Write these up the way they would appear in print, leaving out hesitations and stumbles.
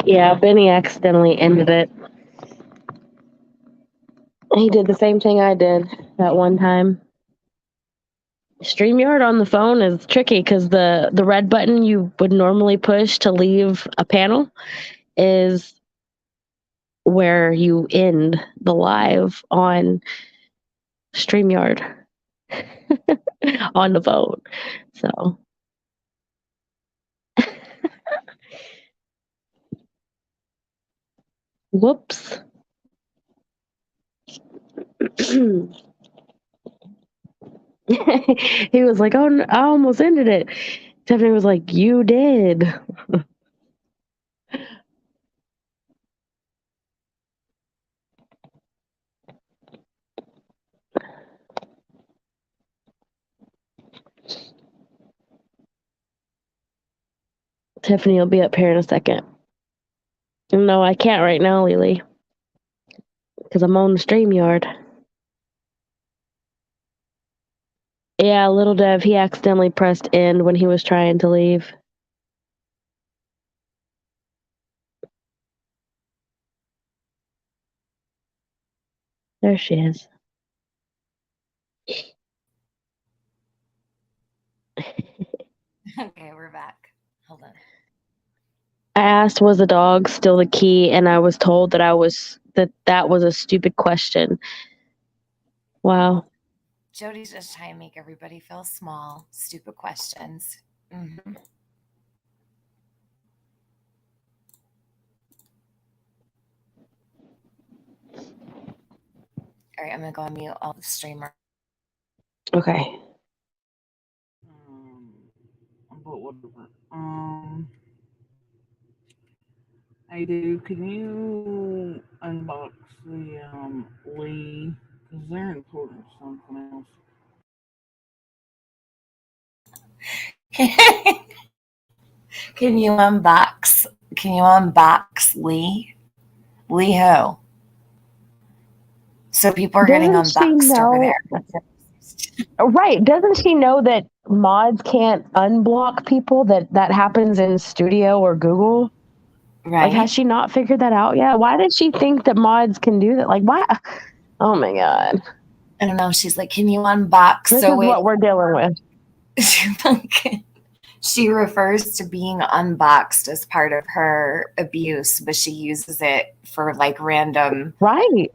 Yeah, Benny accidentally ended it. He did the same thing I did that one time. StreamYard on the phone is tricky because the red button you would normally push to leave a panel is where you end the live on StreamYard on the phone. So whoops. He was like, "Oh, I almost ended it." Tiffany was like, "You did." Tiffany will be up here in a second. No, I can't right now, Lily, because I'm on the StreamYard. Yeah, little Dev, he accidentally pressed end when he was trying to leave. There she is. Okay, we're back. Hold on. I asked, "Was the dog still the key?" And I was told that that was a stupid question. Wow. Jody's just trying to make everybody feel small. Stupid questions. Mm-hmm. All right, I'm gonna go on mute all the streamer. Okay. Um, but whatever. Hey dude, can you unbox the Lee? Because they're important to something else. Can you unbox? Can you unbox Lee? Lee who? So people are getting Doesn't she unboxed over know? there. Right. Doesn't she know that mods can't unblock people? That happens in Studio or Google? Like, has Right? she not figured that out yet? Why did she think that mods can do that? Like, why? Oh my God. I don't know. She's like, can you unbox? This So is wait, what we're dealing with. she refers to being unboxed as part of her abuse, but she uses it for like random Right.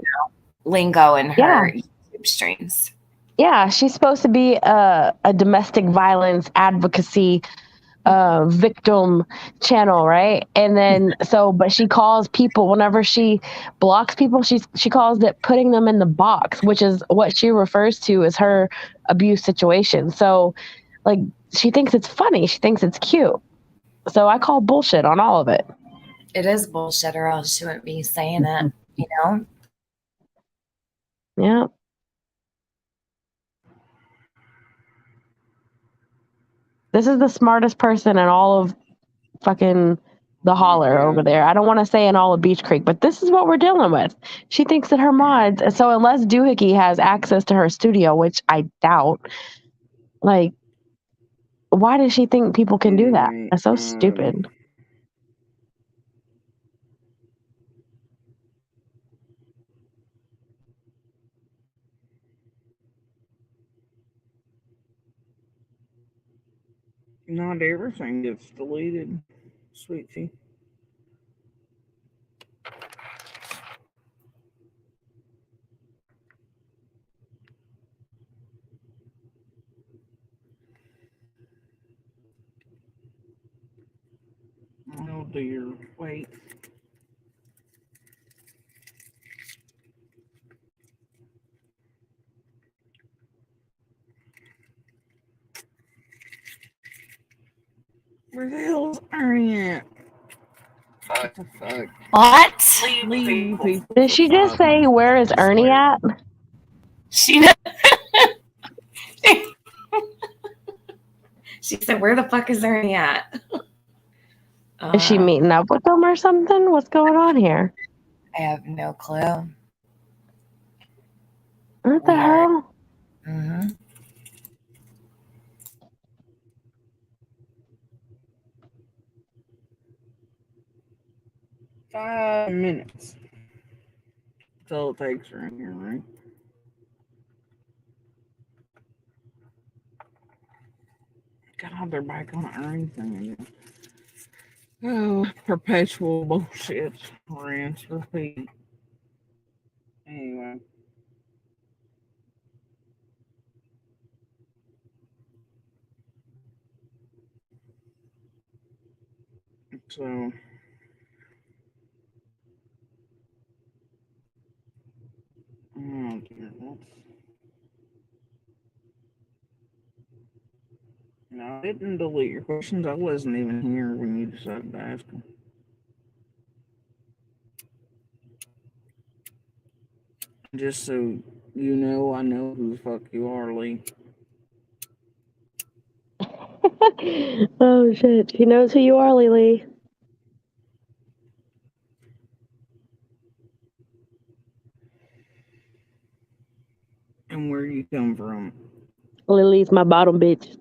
lingo in Yeah. her YouTube streams. Yeah. She's supposed to be a domestic violence advocacy victim channel, right? And then but she calls people whenever she blocks people, she calls it putting them in the box, which is what she refers to as her abuse situation. So like she thinks it's funny, she thinks it's cute. So I call bullshit on all of it. It is bullshit, or else she wouldn't be saying it, you know? Yeah. This is the smartest person in all of fucking the holler over there. I don't want to say in all of Beach Creek, but this is what we're dealing with. She thinks that her mods, so unless Doohickey has access to her studio, which I doubt, like, why does she think people can do that? Anyway, That's so stupid. not everything gets deleted, sweetie. Oh dear. Wait. Where the hell's Ernie at? What the fuck? What? Leave people Did for she just 5 minutes, say, "Where I is Ernie swear. at"? She she said, "Where the fuck is Ernie at?" Is she meeting up with them or something? What's going on here? I have no clue. What the Weird. hell? Mm-hmm. 5 minutes. That's all it takes around here, right? God, they're back on the earning thing again. Oh, perpetual bullshit. Rinse, repeat. Anyway. So, oh dear, no, I didn't delete your questions. I wasn't even here when you decided to ask them. Just so you know, I know who the fuck you are, Lee. Oh shit. She knows who you are, Lily. And where you come from. Lily's my bottom bitch.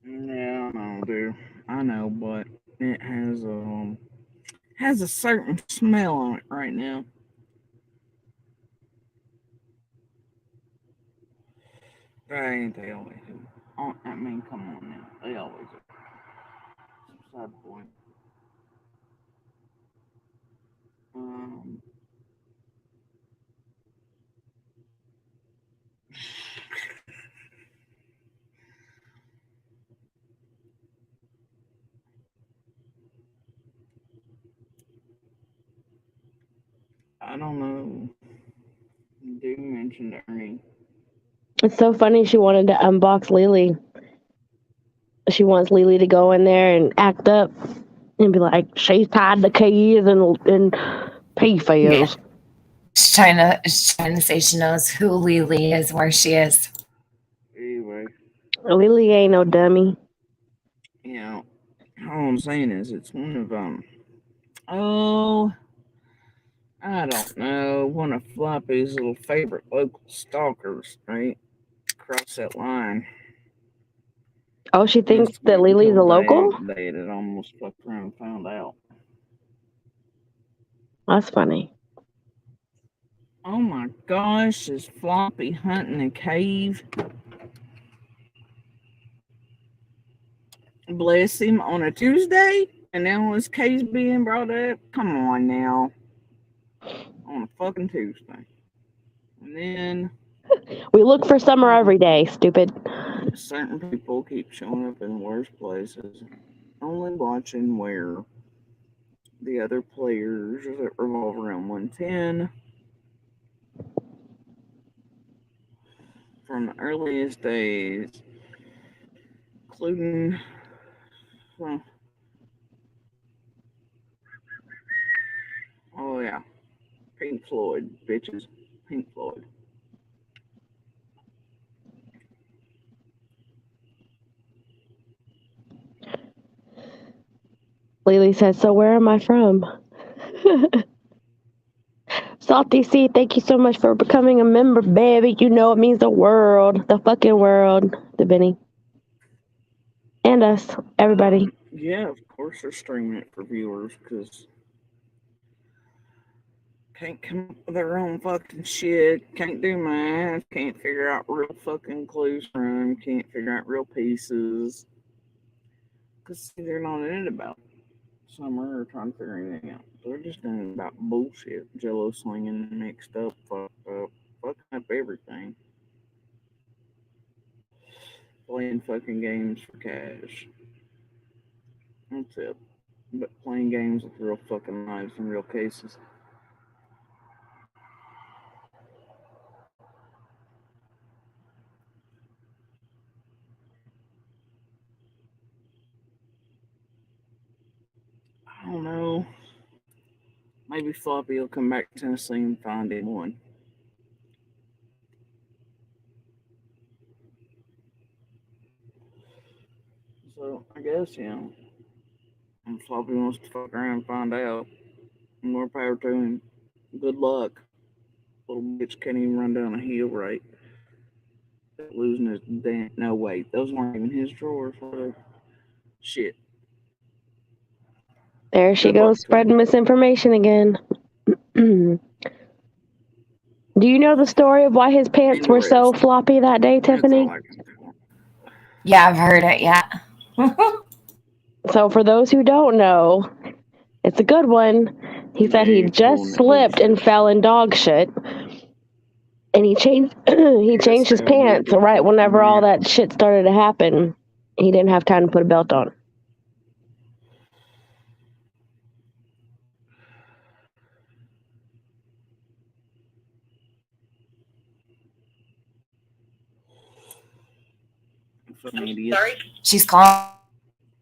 Yeah, I know, dude. I know, but it has a certain smell on it right now. That ain't they always do. I mean, come on now. They always do. Side point. Um, I don't know. You do mention Ernie. It's so funny she wanted to unbox Lily. She wants Lily to go in there and act up and be like, she's tied the keys and pay Yeah. fails. She's trying to say she knows who Lily is, where she is. Anyway, Lily ain't no dummy. you know, all I'm saying is it's one of oh, I don't know, one of Floppy's little favorite local stalkers, right? Cross that line. Oh, she thinks Just that wait Lily's until a local? they had almost fucked around and found out. That's funny. Oh my gosh, is Floppy hunting a cave? Bless him, on a Tuesday? And now his cave's being brought up? Come on now. On a fucking Tuesday. And then We look for summer every day, stupid. certain people keep showing up in worse places, only watching where the other players that revolve around 110 from the earliest days, including well, oh yeah, Pink Floyd, bitches. Pink Floyd. Lily says, so where am I from? Salty C, thank you so much for becoming a member, baby. You know it means the world. The fucking world. The Benny. And us. Everybody. Yeah, of course they're streaming it for viewers because can't come up with their own fucking shit, can't do math, can't figure out real fucking clues from, can't figure out real pieces. Because they're not in it about summer or trying to figure anything out. They're just in it about bullshit, jello slinging, mixed up, fucking up everything. Playing fucking games for cash. That's it. But playing games with real fucking lives and real cases. I don't know. Maybe Floppy will come back to Tennessee and find him one. So I guess, if Floppy wants to fuck around and find out, more power to him. Good luck. Little bitch can't even run down a hill right. Losing his damn. No, wait. Those weren't even his drawers. Shit. There she Good luck goes, to him. spreading misinformation again. Do you know the story of why his pants were so floppy that day, Tiffany? That's all I can tell. Yeah, I've heard it. Yeah. So for those who don't know, it's a good one. He said he just slipped and fell in dog shit. And he changed his pants right whenever all that shit started to happen. He didn't have time to put a belt on. Sorry? She's calling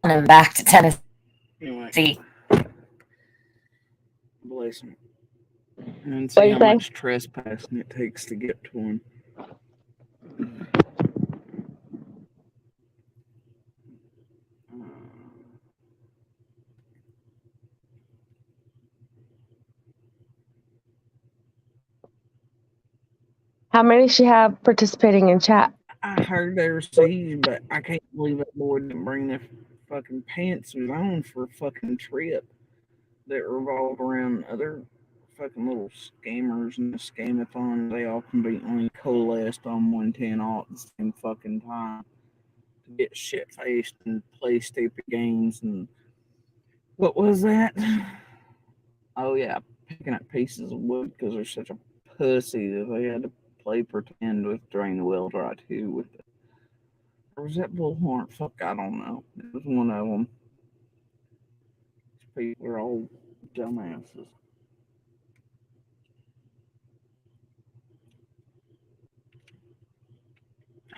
him back to Tennessee. Anyway. Bless him. And What'd see you how say? much trespassing it takes to get to him. How many does she have participating in chat? I heard they were seized, but I can't believe that boy didn't bring their fucking pants on for a fucking trip that revolved around other fucking little scammers and the scamathon. They all conveniently coalesced on 110 all at the same fucking time to get shit faced and play stupid games. And what was that? Oh yeah, picking up pieces of wood because they're such a pussy that they had to play pretend with Drain the Well Dry too. With it. Or was that Bullhorn? Fuck, I don't know. It was one of them. These people are all dumbasses.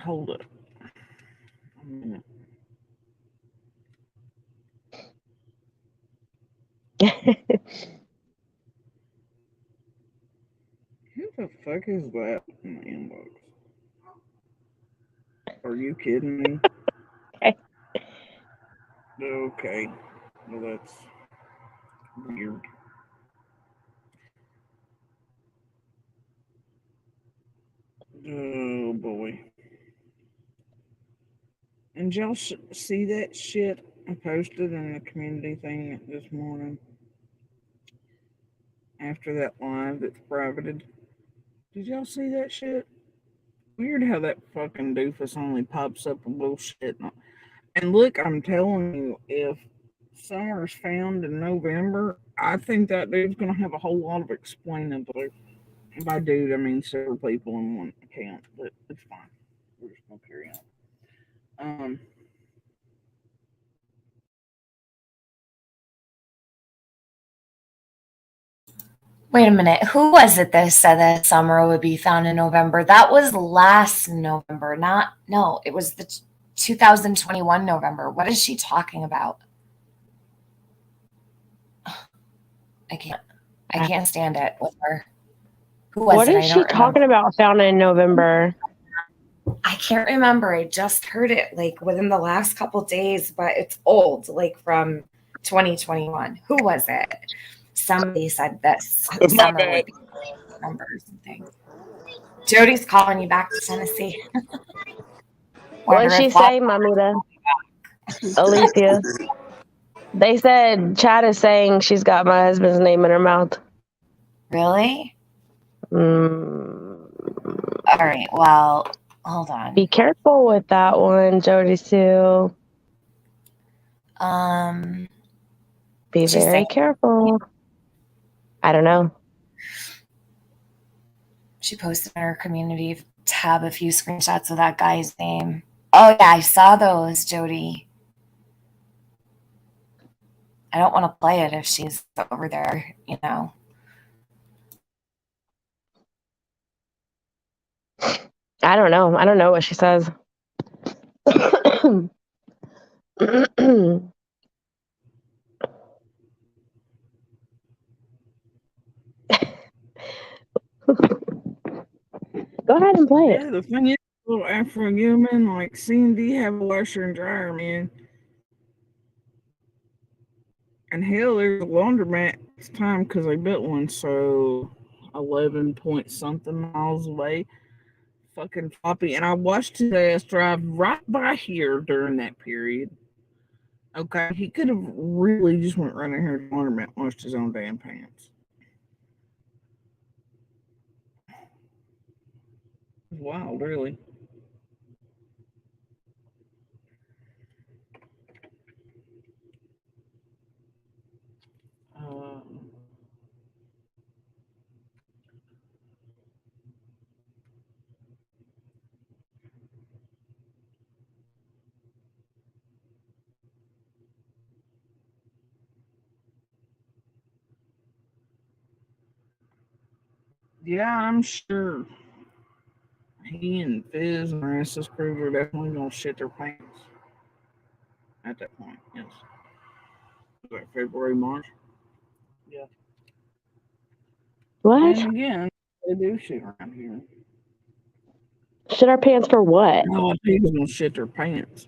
Hold up. A minute. Who the fuck is that in the inbox? Are you kidding me? Okay. Well, that's weird. Oh boy. And y'all see that shit I posted in the community thing this morning? After that live that's privated. Did y'all see that shit? Weird how that fucking doofus only pops up in bullshit. And look, I'm telling you, if Summer's found in November, I think that dude's gonna have a whole lot of explaining to do. By dude, I mean several people in one account, but it's fine. We're just gonna carry on. Wait a minute. Who was it that said that Summer would be found in November? That was last November. It was the 2021 November. What is she talking about? I can't stand it with her. Who was What it? is she talking about found in November? I can't remember. I just heard it like within the last couple days, but it's old, like from 2021. Who was it? Somebody said this. Summer would be November or something. Jody's calling you back to Tennessee. What did she say, Mamita? Alicia. They said Chad is saying she's got my husband's name in her mouth. Really? All right. Well, hold on. Be careful with that one, Jody Sue. Be very careful. I don't know. She posted in her community tab a few screenshots of that guy's name. Oh yeah, I saw those, Jody. I don't want to play it if she's over there, you know. I don't know. I don't know what she says. Go ahead and play it. Yeah, the thing is, little Afro human like C&D have a washer and dryer, man. And hell, there's a laundromat this time because they built one, so 11 point something miles away. Fucking floppy. And I watched his ass drive right by here during that period. Okay, he could have really just went right in here to laundromat and washed his own damn pants. Wild, really. Um, yeah, I'm sure he and Fizz and the rest of his crew are definitely gonna shit their pants at that point. Yes, like February, March. Yeah. What? And again, they do shit around here. Shit our pants for what? No, people gonna shit their pants.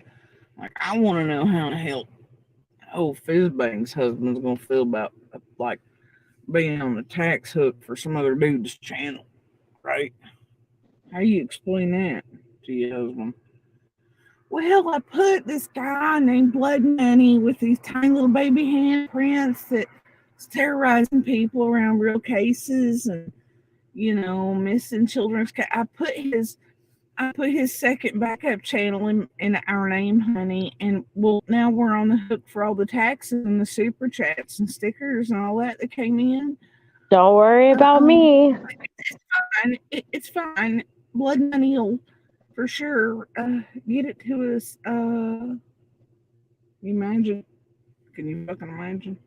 Like I want to know how the hell Fizzbang's husband's gonna feel about like being on the tax hook for some other dude's channel, right? How you explain that to your husband? Well, I put this guy named Blood Money with these tiny little baby handprints that's terrorizing people around real cases and missing children's. I put his second backup channel in our name, honey, and well, now we're on the hook for all the taxes and the super chats and stickers and all that came in. Don't worry about me. It's fine. Blood Money will for sure get it to us. Imagine? Can you fucking imagine?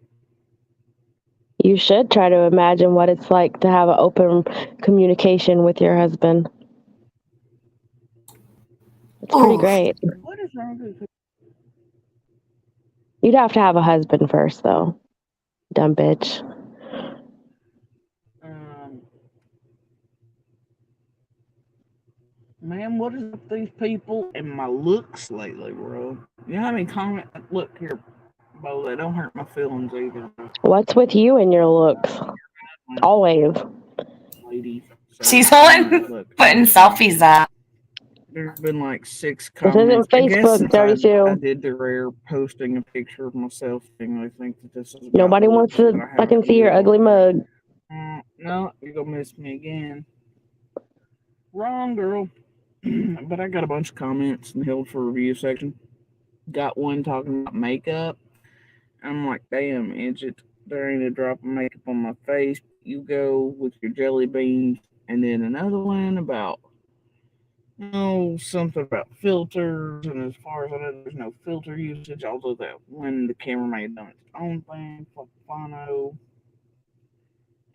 You should try to imagine what it's like to have an open communication with your husband. It's pretty great. What is wrong with You'd have to have a husband first, though. Dumb bitch. Man, what is up with these people and my looks lately, bro? You know how many comments? Look here, Bo, they don't hurt my feelings either. What's with you and your looks? Always. Lady. She's the one putting selfies up. There's been like 6 This comments. isn't I guess Facebook, since 32. I did the rare posting a picture of myself thing, I think that this is about Nobody wants to fucking see your ugly mug. No, you're gonna miss me again. Wrong, girl. But I got a bunch of comments in the held for review section. Got one talking about makeup. I'm like, damn, Idget, there ain't a drop of makeup on my face. You go with your jelly beans. And then another one about, something about filters. And as far as I know, there's no filter usage. Although that one, the camera may have done its own thing. Fano.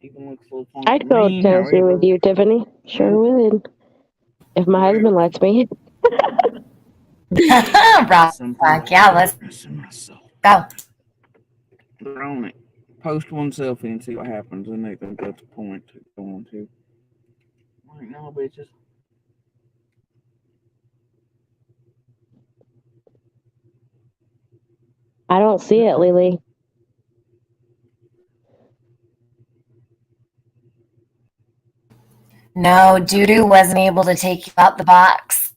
Even looks a little funky I'd to go me. Tennessee with you, Tiffany. Sure would. If my husband lets me. Rock, yeah, let's go. They're on it. Post one selfie and see what happens, and they think that's a point to go on to. Like, no, bitches. I don't see it, Lily. No, Doodoo wasn't able to take you out the box.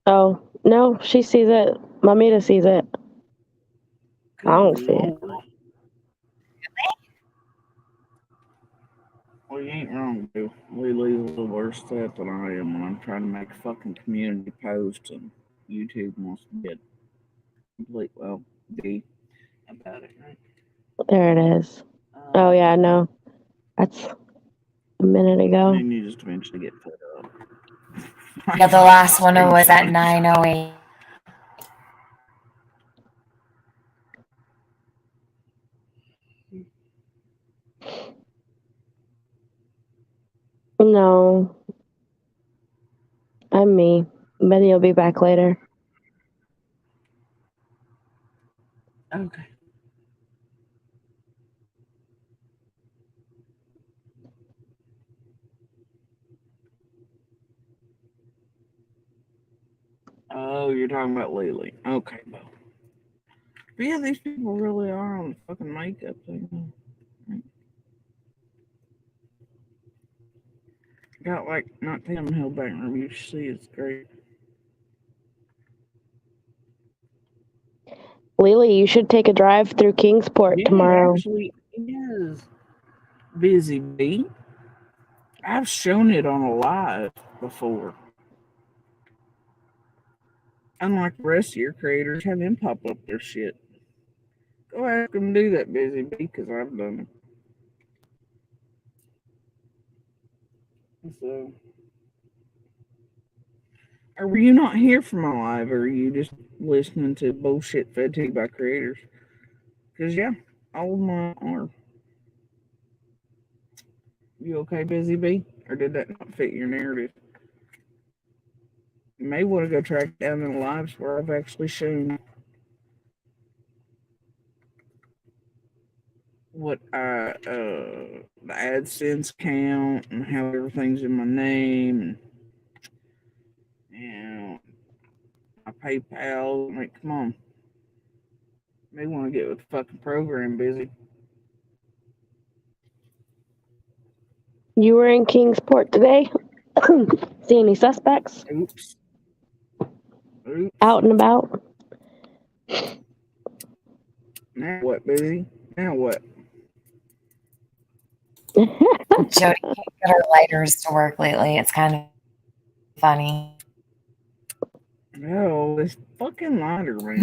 Oh, no, she sees it. Mamita sees it. I don't see it. Well, you ain't wrong, dude. Lily's a little worse at that than I am when I'm trying to make a fucking community post and YouTube wants to get complete, be about it, right? There it is. Oh, yeah, no. That's a minute ago. And then you just eventually get fed up. Yeah, the last one was at 9:08. No. I'm me. Betty will be back later. Okay. Oh, you're talking about Lily. Okay, Bo. But yeah, these people really are on the fucking makeup thing. Got like not them Hillback review. See, it's great. Lily, you should take a drive through Kingsport Yeah, it tomorrow. actually is. Busy Bee. I've shown it on a live before. Unlike the rest of your creators, have them pop up their shit. Go ask them to do that, Busy Bee, because I've done it. So, or were you not here for my live, or are you just listening to bullshit fed to you by creators? Because, yeah, all of mine are. You okay, Busy Bee? Or did that not fit your narrative? You may want to go track down the lives where I've actually shown what the AdSense count and how everything's in my name and my PayPal. Like, come on. You may want to get with the fucking program, Busy. You were in Kingsport today? See any suspects? Oops. Out and about? Now what, Busy? Now what? Jody can't get her lighters to work lately. It's kind of funny. No, this fucking lighter, man.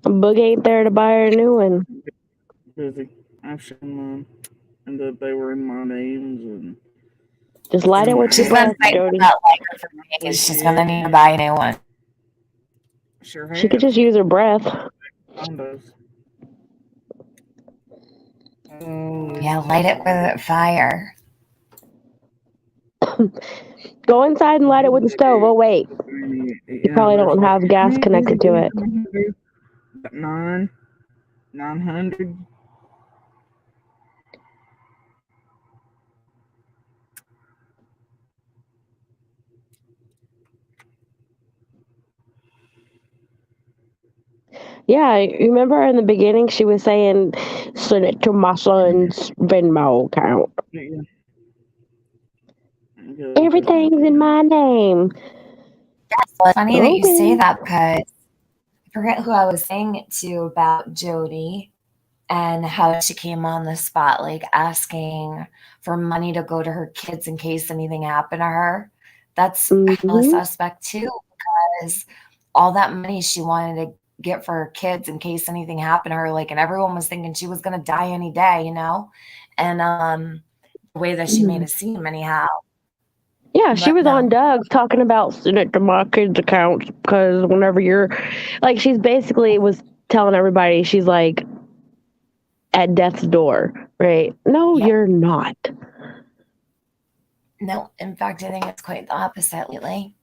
Boog ain't there to buy her a new one. Busy. I've shown mine. And that they were in my names and Just light it with your She's been breath, fighting Jody. that lighter for days. She's gonna need to buy a new one. Sure have. She could just use her breath. Condos. Yeah, light it with fire. Go inside and light it with the stove. Oh, wait. You probably don't have gas connected to it. 900. Yeah, you remember in the beginning she was saying, send it to my son's Venmo account. Yeah. Everything's in my name. Yes, well, it's funny that you say that because I forget who I was saying it to about Jody and how she came on the spot, like asking for money to go to her kids in case anything happened to her. That's hella suspect too, because all that money she wanted to get for her kids in case anything happened to her, like, and everyone was thinking she was gonna die any day, you know, and the way that she made it seem, anyhow. Yeah, she was on Doug's talking about send it to my kids' accounts because whenever you're, like, she's basically was telling everybody she's like at death's door, right? No, you're not. No, in fact, I think it's quite the opposite lately.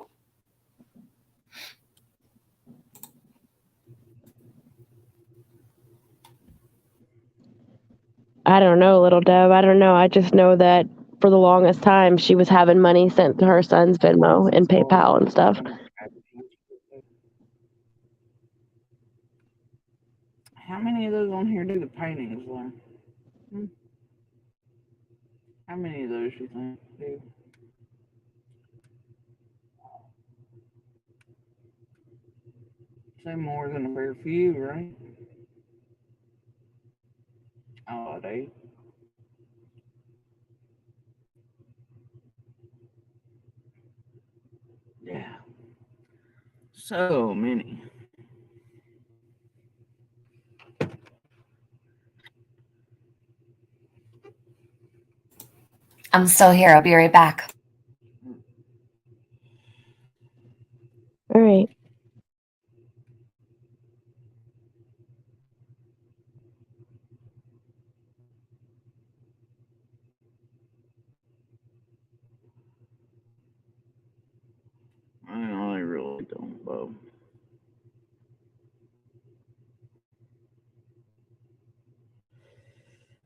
I don't know, little Deb. I don't know. I just know that for the longest time she was having money sent to her son's Venmo and PayPal and stuff. How many of those on here do the paintings like? How many of those you think do? Say more than a fair few, right? Oh, they. Yeah. So many. I'm still here. I'll be right back. All right. I know they really don't, Bo.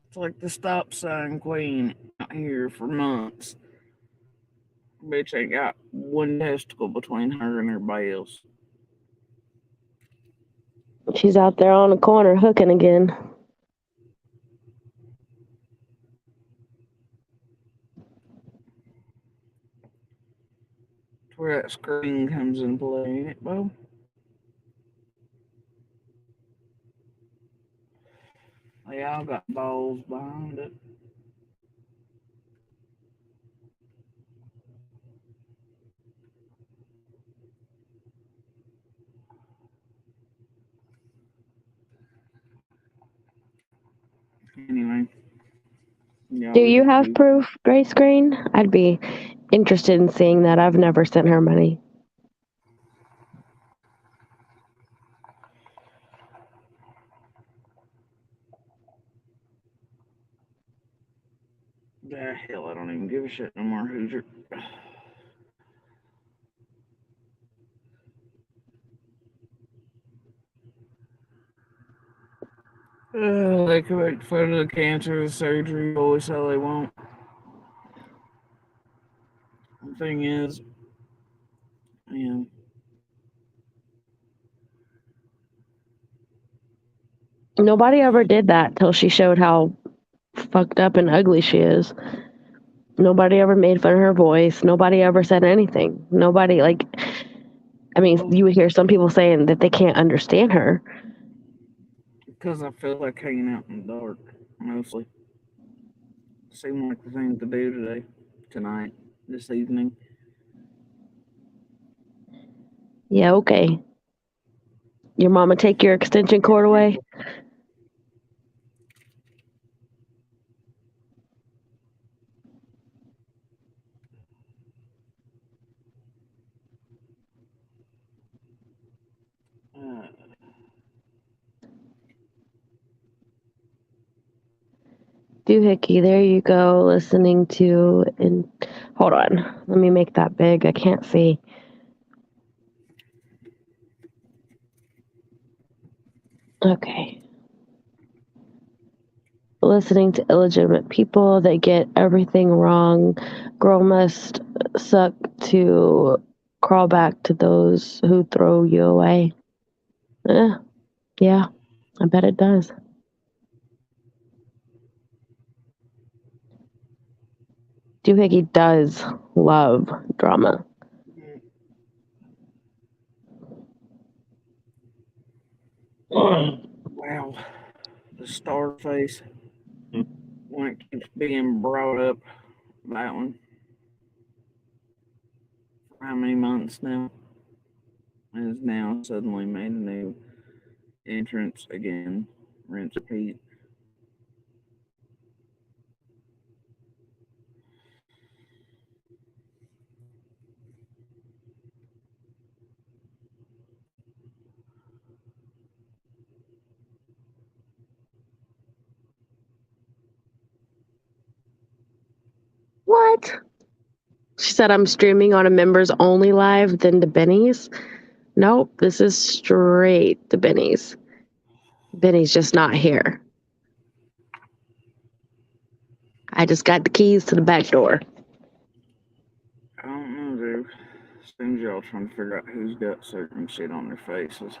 It's like the stop sign queen out here for months. Bitch ain't got one testicle between her and everybody else. She's out there on the corner hooking again. Where that screen comes in play, ain't it, Bo? They all got balls behind it. Anyway. Yeah, Do you have proof, Gray Screen? I'd be interested in seeing that. I've never sent her money. The hell, I don't even give a shit no more, Hoosier. They can make fun of the cancer, the surgery, always how they want. The thing is, man, Nobody ever did that till she showed how fucked up and ugly she is. Nobody ever made fun of her voice. Nobody ever said anything. Nobody, like, I mean, you would hear some people saying that they can't understand her. because I feel like hanging out in the dark, mostly. Seemed like the thing to do today, tonight, this evening. Yeah, okay. Your mama take your extension cord away? Uh, Doohickey, there you go, listening to, and hold on, let me make that big. I can't see. Okay. Listening to illegitimate people that get everything wrong. Girl must suck to crawl back to those who throw you away. Yeah, I bet it does. Doohickey does love drama. wow, the star face. When it keeps being brought up, that one. For how many months now? Has now suddenly made a new entrance again. Rinse repeat. What? She said I'm streaming on a members only live than to Benny's. Nope, this is straight to Benny's. Benny's just not here. I just got the keys to the back door. I don't know, dude. Seems y'all trying to figure out who's got certain shit on their faces.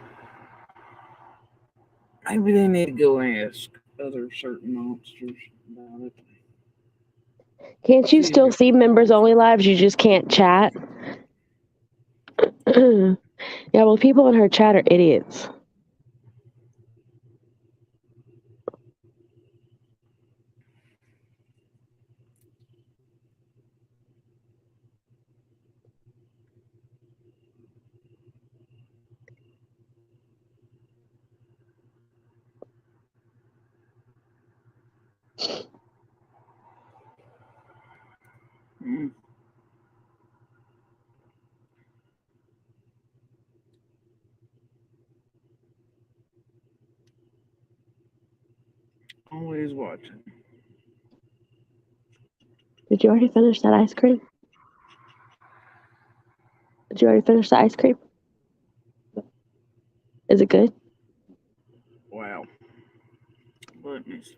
Maybe they need to go ask other certain monsters about it. Can't you still see members only lives? You just can't chat? Yeah, well, people in her chat are idiots. Mm. Always watching. Did you already finish that ice cream? Did you already finish the ice cream? Is it good? Wow. Let me see.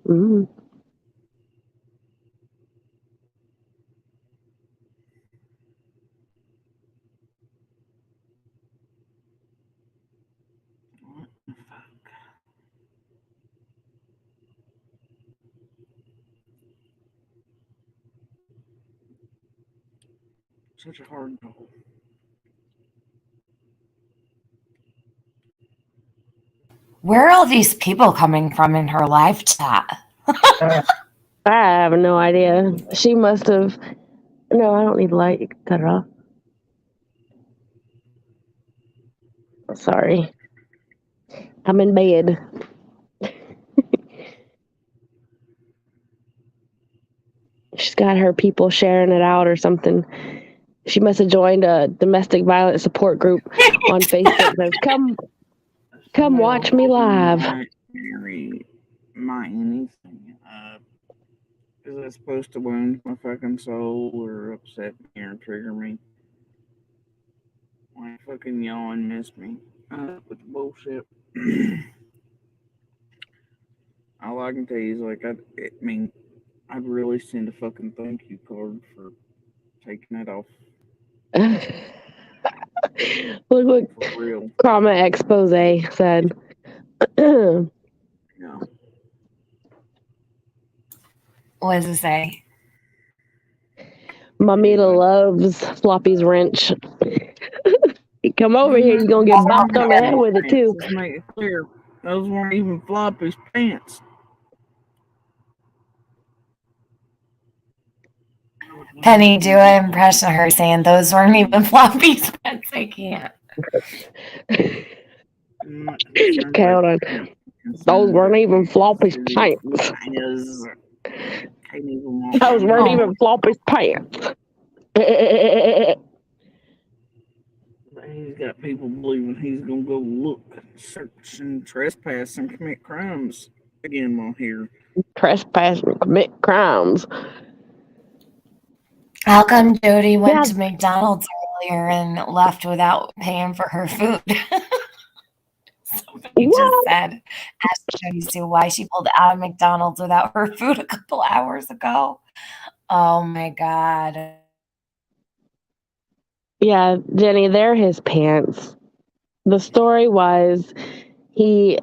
Mm. What the fuck? Such a hard goal. Where are all these people coming from in her live chat? I have no idea. She must have. No, I don't need light. You can cut it off. Sorry. I'm in bed. She's got her people sharing it out or something. She must have joined a domestic violence support group on Facebook. Says, come watch me live. My anything. Is that supposed to wound my fucking soul or upset me or trigger me? Why fucking y'all and miss me? With the bullshit. All I can tell you is like I'd really send a fucking thank you card for taking that off. Look what For real. Trauma Expose said. Yeah. What does it say? Mamita loves Floppy's wrench. You come over here, you're gonna get bopped on the head with it too. Let's make it clear. Those weren't even Floppy's pants. Penny, do an impression of her saying those weren't even floppy pants. I can't. Count on. Those weren't even Floppy's pants. Those weren't even Floppy's pants. He's got people believing he's gonna go look, search, and trespass and commit crimes again while here. Trespass and commit crimes. How come Jody went to McDonald's earlier and left without paying for her food? Somebody just said, asked Jody Sue why she pulled out of McDonald's without her food a couple hours ago. Oh my God. Yeah, Jenny, they're his pants. The story was he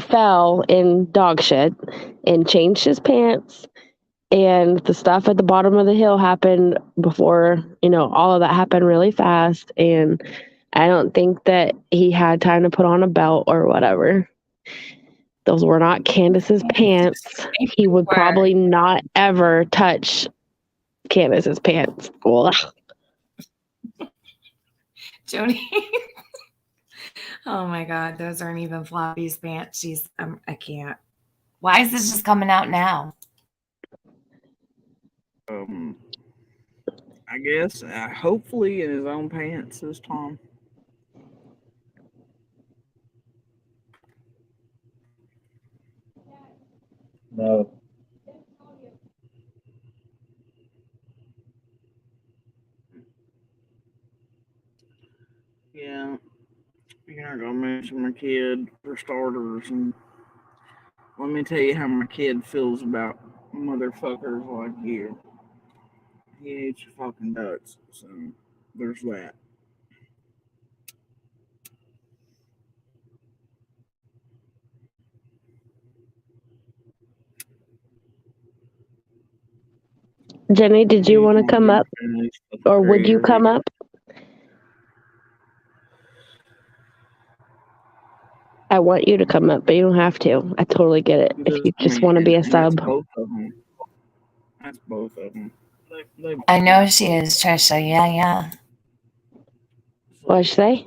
fell in dog shit and changed his pants, and the stuff at the bottom of the hill happened before, all of that happened really fast, and I don't think that he had time to put on a belt or whatever. Those were not Candace's pants. He would probably not ever touch Candace's pants. Ugh. Jody. Oh my God, those aren't even Floppy's pants. I can't. Why is this just coming out now? I guess hopefully in his own pants this time. No. Yeah, you're not gonna mention my kid for starters, and let me tell you how my kid feels about motherfuckers like you. He hates your fucking nuts, so there's that. Jenny, did you want to come up? Or would you come up? I want you to come up, but you don't have to. I totally get it. If you just want to be a sub. That's both of them. I know she is, Trisha. Yeah. What did she say?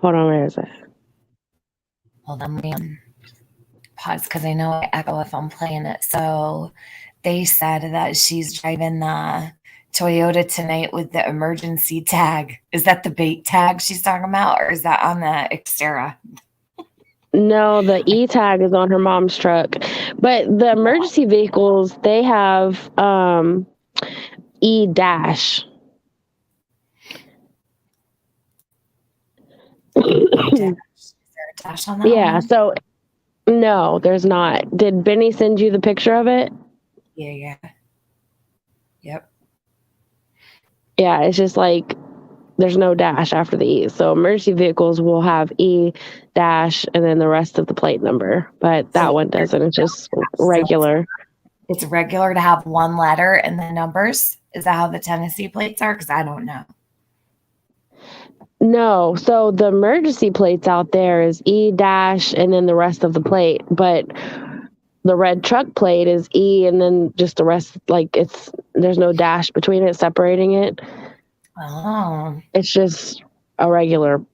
Hold on, where is it? Hold on, let me pause because I know I echo if I'm playing it. So they said that she's driving the Toyota tonight with the emergency tag. Is that the bait tag she's talking about, or is that on the Xterra? No, the E-tag is on her mom's truck. But the emergency vehicles, they have E-dash. Is there a dash on that Yeah, one? so No, there's not. Did Benny send you the picture of it? Yeah. Yep. Yeah, it's just like there's no dash after the E. So emergency vehicles will have E dash and then the rest of the plate number, but that one doesn't. It's just regular. It's regular to have one letter and the numbers. Is that how the Tennessee plates are? Because I don't know. No, so the emergency plates out there is E dash and then the rest of the plate, but the red truck plate is E and then just the rest, like there's no dash between it separating it. Oh. It's just a regular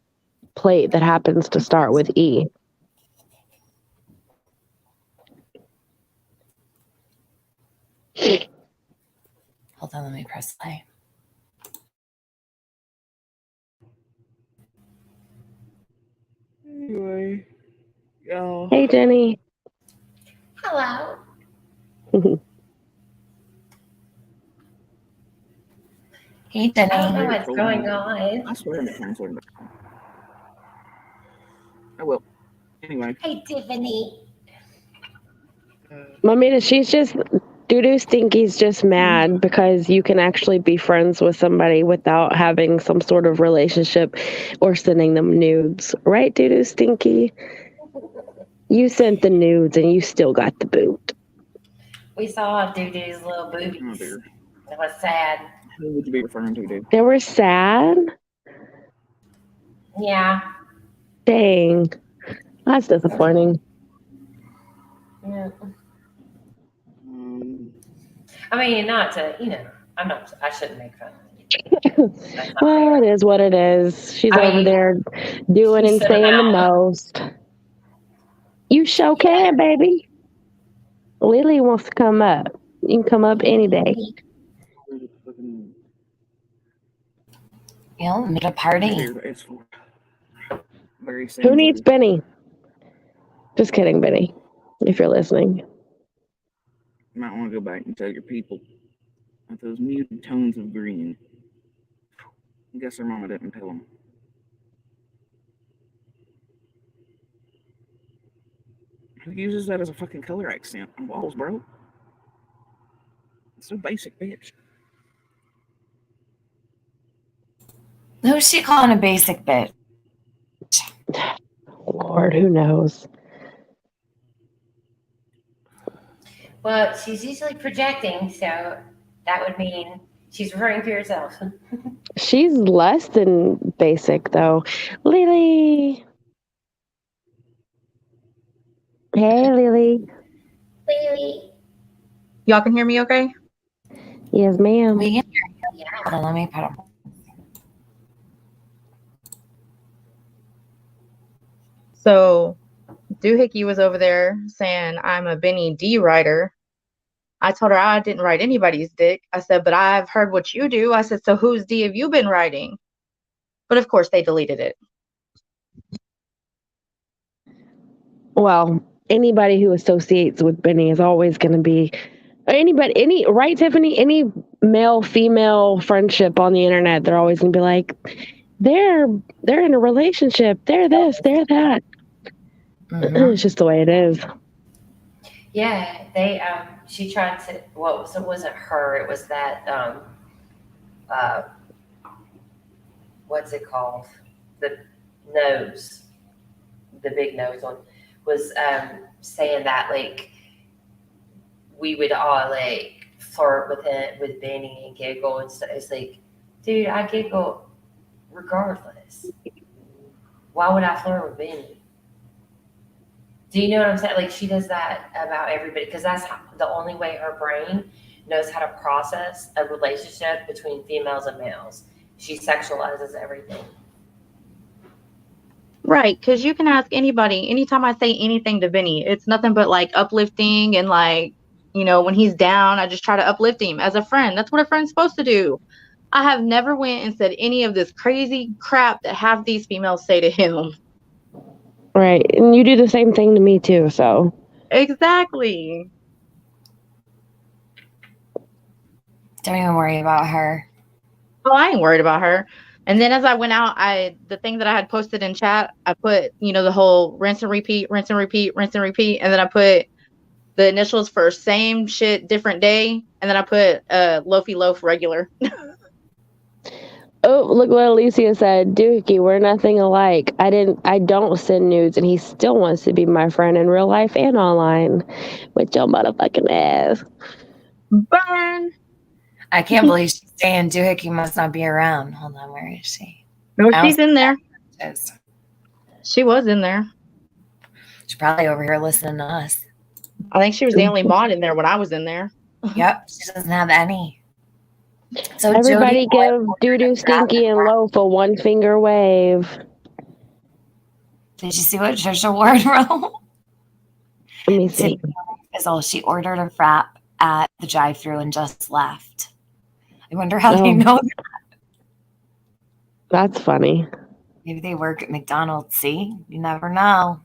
plate that happens to start with E. Hold on, let me press play. Anyway, y'all. Hey, Jenny. Hello. Hey, Jenny. I don't know what's going on. I swear I'm canceling it. I will. Anyway. Hey, Tiffany. Mamita, she's just Doo-Doo Stinky's just mad because you can actually be friends with somebody without having some sort of relationship or sending them nudes. Right, Doo-Doo Stinky? You sent the nudes and you still got the boot. We saw Doo-Doo's little boobies. Oh, dear. It was sad. Who would you be referring to, dude? They were sad? Yeah. Dang. That's disappointing. Yeah. Um, I mean, not to, I shouldn't make fun of you. Well, it is what it is. She's over there doing and saying the most. You sure can, baby. Lily wants to come up. You can come up any day. Make a party. Who needs Benny? Just kidding, Benny. If you're listening. You might want to go back and tell your people that those muted tones of green. I guess their mama didn't tell them. Who uses that as a fucking color accent on walls, bro? It's so basic, bitch. Who's she calling a basic bitch? Lord, who knows? Well, she's usually projecting, so that would mean she's referring to herself. She's less than basic, though. Lily. Hey, Lily. Lily. Y'all can hear me okay? Yes, ma'am. We can hear you. Yeah. Hold on, let me put them. So Doohickey was over there saying I'm a Benny D writer. I told her I didn't write anybody's dick. I said, but I've heard what you do. I said, so whose D have you been writing? But of course they deleted it. Well, anybody who associates with Benny is always going to be right, Tiffany? Any male female friendship on the internet, they're always going to be like, they're in a relationship. They're this, they're that. Mm-hmm. It's just the way it is. Yeah, she tried to. Well, so it wasn't her. It was that. What's it called? The nose, the big nose one, was saying that like we would all like flirt with Benny and giggle and stuff. It's like, dude, I giggle regardless. Why would I flirt with Benny? Do you know what I'm saying? Like, she does that about everybody because that's the only way her brain knows how to process a relationship between females and males. She sexualizes everything. Right, because you can ask anybody. Anytime I say anything to Benny, it's nothing but like uplifting and like, when he's down, I just try to uplift him as a friend. That's what a friend's supposed to do. I have never went and said any of this crazy crap that half these females say to him. Right. And you do the same thing to me too, so. Exactly. Don't even worry about her. Oh, I ain't worried about her. And then as I went out, the thing that I had posted in chat, I put, the whole rinse and repeat, rinse and repeat, rinse and repeat. And then I put the initials for same shit, different day. And then I put Loafy Loaf regular. Oh, look what Alicia said. Dookie, we're nothing alike. I don't send nudes, and he still wants to be my friend in real life and online. With your motherfucking ass. Burn. I can't believe she's saying Doohickey must not be around. Hold on, where is she? No, she's in there. Is. She was in there. She's probably over here listening to us. I think she was the only mod in there when I was in there. Yep, she doesn't have any. So everybody give Doodoo, Stinky, and Loaf a one finger wave. Did you see what Trisha Ward wrote? Let me see. She ordered a frap at the drive-thru and just left. I wonder how they know that. That's funny. Maybe they work at McDonald's. See, you never know.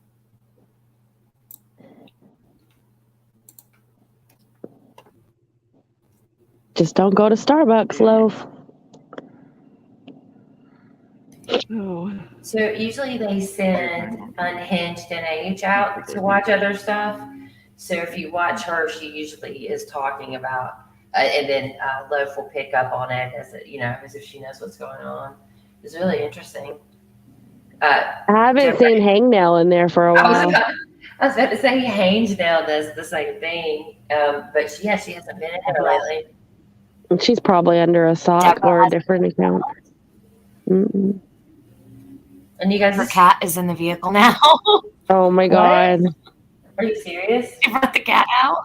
Just don't go to Starbucks, Loaf. Oh. So usually they send Unhinged and Age out to watch other stuff. So if you watch her, she usually is talking about, and then Loaf will pick up on it as as if she knows what's going on. It's really interesting. I haven't seen Hangnail in there for a while. I was about to say Hangnail does the same thing, but she hasn't been in there lately. She's probably under a sock or a different account. Mm-mm. And you guys, her cat is in the vehicle now. Oh my god! Are you serious? You brought the cat out.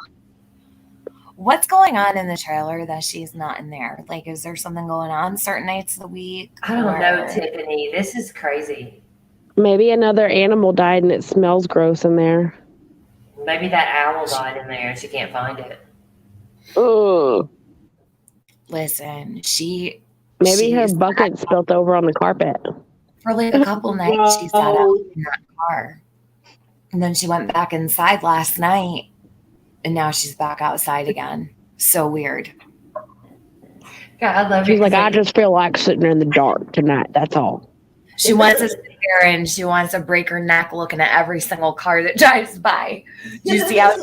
What's going on in the trailer that she's not in there? Like, is there something going on certain nights of the week? I don't know, Tiffany. This is crazy. Maybe another animal died and it smells gross in there. Maybe that owl died in there and she can't find it. Ugh. Listen, maybe her bucket spilt over on the carpet. For like a couple nights, she sat out in that car. And then she went back inside last night. And now she's back outside again. So weird. God, I love it. She's like, I just feel like sitting in the dark tonight. That's all. She wants to sit there and she wants to break her neck looking at every single car that drives by. Do you see how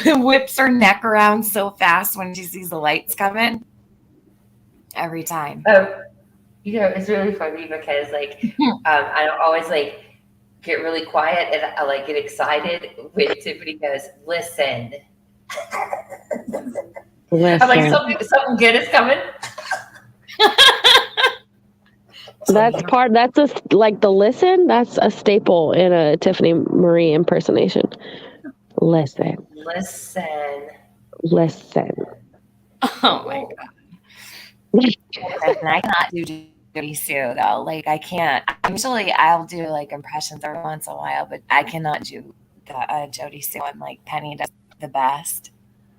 she whips her neck around so fast when she sees the lights coming? Every time. Oh, it's really funny because I don't always get really quiet and I get excited when Tiffany goes, listen. I'm like, something good is coming. That's the listen. That's a staple in a Tiffany Marie impersonation. Listen. Oh my god. And I cannot do Jody Sue though. Like I can't. Usually I'll do impressions every once in a while, but I cannot do the Jody Sue. And Penny does the best.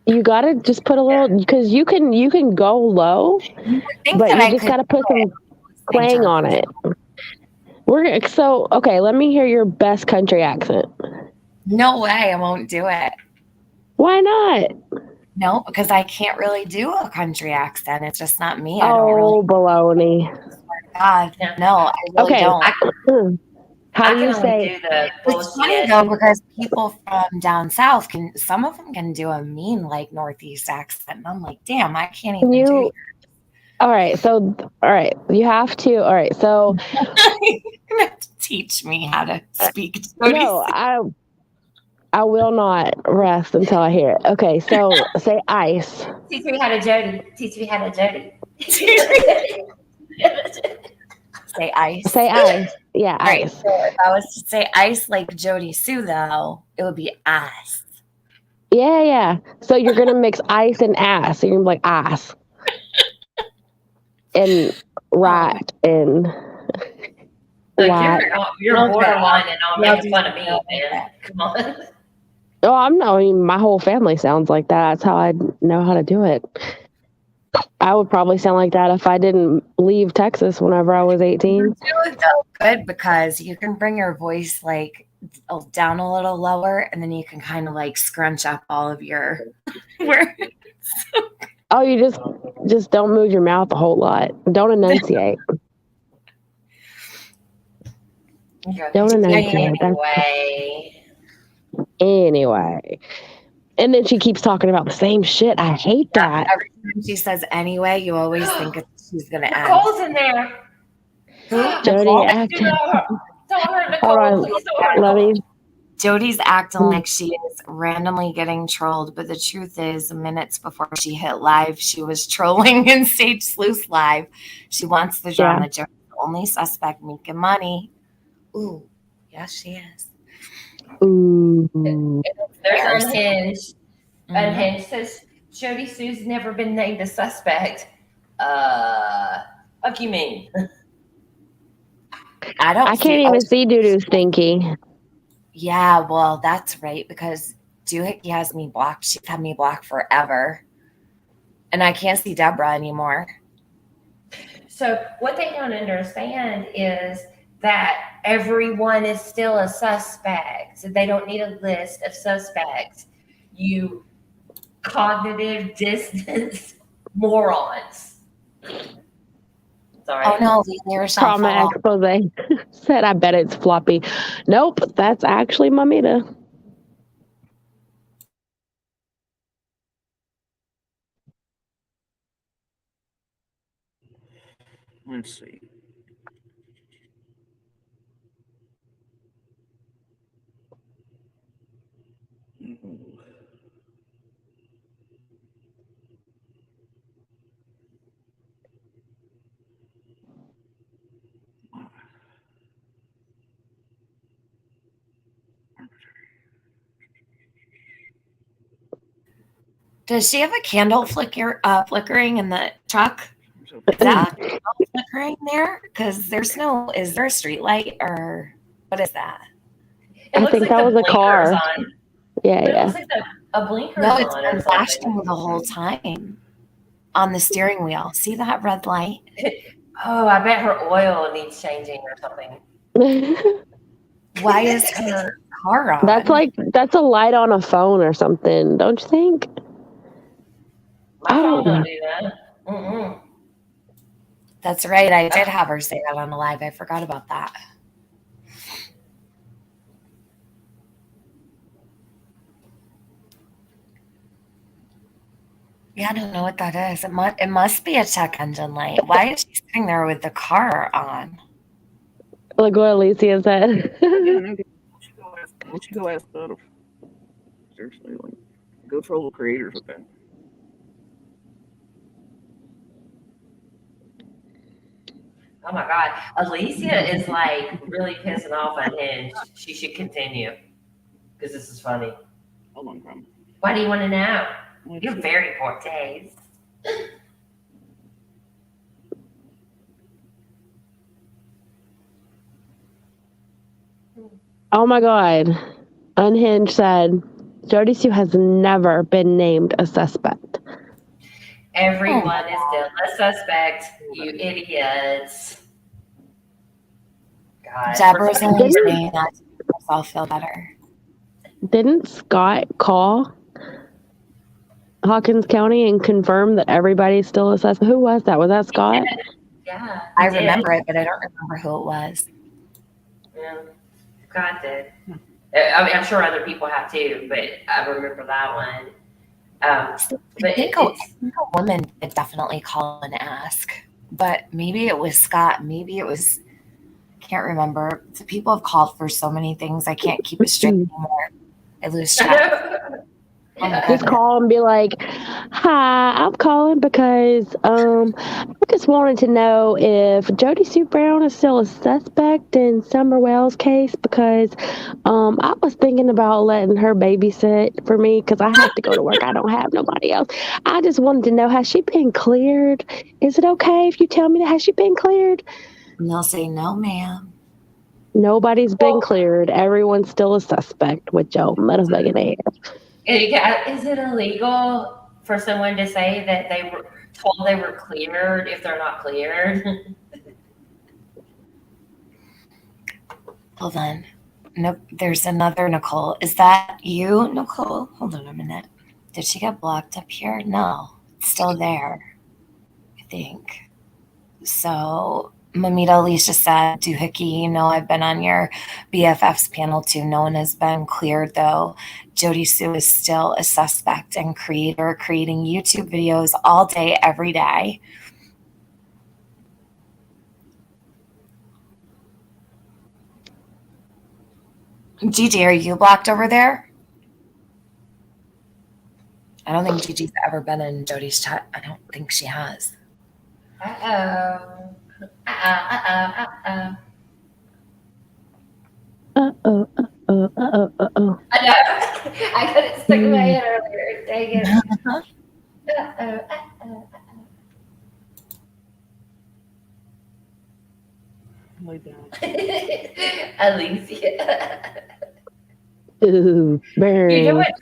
You gotta just put a little because you can go low, but you just gotta put some clang on it. Okay. Let me hear your best country accent. No way, I won't do it. Why not? No, because I can't really do a country accent. It's just not me. Baloney. God, no, I really don't. How do you say? It's funny though because people from down south some of them can do a mean Northeast accent, and I'm like, damn, I can't even do it. All right, you have to. All right, so you have to teach me how to speak. No, I will not rest until I hear it. Okay, so say ice. Teach me how to Jody. Say ice. Say ice. Yeah, all ice. Right, so if I was to say ice like Jody Sue, though, it would be ice. Yeah. So you're gonna mix ice and ass. So you're gonna be like ass. And right and you're borderline and all making fun of me, man. Come on. Oh, I'm not. I mean, my whole family sounds like that. That's how I know how to do it. I would probably sound like that if I didn't leave Texas whenever I was 18. You're doing so good because you can bring your voice down a little lower, and then you can kind of scrunch up all of your words. Oh, you just don't move your mouth a whole lot. Don't enunciate. Don't announce it. Anyway. And then she keeps talking about the same shit. I hate that. Every time she says anyway, you always think she's going to end. Nicole's in there. Who? Jody Nicole? acting. Don't hurt Nicole. Hold on. Please don't hurt Let Nicole. me. Jody's acting like she is randomly getting trolled, but the truth is, minutes before she hit live, she was trolling in Sage Sleuth's live. She wants the drama. Yeah. Jody's the only suspect making money. Ooh, yes, she is. Ooh. There's Unhinged. Mhm. Unhinged says Jody Sue's never been named a suspect. What do you mean? I can't even see Doo Stinky. Yeah, well, that's right, because Doohickey has me blocked. She's had me blocked forever. And I can't see Deborah anymore. So what they don't understand is that everyone is still a suspect. So they don't need a list of suspects. You cognitive dissonance morons. Sorry. Oh no, leave yourself Trauma alone. expose. Said, I bet it's floppy. Nope, that's actually Mamita. Let's see. Does she have a candle flickering in the truck? Is that a candle flickering there? Because there's no, is there a street light or what is that? It I looks think like that the was a blinker's car. on. Yeah, But it yeah. looks like a blinker No, it's on or been something. flashing the whole time on the steering wheel. See that red light? Oh, I bet her oil needs changing or something. Why is her car on? That's a light on a phone or something, don't you think? My I phone don't don't know. do that. Mm-mm. That's right. I did have her say that on the live. I forgot about that. Yeah, I don't know what that is. It must be a check engine light. Why is she sitting there with the car on? Like what Alicia said. Yeah, no, why don't you go ask that? Seriously, like, go troll the creators with that. Oh my God. Alicia is like really pissing off Unhinged. She should continue because this is funny. Hold on, Crumb. Why do you want to know? Let's You're see. very poor taste. Oh my God. Unhinged said, Jody Sue has never been named a suspect. Everyone is still a suspect, you idiots. God. Deborah's For only some saying that to make herself feel better. Didn't Scott call Hawkins County and confirm that everybody's still a suspect? Who was that? Was that Scott? Yeah. I he did. remember it, but I don't remember who it was. Yeah. Scott did. I mean, I'm sure other people have too, but I remember that one. I But think a woman did definitely call and ask, but maybe it was Scott. Maybe it was, I can't remember. So people have called for so many things. I can't keep it straight anymore. I lose track. Oh my Just God. call and be like, hi, I'm calling because I just wanted to know if Jody Sue Brown is still a suspect in Summer Wells' case because I was thinking about letting her babysit for me because I have to go to work. I don't have nobody else. I just wanted to know, has she been cleared? Is it okay if you tell me that? Has she been cleared? And they'll say, no, ma'am. Nobody's been cleared. Everyone's still a suspect with Joe motherfucking ass. Is it illegal for someone to say that they were told they were cleared if they're not cleared? Hold on. Nope. There's another Nicole. Is that you, Nicole? Hold on a minute. Did she get blocked up here? No. It's still there, I think. So Mamita Alicia said, Doohickey, you know I've been on your BFFs panel too. No one has been cleared though. Jody Sue is still a suspect and creator, creating YouTube videos all day, every day. Gigi, are you blocked over there? I don't think Gigi's ever been in Jody's chat. I don't think she has. Uh-oh. Uh-oh. I know. I got it stuck in my head earlier. Dang it. Uh-oh. Lay down. Alicia. Ooh, burn. You know what?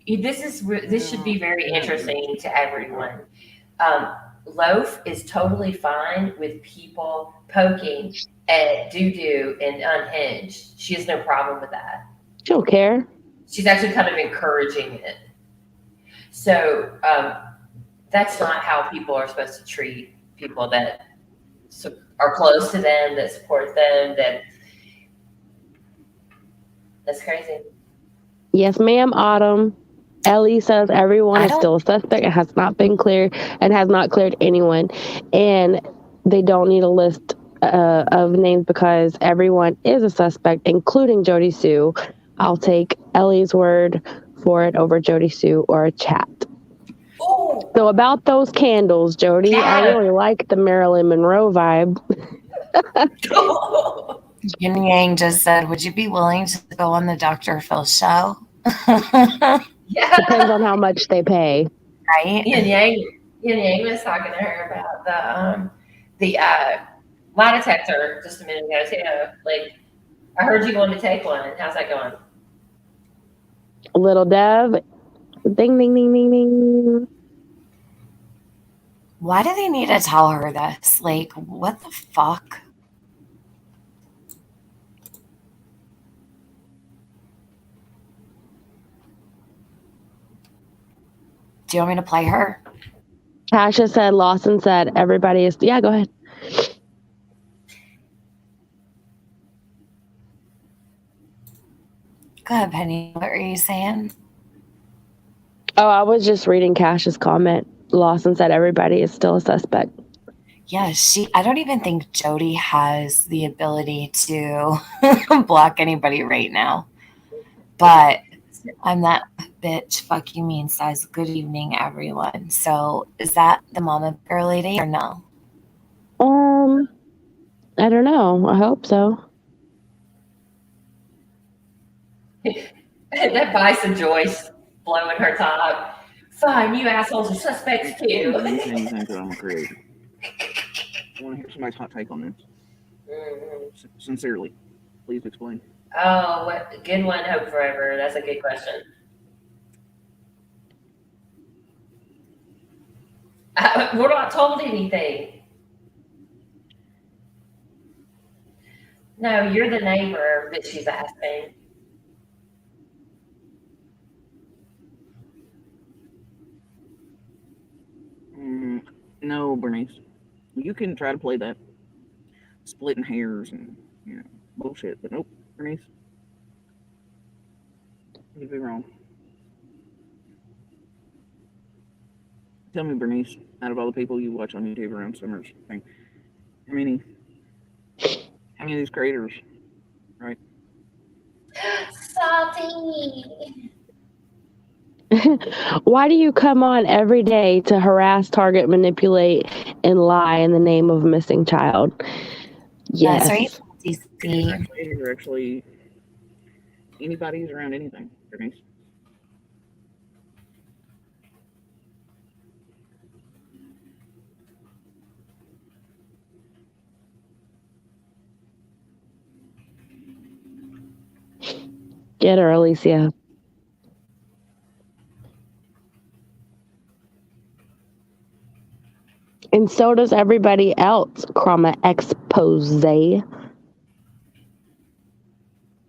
This should be very interesting to everyone. Loaf is totally fine with people poking at doo-doo and unhinged. She has no problem with that. She don't care. She's actually kind of encouraging it. So that's not how people are supposed to treat people that are close to them, that support them. That's crazy. Yes, ma'am, Autumn. Ellie says everyone is still a suspect. It has not been cleared and has not cleared anyone. And they don't need a list of names because everyone is a suspect, including Jody Sue. I'll take Ellie's word for it over Jody Sue or a chat. Ooh. So about those candles, Jody, I really like the Marilyn Monroe vibe. Yin Yang just said, would you be willing to go on the Dr. Phil show? Yeah. Depends on how much they pay. Right? Yin Yang was talking to her about the lie detector just a minute ago too. Like, I heard you wanted to take one. How's that going? Little Dev, ding, ding, ding, ding, ding. Why do they need to tell her this? Like, what the fuck? Do you want me to play her? Tasha said, Lawson said, everybody is, yeah, go ahead. Go ahead, Penny. What were you saying? Oh, I was just reading Cash's comment. Lawson said everybody is still a suspect. Yeah, I don't even think Jody has the ability to block anybody right now. But I'm that bitch, fuck you mean size. Good evening, everyone. So is that the mama bear lady or no? I don't know. I hope so. That Bison Joyce blowing her top. Fine, you assholes are suspects too. You think that I'm a creator? I want to hear somebody's hot take on this. Mm-hmm. Sincerely, please explain. Oh, what good one, Hope Forever. That's a good question. We're not told anything. No, you're the neighbor that she's asking. No, Bernice. You can try to play that splitting hairs and bullshit, but nope, Bernice. You'd be wrong. Tell me, Bernice, out of all the people you watch on YouTube around Summer's thing, how many of these creators, right? Salty. Why do you come on every day to harass, target, manipulate, and lie in the name of a missing child? Yes. Or actually, anybody who's around anything, Bernice. Get her, Alicia. And so does everybody else, Chroma Expose.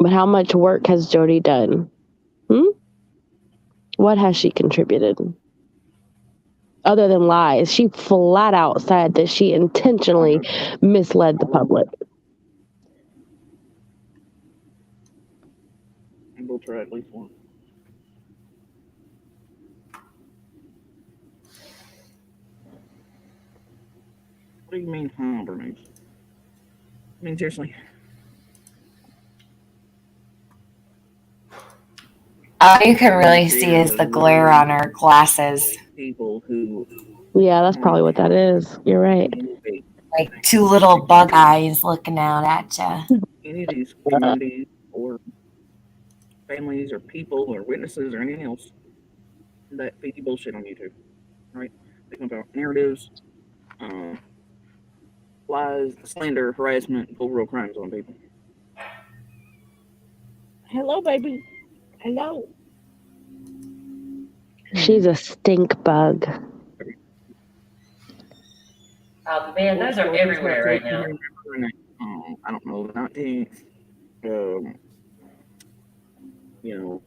But how much work has Jody done? What has she contributed? other than lies. She flat out said that she intentionally misled the public. We'll try at least one. What do you mean, huh, Bernice? I mean, seriously. All you can really see is the glare on her glasses. People who, Yeah, that's probably what that is. You're right. Like two little bug eyes looking out at you. any of these communities or families or people or witnesses or anything else that feed you bullshit on YouTube, right? Thinking about narratives, lies, slander, harassment, pull real crimes on people. Hello, baby. Hello. She's a stink bug. Oh man, those are everywhere right now. I don't know, the 19th, you know,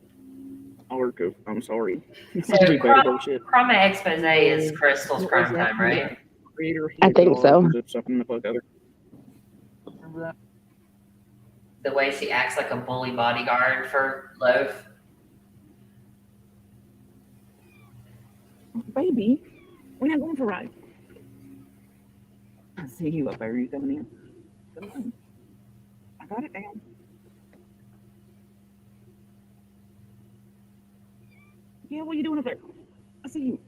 arc of, I'm sorry. So Chroma Expose is Crystal's prime time, right? I think so. Something the fuck other. Remember that? The way she acts like a bully bodyguard for Loaf. Baby, we're not going for a ride. I see you up there. You coming in? Come on. I got it down. Yeah, what are you doing up there? I see you.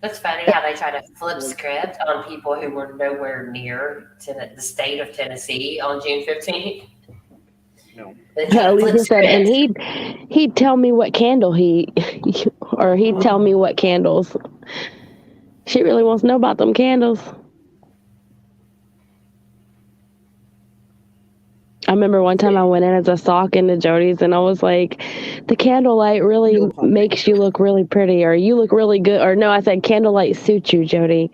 That's funny how they try to flip script on people who were nowhere near the state of Tennessee on June 15th. No. Lisa said, and he'd tell me what candle he'd tell me what candles. She really wants to know about them candles. I remember one time I went in as a sock into Jody's and I was like, the candlelight really makes you look really pretty, or you look really good. Or no, I said candlelight suits you, Jody.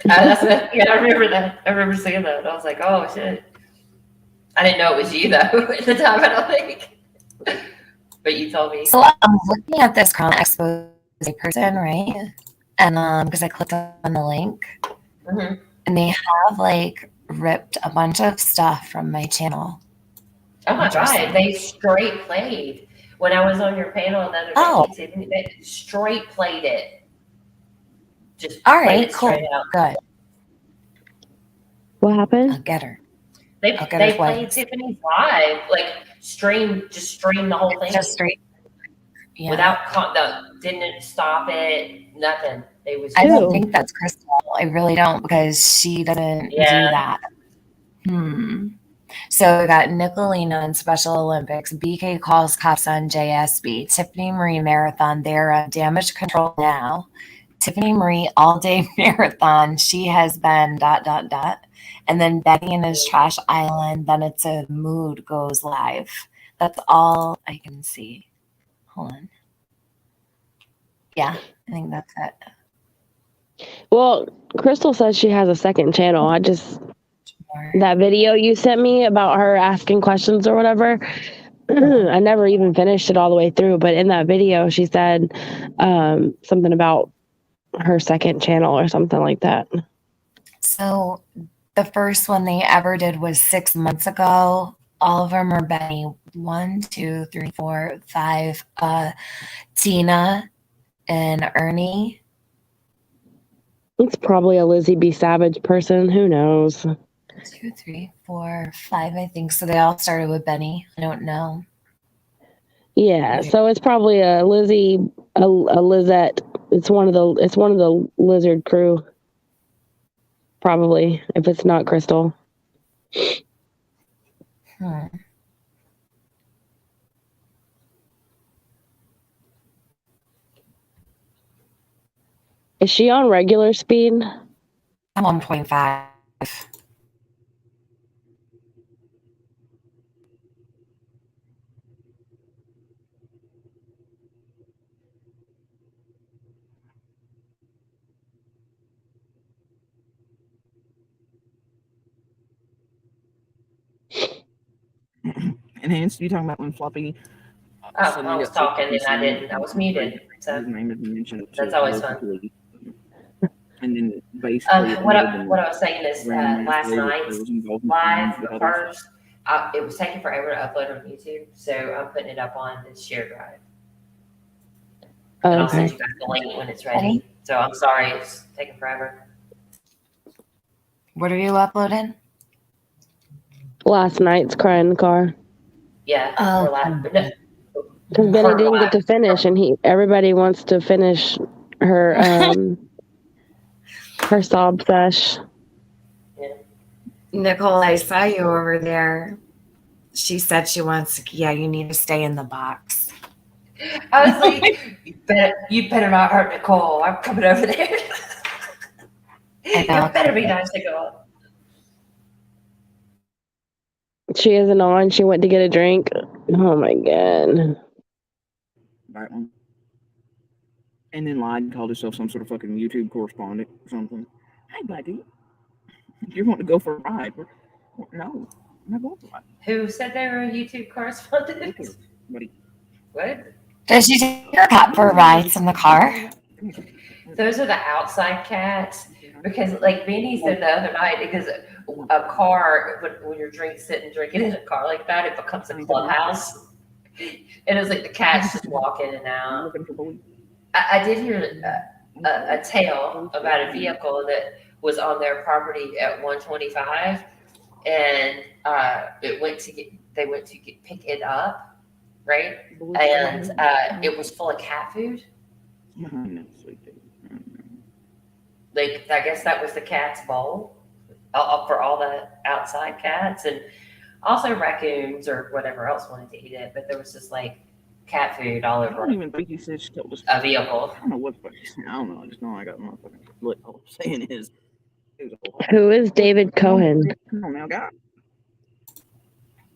That's it. Yeah, I remember that. I remember seeing that. I was like, oh shit. I didn't know it was you though at the time, I don't think. But you told me. So I'm looking at this Chroma Expose person, right? And because I clicked on the link, and they have like ripped a bunch of stuff from my channel. Oh my god, they straight played. When I was on your panel the other day, they straight played it. Just all right, cool, good. What happened? I'll get her. They played Tiffany's live, like stream the whole thing. Just straight. Yeah. Without didn't stop it, nothing. I don't think that's Crystal. I really don't, because she doesn't do that. So we got Nicolina in Special Olympics. BK calls cops on JSB. Tiffany Marie marathon. They're damage control now. Tiffany Marie all day marathon. She has been ... And then Betty and his trash island. Then it's a mood goes live. That's all I can see. Hold on. Yeah, I think that's it. Well, Crystal says she has a second channel. That video you sent me about her asking questions or whatever, I never even finished it all the way through. But in that video, she said something about her second channel or something like that. So the first one they ever did was 6 months ago. All of them are Benny. 1, 2, 3, 4, 5. Tina and Ernie. It's probably a Lizzie B. Savage person. Who knows? 2, 3, 4, 5. I think so. They all started with Benny. I don't know. Yeah, so it's probably a Lizzie, a Lizette. It's one of the lizard crew. Probably, if it's not Crystal. Is she on regular speed? I'm 1.5. Enhanced, you talking about when Floppy? I was talking and I was muted. So his name is mentioned. That's always fun. basically What I was saying is last night's live first, it was taking forever to upload on YouTube, so I'm putting it up on the share drive. And I'll send you guys the link when it's ready. So I'm sorry it's taking forever. What are you uploading? Last night's Cry in the Car. Yeah. Because Benny didn't get to finish, and everybody wants to finish her her sob sesh. Yeah. Nicole, I saw you over there. She said she wants. Yeah, you need to stay in the box. I was like, you better not hurt Nicole. I'm coming over there. You better be nice to go. She isn't on. She went to get a drink. Oh my god. That one. And then lied and called herself some sort of fucking YouTube correspondent or something. Hey, buddy, you want to go for a ride? No, I'm not going for a ride. Who said they were a YouTube correspondent? Buddy. What? Does she take her cat for rides in the car? Those are the outside cats. Because, like Benny said the other night, because a car, when you're sitting drinking in a car like that, it becomes a clubhouse. And it's like the cats just walk in and out. I did hear a tale about a vehicle that was on their property at 125, and they went to pick it up, right? And it was full of cat food. Like, I guess that was the cat's bowl for all the outside cats, and also raccoons or whatever else wanted to eat it. But there was just like cat food all over. I don't even think he said she told us a vehicle. I don't know what the fuck he's saying. I don't know. I just know I got motherfucking split. All I'm saying is, who is David Cohen? Come on now, God.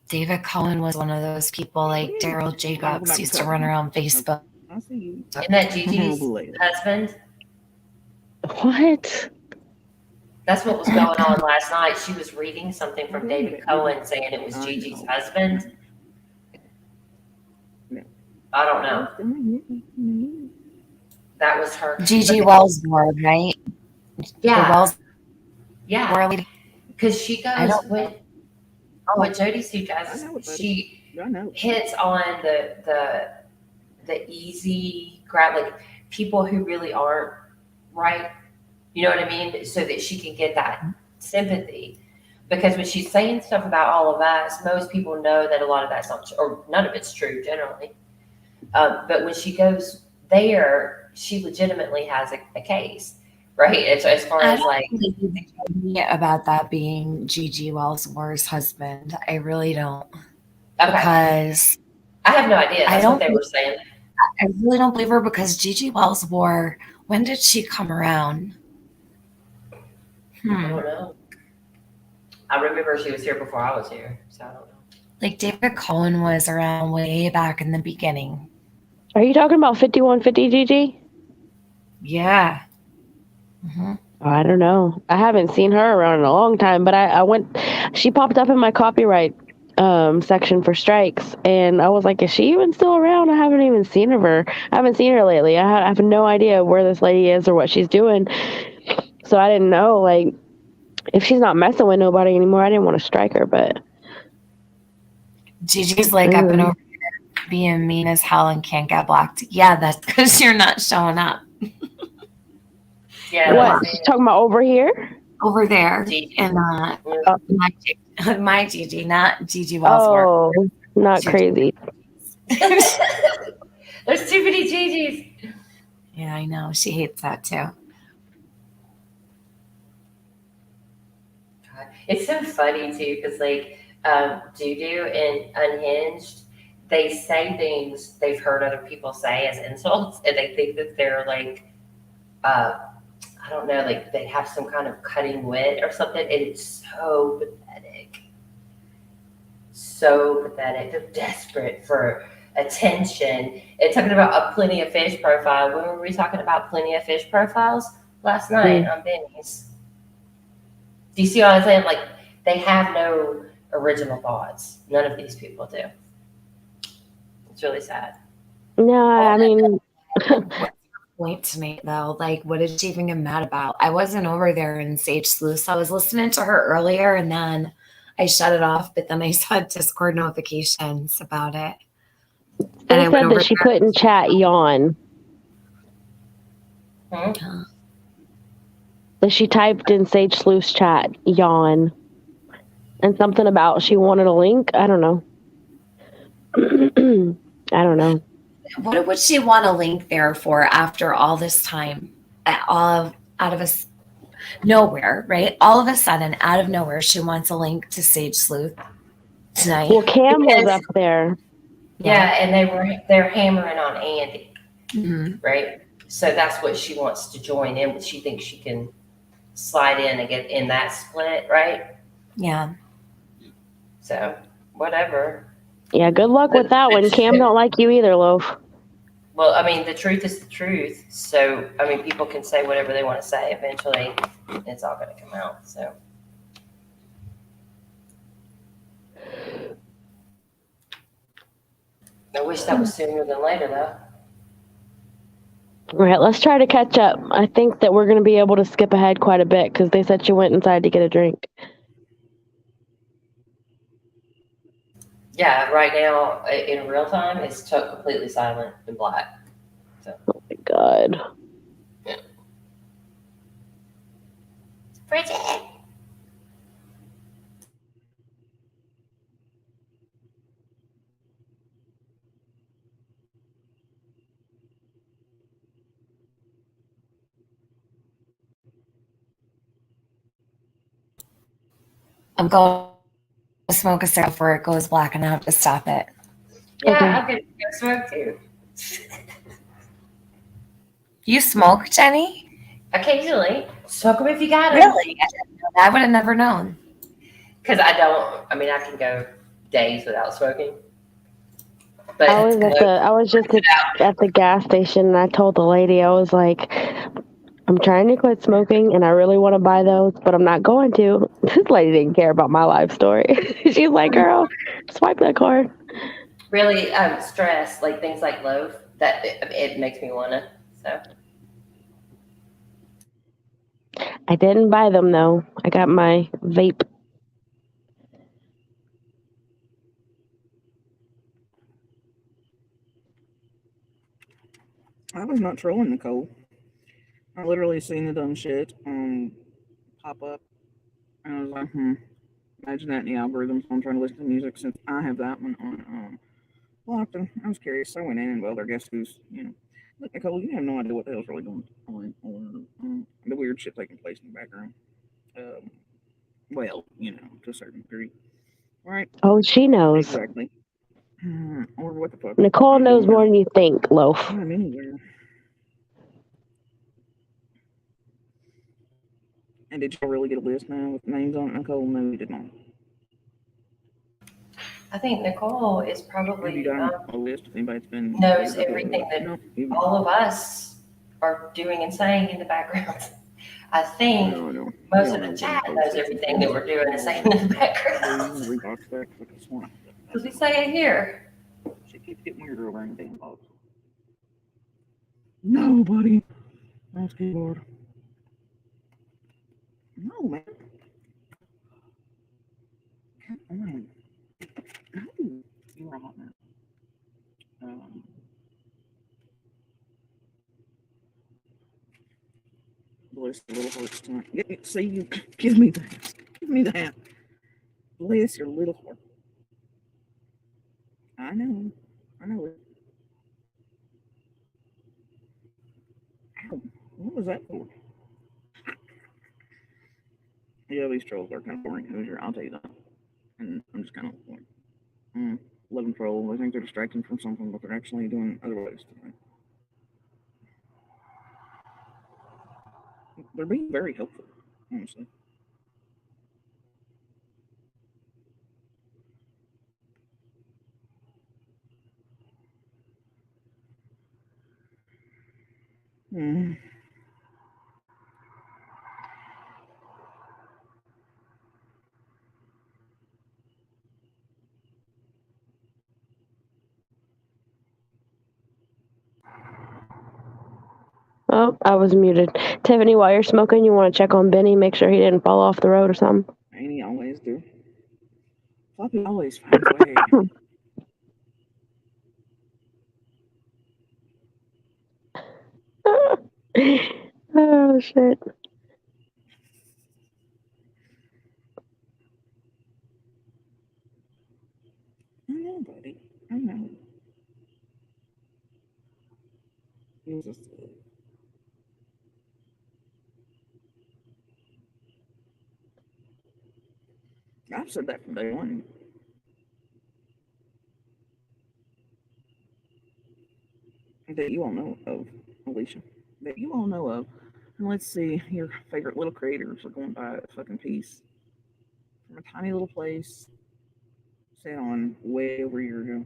David Cohen was one of those people like Daryl Jacobs used to run around Facebook. I see you. Isn't that Gigi's husband? What? That's what was going on last night. She was reading something from David Cohen saying it was Gigi's husband. I don't know. That was her. Gigi Wellsworth, right? Yeah. Yeah. Because she goes with what Jody Sue does. She hits on the easy grab, like people who really aren't right. You know what I mean? So that she can get that sympathy. Because when she's saying stuff about all of us, most people know that a lot of that's not true, or none of it's true generally. But when she goes there, she legitimately has a case, right? As far as like about that being Gigi Wellsworth's husband, I really don't. Okay. Because I have no idea. That's what they were saying. I really don't believe her because Gigi Wellsworth, when did she come around? I don't know. I remember she was here before I was here, so I don't know. Like David Cohen was around way back in the beginning. Are you talking about 5150 Gigi? Yeah. Mm-hmm. I don't know. I haven't seen her around in a long time, but I went. She popped up in my copyright section for strikes, and I was like, is she even still around? I haven't even seen her. I haven't seen her lately. I have no idea where this lady is or what she's doing. So I didn't know, like, if she's not messing with nobody anymore, I didn't want to strike her, but Gigi's like up and over here being mean as hell and can't get blocked. Yeah, that's because you're not showing up. Yeah. What? She's talking about over here? Over there. And my Gigi, not Gigi Wellsworth. Oh, not crazy. There's too many Gigi's. Yeah, I know. She hates that too. It's so funny too, because like Dudu and Unhinged, they say things they've heard other people say as insults, and they think that they're like, I don't know, like they have some kind of cutting wit or something, and it's so pathetic. So pathetic. They're desperate for attention. And talking about a Plenty of Fish profile. When were we talking about Plenty of Fish profiles? Last night on Benny's. Do you see what I'm saying? Like, they have no original thoughts. None of these people do. It's really sad. No, I mean, point to me though. Like, what did she even get mad about? I wasn't over there in Sage Sleuth. I was listening to her earlier and then I shut it off, but then I saw Discord notifications about it. They And I went said over that she there. put in chat yawn. That she typed in Sage Sleuth's chat yawn. And something about she wanted a link. I don't know. I don't know. What would she want a link there for after all this time? Out of us nowhere, right? All of a sudden, out of nowhere, she wants a link to Sage Sleuth tonight. Well, Cam was Because- up there. Yeah, and they're hammering on Andy, Mhm. right? So that's what she wants to join in. She thinks she can slide in and get in that split, right? Yeah. So whatever. Yeah, good luck with that one. Cam don't like you either, Loaf. Well, I mean, the truth is the truth. So, I mean, people can say whatever they want to say. Eventually, it's all going to come out. So, I wish that was sooner than later, though. All right, let's try to catch up. I think that we're going to be able to skip ahead quite a bit because they said she went inside to get a drink. Yeah, right now, in real time, it's completely silent and black. Oh my God. Bridget! I'm going to smoke a cigarette before it goes black and I have to stop it. Yeah, Okay. I'm going to go smoke too. You smoke, Jenny? Occasionally. Smoke them if you got them. Really? I would have never known. Because I don't, I mean, I can go days without smoking. But I was just at the gas station and I told the lady, I was like, I'm trying to quit smoking and I really want to buy those, but I'm not going to. This lady didn't care about my life story. She's like, girl, swipe that card. really stress, like things like loaf, that it makes me want to. So I didn't buy them though. I got my vape. I was not trolling Nicole. I literally seen the dumb shit pop up, and I was like, imagine that in the algorithm. So I'm trying to listen to music since I have that one on blocked. And I was curious, so I went in and well, I guess who's look, Nicole, you have no idea what the hell's really going on, or the weird shit taking place in the background. Well, to a certain degree, right? Oh, she knows. Exactly. Or what the fuck? Nicole knows more than you think, Loaf. I'm anywhere. And did y'all really get a list now with names on it, Nicole? No, we did not. I think Nicole is Have probably you got a list if anybody's been knows everything that No, all of us are doing and saying in the background. I think no. most of the chat knows everything that we're doing and saying in the background. Rebox that because one. Because we say it here. She keeps getting weirder over in the damn box. No, buddy. Mouse keyboard. No, man. Come on. No. You are hot now. Bless your little heart tonight. See, you give me that. Give me that. Bless your little heart. I know. I know it. Ow. What was that for? Yeah, these trolls are kind of boring. Hoosier, I'll tell you that. And I'm just kind of like, love and troll. I think they're distracting from something, but they're actually doing other ways. They're being very helpful, honestly. Mm. Oh, I was muted. Tiffany, while you're smoking, you want to check on Benny, make sure he didn't fall off the road or something? And he always do. Floppy always finds a way. Oh, shit. I know, buddy. I know. He was just. I've said that from day one. That you all know of, Alicia. That you all know of. And let's see, your favorite little creators are going by a fucking piece from a tiny little place set on way over a year ago.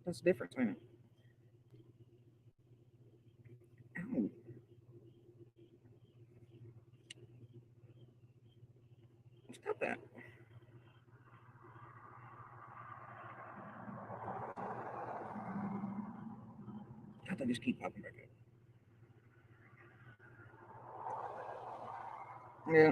That's the difference, ain't it? Ow. Stop that. God, they just keep popping back up. Yeah.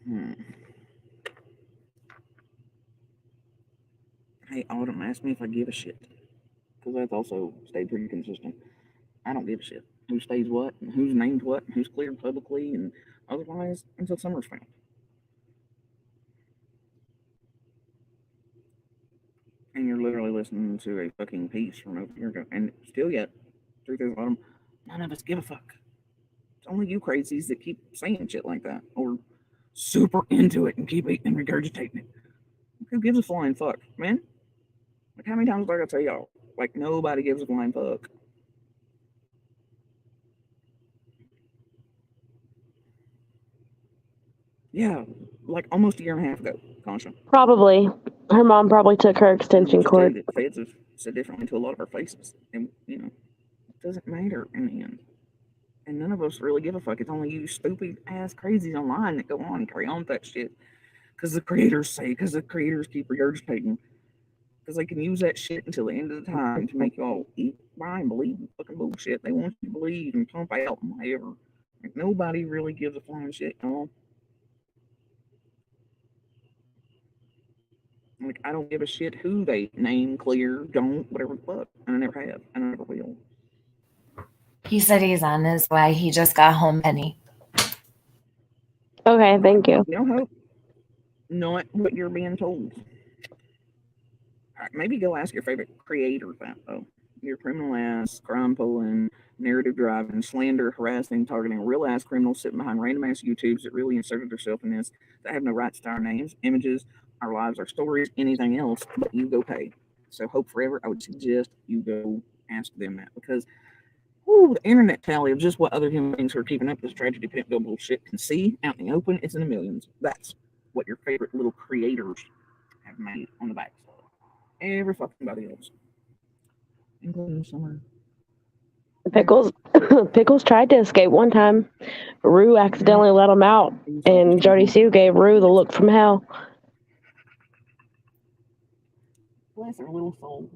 Hmm. Hey, Autumn asked me if I give a shit. Because that's also stayed pretty consistent. I don't give a shit who stays what, and who's named what, and who's cleared publicly, and otherwise until summer's found. And you're literally listening to a fucking piece from over a year ago. And still yet, truth is, Autumn, none of us give a fuck. It's only you crazies that keep saying shit like that. Or super into it and keep eating and regurgitating it. Who gives a flying fuck, man? Like, how many times do I gotta tell y'all? Like, nobody gives a flying fuck. Yeah, like almost a year and a half ago, Concha. Probably. Her mom probably took her I extension just tell you cord. that feds have said differently to a lot of our faces. And, you know, it doesn't matter in the end. And none of us really give a fuck. It's only you stupid ass crazies online that go on and carry on with that shit. Because the creators say, because the creators keep regurgitating. Because they can use that shit until the end of the time to make y'all eat, buy, and believe in fucking bullshit they want you to believe and pump out and whatever. Like, nobody really gives a flying shit, y'all. Like, I don't give a shit who they name, clear, don't, whatever the fuck. And I never have, and I never will. He said he's on his way. He just got home, Penny. Okay, thank you. No hope. Not what you're being told. Right, maybe go ask your favorite creator that, though. Your criminal ass, crime pulling, narrative driving, slander, harassing, targeting real ass criminals sitting behind random ass YouTubes that really inserted themselves in this, that have no rights to our names, images, our lives, our stories, anything else, but you go pay. So Hope Forever, I would suggest you go ask them that because the internet tally of just what other human beings who are keeping up this tragedy Pimpville bullshit can see out in the open, it's in the millions. That's what your favorite little creators have made on the backside. Every fucking body else, including Summer. Pickles Pickles tried to escape one time. Rue accidentally let him out, and Jody Sue gave Rue the look from hell. Bless her little soul.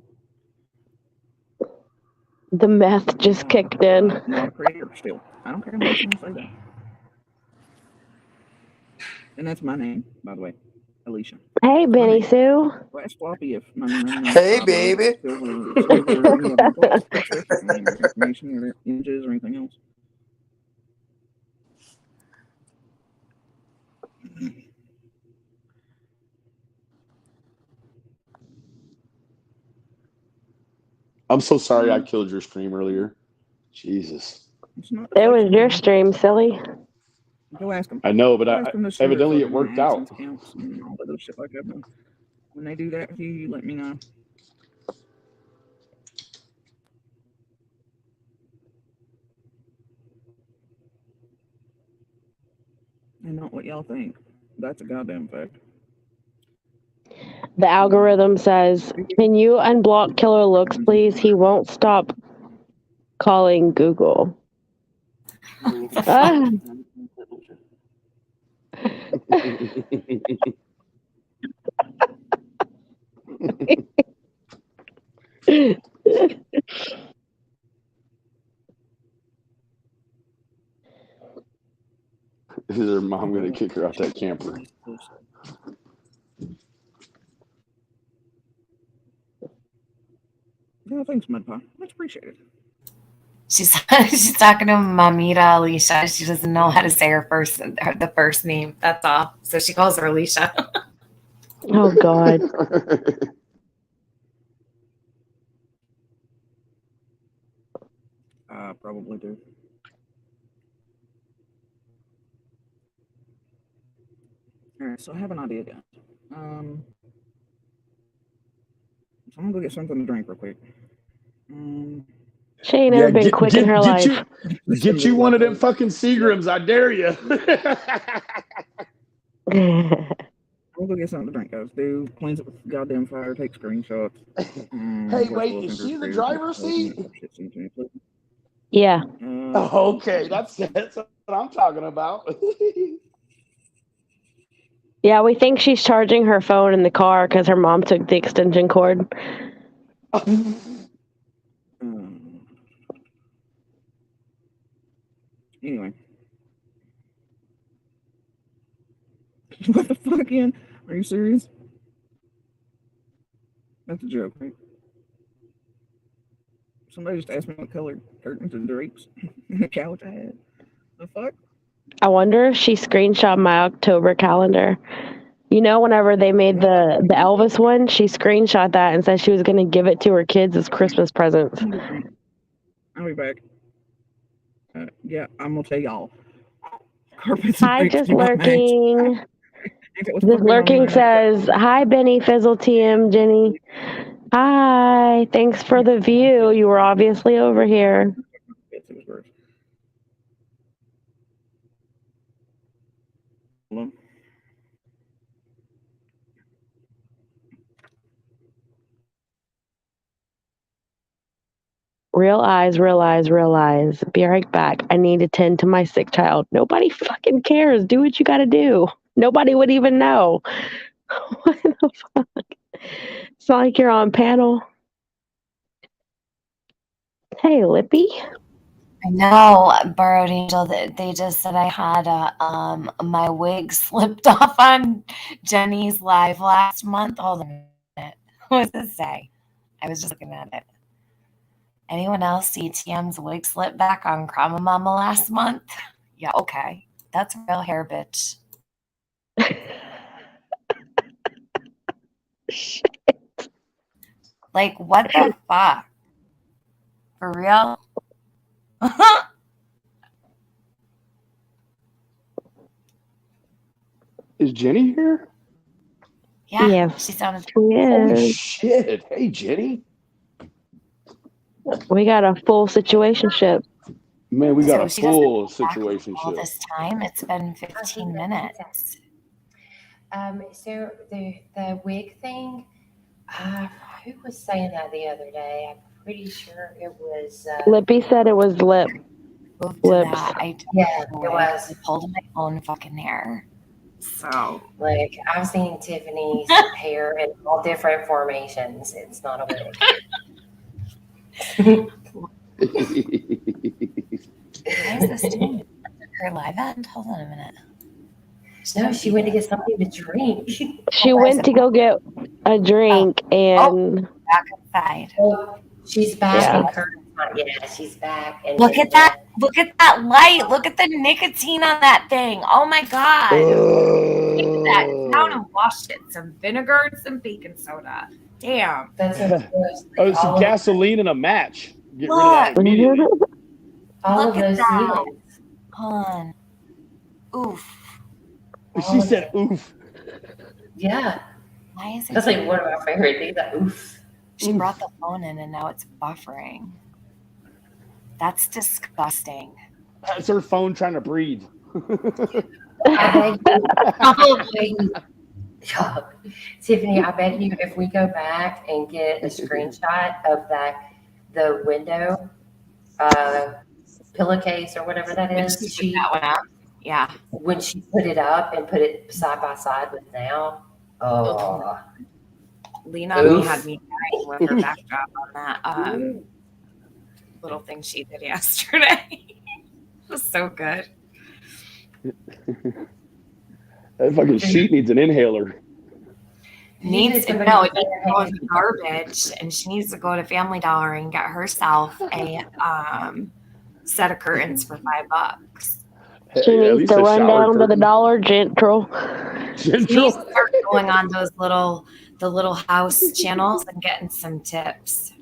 The meth just kicked in. I'm not a creator still. I don't care how much you want to say that. And that's my name, by the way, Alicia. Hey, Benny Sue. Last floppy if my Hey, baby. silver, or any other thoughts, process, or any other information, or images, or anything else. I'm so sorry I killed your stream earlier. Jesus. It's not It was your stream, silly. Go ask them. I know, but evidently it worked out. Counts and all that other shit like that. But when they do that with you, you let me know. And not what y'all think. That's a goddamn fact. The algorithm says, "Can you unblock Killer Looks, please? He won't stop calling Google." Ah. Is her mom gonna kick her out that camper? Yeah, thanks, Mud Pie. Much appreciated. She's talking to Mamita Alicia. She doesn't know how to say the first name. That's all. So she calls her Alicia. Oh God. I probably do. All right, so I have an idea, guys. So I'm gonna go get something to drink real quick. She ain't never been quick in her life. Get you one of them fucking Seagrams, I dare you. We'll go get something to drink, guys. Do cleans up with goddamn fire, take screenshots. Hey, wait, is she in the driver's seat? Yeah. Okay, that's what I'm talking about. Yeah, we think she's charging her phone in the car because her mom took the extension cord. Anyway. What the fuck, Ian? Are you serious? That's a joke, right? Somebody just asked me what color curtains and drapes the couch I had. The fuck? I wonder if she screenshot my October calendar. You know, whenever they made the Elvis one, she screenshot that and said she was going to give it to her kids as Christmas presents. I'll be back. Yeah, I'm gonna tell y'all. Hi, just lurking. Just lurking says, "Hi, Benny Fizzle TM Jenny. Hi, thanks for the view. You were obviously over here." Real eyes, real eyes, real eyes. Be right back. I need to tend to my sick child. Nobody fucking cares. Do what you gotta do. Nobody would even know. What the fuck? It's not like you're on panel. Hey, Lippy. I know, Borrowed Angel. They just said I had my wig slipped off on Jenny's live last month. Hold on a minute. What does it say? I was just looking at it. Anyone else see TM's wig slip back on Krama Mama last month? Yeah, okay. That's real hair, bitch. Shit. Like, what the fuck? For real? Is Jenny here? Yeah, yes, she sounded. Holy shit! Hey, Jenny. We got a full situationship. Man, we got So a she full doesn't come back situationship. all this time. It's been 15 minutes. So the wig thing, who was saying that the other day? I'm pretty sure it was Lippy said it was Lips. That. Yeah, it was. I pulled my own fucking hair. So, like, I've seen Tiffany's hair in all different formations. It's not a wig. Why is this doing her live end? Hold on a minute. No, she went to get something to drink. She went to go get a drink and back inside. Oh, she's back Yeah. and Kurt's not yet. She's back. And Look at that! Look at that light! Look at the nicotine on that thing! Oh my god! Take that down and wash it. Some vinegar and some baking soda. Damn. That's gross. Oh, some gasoline and a match. Get rid of that Look. immediately. All Look of at those that. feelings. Hold on. Oof. She said, "Oof." Yeah. Why is it? That's like one of my favorite things. That oof. She brought the phone in and now it's buffering. That's disgusting. That's her phone trying to breathe. I bet you, probably, Tiffany, I bet you if we go back and get a screenshot of the window pillowcase or whatever that When is, she put that one up. Yeah. when she put it up and put it side by side with now, oh, Lena Oof. had me dying with her backdrop on that little thing she did yesterday. It was so good. That fucking sheet needs an inhaler. Needs to know it needs to go in the garbage, and she needs to go to Family Dollar and get herself a set of curtains for $5. She At needs least to a run shower down to the curtain. Dollar General. She needs to start going on those the little house channels and getting some tips.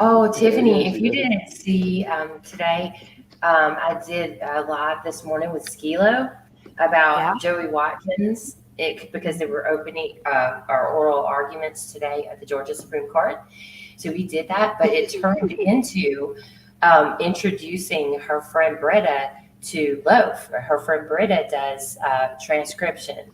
Oh, Tiffany, if you didn't see today, I did a live this morning with Skilo about Joey Watkins because they were opening our oral arguments today at the Georgia Supreme Court. So we did that, but it turned into introducing her friend Britta to Loaf. Her friend Britta does transcription.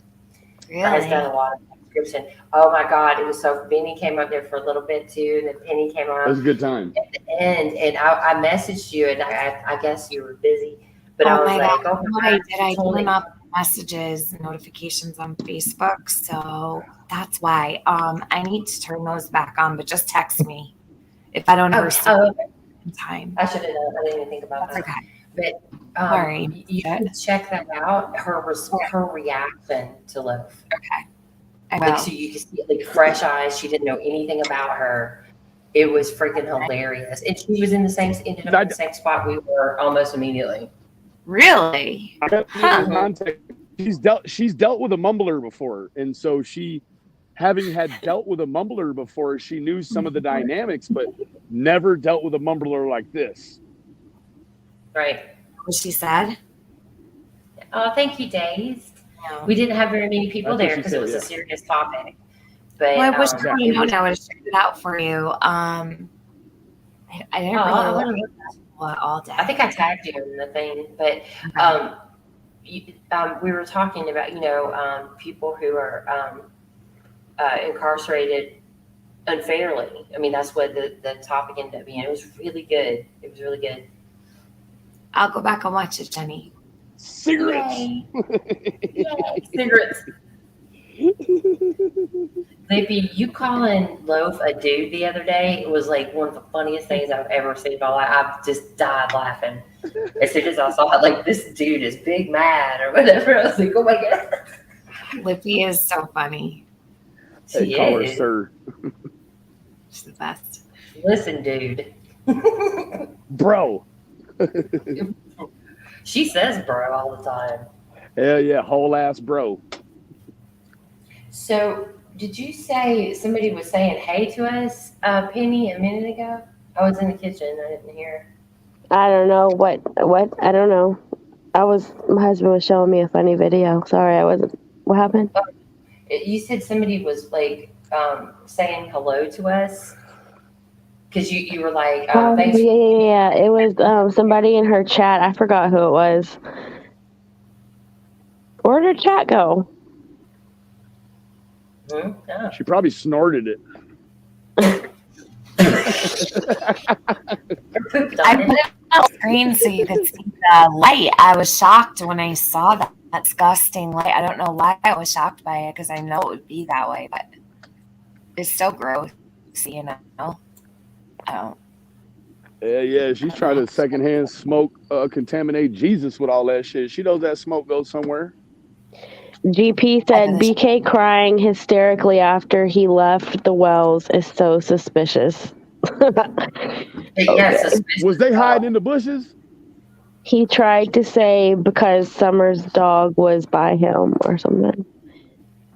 Really? Has done a lot of transcription. Oh my God, it was so. Benny came up there for a little bit too, and then Penny came on. It was a good time. At the end, and I messaged you, and I guess you were busy, but I was like, oh my God, I turn up messages and notifications on Facebook, so that's why I need to turn those back on. But just text me if I don't ever see it in time. I should have known. I didn't even think about that. Okay. But Sorry. you can check that out. Her reaction to Loaf. Okay. I will. Like, so you can see like fresh eyes. She didn't know anything about her. It was freaking hilarious, and she was ended up in the same spot we were almost immediately. Really? She's dealt with a mumbler before, and so having had dealt with a mumbler before, she knew some of the dynamics, but never dealt with a mumbler like this. Right. What she said? Oh, thank you, Dazed. No. We didn't have very many people there because it was a serious topic. But I wish I would have checked it out for you. I didn't really look all day. I think I tagged you in the thing, but we were talking about people who are incarcerated unfairly. I mean, that's what the topic ended up being. It was really good. It was really good. I'll go back and watch it, Jenny. Cigarettes. Yay. Yay. Cigarettes. Lippy, you calling Loaf a dude the other day was like one of the funniest things I've ever seen in my life. I've just died laughing. As soon as I saw it, like, this dude is big mad or whatever. I was like, oh my God. Lippy is so funny. Hey, call her sir. She's the best. Listen, dude. Bro. She says bro all the time. Hell yeah, whole ass bro. So, did you say somebody was saying hey to us, Penny, a minute ago? I was in the kitchen. I didn't hear. I don't know what I don't know. My husband was showing me a funny video. Sorry, I wasn't. What happened? You said somebody was like saying hello to us because you were like, thanks. Yeah. It was somebody in her chat. I forgot who it was. Where did her chat go? Oh. She probably snorted it. I put it on the screen so you could see the light. I was shocked when I saw that disgusting light. I don't know why I was shocked by it because I know it would be that way, but it's so gross, you know. I don't. Yeah, she's trying to secondhand smoke, contaminate Jesus with all that shit. She knows that smoke goes somewhere. GP said BK crying hysterically after he left the Wells is so suspicious. Yes, okay. Was they hiding in the bushes? He tried to say because Summer's dog was by him or something.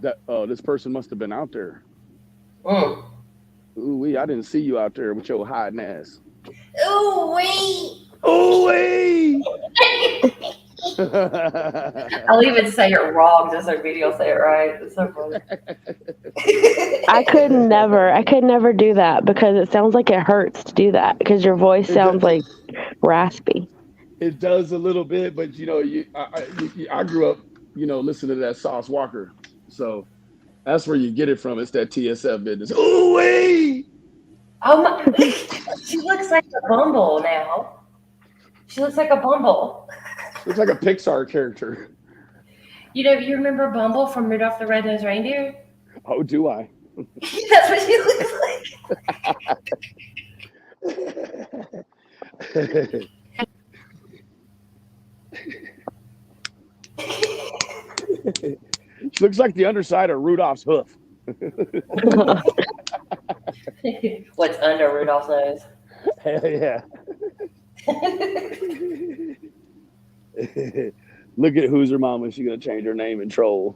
This person must have been out there. Mm. Ooh-wee, I didn't see you out there with your hiding ass. Ooh-wee. Ooh-wee. I'll even say it wrong just so video say it right. It's so funny. I could never do that because it sounds like it hurts to do that because your voice sounds like raspy. It does a little bit, but I grew up, listening to that Sauce Walker, so that's where you get it from. It's that TSF business. Ooh wee! Oh my! She looks like a Bumble now. She looks like a Bumble. Looks like a Pixar character. You remember Bumble from Rudolph the Red-Nosed Reindeer? Oh, do I? That's what she looks like. She looks like the underside of Rudolph's hoof. What's under Rudolph's nose? Hell yeah. Look at who's her mama. She's gonna change her name and troll.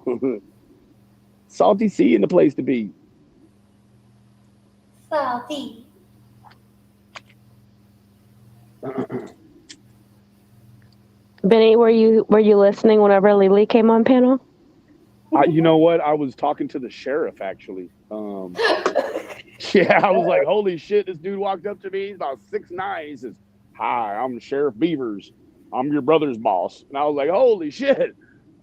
Salty C in the place to be. Salty. Benny, were you listening whenever Lily came on panel? You know what? I was talking to the sheriff actually. Yeah, I was like, holy shit, this dude walked up to me. He's about 6'9". He says, "Hi, I'm Sheriff Beavers. I'm your brother's boss." And I was like, holy shit.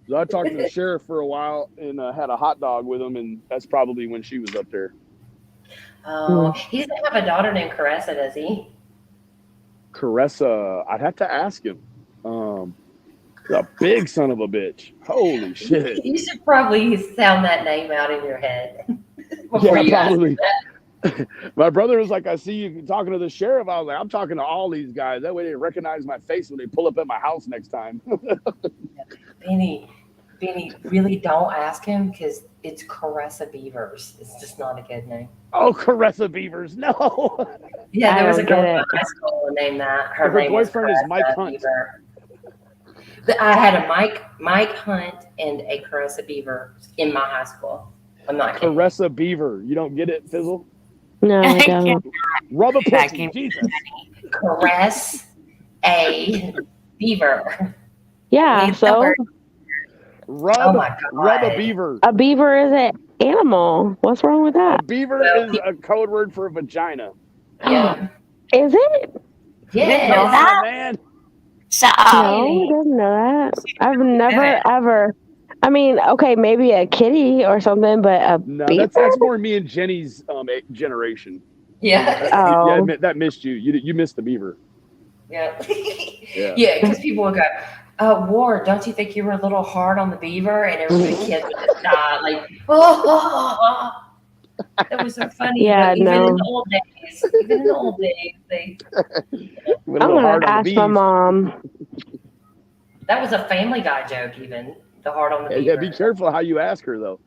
So I talked to the sheriff for a while and had a hot dog with him, and that's probably when she was up there. Oh, he doesn't have a daughter named Caressa, does he? Caressa, I'd have to ask him. A big son of a bitch. Holy shit. You should probably sound that name out in your head before you probably. My brother was like, "I see you talking to the sheriff." I was like, "I'm talking to all these guys. That way they recognize my face when they pull up at my house next time." Benny, really don't ask him because it's Caressa Beavers. It's just not a good name. Oh, Caressa Beavers. No. Yeah, there was a girl in high school named that. Her name boyfriend was is Mike Hunt. Beaver. I had a Mike Hunt and a Caressa Beaver in my high school. I'm not kidding. Caressa Beaver. You don't get it, Fizzle? No, I don't. Rub a pussy. Jesus. Caress a Beaver. Yeah, so Rub a beaver. A beaver is an animal. What's wrong with that? A beaver is a code word for a vagina. Yeah. Is it? Yeah. know that? Man. Shut up. No, I didn't know that. I've never ever. I mean, okay, maybe a kitty or something, but a beaver? That's more me and Jenny's generation. Yeah. Oh. Yeah, that missed you. You missed the beaver. Yeah. Yeah, because people would go, Ward, don't you think you were a little hard on the beaver? And everybody, kids would just die like, oh. That was so funny. Yeah, even no. in the old days, they. I'm gonna ask my mom. That was a Family Guy joke, even the hard on the beaver. Yeah, be careful how you ask her though.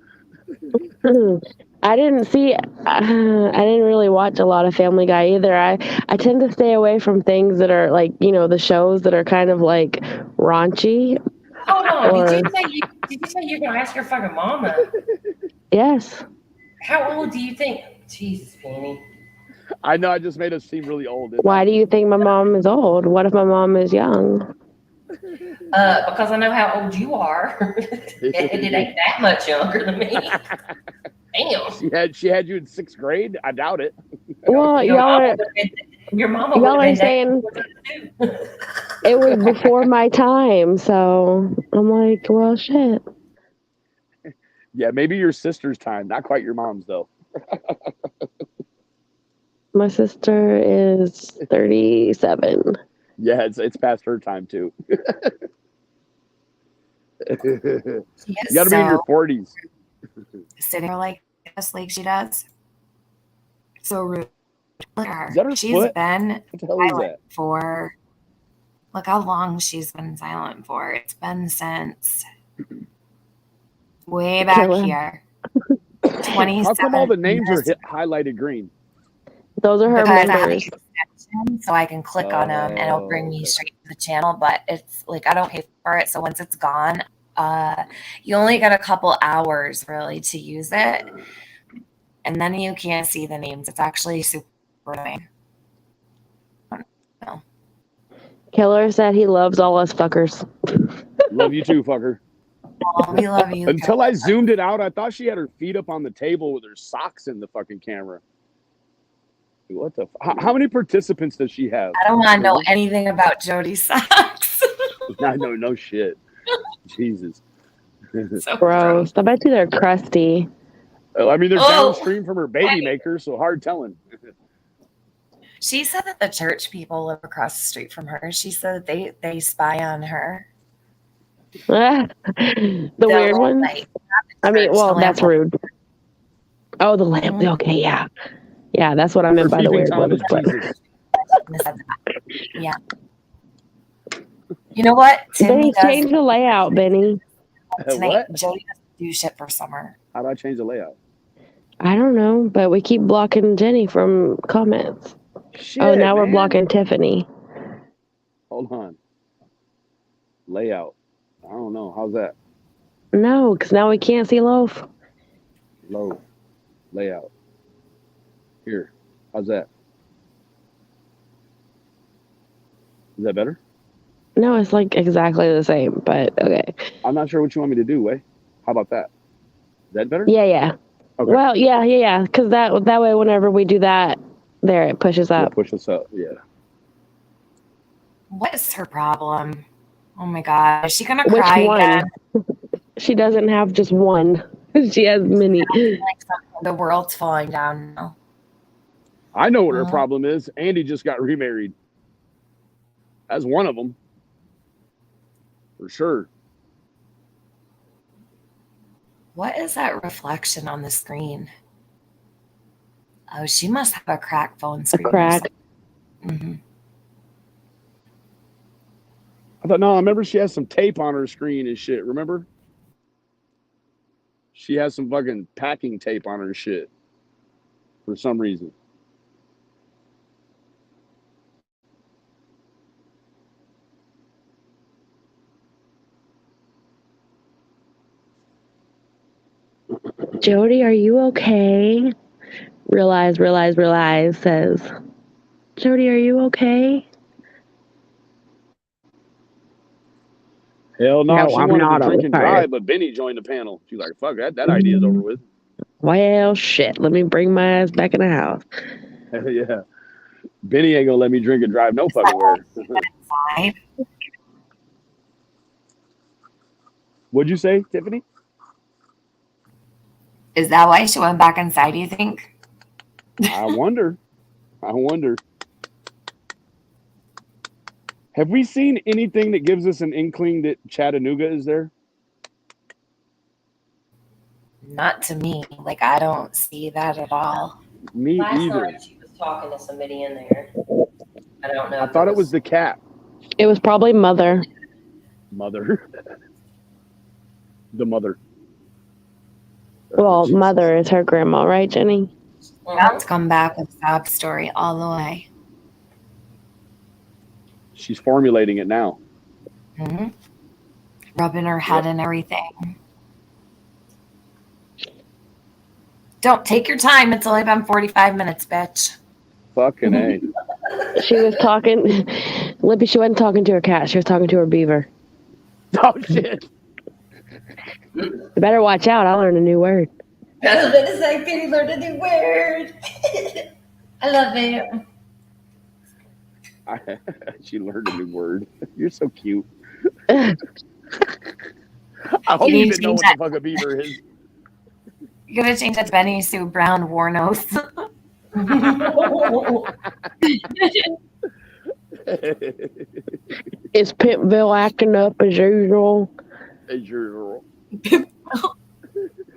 I didn't really watch a lot of Family Guy either. I tend to stay away from things that are like, the shows that are kind of like raunchy. Hold on, did you say you're gonna ask your fucking mama? Yes. How old do you think? Jesus, Penny. I know, I just made us seem really old. Why do you think my mom is old? What if my mom is young? Because I know how old you are. It ain't that much younger than me. Damn. She had you in 6th grade? I doubt it. Well, your y'all mama are saying it was before my time, so I'm like, well, shit. Yeah, maybe your sister's time, not quite your mom's though. My sister is 37. Yeah, it's past her time too. You gotta be in your 40s. Sitting there like this, like she does. So rude. Look at her. Is that her She's foot? been What the hell is silent that? for. Look how long she's been silent for. It's been since way back here. 27. How come all the names are highlighted green? Those are her Because I have members. the extension, so I can click on them and it'll bring me straight to the channel. But it's like I don't pay for it, so once it's gone, you only get a couple hours really to use it, and then you can't see the names. It's actually super annoying. No. Killer said he loves all us fuckers. Love you too, fucker. Oh, we love you. Until I zoomed it out, I thought she had her feet up on the table with her socks in the fucking camera. What the? How many participants does she have? I don't want to know anything about Jody's socks. No shit. Jesus. So Gross. I bet you they're crusty. I mean, they're Oh. downstream from her baby maker, so hard telling. She said that the church people live across the street from her. She said that they spy on her. The weird ones. Like, I mean, church, well, the that's lamp- rude. Oh, the lamp. Mhm. Okay, yeah. Yeah, that's what I meant by the Peeping weird Tom ones. is But Jesus. Yeah. You know what? Benny, Timmy does change the layout, Benny. tonight. What? Jody doesn't do shit for summer. How do I change the layout? I don't know, but we keep blocking Jenny from comments. Shit, Oh, now we're man. blocking Tiffany. Hold on. Layout. I don't know. How's that? No, because now we can't see Loaf. Low. Layout. Here. How's that? Is that better? No, it's like exactly the same, but okay. I'm not sure what you want me to do, Way. How about that? Is that better? Yeah. Okay. Well, yeah. Because that way, whenever we do that, there it pushes It'll up. push us up. Yeah. What is her problem? Oh my god, is she gonna Which cry one? again? She doesn't have just one. She has many. Like the world's falling down now. I know what her problem is. Andy just got remarried. That's one of them. For sure. What is that reflection on the screen? Oh, she must have a crack phone A screen. crack. Mm-hmm. I thought, no, I remember she has some tape on her screen and shit. Remember? She has some fucking packing tape on her shit. For some reason. Jody, are you okay? Realize says. Jody, are you okay? Hell no, No, she I'm wanted not to drink and okay. drive, but Benny joined the panel. She's like, fuck, that idea's over with. Well, shit. Let me bring my ass back in the house. Yeah. Benny ain't gonna let me drink and drive no fucking where. Fine. What'd you say, Tiffany? Is that why she went back inside, do you think? I wonder. Have we seen anything that gives us an inkling that Chattanooga is there? Not to me. Like, I don't see that at all. Me Last either. night she was talking to somebody in there. I don't know. I thought it was the cat. It was probably Mother. Mother. The mother. Well, Jesus. Mother is her grandma, right, Jenny? Let's come back with sob story all the way. She's formulating it now. Mm-hmm. Rubbing her head and everything. Don't take your time. It's only been 45 minutes, bitch. Fucking A. She was talking. Lippy, she wasn't talking to her cat. She was talking to her beaver. Oh, shit. You better watch out. I'll learn a new word. I was going to say, Penny learned a new word. I love it. She learned a new word. You're so cute. I hope you didn't know what the fuck a beaver is. You're going to change that to Benny Sue Brown Warnos. Is Pimpville acting up as usual? As usual.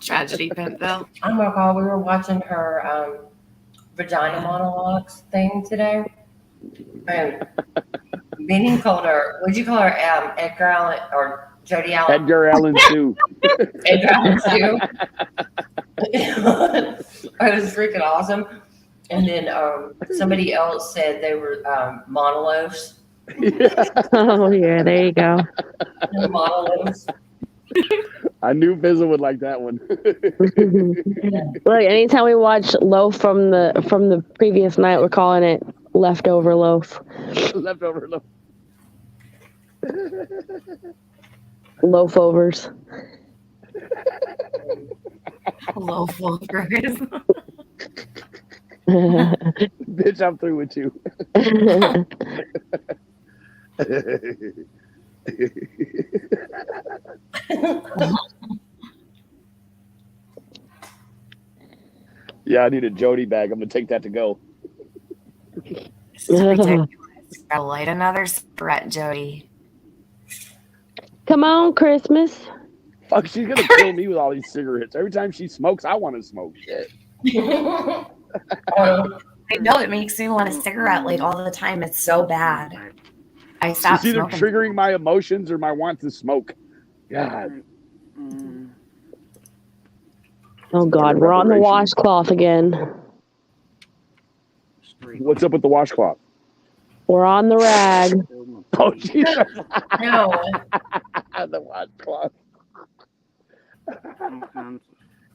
Tragedy, Pimpville. Oh my God, we were watching her vagina monologues thing today. And Benny called her, what'd you call her? Edgar Allan or Jody Allen? Edgar Allan Sue. Edgar Allan Sue. It was freaking awesome. And then somebody else said they were monologues. Oh, yeah, there you go. Monologues. I knew Bizzle would like that one. Look, anytime we watch Loaf from the previous night, we're calling it Leftover Loaf. Leftover loaf. Loafovers. Loaf lovers. Bitch, I'm through with you. Yeah, I need a Jody bag. I'm gonna take that to go. This is ridiculous. Gotta light another cigarette, Jody. Come on, Christmas. Fuck, she's gonna kill me with all these cigarettes. Every time she smokes, I want to smoke shit. I know it makes me want a cigarette like all the time. It's so bad. I stopped It's either smoking. triggering my emotions or my want to smoke. God. Oh God, we're on the washcloth again. What's up with the washcloth? We're on the rag. Oh, Jesus. No. The washcloth.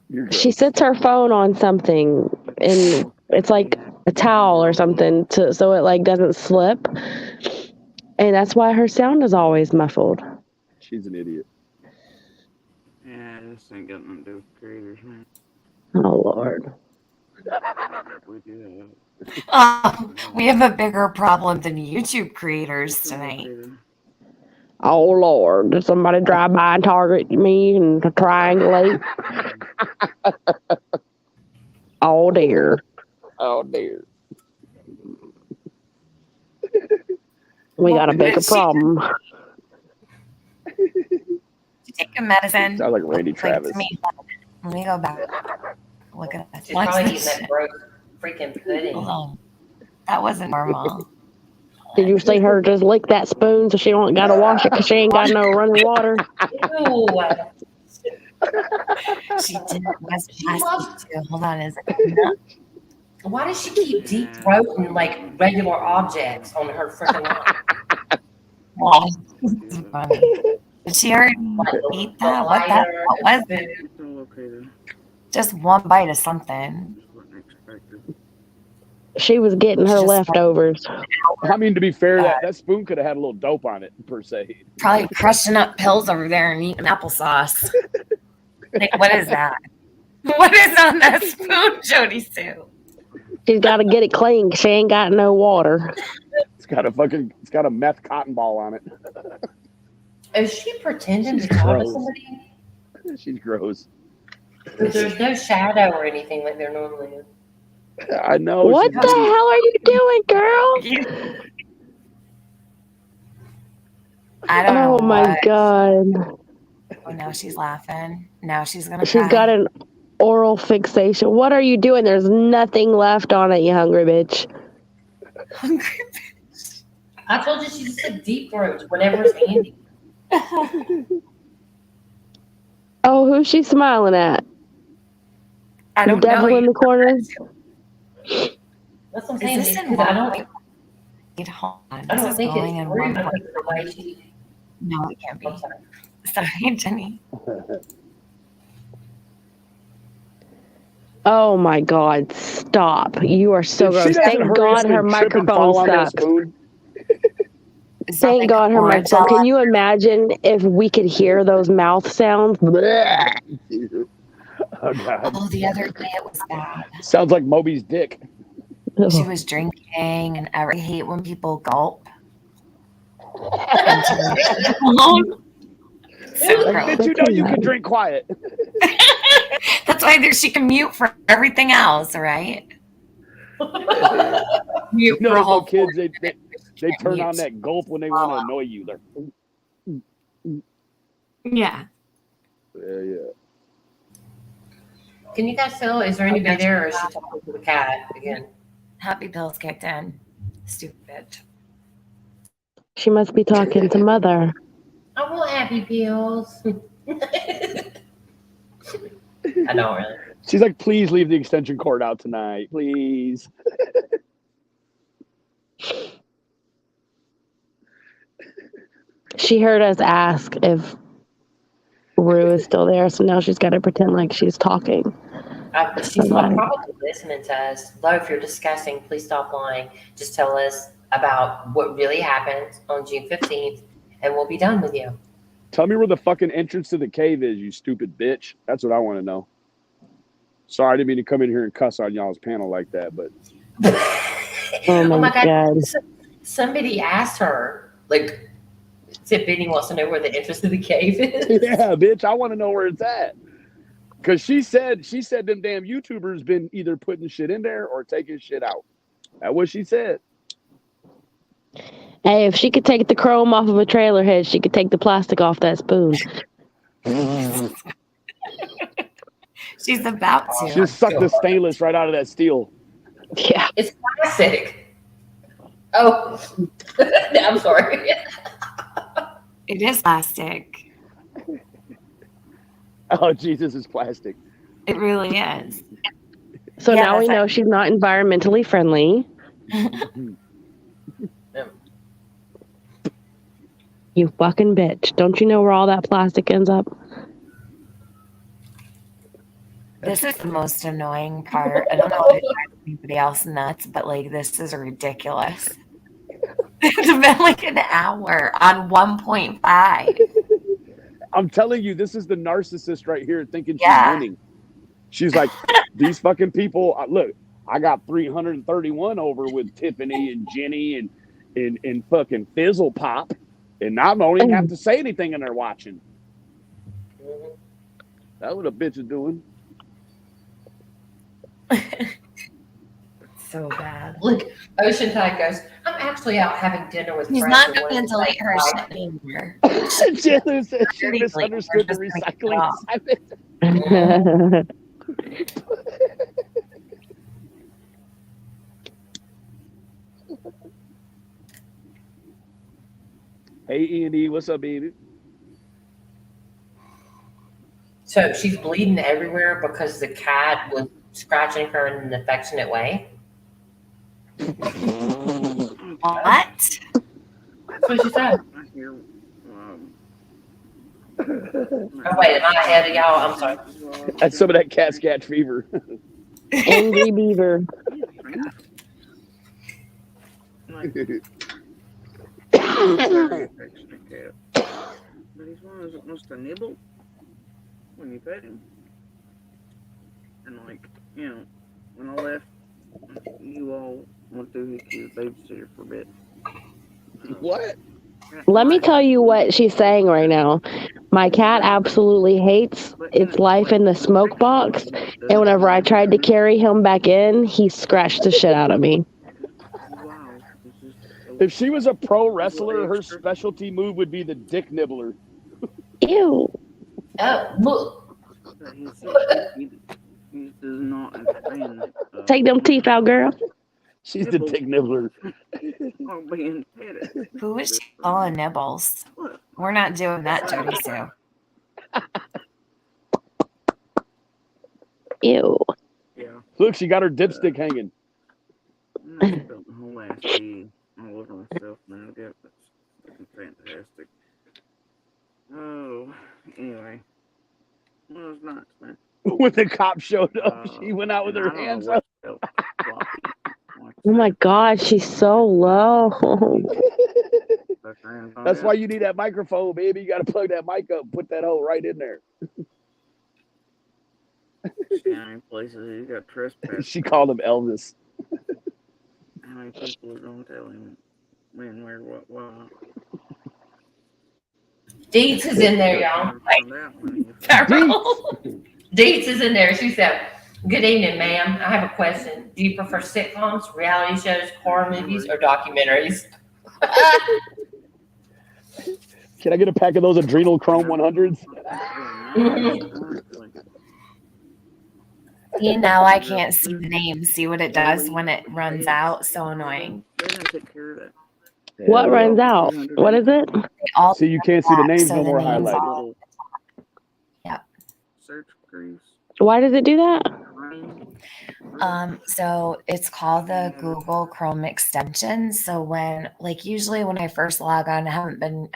You're She gross. sits her phone on something, and it's like a towel or something, so it like doesn't slip, and that's why her sound is always muffled. She's an idiot. Yeah, this ain't got nothing to do with creators, man. Oh Lord. We do We have a bigger problem than YouTube creators that. tonight. Oh Lord, did somebody drive by and target me and triangulate? Oh dear. Oh, dear. We got a bigger problem. You take a medicine. Sounds like Randy Like, Travis. to me. Let me go back. Look at that. She's Watch probably this eating shit. that gross freaking pudding. Hold on. That wasn't normal. Did you see her just lick that spoon so she don't gotta wash it because she ain't got no running water? Ew. She didn't. That's She loves. too. Hold on. Is it? Why does she keep deep throating like regular objects on her freaking line? Well, this is funny. Did she already eat that? What that? What was it? It's all okay then. Just one bite of something. Just wasn't expected. She was getting her She just- leftovers. I mean, to be fair, that spoon could have had a little dope on it, per se. Probably crushing up pills over there and eating applesauce. Like, what is that? What is on that spoon, Jody Sue? She's got to get it clean 'cause she ain't got no water. It's got a meth cotton ball on it. Is she pretending She's to talk to gross. somebody? She's gross. Because there's no shadow or anything like there normally is. I know. What she's the idiot. hell are you doing, girl? I don't know. Oh my what. God. Oh, now she's laughing. Now she's gonna. She's cry. got an oral fixation. What are you doing? There's nothing left on it, you hungry bitch. hungry. I told you she just said deep throat whenever it's handy. Oh, who's she smiling at? I The don't devil know. in the corner? That's what I'm saying. Is this in because I don't Hold on. I This don't is think going it's in rude. one I point. think the way she. No, it can't be. I'm sorry. Sorry, Jenny. Oh my God, stop. You are so If she gross. doesn't Thank hurry God up her and trip and microphone fall on that sucks. spoon. Thank God her Orange microphone. Can salad. you imagine if we could hear those mouth sounds? Blech. Oh God. Oh, the other day it was bad. Sounds like Moby's dick. She was drinking, and I hate when people gulp. So Like, gross. did you know you can drink quiet? That's why she can mute for everything else, right? Mute You know for those whole little kids, they turn mute. on that gulp when they want to annoy you. They're Yeah. yeah. Can you guys tell? Is there anybody there, or is she talking to the cat again? Happy Pills kicked in. Stupid bitch. She must be talking to Mother. I want happy pills. I don't really. She's like, please leave the extension cord out tonight, please. She heard us ask if Rue is still there, so now she's got to pretend like she's talking. She's probably listening to us. Though, if you're discussing, please stop lying. Just tell us about what really happened on June 15th, and we'll be done with you. Tell me where the fucking entrance to the cave is, you stupid bitch. That's what I want to know. Sorry, I didn't mean to come in here and cuss on y'all's panel like that, but Oh my God. Somebody asked her, like, Benny wants to know where the entrance to the cave is. Yeah, bitch, I want to know where it's at. Because she said them damn YouTubers been either putting shit in there or taking shit out. That's what she said. Hey, if she could take the chrome off of a trailer head, she could take the plastic off that spoon. She's about to. She'll suck the stainless right out of that steel. Yeah. It's plastic. Oh, I'm sorry. It is plastic. Oh, Jesus, it's plastic. It really is. So Yeah, now we that's know she's not environmentally friendly. You fucking bitch. Don't you know where all that plastic ends up? This is the most annoying part. I don't know if it drives anybody else nuts, but like this is ridiculous. It's been like an hour on 1.5. I'm telling you, this is the narcissist right here thinking Yeah. she's winning. She's like, these fucking people, look, I got 331 over with Tiffany and Jenny and fucking Fizzle Pop. And I don't even have to say anything and they're watching. That's what a bitch is doing. So bad. Look, Ocean Tide goes, I'm actually out having dinner with He's friends. not and going to wanted delete her like- shit anymore. Chandler said she Dirty misunderstood the bleep. We're just recycling gonna assignment. Hey, E&E, what's up, baby? So she's bleeding everywhere because the cat was scratching her in an affectionate way. What? That's what she said. I hear, Oh, wait, am I ahead of y'all? I'm sorry. That's some of that cat scat fever. Angry beaver. Like, affectionate cat. But he's one of those that wants to nibble when you pet him. And like, you know, when I left, you all went to his babysitter for a bit. What? Let me tell you what she's saying right now. My cat absolutely hates its life in the smoke box. And whenever I tried to carry him back in, he scratched the shit out of me. Wow. It's just If she was a pro wrestler, her specialty move would be the dick nibbler. Ew. Oh, look. he's so he does not understand that. Take them teeth out, girl. She's the dick nibbler. Are being petted. Who is she calling nibbles? We're not doing that, Jody Sue. Ew. Yeah. Look, she got her dipstick hanging. I spent the whole last day all over myself now. Yeah, that's fucking fantastic. Oh, anyway. Well, it was nice, man. When the cop showed up, she went out with her hands up. Oh my God, she's so low. That's why you need that microphone, baby. You got to plug that mic up, put that hole right in there. How places you got trespassed. She called him Elvis. How many people are going to tell him when, where, what, why? Deets is in there, y'all. Deets is in there. She said, good evening, ma'am. I have a question. Do you prefer sitcoms, reality shows, horror movies, or documentaries? Can I get a pack of those Adrenal Chrome 100s? You know, I can't see the name. See what it does when it runs out. So annoying. They're going to take care of that. What runs out? What is it? All See, you can't see the names so no the more names highlighted. all- Yeah. Search crease. Why does it do that? So it's called the Google Chrome extension. So when, like, usually when I first log on, I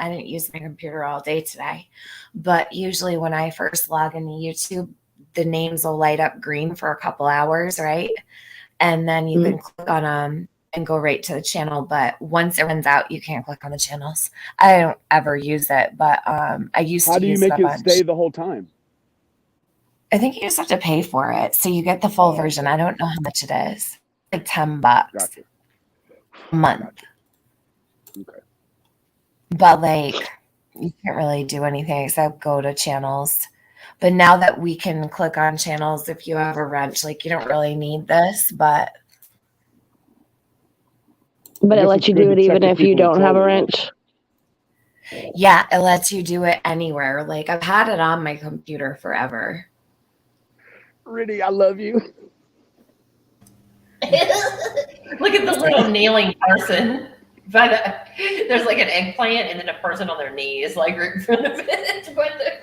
didn't use my computer all day today, but usually when I first log into YouTube, the names will light up green for a couple hours, right? And then you can click on them and go right to the channel. But once it runs out, you can't click on the channels. I don't ever use it, but I used to. How do you use make it a it bunch. stay the whole time? I think you just have to pay for it. So you get the full version. I don't know how much it is. Like $10 Gotcha. a month. Okay. But like you can't really do anything except go to channels. But now that we can click on channels, if you have a wrench, like you don't really need this, but But I it guess lets you it's do good it to check even if if you people are don't have a trolling, huh? wrench. yeah, it lets you do it anywhere. Like I've had it on my computer forever. Rennie, I love you. Look at the little kneeling person. There's like an eggplant and then a person on their knees, like right in front of it.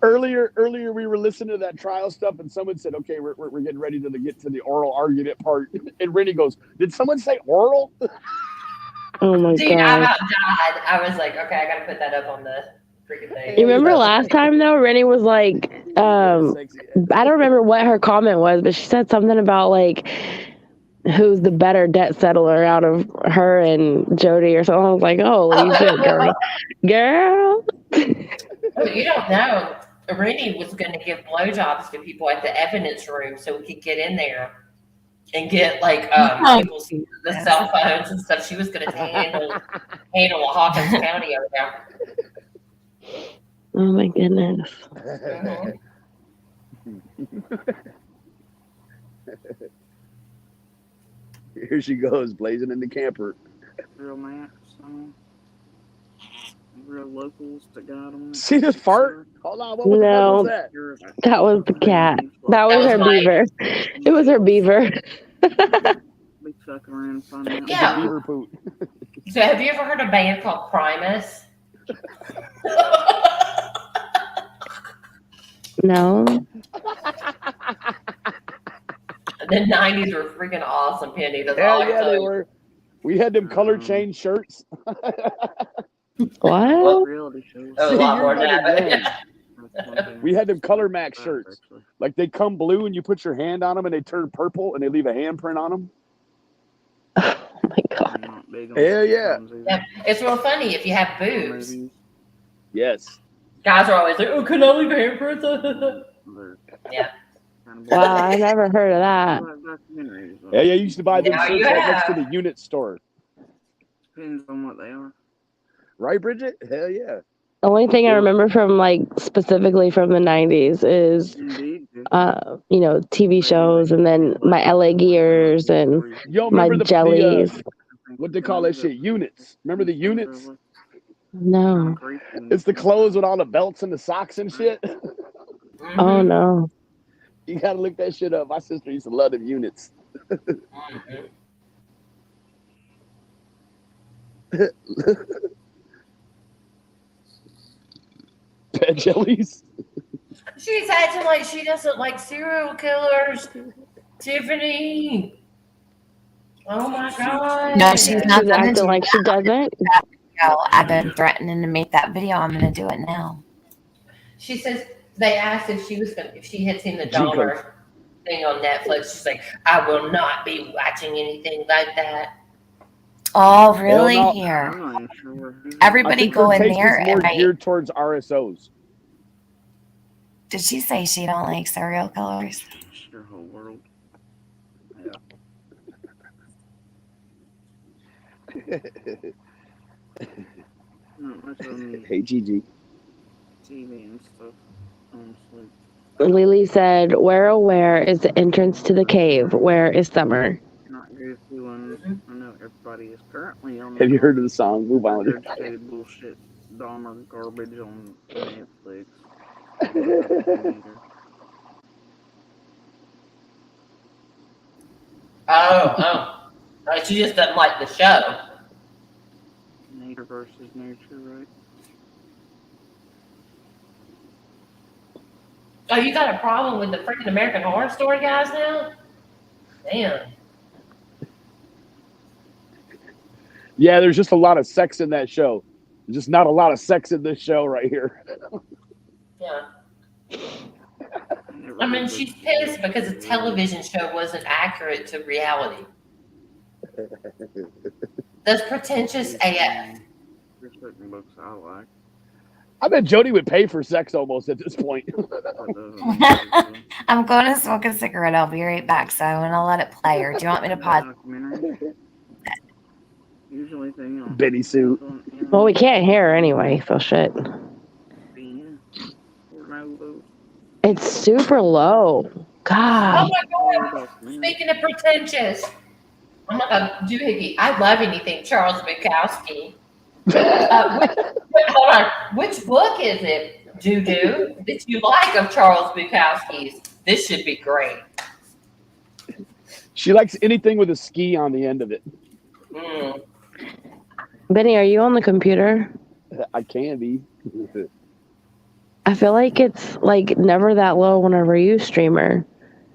Earlier, we were listening to that trial stuff, and someone said, "Okay, we're getting ready to get to the oral argument part." And Rennie goes, "Did someone say oral?" Oh my Dude, I god. about died. I was like, okay, I gotta put that up on the freaking thing. You remember last time though, Rennie was like, Sexy. I don't remember what her comment was, but she said something about like who's the better debt settler out of her and Jody or something. I was like, holy shit, girl. Girl. Oh, you don't know. Rennie was going to give blowjobs to people at the evidence room so we could get in there and get like people's the cell phones and stuff. She was going to handle Hawkins County over there. Oh my goodness. Here she goes, blazing in the camper. Real maps, real locals that got them. See this fart? Hold on, what the fuck was that? That was the cat. That was her mine. beaver. It was her beaver. Be fucking around finding out. Yeah. Beaver poop. So have you ever heard of a band called Primus? No. The 90s were freaking awesome, Penny. That's all Hell I can yeah, tell they you. were. We had them color change shirts. What? Reality shows. That was a lot more than that. We had them color max shirts. Like they come blue and you put your hand on them and they turn purple and they leave a handprint on them. Oh my god. Hell yeah. Yeah, it's real funny if you have boobs. Yes. Guys are always like, "Oh, can I leave a handprint?" Yeah. Wow, I never heard of that. Yeah, you used to buy them Now shirts you right next to have. the unit store. Depends on what they are. Right, Bridget? Hell yeah. The only thing I Yeah. remember from like specifically from the 90s is Indeed. TV shows and then my LA Gears and Yo, my remember jellies. what they call that shit? Units. Remember the units? No. It's the clothes with all the belts and the socks and shit. Mhm. Oh no. You gotta look that shit up. My sister used to love them units. Mhm. Pet jellies. She's acting like she doesn't like serial killers. Tiffany. Oh my god. No, she's not She's gonna acting do like she doesn't. video. I've been threatening to make that video. I'm gonna do it now. She says they asked if she had seen the G-code. Dahmer thing on Netflix. She's like, I will not be watching anything like that. Oh, really? no. Here, I'm not even sure. I everybody think go her in taste there is more and write. geared towards RSOs. Did she say she don't like serial killers? It's your whole world. Not much on Hey, Gigi. TV and stuff, honestly. Lily said, where is the entrance to the cave? Where is Summer? Not good feeling. I know everybody is currently on Have you heard of the song Move On? regurgitated bullshit Dahmer garbage on Netflix. Oh. She just doesn't like the show. Nature versus nature, right? Oh, you got a problem with the freaking American Horror Story guys now? Damn. Yeah, there's just a lot of sex in that show. There's just not a lot of sex in this show right here. Yeah. I mean, she's pissed because the television show wasn't accurate to reality. That's pretentious AF. There's certain books I like. I bet Jody would pay for sex almost at this point. I'm going to smoke a cigarette. I'll be right back. So I'm gonna let it play. Or do you want me to pause? Usually thing on. Benny suit. Well, we can't hear her anyway, so shit. It's super low. Oh God. my God. Speaking of pretentious. Oh my God, Doohickey. I love anything Charles Bukowski. Hold on. Which book is it, Doo-Doo, that you like of Charles Bukowski's? This should be great. She likes anything with a ski on the end of it. Mm. Benny, are you on the computer? I can be. I feel like it's like never that low whenever you streamer.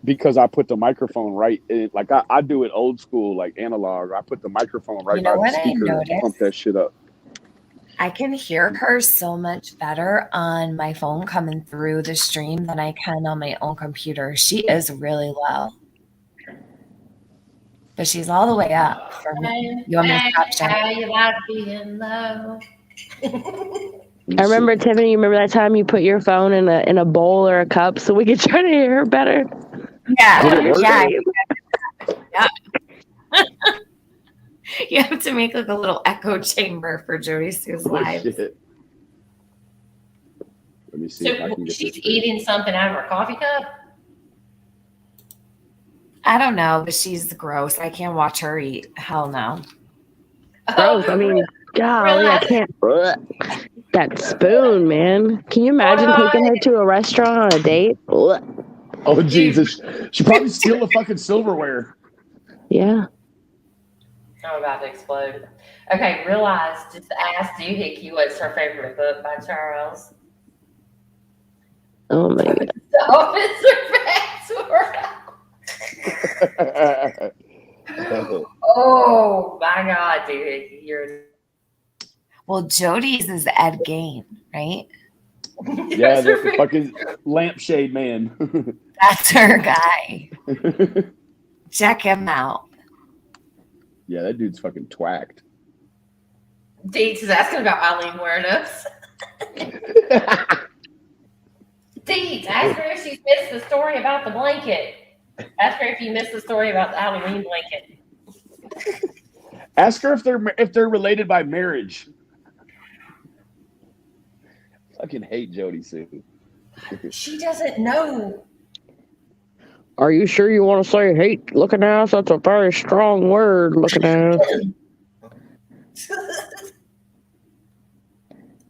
Because I put the microphone right in, like I do it old school, like analog. I put the microphone right by the speaker and pump that shit up. I can hear her so much better on my phone coming through the stream than I can on my own computer. She is really low. But she's all the way up for me. You want me to stop sharing? How you like being low? I remember, Tiffany, you remember that time you put your phone in a bowl or a cup so we could try to hear her better? Yeah. Yeah. You have to make like a little echo chamber for Jody Sue's live. Let me see if I So can get she's this eating something out of her coffee cup? I don't know, but she's gross. I can't watch her eat. Hell no. Gross. I mean, golly, I can't. That spoon, man. Can you imagine taking her to a restaurant on a date? Oh, Jesus. She probably steal the fucking silverware. Yeah. I'm about to explode. Okay, realize, just ask Doohickey what's her favorite book by Charles. Oh, my God. Oh, my God, Doohickey. You're... Well, Jody's is Ed Gain, right? Yeah, the fucking lampshade man. That's her guy. Check him out. Yeah, that dude's fucking twacked. Deeds is asking about Eileen wearing us. Deeds, ask her if she's missed the story about the blanket. Ask her if you missed the story about the Halloween blanket. Ask her if they're related by marriage. Fucking hate Jody Sue. She doesn't know. Are you sure you want to say hate looking ass? That's a very strong word, looking ass.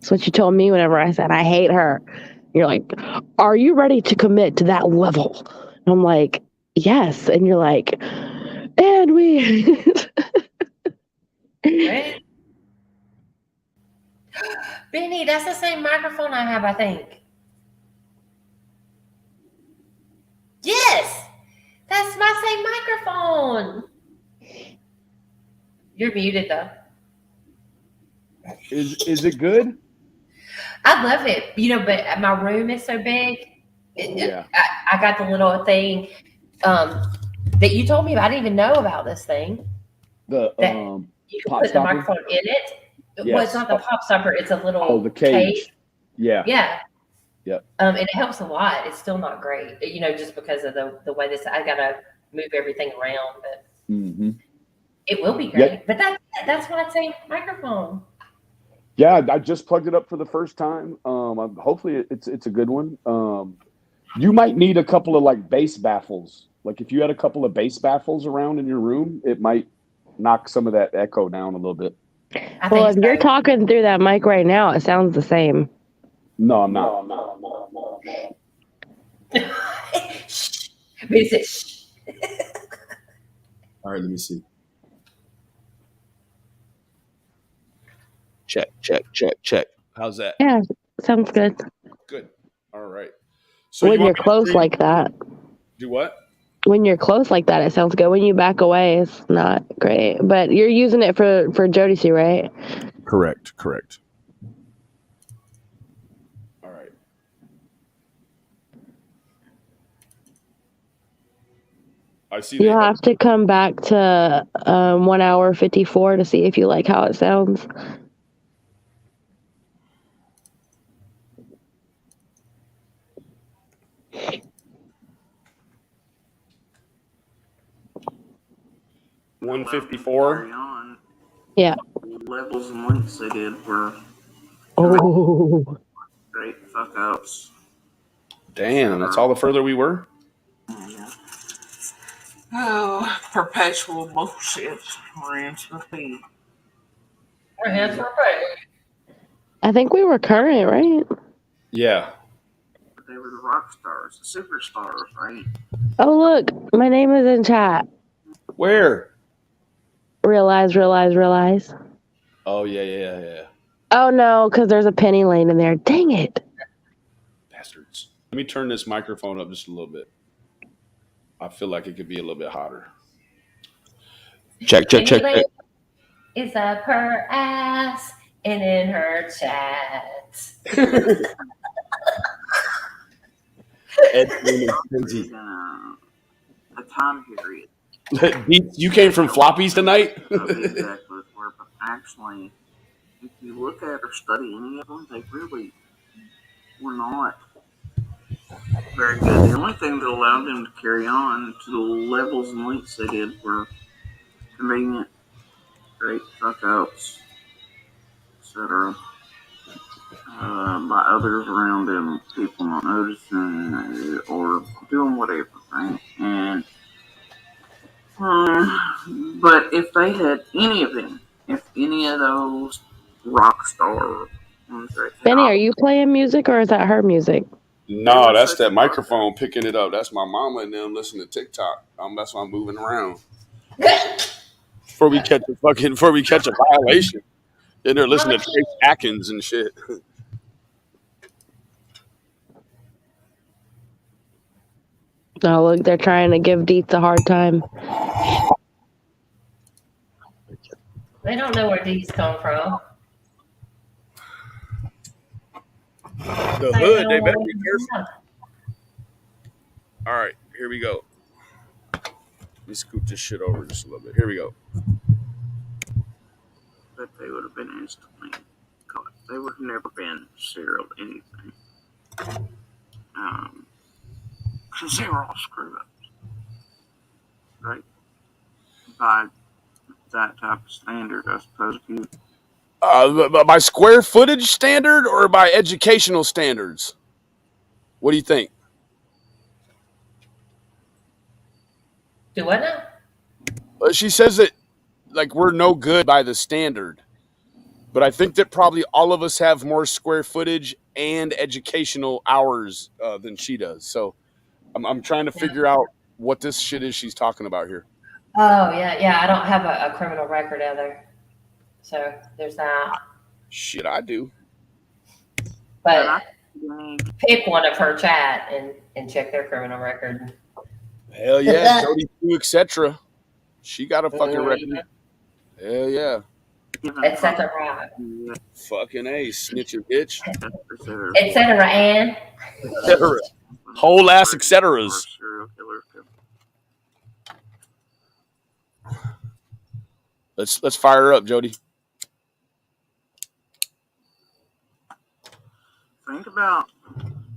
That's what you told me whenever I said I hate her. You're like, are you ready to commit to that level? And I'm like, yes. And you're like, and we. Right? Benny, that's the same microphone I have, I think. Yes, that's my same microphone. You're muted though. Is it good? I love it, but my room is so big. Yeah. I got the little thing that you told me about. I didn't even know about this thing. The that you can put the microphone in it. Yes. Well, it's not the pop stopper. It's a little the cage. Yeah. Yeah. Yep. And it helps a lot. It's still not great, just because of the way this. I gotta move everything around, but it will be great. Yep. But that's why I say microphone. Yeah, I just plugged it up for the first time. Hopefully it's a good one. You might need a couple of like bass baffles. Like if you had a couple of bass baffles around in your room, it might knock some of that echo down a little bit. Well, if you're talking through that mic right now, it sounds the same. No, I'm not. Shh. Shh. All right, let me see. Check. How's that? Yeah, sounds good. Good. All right. So when you're close like that. Do what? When you're close like that, it sounds good. When you back away, it's not great. But you're using it for Jody Sue, right? Correct. All right. I see. You'll have to come back to 1 hour 54 to see if you like how it sounds. $154. Yeah. levels and lengths they did were Oh. great fuck ups. Damn, that's all the further we were? Yeah. Oh, perpetual bullshit. Rinse, repeat. I think we were current, right? Yeah. They were the rock stars, the superstars, right? Oh, look. My name is in chat. Where? Realize. Oh, yeah. Oh, no, because there's a penny lane in there. Dang it. Bastards. Let me turn this microphone up just a little bit. I feel like it could be a little bit hotter. Check. It's up her ass and in her chat. Crazy. A time period. You came from floppies tonight? Exactly. But actually, if you look at or study any of them, they really were not very good. The only thing that allowed them to carry on to the levels and lengths they did were convenient, great fuck ups, etc. By others around them, people not noticing or doing whatever, right? And but if they had any of them, if any of those rock star ones right there, Benny, are you playing music or is that her music? No, that's that microphone picking it up. That's my mama and them listening to TikTok. That's why I'm moving around. Before we catch a violation. Then they're listening to Trace Atkins and shit. Oh, look, they're trying to give Deets a hard time. They don't know where these come from. The hood, they better be careful. All right, here we go. Let me scoot this shit over just a little bit. Here we go. But they would have been instantly caught. They would have never been serial anything. Because they were all screwed up. Right? By that type of standard, I suppose. By square footage standard or by educational standards? What do you think? Do what now? She says that like we're no good by the standard, but I think that probably all of us have more square footage and educational hours than she does. So I'm trying to figure out what this shit is she's talking about here. Oh yeah. I don't have a criminal record either, so there's that. Shit, I do. But pick one of her chat and check their criminal record. Hell yeah, Jody too, etc. She got a fucking record. Hell yeah. Etc. Fucking A, snitcher bitch. Etc. And whole ass etceteras. Let's fire her up, Jody. Think about,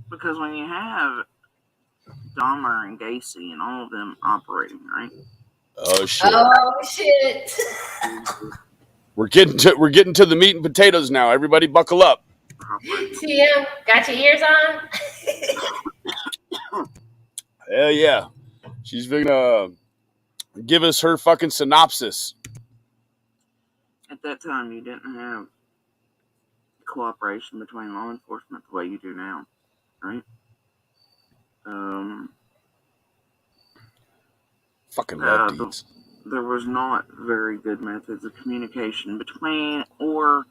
because when you have Dahmer and Gacy and all of them operating, right? Oh shit! We're getting to the meat and potatoes now. Everybody, buckle up. TM, got your ears on? Hell yeah! She's gonna give us her fucking synopsis. At that time, you didn't have cooperation between law enforcement the way you do now, right? Fucking love Deeds. There was not very good methods of communication between or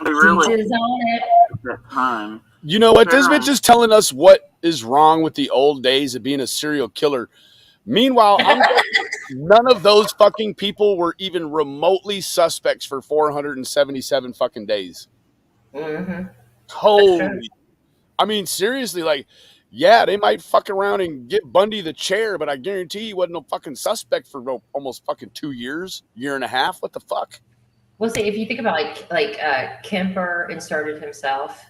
they really at that time. You know what? This bitch is telling us what is wrong with the old days of being a serial killer. Meanwhile, none of those fucking people were even remotely suspects for 477 fucking days. Mm-hmm. Holy. I mean, seriously, like, yeah, they might fuck around and get Bundy the chair, but I guarantee he wasn't no fucking suspect for almost fucking 2 years, year and a half. What the fuck? Well, see, if you think about Kemper inserted himself.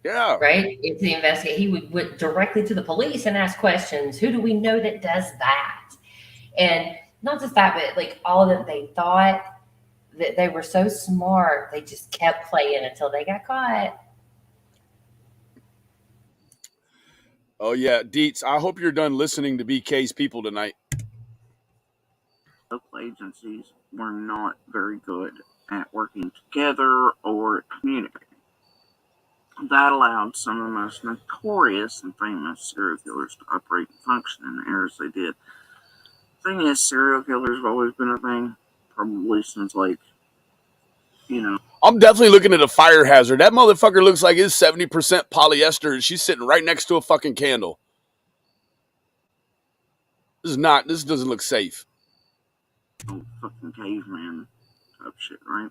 Yeah. Right? If the investigate, he would went directly to the police and ask questions. Who do we know that does that? And not just that, but like all that they thought that they were so smart, they just kept playing until they got caught. Oh yeah, Deets. I hope you're done listening to BK's people tonight. Local agencies were not very good at working together or communicating. That allowed some of the most notorious and famous serial killers to operate and function in the areas they did. The thing is, serial killers have always been a thing, probably since, like, you know. I'm definitely looking at a fire hazard. That motherfucker looks like it's 70% polyester, and she's sitting right next to a fucking candle. This doesn't look safe. Old fucking caveman type shit, right?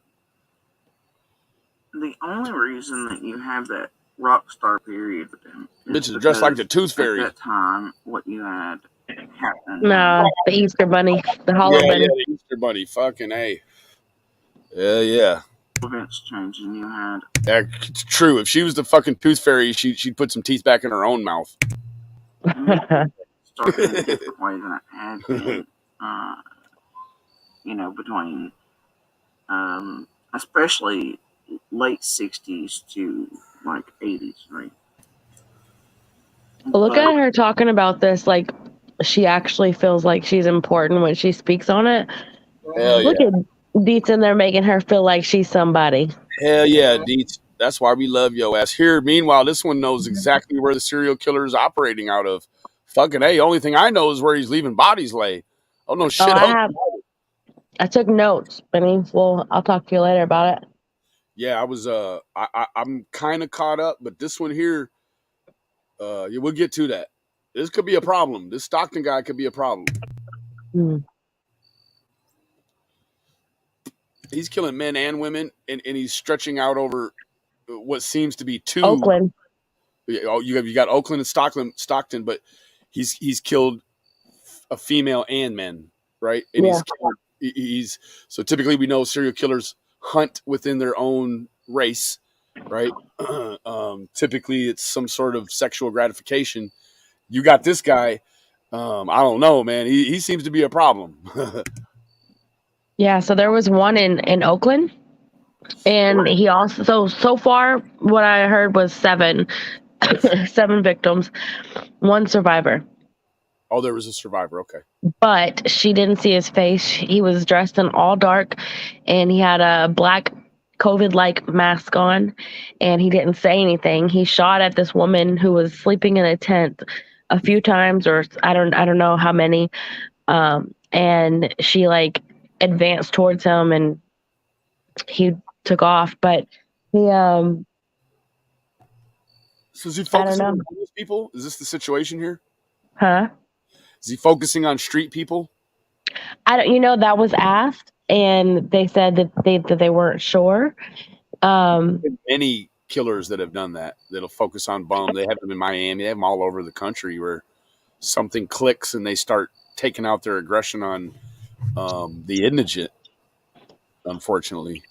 The only reason that you have that rock star period with them Bitch is dressed like the Tooth Fairy. At that time, what you had happened. No, the Easter Bunny, the Hollow Bunny. Yeah, the Easter Bunny. Fucking A. Yeah. Events changing. You had. It's true. If she was the fucking Tooth Fairy, she'd put some teeth back in her own mouth. Started in a different way than it had been. Between especially late 60s to like 80s, right? Look at her talking about this like she actually feels like she's important when she speaks on it. Hell Look at Deets in there making her feel like she's somebody. Hell yeah, Deets. That's why we love yo ass. Here, meanwhile, this one knows exactly where the serial killer is operating out of. Fucking A. Only thing I know is where he's leaving bodies lay. Oh no shit. I took notes, Benny. Well, I'll talk to you later about it. Yeah, I was I'm kind of caught up, but this one here, we'll get to that. This could be a problem. This Stockton guy could be a problem. He's killing men and women, and he's stretching out over what seems to be two. Oakland. Oh, you got Oakland and Stockton, but he's killed a female and men, right? And he's so typically we know serial killers hunt within their own race, right? Typically it's some sort of sexual gratification. You got this guy. I don't know, man. He seems to be a problem. Yeah, so there was one in Oakland, and he also so far what I heard was 7 victims, 1 survivor. Oh, there was a survivor. Okay. But she didn't see his face. He was dressed in all dark, and he had a black COVID-like mask on, and he didn't say anything. He shot at this woman who was sleeping in a tent a few times, or I don't know how many. And she like advanced towards him, and he took off. But he So is he focusing on these people? Is this the situation here? Huh? Is he focusing on street people? That was asked, and they said that they weren't sure. Many killers that have done that'll focus on bum. They have them in Miami. They have them all over the country where something clicks and they start taking out their aggression on the indigent, unfortunately.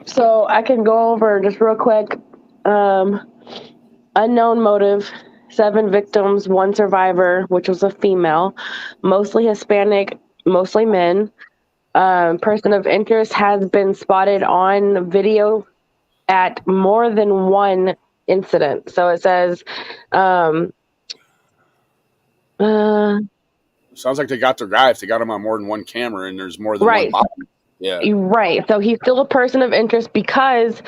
So I can go over just real quick. Unknown motive. 7 victims, 1 survivor, which was a female, mostly Hispanic, mostly men. Person of interest has been spotted on video at more than 1 incident. So it says, sounds like they got their guy if they got him on more than 1 camera and there's more than 1 body. Yeah. Right. So he's still a person of interest because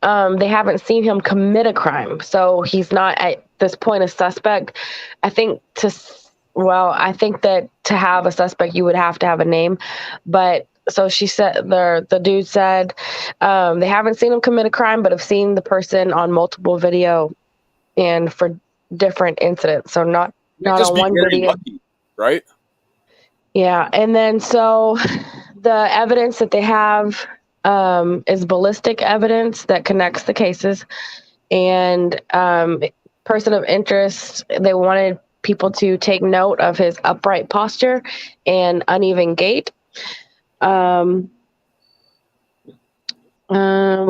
they haven't seen him commit a crime. So he's not at this point a suspect. I think that to have a suspect, you would have to have a name. But so she said, the dude said they haven't seen him commit a crime, but have seen the person on multiple video and for different incidents. So not on one video. Lucky, right? Yeah. And then so the evidence that they have is ballistic evidence that connects the cases, and person of interest, they wanted people to take note of his upright posture and uneven gait. What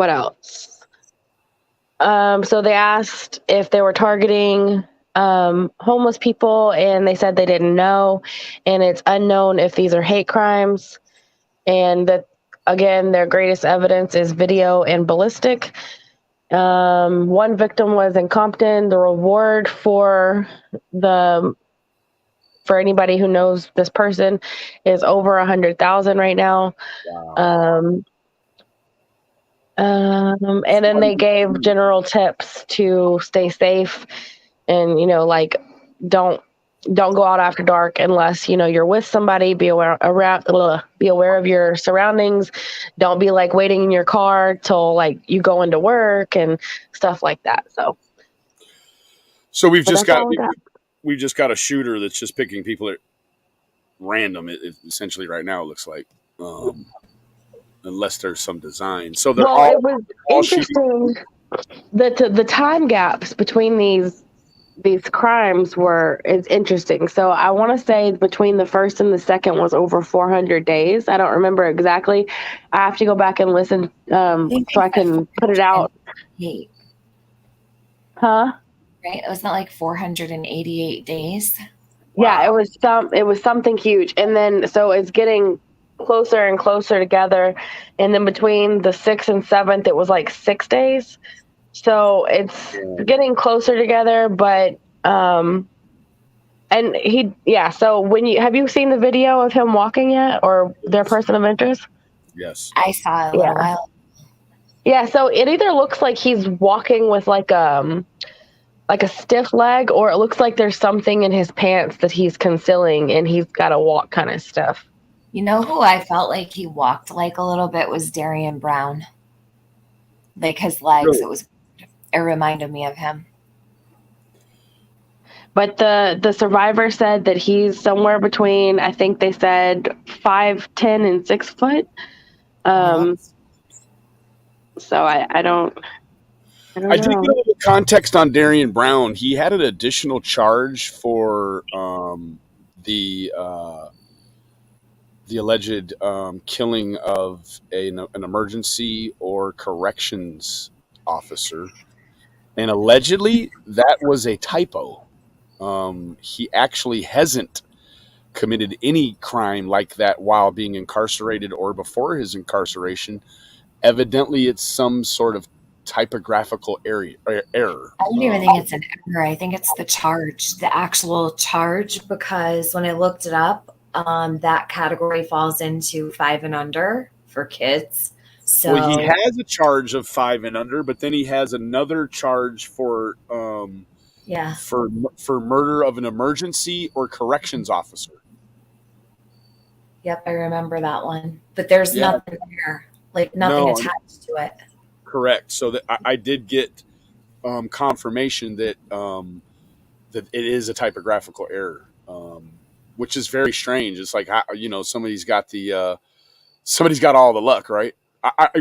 else? So they asked if they were targeting homeless people, and they said they didn't know, and it's unknown if these are hate crimes, and that again their greatest evidence is video and ballistic. One victim was in Compton. The reward for anybody who knows this person is over 100,000 right now. Wow. And then they gave general tips to stay safe, and like don't go out after dark unless you're with somebody. Be aware of your surroundings. Don't be like waiting in your car till like you go into work and stuff like that. So we've But just that's got all we got. we've just got a shooter that's just picking people at random. It essentially right now it looks like, unless there's some design. So they're Well, it was all shooting. interesting that the time gaps between these crimes is interesting. So I want to say between the first and the second was over 400 days. I don't remember exactly. I have to go back and listen so I can put it out. 488, Huh? right? It wasn't like 488 days. Yeah, Wow. it was something huge. And then so it's getting closer and closer together. And then between the 6th and 7th, it was like 6 days. So it's getting closer together, but so have you seen the video of him walking yet, or their person of interest? Yes. I saw it a little while. Yeah, so it either looks like he's walking with like a stiff leg, or it looks like there's something in his pants that he's concealing and he's got to walk kind of stiff. You know who I felt like he walked like a little bit was Darian Brown. Like his legs, it reminded me of him. But the survivor said that he's somewhere between, I think they said 5'10" and 6 foot. So I don't know. I did get a little context on Darian Brown. He had an additional charge for the alleged killing of an emergency or corrections officer, and allegedly that was a typo. He actually hasn't committed any crime like that while being incarcerated or before his incarceration. Evidently, it's some sort of typographical error. I don't even think it's an error. I think it's the actual charge, because when I looked it up, that category falls into 5 and under for kids. So he has a charge of 5 and under, but then he has another charge for murder of an emergency or corrections officer. Yep, I remember that one. But there's nothing there, like nothing attached to it. Correct. So that I did get confirmation that that it is a typographical error, which is very strange. It's like somebody's got all the luck, right?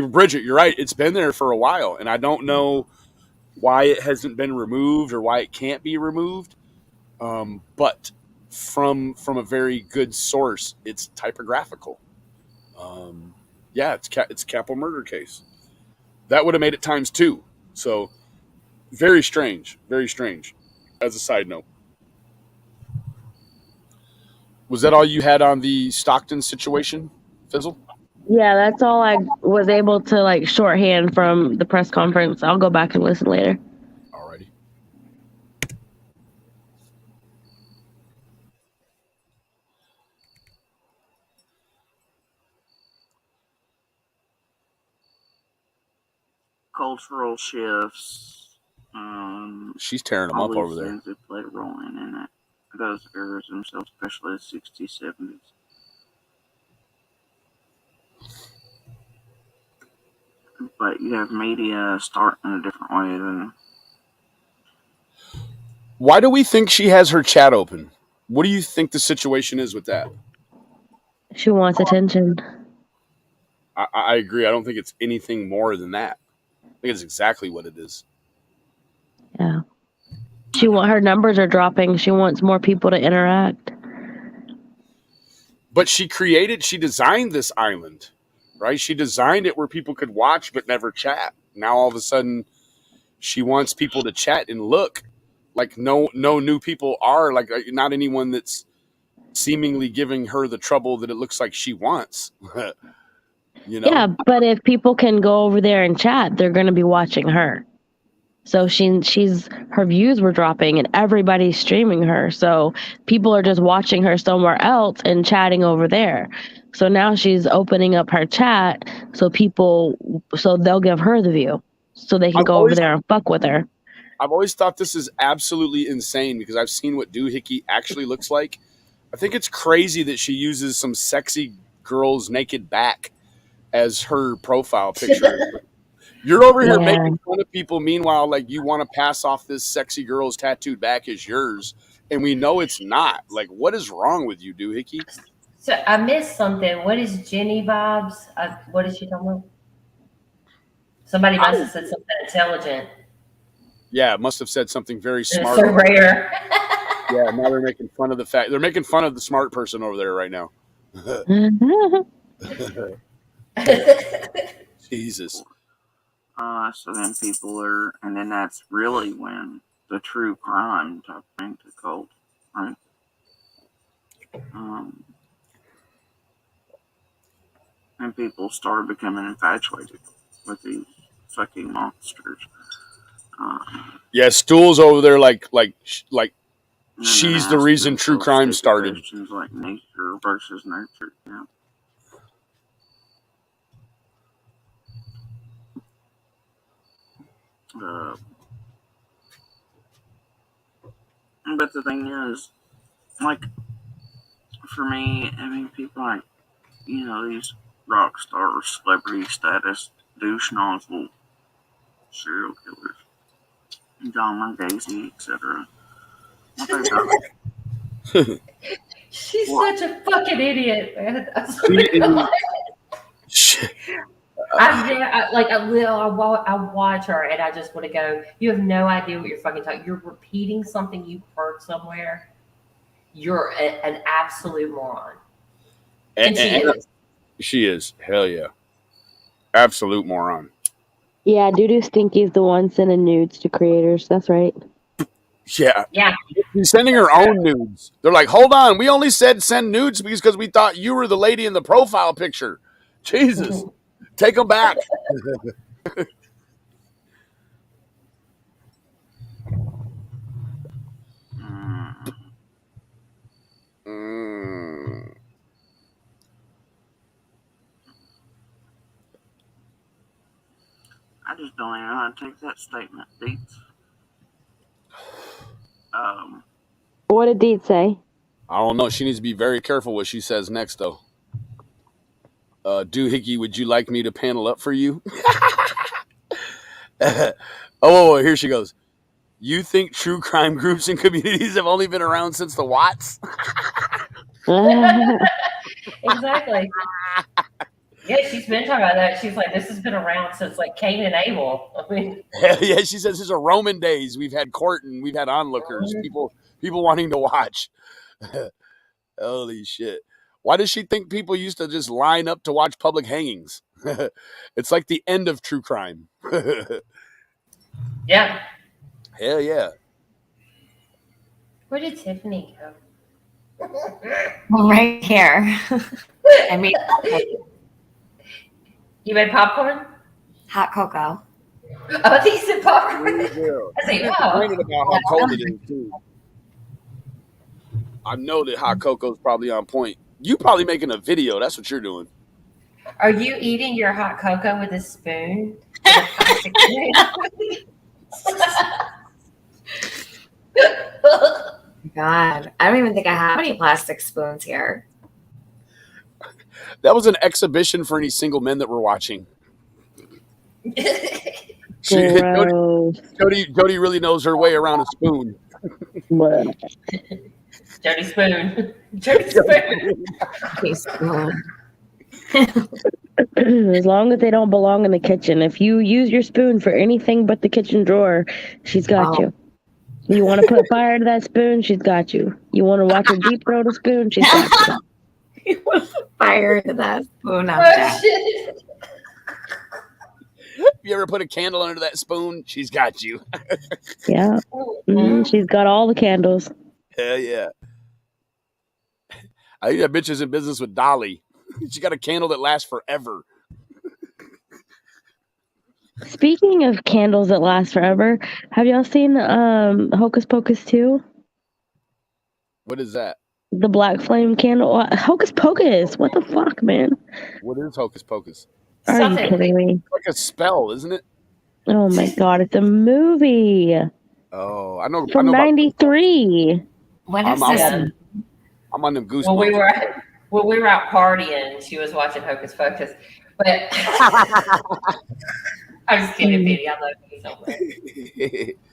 Bridget, you're right. It's been there for a while, and I don't know why it hasn't been removed or why it can't be removed. But from a very good source, it's typographical. It's a capital murder case. That would have made it times 2. So very strange, very strange. As a side note, was that all you had on the Stockton situation, Fizzle? Yeah, that's all I was able to like shorthand from the press conference. I'll go back and listen later. Alrighty. Cultural shifts. She's tearing them up over there. Things that played a role in it. Those eras themselves, especially the 60s, 70s. But you have media start in a different way than. Why do we think she has her chat open? What do you think the situation is with that? She wants attention. I agree. I don't think it's anything more than that. I think it's exactly what it is. Yeah. Her numbers are dropping. She wants more people to interact. But she designed this island, right? She designed it where people could watch but never chat. Now all of a sudden she wants people to chat and look like no new people are, like not anyone that's seemingly giving her the trouble that it looks like she wants. You know? Yeah, but if people can go over there and chat, they're going to be watching her. So she's her views were dropping and everybody's streaming her. So people are just watching her somewhere else and chatting over there. So now she's opening up her chat so they'll give her the view so they can go over there and fuck with her. I've always thought this is absolutely insane because I've seen what Doohickey actually looks like. I think it's crazy that she uses some sexy girl's naked back as her profile picture. You're over here making fun of people. Meanwhile, like you want to pass off this sexy girl's tattooed back as yours, and we know it's not. Like, what is wrong with you, Doohickey? So I missed something. What is Jenny vibes? What is she talking about? Somebody must have said something intelligent. Yeah, it must have said something very smart. It's so rare. Yeah, now they're making fun of they're making fun of the smart person over there right now. Jesus. So then people are, and then that's really when the true crime type thing took hold, right? And people started becoming infatuated with these fucking monsters. Yeah, Stool's over there like she's the reason true crime started. Questions like nature versus nurture, yeah. But the thing is, like, for me, I mean, people like, you know, these rock stars, celebrity status, douche nozzle, serial killers, John Gacy, etc. She's such a fucking idiot, man. I watch her and I just want to go, you have no idea what you're fucking talking. You're repeating something you heard somewhere. You're an absolute moron. And she is. She is. Hell yeah. Absolute moron. Yeah, Doo Stinky's the one sending nudes to creators. That's right. Yeah. Yeah. She's sending her own nudes. They're like, hold on. We only said send nudes because we thought you were the lady in the profile picture. Jesus. Take them back. I just don't even know how to take that statement, Deets. What did Deet say? I don't know. She needs to be very careful what she says next, though. Doohickey, would you like me to panel up for you? Oh, here she goes. You think true crime groups and communities have only been around since the Watts? Exactly. Yeah, she's been talking about that. She's like, this has been around since like Cain and Abel. I mean, yeah, she says these are Roman days. We've had court and we've had onlookers, people wanting to watch. Holy shit. Why does she think people used to just line up to watch public hangings? It's like the end of true crime. yeah. Hell yeah. Where did Tiffany go? Right here. I mean, you made popcorn? hot cocoa. Oh, I think you said popcorn. I say, Complaining about how cold it is, too. I know that hot cocoa is probably on point. You probably making a video. That's what you're doing. Are you eating your hot cocoa with a spoon? God, I don't even think I have any plastic spoons here. That was an exhibition for any single men that were watching. Jody really knows her way around a spoon. Dirty spoon. Dirty spoon. As long as they don't belong in the kitchen. If you use your spoon for anything but the kitchen drawer, she's got you. You want to put fire to that spoon, she's got you. You want to watch her deep throat a spoon, she's got you. You want to put fire to that spoon up Oh, shit. If you ever put a candle under that spoon, she's got you. Yeah. She's got all the candles. Hell yeah. I think that bitch is in business with Dolly. She got a candle that lasts forever. Speaking of candles that last forever, have y'all seen Hocus Pocus 2? What is that? The black flame candle? Hocus Pocus! What the fuck, man? What is Hocus Pocus? Are you Something. kidding me? It's like a spell, isn't it? Oh my god, it's a movie Oh, I know. I from know about. '93. What I'm is on this? Yeah. I'm on them goosebumps. When we were out partying, she was watching Hocus Pocus. But I'm just kidding, Penny. I love you so much.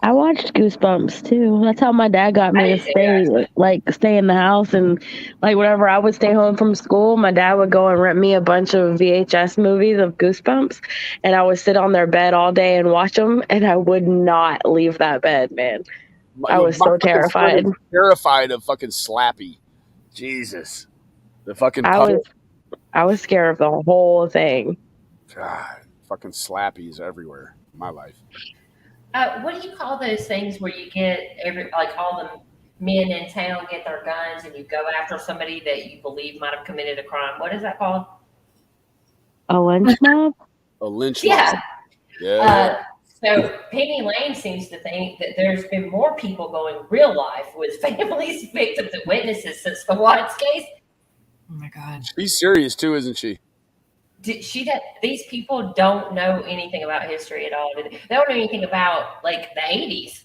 I watched Goosebumps too. That's how my dad got me I to did too, stay, actually. stay in the house, and like whenever I would stay home from school, my dad would go and rent me a bunch of VHS movies of Goosebumps, and I would sit on their bed all day and watch them, and I would not leave that bed, man. I was so fucking son terrified. is terrified of fucking Slappy. Jesus, the fucking I puppet. was scared of the whole thing. God, fucking Slappies everywhere in my life. What do you call those things where you get all the men in town get their guns and you go after somebody that you believe might have committed a crime? What is that called? A lynch mob? A lynch Yeah. mob. Yeah. So Penny Lane seems to think that there's been more people going real life with families, victims, and witnesses since the Watts case. Oh my god. She's serious too, isn't she? These people don't know anything about history at all. They don't know anything about like the 80s.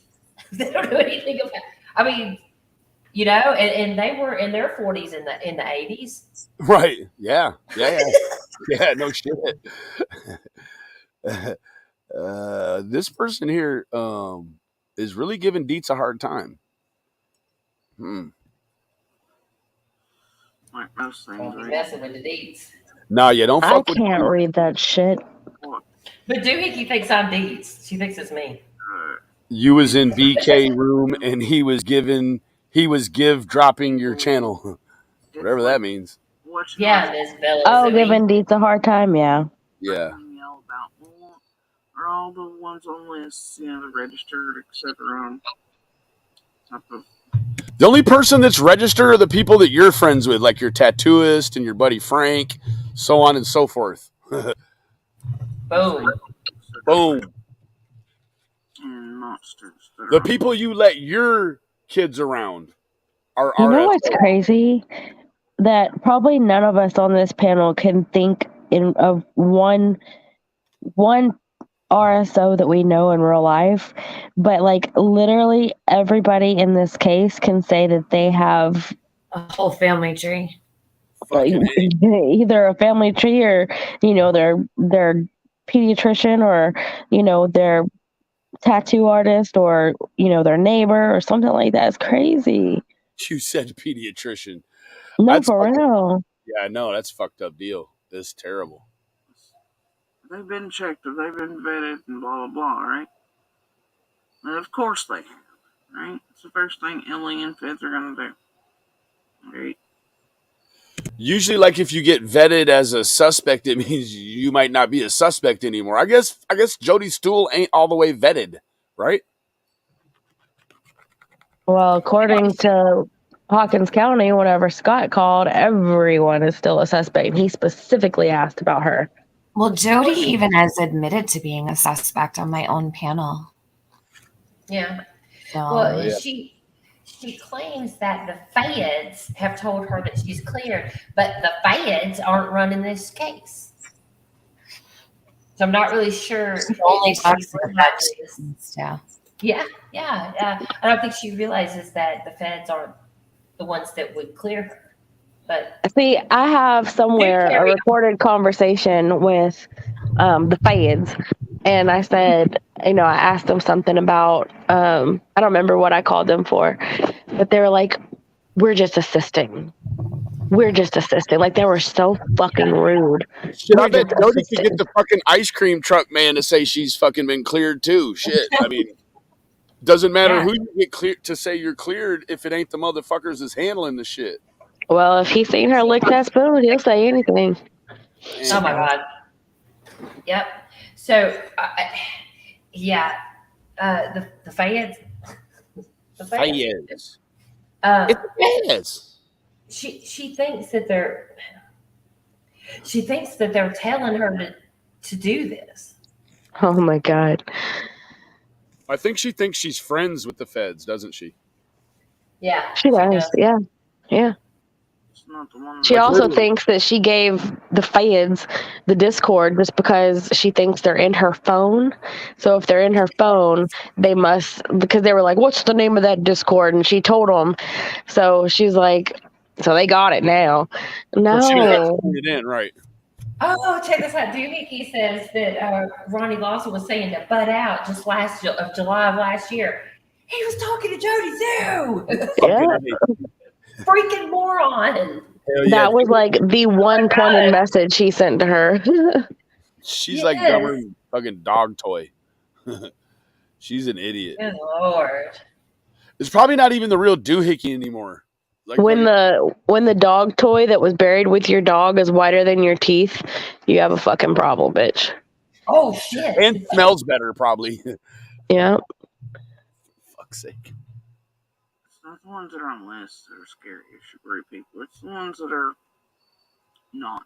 They don't know anything about. I mean, and they were in their 40s in the 80s. Right. Yeah. Yeah. No shit. This person here is really giving Dietz a hard time. Like most things, Don't be right? messing with the deeds. No, you don't I fuck with. can't read that shit. But Doohickey thinks I'm deeds. She thinks it's me. You was in BK room and he was dropping your channel, whatever that means. Yeah, Miss Bella. Oh, giving Dietz a hard time, yeah. Yeah. Yell about are all the ones on lists, the registered, etc. Type of. The only person that's registered are the people that you're friends with, like your tattooist and your buddy Frank, so on and so forth. Boom. Boom. And monsters. The people you let your kids around are You know RS. what's crazy? That probably none of us on this panel can think of one RSO that we know in real life, but like literally everybody in this case can say that they have A whole family tree. either a family tree or their pediatrician or their tattoo artist or their neighbor or something like that. It's crazy. You said pediatrician. No, That's for fucking, real. yeah, no, that's a fucked up deal. It's terrible. They've been checked, or they've been vetted, and blah, blah, blah, right? And of course they have, right? It's the first thing Emily and Feds are going to do. Right? Usually, like if you get vetted as a suspect, it means you might not be a suspect anymore. I guess Jody Stool ain't all the way vetted, right? Well, according to Hawkins County, whenever Scott called, everyone is still a suspect. He specifically asked about her. Well, Jody even has admitted to being a suspect on my own panel. Yeah. So, Well, yeah. she claims that the feds have told her that she's cleared, but the feds aren't running this case. So I'm not really sure. only if she talks about realizes- stuff. Yeah. I don't think she realizes that the feds aren't the ones that would clear her. But See, I have somewhere a recorded conversation with the feds, and I said, I asked them something about, I don't remember what I called them for, but they were like, we're just assisting. Like, they were so fucking rude. Shit, I bet Jody could get the fucking ice cream truck man to say she's fucking been cleared too. Shit, I mean, doesn't matter who you get cleared to say you're cleared if it ain't the motherfuckers that's handling the shit. Well, if he's seen her lick that spoon, he'll say anything. oh my god. Yep. So the feds Fez. Um, It's Fez. she thinks that they're telling her to do this. Oh my God. I think she thinks she's friends with the feds, doesn't she? Yeah, She does. Yeah. Yeah. It's not the one She Like, also literally. thinks that she gave the feds the Discord just because she thinks they're in her phone. So if they're in her phone, they must, because they were like, what's the name of that Discord? And she told them. So she's like, so they got it now. So she didn't have to No. put it in, right? Oh, check this out. Doohickey says that Ronnie Lawson was saying to butt out just July of last year. He was talking to Jody too. Yeah. Freaking moron. Hell yeah. That was like the one pointed message he sent to her. She's like dumber than fucking dog toy. She's an idiot. Good Lord. It's probably not even the real doohickey anymore. Like when the dog toy that was buried with your dog is whiter than your teeth, you have a fucking problem, bitch. Oh shit. And smells better, probably. Yeah. Fuck's sake. It's not the ones that are on lists that are scary people. It's the ones that are not.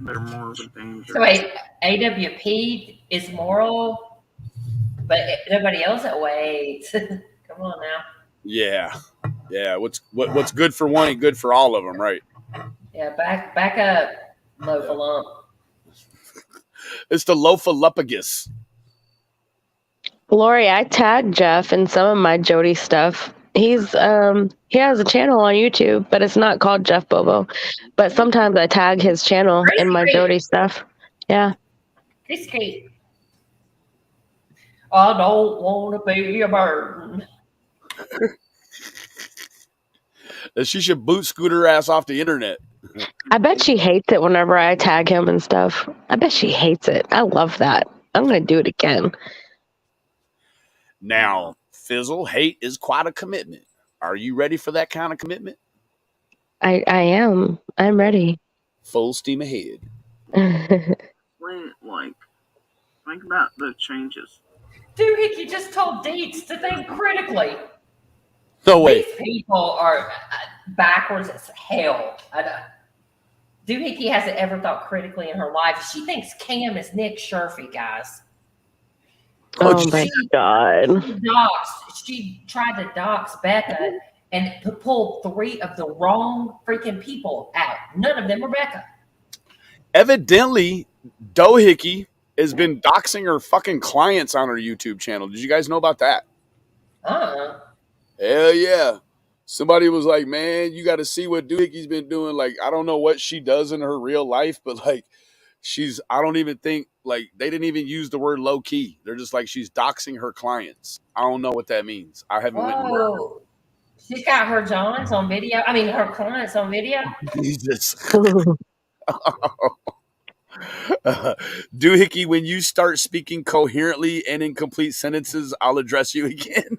That are more of a danger. So wait, AWP is moral, but nobody else that wait. Come on now. Yeah. Yeah. What's good for one ain't good for all of them, right? Yeah, back up, loaf of lump. It's the loaf of lupagus. Lori, I tagged Jeff in some of my Jody stuff. He has a channel on YouTube, but it's not called Jeff Bobo. But sometimes I tag his channel in my Jody stuff. Yeah. Risky. I don't want to be a burden. She should boot Scooter ass off the internet. I bet she hates it whenever I tag him and stuff. I bet she hates it. I love that. I'm going to do it again. Now, Fizzle, hate is quite a commitment. Are you ready for that kind of commitment? I am. I'm ready. Full steam ahead. Think about the changes. Doohickey just told Deets to think critically. No way. These people are backwards as hell. Doohickey hasn't ever thought critically in her life. She thinks Cam is Nick Shurfy, guys. Oh my God. She tried to dox Becca and pull 3 of the wrong freaking people out. None of them were Becca. Evidently, Doohickey has been doxing her fucking clients on her YouTube channel. Did you guys know about that? Hell yeah. Somebody was like, man, you got to see what Doohickey's been doing. Like, I don't know what she does in her real life, but like, I don't even think, like, they didn't even use the word low key. They're just like, she's doxing her clients. I don't know what that means. I haven't went Whoa. She's got her Johns on video. I mean, her clients on video. Jesus. Doohickey, when you start speaking coherently and in complete sentences, I'll address you again.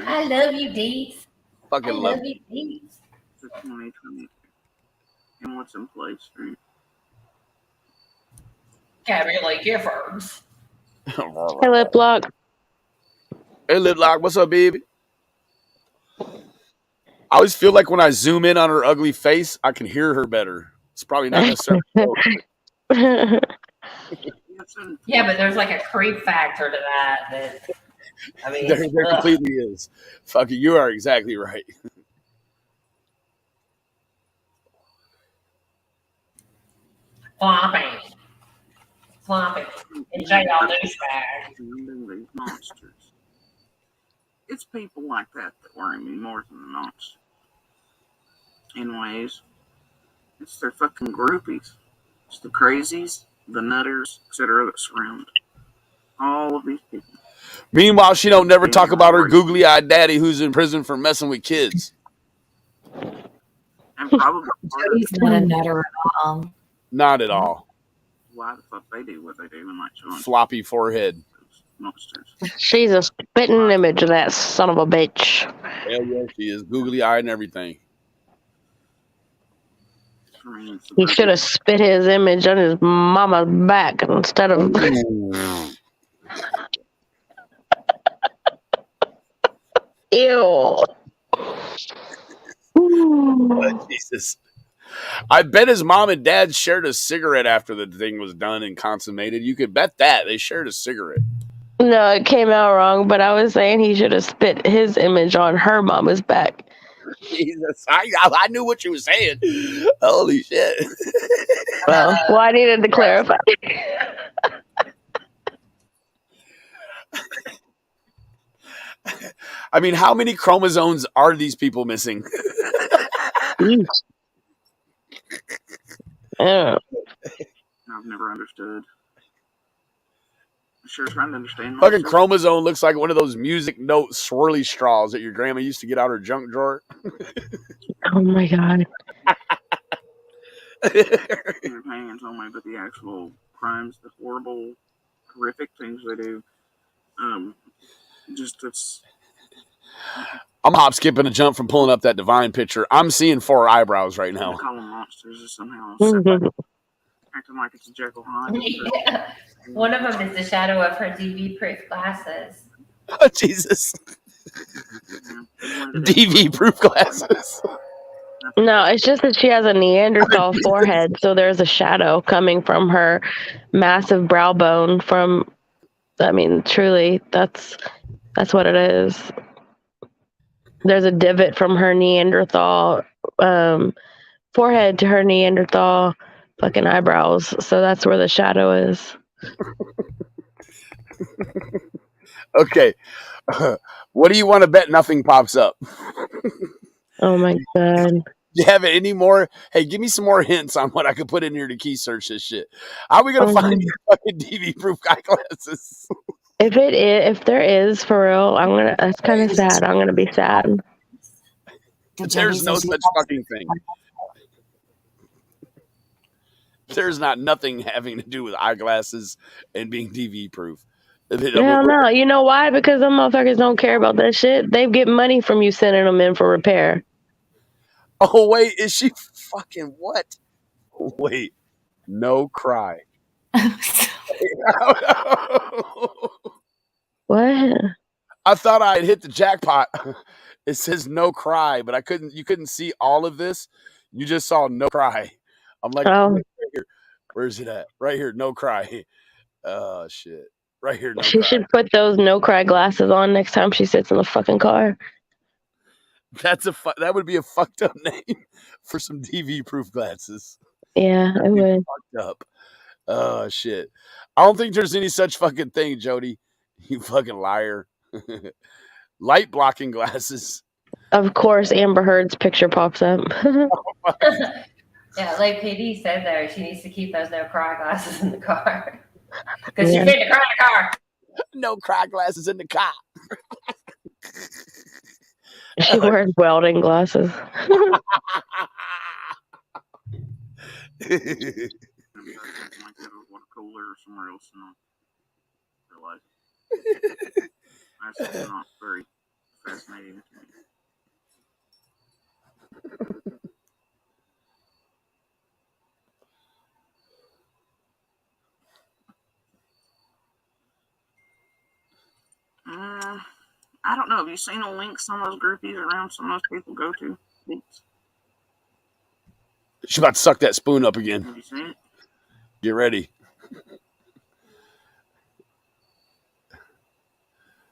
I love you, Deeds. Fucking love you, Deeds. For 2020. And what's in place, right? Gabby Lee Giffords. Hey, Lip Lock. Hey, Lip Lock, what's up, baby? I always feel like when I zoom in on her ugly face, I can hear her better. It's probably not necessarily. Yeah, but there's like a creep factor to that. I mean, there completely is. Fuck it, you are exactly right. Floppy. And jail douchebag. These monsters. It's people like that worry me more than the monsters. In ways, it's their fucking groupies. It's the crazies, the nutters, etc. that surround all of these people. Meanwhile, she don't never talk about her googly-eyed daddy who's in prison for messing with kids. And probably Jody's not a nutter at all. Not at all. Why the fuck they do what they do and like showing Floppy forehead. monsters. She's a spitting image of that son of a bitch. Hell yeah, she is googly-eyed and everything. He should have spit his image on his mama's back instead of. Ew. Jesus. I bet his mom and dad shared a cigarette after the thing was done and consummated. You could bet that. They shared a cigarette. No, it came out wrong, but I was saying he should have spit his image on her mama's back. Jesus. I knew what you were saying. Holy shit. Well, I needed to clarify. I mean, how many chromosomes are these people missing? Yeah. I've never understood. I'm sure trying to understand. Fucking chromosome looks like one of those music note swirly straws that your grandma used to get out her junk drawer. Oh my god. Your hands on me, but the actual crimes, the horrible, horrific things they do, just it's. I'm hop skipping a jump from pulling up that divine picture. I'm seeing 4 eyebrows right now. Call them monsters or somehow acting like it's a Jekyll Hyde. Yeah. One of them is the shadow of her DV-proof glasses. Oh, Jesus. DV-proof glasses. No, it's just that she has a Neanderthal forehead, so there's a shadow coming from her massive brow bone from, I mean, truly, that's what it is. There's a divot from her Neanderthal forehead to her Neanderthal fucking eyebrows, so that's where the shadow is. Okay. What do you want to bet nothing pops up? Oh my god. Do you have any more? Hey, give me some more hints on what I could put in here to key search this shit. How are we gonna find your fucking DV-proof eyeglasses? If there is for real, that's kind of sad. I'm gonna be sad. There's no such fucking thing. There's nothing having to do with eyeglasses and being DV proof. Yeah, no. You know why? Because them motherfuckers don't care about that shit. They get money from you sending them in for repair. Oh, wait. Is she fucking what? Wait. No cry. What? I thought I had hit the jackpot. It says no cry, but you couldn't see all of this. You just saw no cry. I'm like, right here. Where's it at? Right here, no cry. Oh shit. Right here, no She cry. should put those no cry glasses on next time she sits in the fucking car. That would be a fucked up name for some DV proof glasses. Yeah, it would. Fucked up. Oh shit. I don't think there's any such fucking thing, Jody. You fucking liar. Light blocking glasses. Of course, Amber Heard's picture pops up. Yeah, like PD said there, she needs to keep those no cry glasses in the car. Because she's getting to cry in the car. No cry glasses in the car. She wears welding glasses. Cooler or somewhere else in real life. That's not very fascinating to me. I don't know. Have you seen the links some of those groupies around some of those people go to? She's about to suck that spoon up again. Have you seen it? Get ready.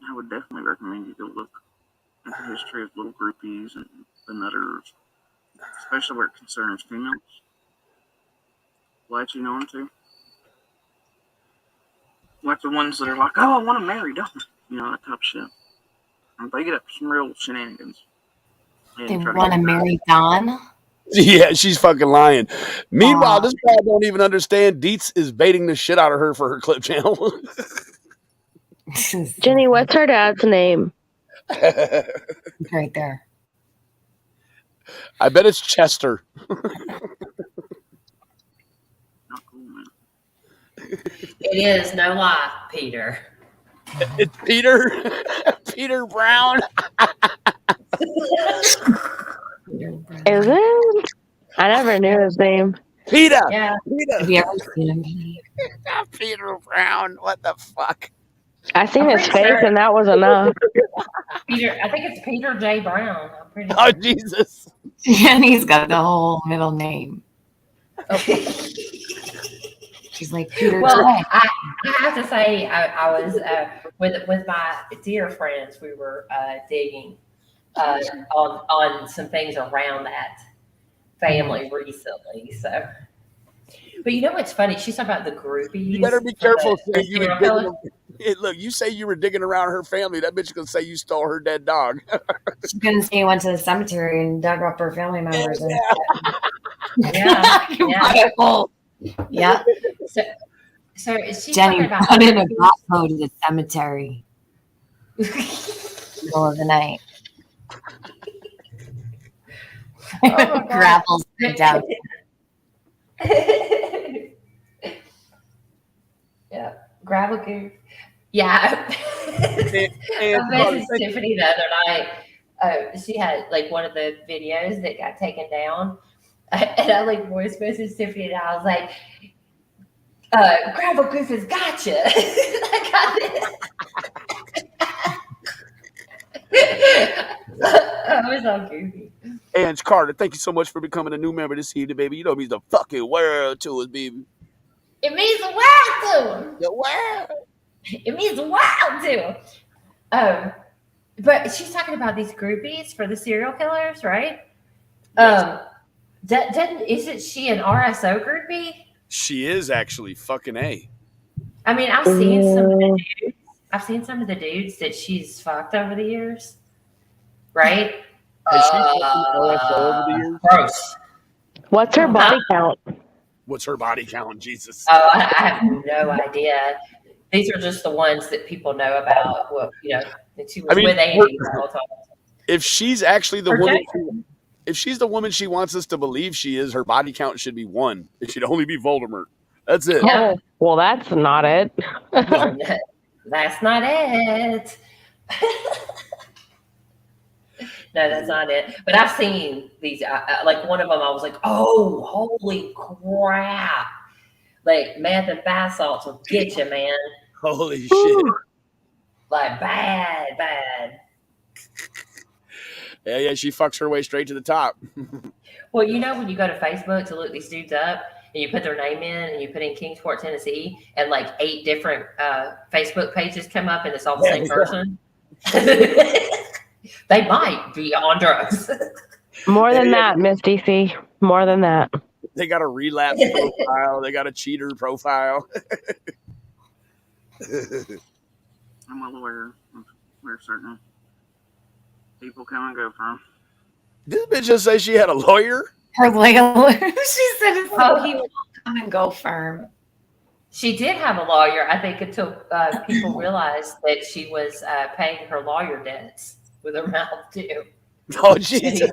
I would definitely recommend you go look at the history of little groupies and the nutters, especially where it concerns females. Latching on to. Like the ones that are like, oh, I want to marry, don't I? You know, that type of shit. And they get up to some real shenanigans. They want to marry Don? Yeah, she's fucking lying. Meanwhile, this guy don't even understand. Dietz is baiting the shit out of her for her clip channel. Jenny, what's her dad's name? Right there. I bet it's Chester. Not cool, man. It is, no lie, Peter. It's Peter. Peter Brown. Is it? I never knew his name. Peter. Yeah. Peter. Have you ever seen him? Peter Brown. What the fuck? I seen I'm his pretty face, sure and that was enough. Peter. I think it's Peter J. Brown. I'm pretty Oh, sure. Jesus. And he's got the whole middle name. She's like, Peter Well, J. I have to say, I was with my dear friends. We were digging on some things around that family recently. So, but you know what's funny? She's talking about the groupies. You better be for careful the saying you were serial digging. killers. Hey, look, you say you were digging around her family. That bitch is gonna say you stole her dead dog. She's gonna say he went to the cemetery and dug up her family members. And Yeah, yeah. Yeah. So she's Jenny talking about put in a groupies. Bravo to the cemetery middle of the night. Oh my God. Gravels down. Yeah, gravel goof. Yeah. I messaged Tiffany the other night. She had like one of the videos that got taken down. And I like voice messaged Tiffany and I was like, gravel goof has gotcha. I got it. I was all goofy. Ange Carter, thank you so much for becoming a new member this evening, baby. You know it means the fucking world to us, baby. It means the world to him. The world. It means the world to him. But she's talking about these groupies for the serial killers, right? Yes. Isn't she an RSO groupie? She is actually fucking A. I mean, I've seen some of the dudes. I've seen some of the dudes that she's fucked over the years, right? Has she fucking RSO over the years? Gross. What's her body count? What's her body count? Jesus. Oh, I have no idea. These are just the ones that people know about. Well, you know, that she was with Amy the whole time. If she's actually the Or woman, Jason. if she's the woman she wants us to believe she is, her body count should be 1. It should only be Voldemort. That's it. Yeah. Oh, well, that's not it. No. That's not it. No, that's not it. But I've seen these. Like one of them, I was like, "Oh, holy crap!" Like meth and bath salts will get you, man. Holy shit. Like bad. Yeah, she fucks her way straight to the top. Well, you know when you go to Facebook to look these dudes up and you put their name in and you put in Kingsport, Tennessee, and like 8 different Facebook pages come up and it's all the same person. They might be on drugs. More than that, Miss DC. More than that. They got a relapse profile. They got a cheater profile. I'm well aware of where certain people come and go from. This bitch just say she had a lawyer? Her lawyer. She said it's Oh, he will come and go firm. She did have a lawyer, I think, until people realized that she was paying her lawyer debts with her mouth, too. Oh, Jesus.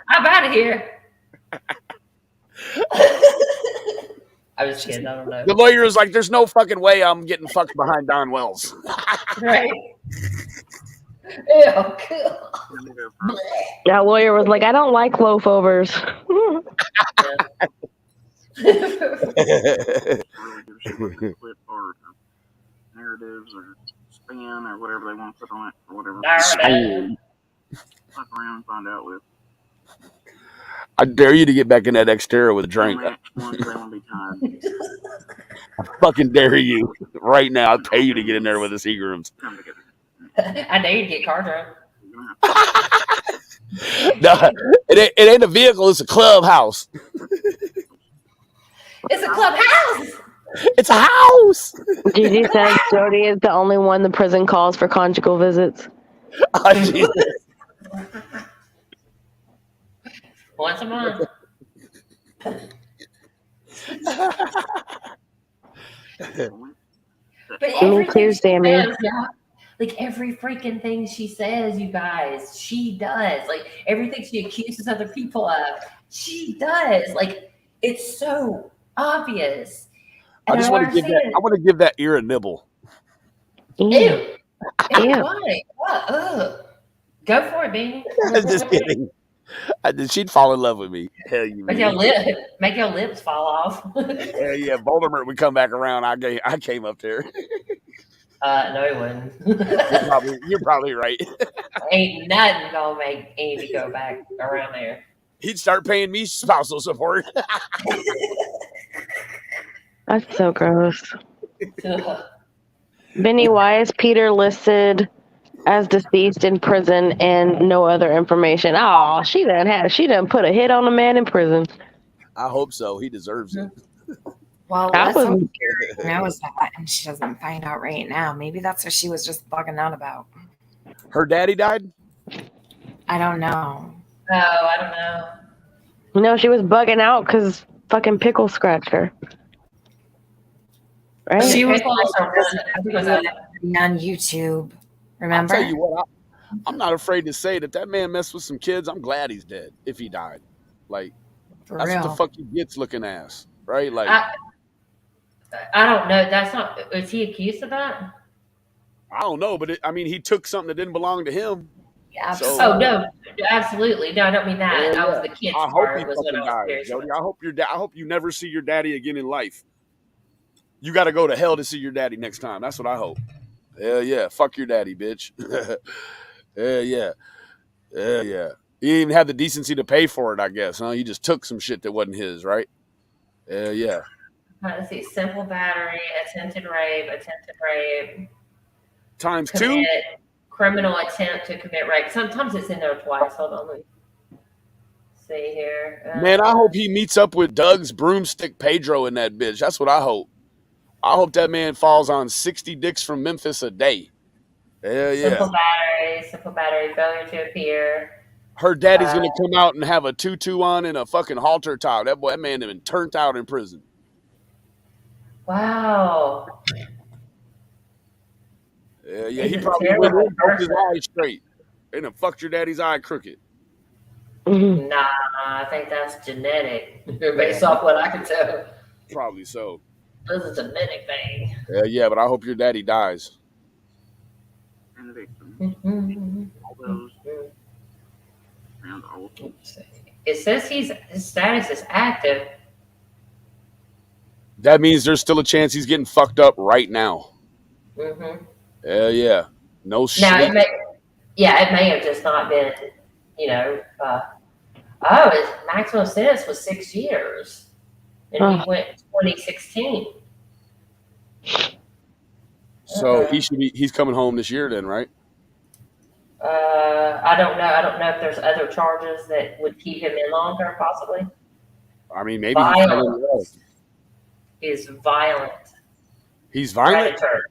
I'm out of here. I was kidding. I don't know. The lawyer is like, there's no fucking way I'm getting fucked behind Don Wells. Right? Ew, cool. That lawyer was like, I don't like loaf overs. Clip art or narratives or spin or whatever they want to put on it or whatever. Fuck around and find out with. I dare you to get back in that Xterra with a drink. Match ones they want to be tied. I fucking dare you right now. I'll pay you to get in there with the Seagrams. Come together. I know you'd get car drunk. No, it ain't a vehicle. It's a clubhouse. It's a clubhouse. It's a house. Gigi says Jody is the only one the prison calls for conjugal visits. Oh, Jesus. Once a month. But everything she Sammy. says, yeah, like every freaking thing she says, you guys, she does. Like everything she accuses other people of, she does. Like it's so obvious. I just want to give that ear a nibble. Ew. Ew. Ew. Why? What? Ugh. Go for it, baby. Just kidding. She'd fall in love with me. Hell you. Make your lips fall off. Yeah, Voldemort would come back around. I came up there. No, he wouldn't. You're probably right. Ain't nothing gonna make Andy go back around there. He'd start paying me spousal support. That's so gross. Benny, why is Peter listed as deceased in prison and no other information? Oh, she done put a hit on a man in prison. I hope so. He deserves it. Well, That let's was- hope Karen knows that and she doesn't find out right now. Maybe that's what she was just bugging out about. Her daddy died? I don't know. Oh, I don't know. No, she was bugging out because fucking Pickle scratched her. Right? She was Pickle also on YouTube. Remember? I'll tell you what, I'm not afraid to say that man messed with some kids. I'm glad he's dead if he died. Like, For that's real. what the fuck he gets looking ass, right? Like, I don't know. That's not. Is he accused of that? I don't know, but he took something that didn't belong to him. Yeah, So- Oh no, absolutely. No, I don't mean that. Yeah, That was yeah. the kid's I hope part. he Was what fucking I was dies, curious Jody. about. I hope you never see your daddy again in life. You got to go to hell to see your daddy next time. That's what I hope. Hell yeah. Fuck your daddy, bitch. Hell yeah. Hell yeah. He didn't even have the decency to pay for it, I guess, huh? He just took some shit that wasn't his, right? Hell yeah. Let's see. Simple battery, attempted rape, Times two? criminal attempt to commit rape. Sometimes it's in there twice. Hold on, let me see here. Man, I hope he meets up with Doug's broomstick Pedro in that bitch. That's what I hope. I hope that man falls on 60 dicks from Memphis a day. Hell yeah. Simple battery, failure to appear. Her daddy's going to come out and have a tutu on and a fucking halter top. That man has been turned out in prison. Wow. Yeah, He's he a probably terrible went in broke his person. eye straight. They done fucked your daddy's eye crooked. Mhm. Nah, I think that's genetic, based off what I can tell. Probably so. This is a genetic thing. Yeah, but I hope your daddy dies. And the victim. Mhm. All those around all It says his status is active. That means there's still a chance he's getting fucked up right now. Mm-hmm. Yeah. No Now shit. it may have just not been, his maximum sentence was 6 years, and he went 2016. So he's coming home this year then, right? I don't know. I don't know if there's other charges that would keep him in longer, possibly. Maybe Violence. Is violent. he's violent. Predator.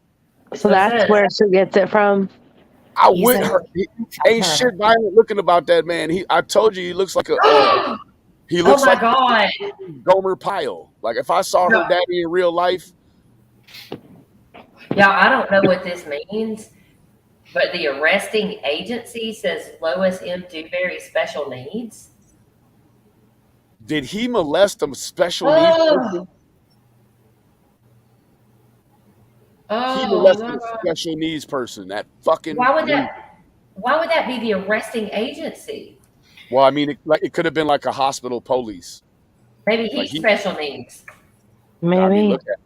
So that's where she gets it from. I He's would. a- Ain't shit violent looking about that man. I told you he looks like a. He Oh looks my like God. Gomer Pyle. Like if I saw her daddy in real life. Yeah, I don't know what this means, but the arresting agency says Lois M. Dewberry special needs. Did he molest a special needs person? He molested a special needs person. That fucking. Why would that be the arresting agency? Well, it could have been like a hospital police. Maybe he's special needs. Maybe. Look at.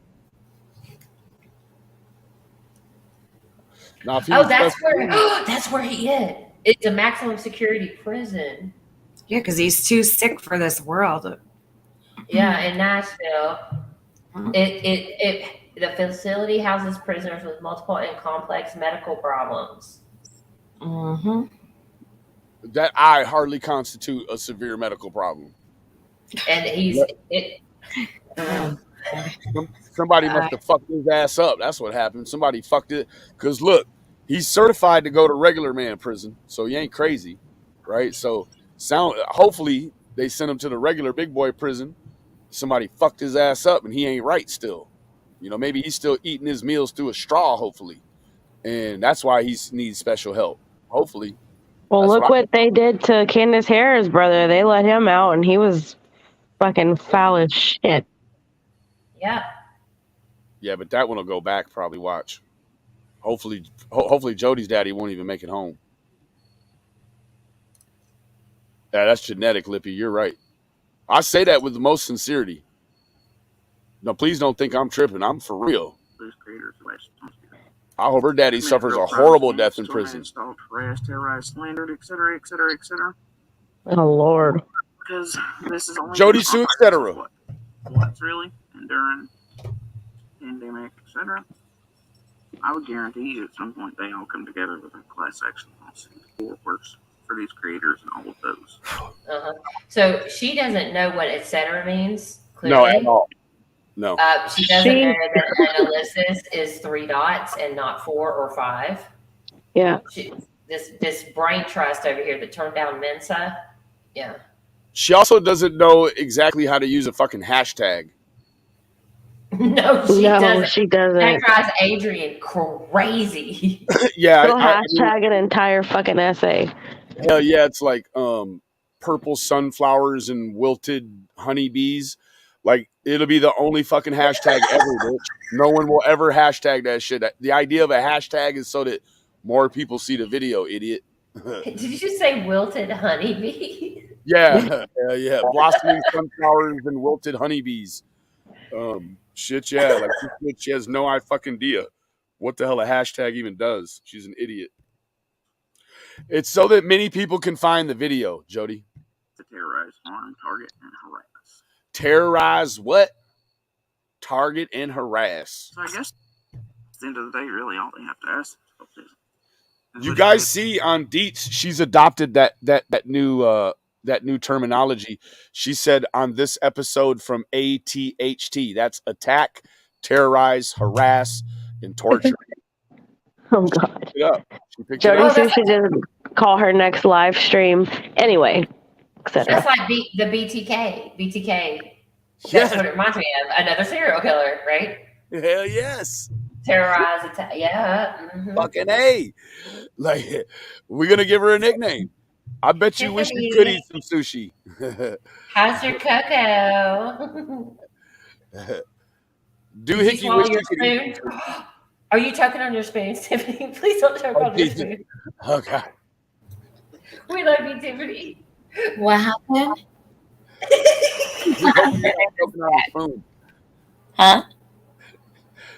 Now, if he That's where he is. It's a maximum security prison. Yeah, because he's too sick for this world. Yeah, in Nashville. The facility houses prisoners with multiple and complex medical problems. Mm-hmm. that eye hardly constitute a severe medical problem. And Somebody must have fucked his ass up. That's what happened. Somebody fucked it. Because look, he's certified to go to regular man prison, so he ain't crazy, right? So hopefully they sent him to the regular big boy prison. Somebody fucked his ass up, and he ain't right still. Maybe he's still eating his meals through a straw, hopefully. And that's why he needs special help, hopefully. Well, look what they did to Candace Harris' brother. They let him out, and he was fucking foul as shit. Yeah. Yeah, but that one will go back probably, watch. Hopefully Jody's daddy won't even make it home. Yeah, that's genetic, Lippy. You're right. I say that with the most sincerity. No, please don't think I'm tripping. I'm for real. I hope her daddy Commit suffers real a crimes horrible against, death in torment, prison. stalk, harass, terrorize, slandered, etc., etc., etc. Oh Lord. Because this is only Jody been Sue, hard since etc. what's really and during pandemic, etc. I would guarantee you at some point they all come together with a class action lawsuit or worse for these creators and all of those. Uh-huh. So she doesn't know what etc. means. No, Clearly. at all. No. She doesn't know that analysis is 3 dots and not 4 or 5. Yeah. This brain trust over here that turned down Mensa. Yeah. She also doesn't know exactly how to use a fucking hashtag. No, she No, doesn't. she That doesn't. drives Adrian crazy. Yeah, She'll I mean, hashtag an entire fucking essay. hell yeah, it's like purple sunflowers and wilted honeybees. Like it'll be the only fucking hashtag ever, bitch. No one will ever hashtag that shit. The idea of a hashtag is so that more people see the video, idiot. Did you just say wilted honeybee? Yeah, yeah. Blossoming sunflowers and wilted honeybees. Shit, yeah. Like this bitch, she has no fucking idea what the hell a hashtag even does. She's an idiot. It's so that many people can find the video, Jody. To terrorize, harm, target, and harass. Terrorize what? Target and harass. So I guess at the end of the day, really all they have to ask is You guys see on Deets, she's adopted that new terminology. She said on this episode from ATHT, that's attack, terrorize, harass, and torture. Oh God. Pick it up. She picked Jody it up. says she didn't call her next live stream. Anyway, etc. That's like the BTK. BTK. That's Yes. what it reminds me of. Another serial killer, right? Hell yes. Terrorize, attack. Yeah. Mhm. Fucking A. Like, we're going to give her a nickname. I bet you wish you could eat some sushi. How's your cocoa? Do Did you Hickey swallow wish your you could eat spoon? Are you choking on your spoon, Tiffany? Please don't choke on your Jesus. spoon. Oh, God. We love you, Tiffany. What happened? We hope you're not choking on the spoon. Huh?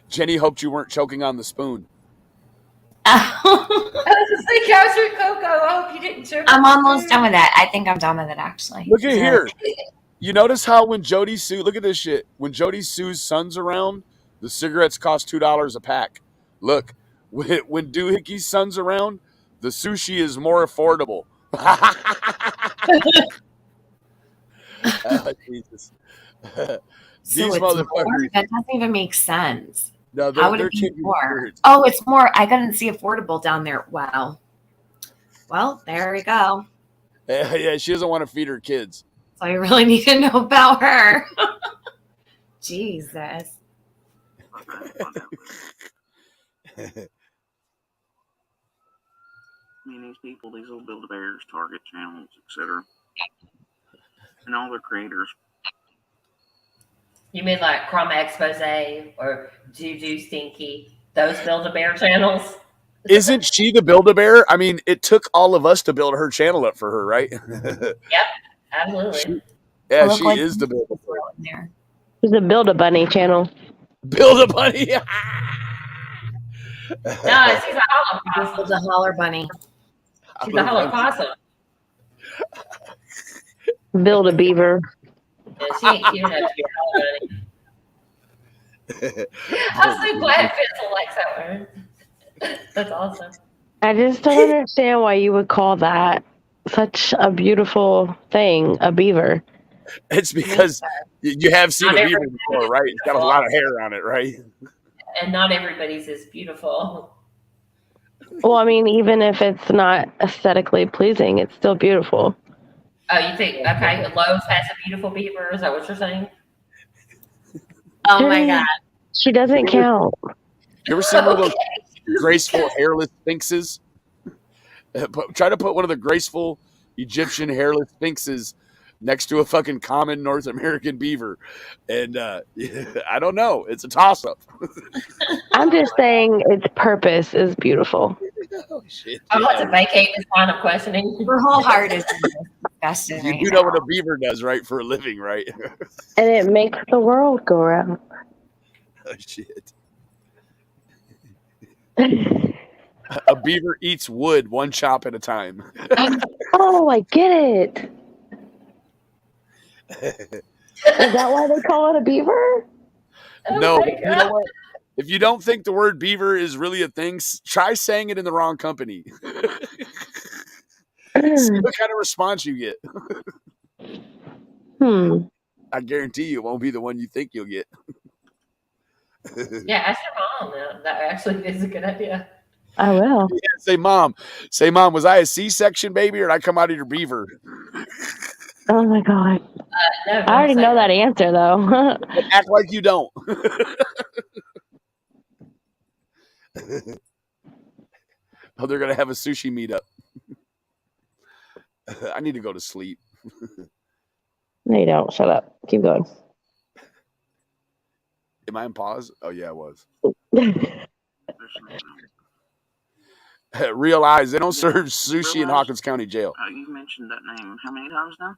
Jenny hoped you weren't choking on the spoon. I was like, how's your cocoa? I hope you didn't choke I'm on the almost spoon. done with that. I think I'm done with it, actually. Look at here. You notice how when Jody Sue, look at this shit. When Jody Sue's son's around, the cigarettes cost $2 a pack. Look, when Doohickeys son's around, the sushi is more affordable. Oh, Jesus. These So it's motherfuckers. more? That doesn't even make sense. No, How would they're it be kicking more? words. Oh, it's more. I couldn't see affordable down there. Wow. Well, there we go. Yeah, she doesn't want to feed her kids. So you really need to know about her. Jesus. I mean, these people, these little Build-A-Bears, Target channels, etc., and all their creators. You mean like Chroma Expose or Juju Stinky? Those Build-A-Bear channels? Isn't she the Build-A-Bear? I mean, it took all of us to build her channel up for her, right? Yep, absolutely. Yeah, Look she like is the Build-A-Bear. in there. There's a Build-A-Bunny channel. Build-A-Bunny. No, she's a hollow It's possum. a holler bunny. She's a hollow possum. Build-A-Beaver. Yeah, she ain't cute enough to be a hollow bunny. I'm so glad Fizzle likes that one. That's awesome. I just don't understand why you would call that such a beautiful thing, a beaver. It's because you have seen Not a beaver every- before, right? It's got a lot of hair on it, right? And not everybody's as beautiful. Well, I mean, even if it's not aesthetically pleasing, it's still beautiful. Oh, you think, okay, Loaf has a beautiful beaver? Is that what you're saying? Oh my God. She doesn't count. You ever seen one of those graceful hairless sphinxes? Try to put one of the graceful Egyptian hairless sphinxes next to a fucking common North American beaver. And I don't know. It's a toss-up. I'm just saying its purpose is beautiful. Oh, shit. I want to vacate this line of questioning. Her whole heart is invested You right do now. know what a beaver does, right, for a living, right? And it makes the world go round. Oh, shit. A beaver eats wood one chop at a time. Oh, I get it. Is that why they call it a beaver? Oh No, my you know God. what? If you don't think the word beaver is really a thing, try saying it in the wrong company. See what kind of response you get. I guarantee you it won't be the one you think you'll get. Yeah, ask your mom. That actually is a good idea. I will. Yeah, say, mom, was I a C-section baby or did I come out of your beaver? Oh my God. No, I already know that answer though. But act like you don't. Oh, they're gonna have a sushi meetup. I need to go to sleep. No, you don't. Shut up. Keep going. Am I in pause? Oh yeah, I was. Realize they don't serve sushi in Hawkins County Jail. You've mentioned that name how many times now?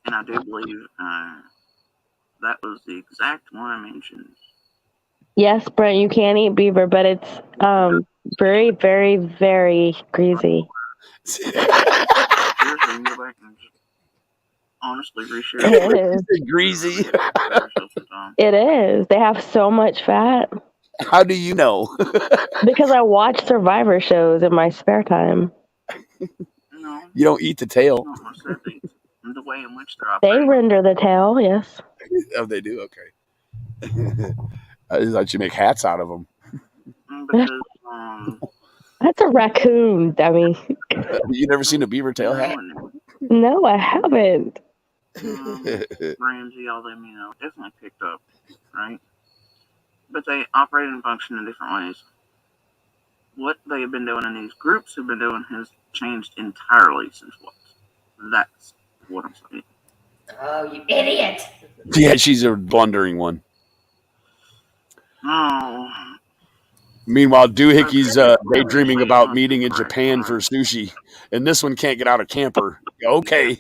And I do believe that was the exact one I mentioned. Yes, Brent, you can eat beaver, but it's very, very, very greasy. Seriously, you can go back and just honestly reshare It is. Greasy. It is. They have so much fat. How do you know? Because I watch Survivor shows in my spare time. No, You don't eat the tail. not much that the way in which they're They operating. render the tail, yes. Oh, they do? Okay. I just thought you make hats out of them. Because That's a raccoon, dummy. You never seen a beaver tail hat? No, I haven't. Ramsey, all them, definitely picked up, right? But they operate and function in different ways. What they have been doing and these groups have been doing has changed entirely since what? That's what I'm saying. Oh, you idiot! Yeah, she's a blundering one. Oh. Meanwhile, Doohickeys daydreaming about meeting in Japan for sushi, and this one can't get out of camper. Okay.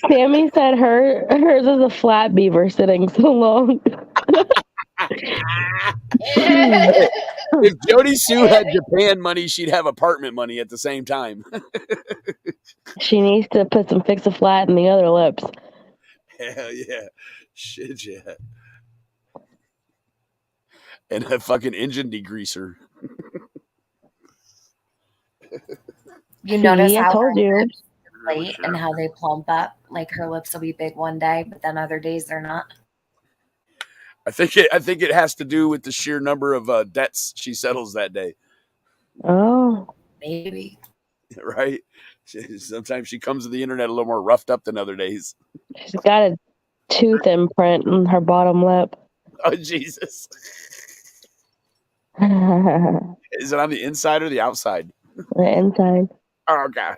Sammy said hers is a flat beaver sitting so long. If Jody Sue had Japan money, she'd have apartment money at the same time. She needs to put some Fix-A-Flat in the other lips. Hell yeah. Shit, yeah. And a fucking engine degreaser. You notice how told her you. lips are late and how they plump up? Like her lips will be big one day, but then other days they're not. I think it has to do with the sheer number of debts she settles that day. Oh. Maybe. Right? Sometimes she comes to the internet a little more roughed up than other days. She's got a tooth imprint in her bottom lip. Oh, Jesus. The Is it on the inside or the outside? inside. Oh, God.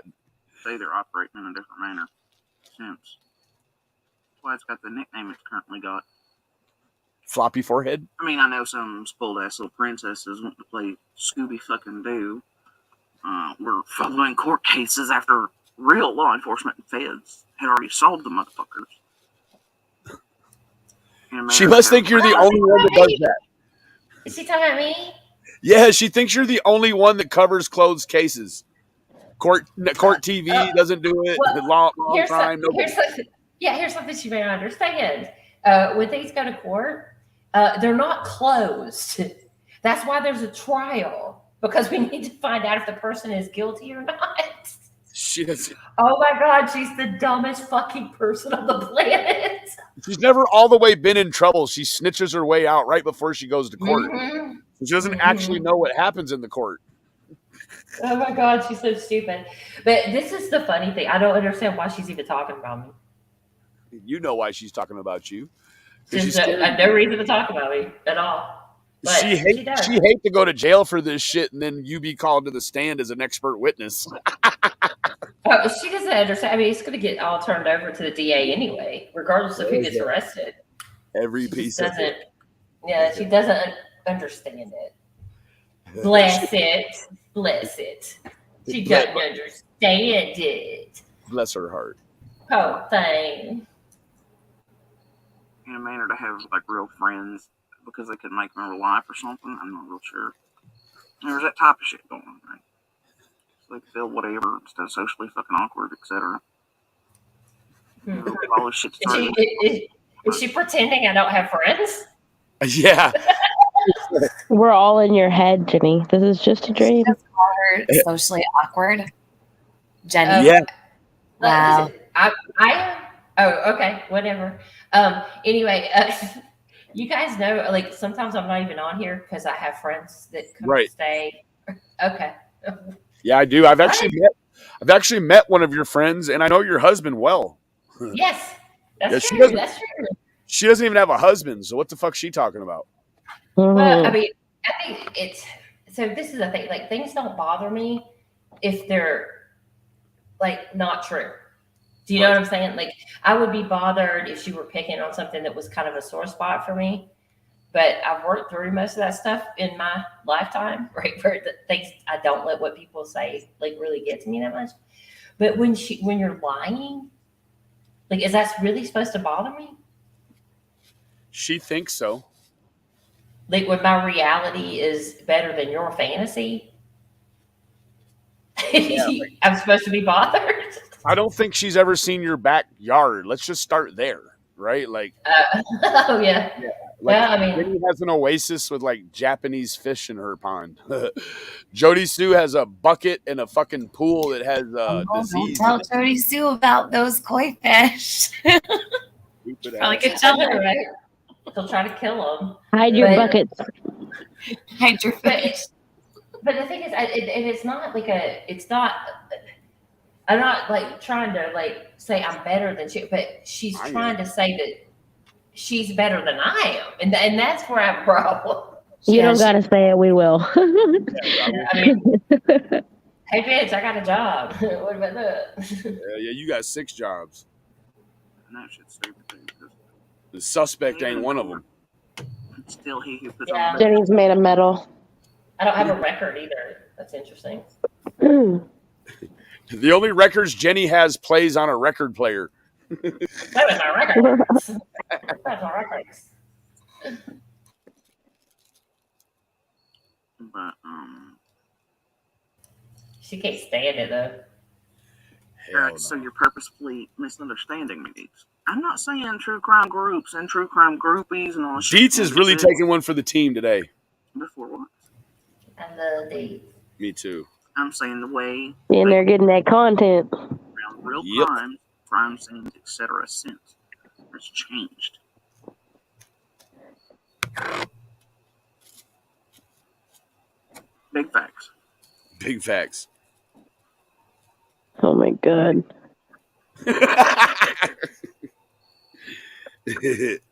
Say they're operating in a different manner since. That's why it's got the nickname it's currently got. Floppy forehead? I mean, I know some spoiled ass little princesses want to play Scooby fucking Doo. We're following court cases after real law enforcement and feds had already solved the motherfuckers. She must think you're the only one that does that. Is she talking about me? Yeah, she thinks you're the only one that covers closed cases. Court TV doesn't do it. Well, law crime. Here's something she may not understand. When things go to court, they're not closed. That's why there's a trial, because we need to find out if the person is guilty or not. She doesn't. Oh my God, she's the dumbest fucking person on the planet. She's never all the way been in trouble. She snitches her way out right before she goes to court. Mm-hmm. She doesn't actually know what happens in the court. Oh my God, she's so stupid. But this is the funny thing. I don't understand why she's even talking about me. You know why she's talking about you. There's no reason to talk about me at all. But she hate to go to jail for this shit and then you be called to the stand as an expert witness. She doesn't understand. I mean, it's going to get all turned over to the DA anyway, regardless of who gets arrested. Every piece of it. Yeah, she doesn't understand it. Bless it. She doesn't understand it. Bless her heart. Oh, thing. In a manner to have like real friends because they couldn't make them real life or something. I'm not real sure. There's that type of shit going on, right? So they could feel whatever instead of socially fucking awkward, etc. All this shit started. Is she pretending I don't have friends? Yeah. We're all in your head, Jenny. This is just a dream. Just call her socially awkward. Jenny. Yeah. Wow. Oh, okay, whatever. Anyway, you guys know, like, sometimes I'm not even on here because I have friends that come Right. stay. Okay. Yeah, I do. I've actually met one of your friends, and I know your husband well. Yes, that's Yeah, true. That's true. She doesn't even have a husband, so what the fuck's she talking about? Well, I mean, I think it's so. This is the thing. Like, things don't bother me if they're like not true. Do you know what I'm saying? Like, I would be bothered if she were picking on something that was kind of a sore spot for me. But I've worked through most of that stuff in my lifetime, right? Where the things I don't let what people say like really get to me that much. But when you're lying, like, is that really supposed to bother me? She thinks so. Like, when my reality is better than your fantasy, I'm supposed to be bothered. I don't think she's ever seen your backyard. Let's just start there, right? Like, oh yeah. Like, well, I mean, Jenny has an oasis with like Japanese fish in her pond. Jody Sue has a bucket and a fucking pool that has disease. Don't tell Jody Sue about those koi fish. Probably could tell her, right? She'll try to kill them. Hide your buckets. Hide your fish. But the thing is, it's not like it's not. I'm not like trying to like say I'm better than she, but she's trying to say that she's better than I am, and that's where I have a problem. You don't gotta say it. We will. I mean, hey bitch, I got a job. What about that? Yeah, you got 6 jobs. And that shit's stupid too. The suspect ain't one of them. Still he who puts Yeah. on Jenny's made of metal. I don't have a record either. That's interesting. The only records Jenny has plays on a record player. That was my record. That's my records. But She can't stand it though. alright, so you're purposefully misunderstanding me, Deets. I'm not saying true crime groups and true crime groupies and all this shit. Deets is really taking one for the team today. Before what? I love these. Me too. I'm saying the way And they're getting that content. around real Yep. crime scenes, etc. since it's changed. Big facts. Big facts. Oh my god.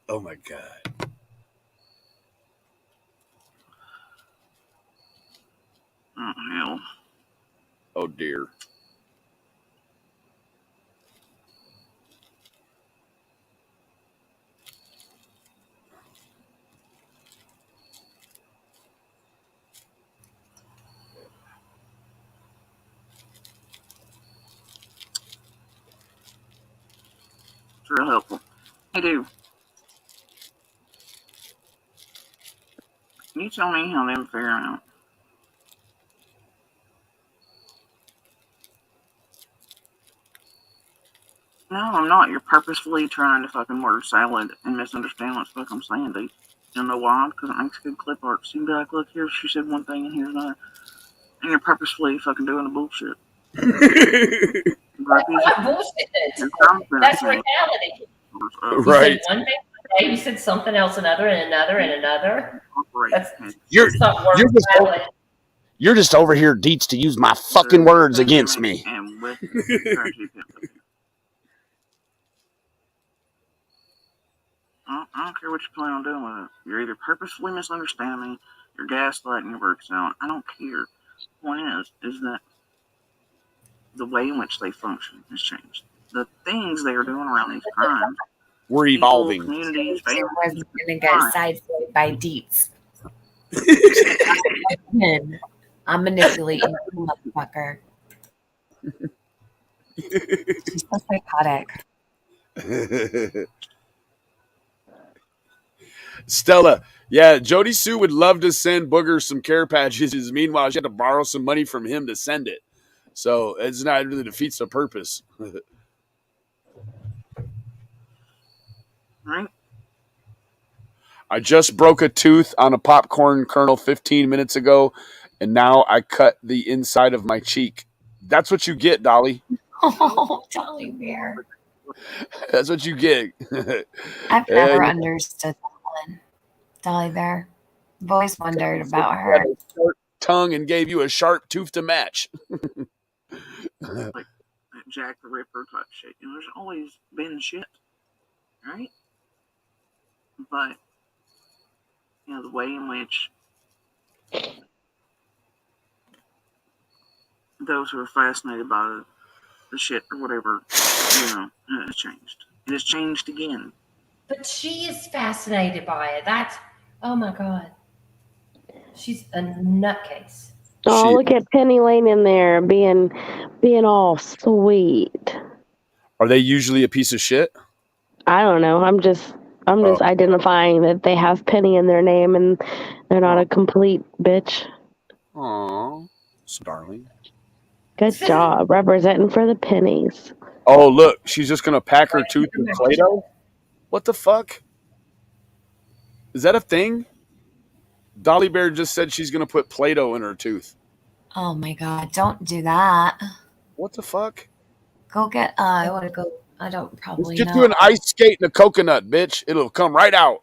Oh my god. Oh hell. Oh dear. It's real helpful. Hey dude. Can you tell me how them figure out? No, I'm not. You're purposefully trying to fucking word salad and misunderstand what the fuck I'm saying, dude. You know why? Because it makes good clip art. So you can be like, look, here she said one thing and here's another. And you're purposefully fucking doing the bullshit. That's not bullshit. That's reality. You Right. said one thing one day, you said something else another and another and another. That's You're not word just salad. You're just over here, Deets, to use my fucking words against me. And with I don't care what you plan on doing with it. You're either purposefully misunderstanding me, you're gaslighting your works out. I don't care. The point is that the way in which they function has changed. The things they are doing around these crimes, We're people, evolving. communities, It families, wasn't going to get sideswiped by Deets. I'm manipulating you, motherfucker. She's so psychotic. Stella, yeah, Jody Sue would love to send Booger some care packages. Meanwhile, she had to borrow some money from him to send it. So it's not really defeats the purpose. Right? I just broke a tooth on a popcorn kernel 15 minutes ago, and now I cut the inside of my cheek. That's what you get, Dolly. Oh, Dolly Bear. That's what you get. I've never understood that one. Dolly Bear. I've always wondered about her. Had a short tongue and gave you a sharp tooth to match. Like that Jack the Ripper type shit. You know, there's always been shit. Right? But, you know, the way in which those who are fascinated by the shit or whatever, you know, it has changed. It has changed again. But she is fascinated by it. That's, oh my God. She's a nutcase. Oh, look at Penny Lane in there being all sweet. Are they usually a piece of shit? I don't know. I'm just identifying that they have Penny in their name and they're not a complete bitch. Aw, darling. Good job representing for the pennies. Oh, look, she's just gonna pack her tooth with Play-Doh? What the fuck? Is that a thing? Dolly Bear just said she's gonna put Play-Doh in her tooth. Oh my God, don't do that. What the fuck? Go get, I want to go, I don't probably Get know. you an ice skate and a coconut, bitch. It'll come right out.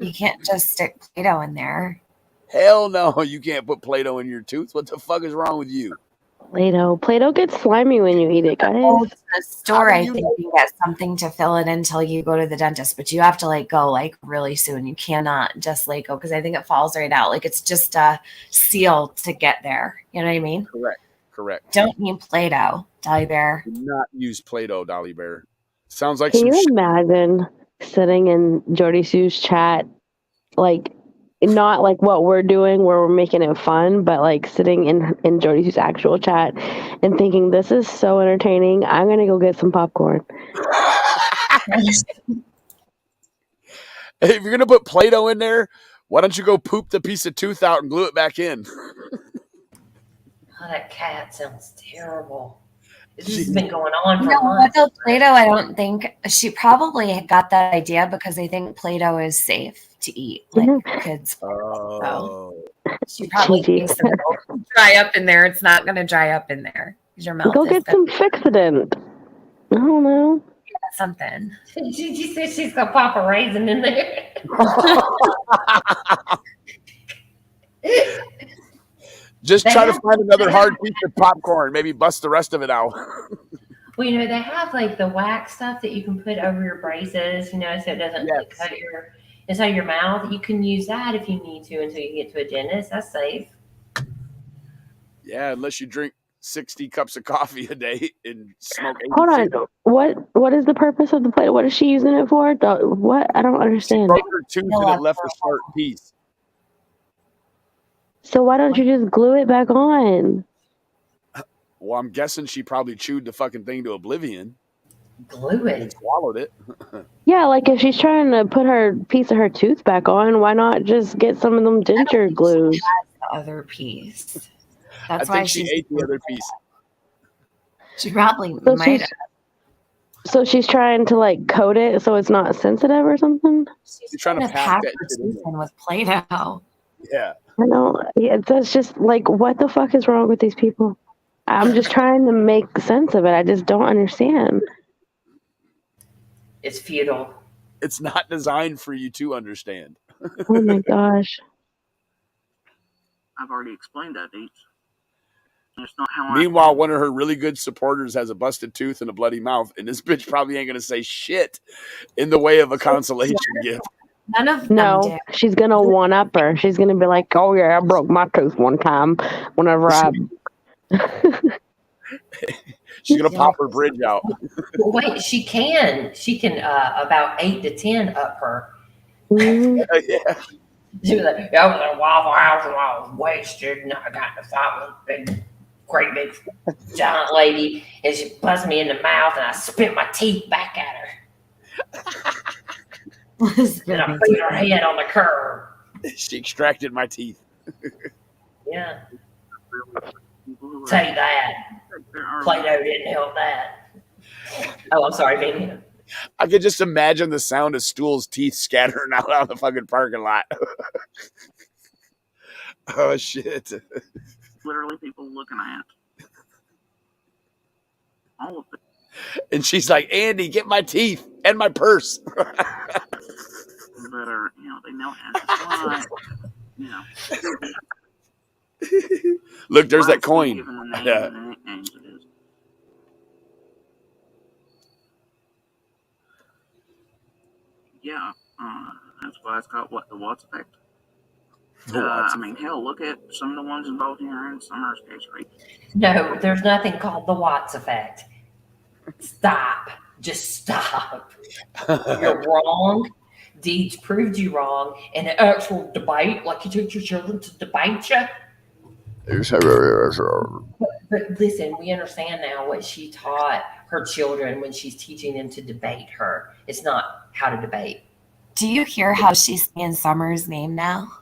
You can't just stick Play-Doh in there. Hell no, you can't put Play-Doh in your tooth. What the fuck is wrong with you? Play-Doh gets slimy when you eat it, guys. Oh, to the store, I think you get something to fill it until you go to the dentist, but you have to like go like really soon. You cannot just like go because I think it falls right out. Like it's just a seal to get there. You know what I mean? Correct. Don't need Play-Doh, Dolly Bear. Do not use Play-Doh, Dolly Bear. Sounds like Can some you shit. imagine sitting in Jody Sue's chat, like not like what we're doing where we're making it fun, but like sitting in Jody Sue's actual chat and thinking this is so entertaining. I'm gonna go get some popcorn. If you're gonna put Play-Doh in there, why don't you go poop the piece of tooth out and glue it back in? Oh, that cat sounds terrible. This has been going on for No, months. with the Play-Doh, I don't think she probably got that idea because I think Play-Doh is safe to eat, like kids. Oh. She probably thinks that it'll dry up in there. It's not going to dry up in there because your mouth Go is get some Fixodent. I don't know. something. She said she's gonna pop a raisin in there. Just try to find another hard piece of popcorn. Maybe bust the rest of it out. Well, you know, they have like the wax stuff that you can put over your braces, you know, so it doesn't like, cut your inside your mouth. You can use that if you need to until you get to a dentist. That's safe. Yeah, unless you drink 60 cups of coffee a day and smoke 80 Hold on. cigarettes. What is the purpose of the plate? What is she using it for? What? I don't understand. She broke her tooth and it left a sharp piece. So why don't you just glue it back on? Well, I'm guessing she probably chewed the fucking thing to oblivion. Glue it. And swallowed it. Yeah, like if she's trying to put her piece of her tooth back on, why not just get some of them denture glues? The other piece. I That's why think she ate the other piece. She probably So might have. So she's trying to like coat it so it's not sensitive or something? She's trying to pack that her shit in teeth in with Play-Doh. Yeah. I know. Yeah, that's just like, what the fuck is wrong with these people? I'm just trying to make sense of it. I just don't understand. It's futile. It's not designed for you to understand. Oh my gosh. I've already explained that, Deets. It's not how Meanwhile, one of her really good supporters has a busted tooth and a bloody mouth, and this bitch probably ain't gonna say shit in the way of a consolation gift. None of them No, did. she's gonna one up her. She's gonna be like, "Oh yeah, I broke my tooth one time. Whenever I." She's gonna pop her bridge out. Well, wait, she can. She can about 8 to 10 up her. Mhm. Yeah. She was like, I was at a Waffle House and I was wasted, and I got in a fight with a big, great big giant lady, and she buzzed me in the mouth, and I spit my teeth back at her. And I put her head on the curb. She extracted my teeth. Yeah. People who are- Take that. there are Play-Doh didn't help that. Oh, I'm sorry, Vinny. I could just imagine the sound of Stool's teeth scattering out on the fucking parking lot. Oh shit! literally people looking at all of it. And she's like, "Andy, get my teeth and my purse." That are, they know it has Look, there's that Well, coin. given the name Yeah. and the nicknames it is. Yeah, that's why it's called the Watts effect. I mean, hell, look at some of the ones involved here in Summer's case, right? No, there's nothing called the Watts effect. Stop. Just stop. You're wrong. Deeds proved you wrong. In an actual debate, like you took your children to debate you. But listen, we understand now what she taught her children when she's teaching them to debate her. It's not how to debate. Do you hear how she's saying Summer's name now?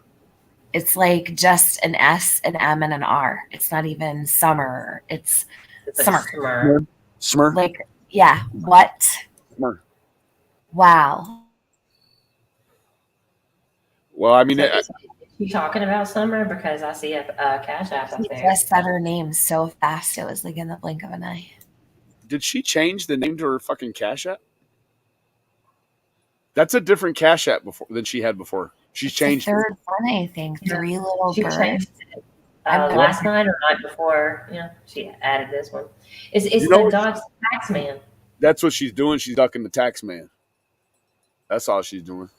It's like just an S, an M, and an R. It's not even Summer. It's Summer. Smur. Like, yeah, what? Smur. Wow. Well, I mean, Is she talking about Summer? Because I see a Cash App up She there. just said her name so fast, it was like in the blink of an eye. did she change the name to her fucking Cash App? That's a different Cash App than she had before. She's changed. The third one, I think. Yeah. 3 little She birds. changed it last night or night before. Yeah, she added this one. It's You know the what- Dodge Tax Man. That's what she's doing. She's ducking the tax man. That's all she's doing.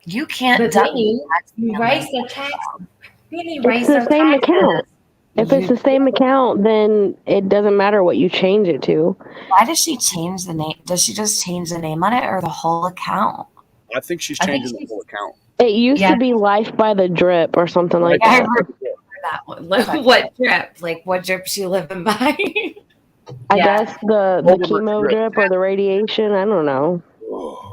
You can't But duck Vinny, tax you man. raise the tax. Vinny It's raised the their same taxes. account. If it's the same account, then it doesn't matter what you change it to. Why does she change the name? Does she just change the name on it or the whole account? I think she's I think changing the she's- whole account. It used Yeah. to be Life by the Drip or something like I that. remember that one. What drip? Like, what drip she living by? I Yeah. guess the Overnight chemo drip. drip or the radiation. I don't know.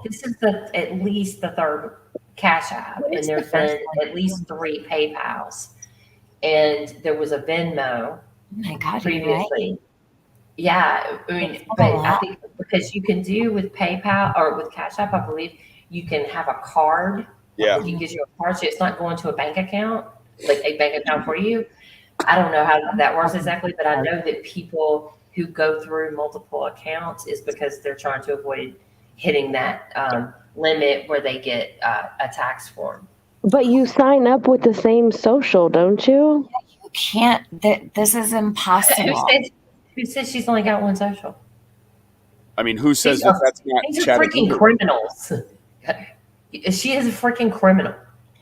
This is at least the third Cash App, What and was there's the first been one? at least 3 PayPals, and there was a Venmo Oh my God, you're right. previously. Yeah, I mean, That's not but a I lot. think because you can do with PayPal or with Cash App, I believe you can have a card. Yeah. You can get you a card, so it's not going to a bank account, like a bank account for you. I don't know how that works exactly, but I know that people who go through multiple accounts is because they're trying to avoid hitting that limit where they get a tax form. But you sign up with the same social, don't you? You can't. This is impossible. Who says she's only got one social? I mean, who says These are- that's not These are freaking Chattanooga? criminals. She is a freaking criminal.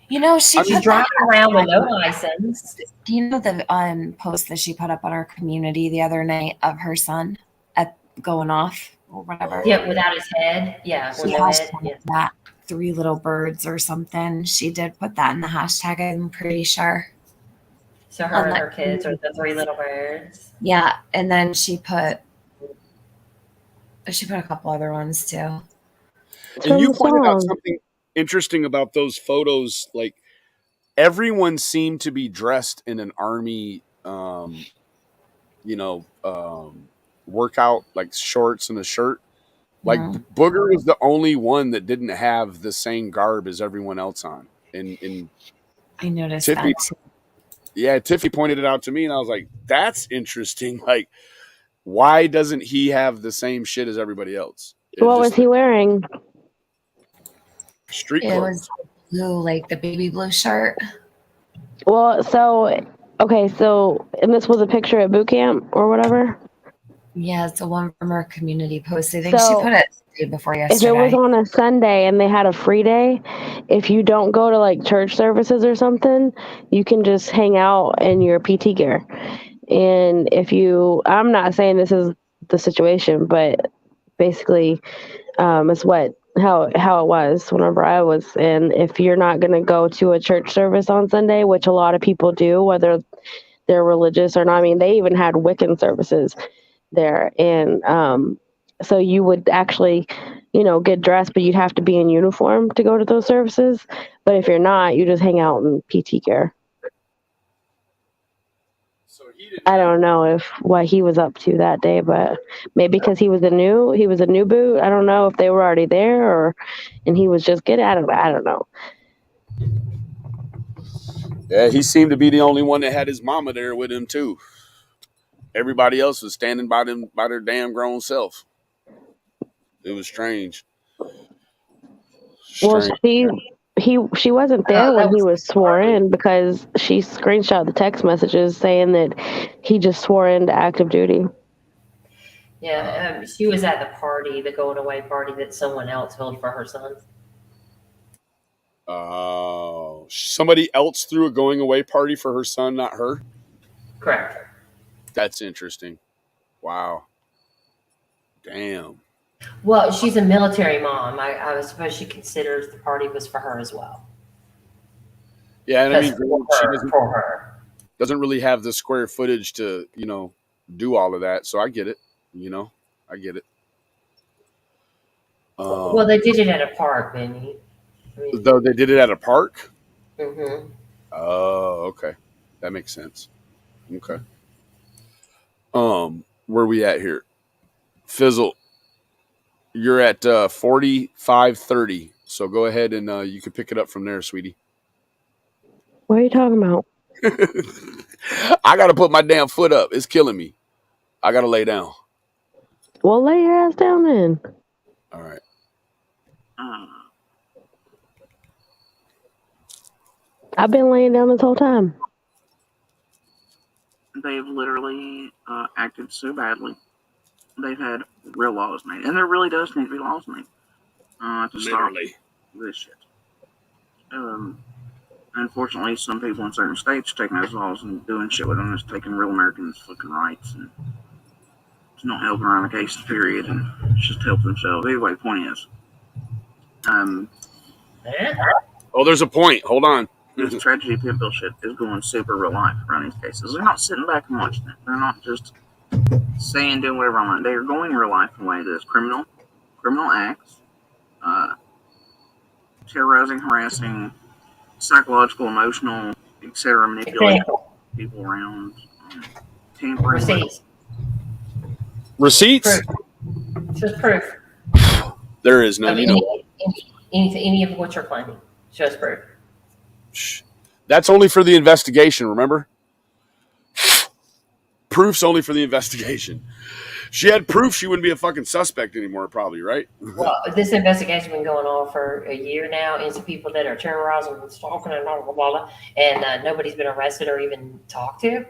You know, she She's put driving that- around with no license. Do you know the post that she put up on our community the other night of her son going off or whatever? Yeah, without his head. Yeah, She with no head. hashtagged Yeah. that 3 little birds or something. She did put that in the hashtag, I'm pretty sure. So her and her kids are the 3 little birds. Yeah, and then she put a couple other ones too. It's And from you the pointed out song. something interesting about those photos. Like everyone seemed to be dressed in an army, workout, like shorts and a shirt. Like Mhm. Booger was the only one that didn't have the same garb as everyone else on. And I noticed Tiffany, that too. yeah, Tiffany pointed it out to me, and I was like, "That's interesting. Like, why doesn't he have the same shit as everybody else?" It What was just- he wearing? Street It clothes. was blue, like the baby blue shirt. Well, so and this was a picture at boot camp or whatever. Yeah, it's the one from our community post. I think she So, put it the day before If yesterday. it was on a Sunday and they had a free day, if you don't go to like church services or something, you can just hang out in your PT gear. And I'm not saying this is the situation, but basically, it's how it was whenever I was in. If you're not going to go to a church service on Sunday, which a lot of people do, whether they're religious or not. I mean, they even had Wiccan services there, and so you would actually get dressed, but you'd have to be in uniform to go to those services. But if you're not, you just hang out in PT care. So he didn't. I don't know what he was up to that day, but maybe because he was a new boot. I don't know if they were already there and he was just getting. I don't know. Yeah, he seemed to be the only one that had his mama there with him too. Everybody else was standing by their damn grown self. It was strange. Well, Strange. she wasn't there when he was sworn in because she screenshot the text messages saying that he just swore into active duty. Yeah, she was at the party, the going away party that someone else held for her son. Oh, somebody else threw a going away party for her son, not her? Correct. That's interesting. Wow. Damn. Well, she's a military mom. I suppose she considers the party was for her as well. Yeah, and I mean, for her. Doesn't really have the square footage to, do all of that. So I get it. I get it. Well, they did it at a park, Benny. Though they did it at a park? Mm-hmm. Oh, okay. That makes sense. Okay. Where we at here? Fizzle. You're at 45:30. So go ahead and you can pick it up from there, sweetie. What are you talking about? I got to put my damn foot up. It's killing me. I got to lay down. Well, lay your ass down then. All right. I've been laying down this whole time. They've literally acted so badly. They've had real laws made. And there really does need to be laws made to stop this shit. Unfortunately, some people in certain states are taking those laws and doing shit with them. It's taking real Americans' fucking rights. And it's not helping around the cases, period. And it's just helping themselves. Anyway, the point is. Oh, there's a point. Hold on. This tragedy pimp shit is going super real life around these cases. They're not sitting back and watching it. They're not just doing whatever I want. They are going real life in a way that is criminal acts, terrorizing, harassing, psychological, emotional, etc., manipulating people around, tampering. Receipts? Proof. Just proof. There is none. Any of what you're claiming. Just proof. That's only for the investigation, remember? Proof's only for the investigation. She had proof, she wouldn't be a fucking suspect anymore, probably, right? Well, this investigation has been going on for a year now into people that are terrorizing and stalking and blah, blah, blah, and nobody's been arrested or even talked to.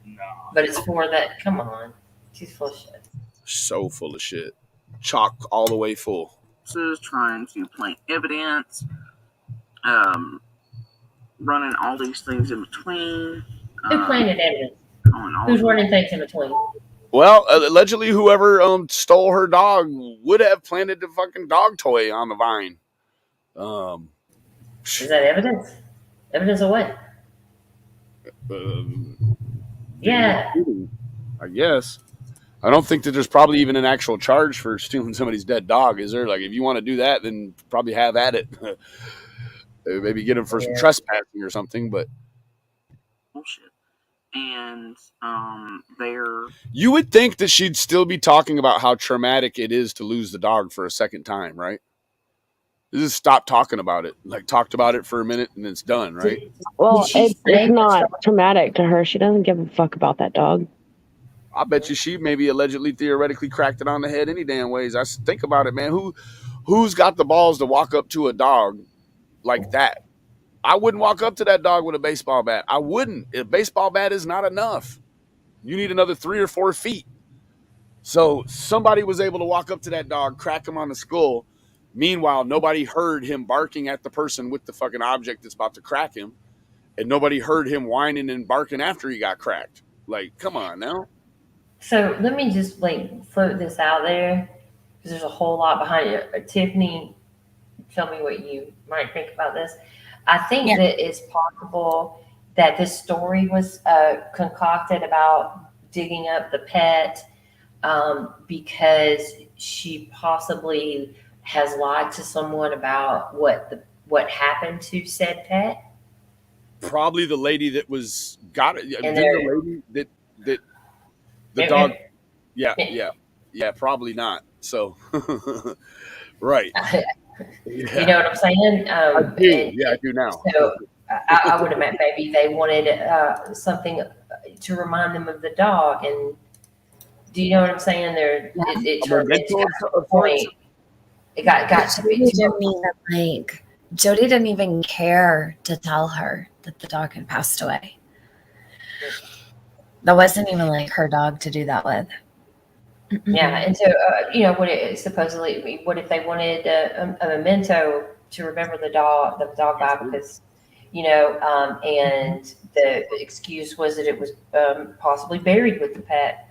No. But it's for that. Come on. She's full of shit. So full of shit. Chock all the way full. Is trying to plant evidence, running all these things in between. Who planted evidence? Who's running things in between? Well, allegedly, whoever stole her dog would have planted the fucking dog toy on the vine. Is that evidence? Evidence of what? Yeah. I guess. I don't think that there's probably even an actual charge for stealing somebody's dead dog, is there? Like, if you want to do that, then probably have at it. Maybe get him for some trespassing or something, but bullshit. And they're. You would think that she'd still be talking about how traumatic it is to lose the dog for a second time, right? Just stop talking about it. Like, talked about it for a minute and it's done, right? Well, it's not traumatic to her. She doesn't give a fuck about that dog. I bet you she maybe allegedly theoretically cracked it on the head any damn ways. I think about it, man. Who's got the balls to walk up to a dog like that? I wouldn't walk up to that dog with a baseball bat. I wouldn't. A baseball bat is not enough. You need another 3 or 4 feet. So somebody was able to walk up to that dog, crack him on the skull. Meanwhile, nobody heard him barking at the person with the fucking object that's about to crack him. And nobody heard him whining and barking after he got cracked. Like, come on now. So let me just float this out there because there's a whole lot behind it. Tiffany, tell me what you might think about this. I think that it's possible that this story was concocted about digging up the pet because she possibly has lied to someone about what happened to said pet? Probably the lady that was got it. And Then the lady that the dog. Yeah. Probably not. So, right. you Yeah, know what I'm saying? I do. Yeah, I do now. So I would imagine maybe they wanted something to remind them of the dog. And do you know what I'm saying? It A turned memento into of a point. sorts? It got to be Jody too didn't even Jody didn't even care to tell her that the dog had passed away. That wasn't even like her dog to do that with. Yeah, and so what it supposedly, what if they wanted a memento to remember the dog by, because and the excuse was that it was possibly buried with the pet.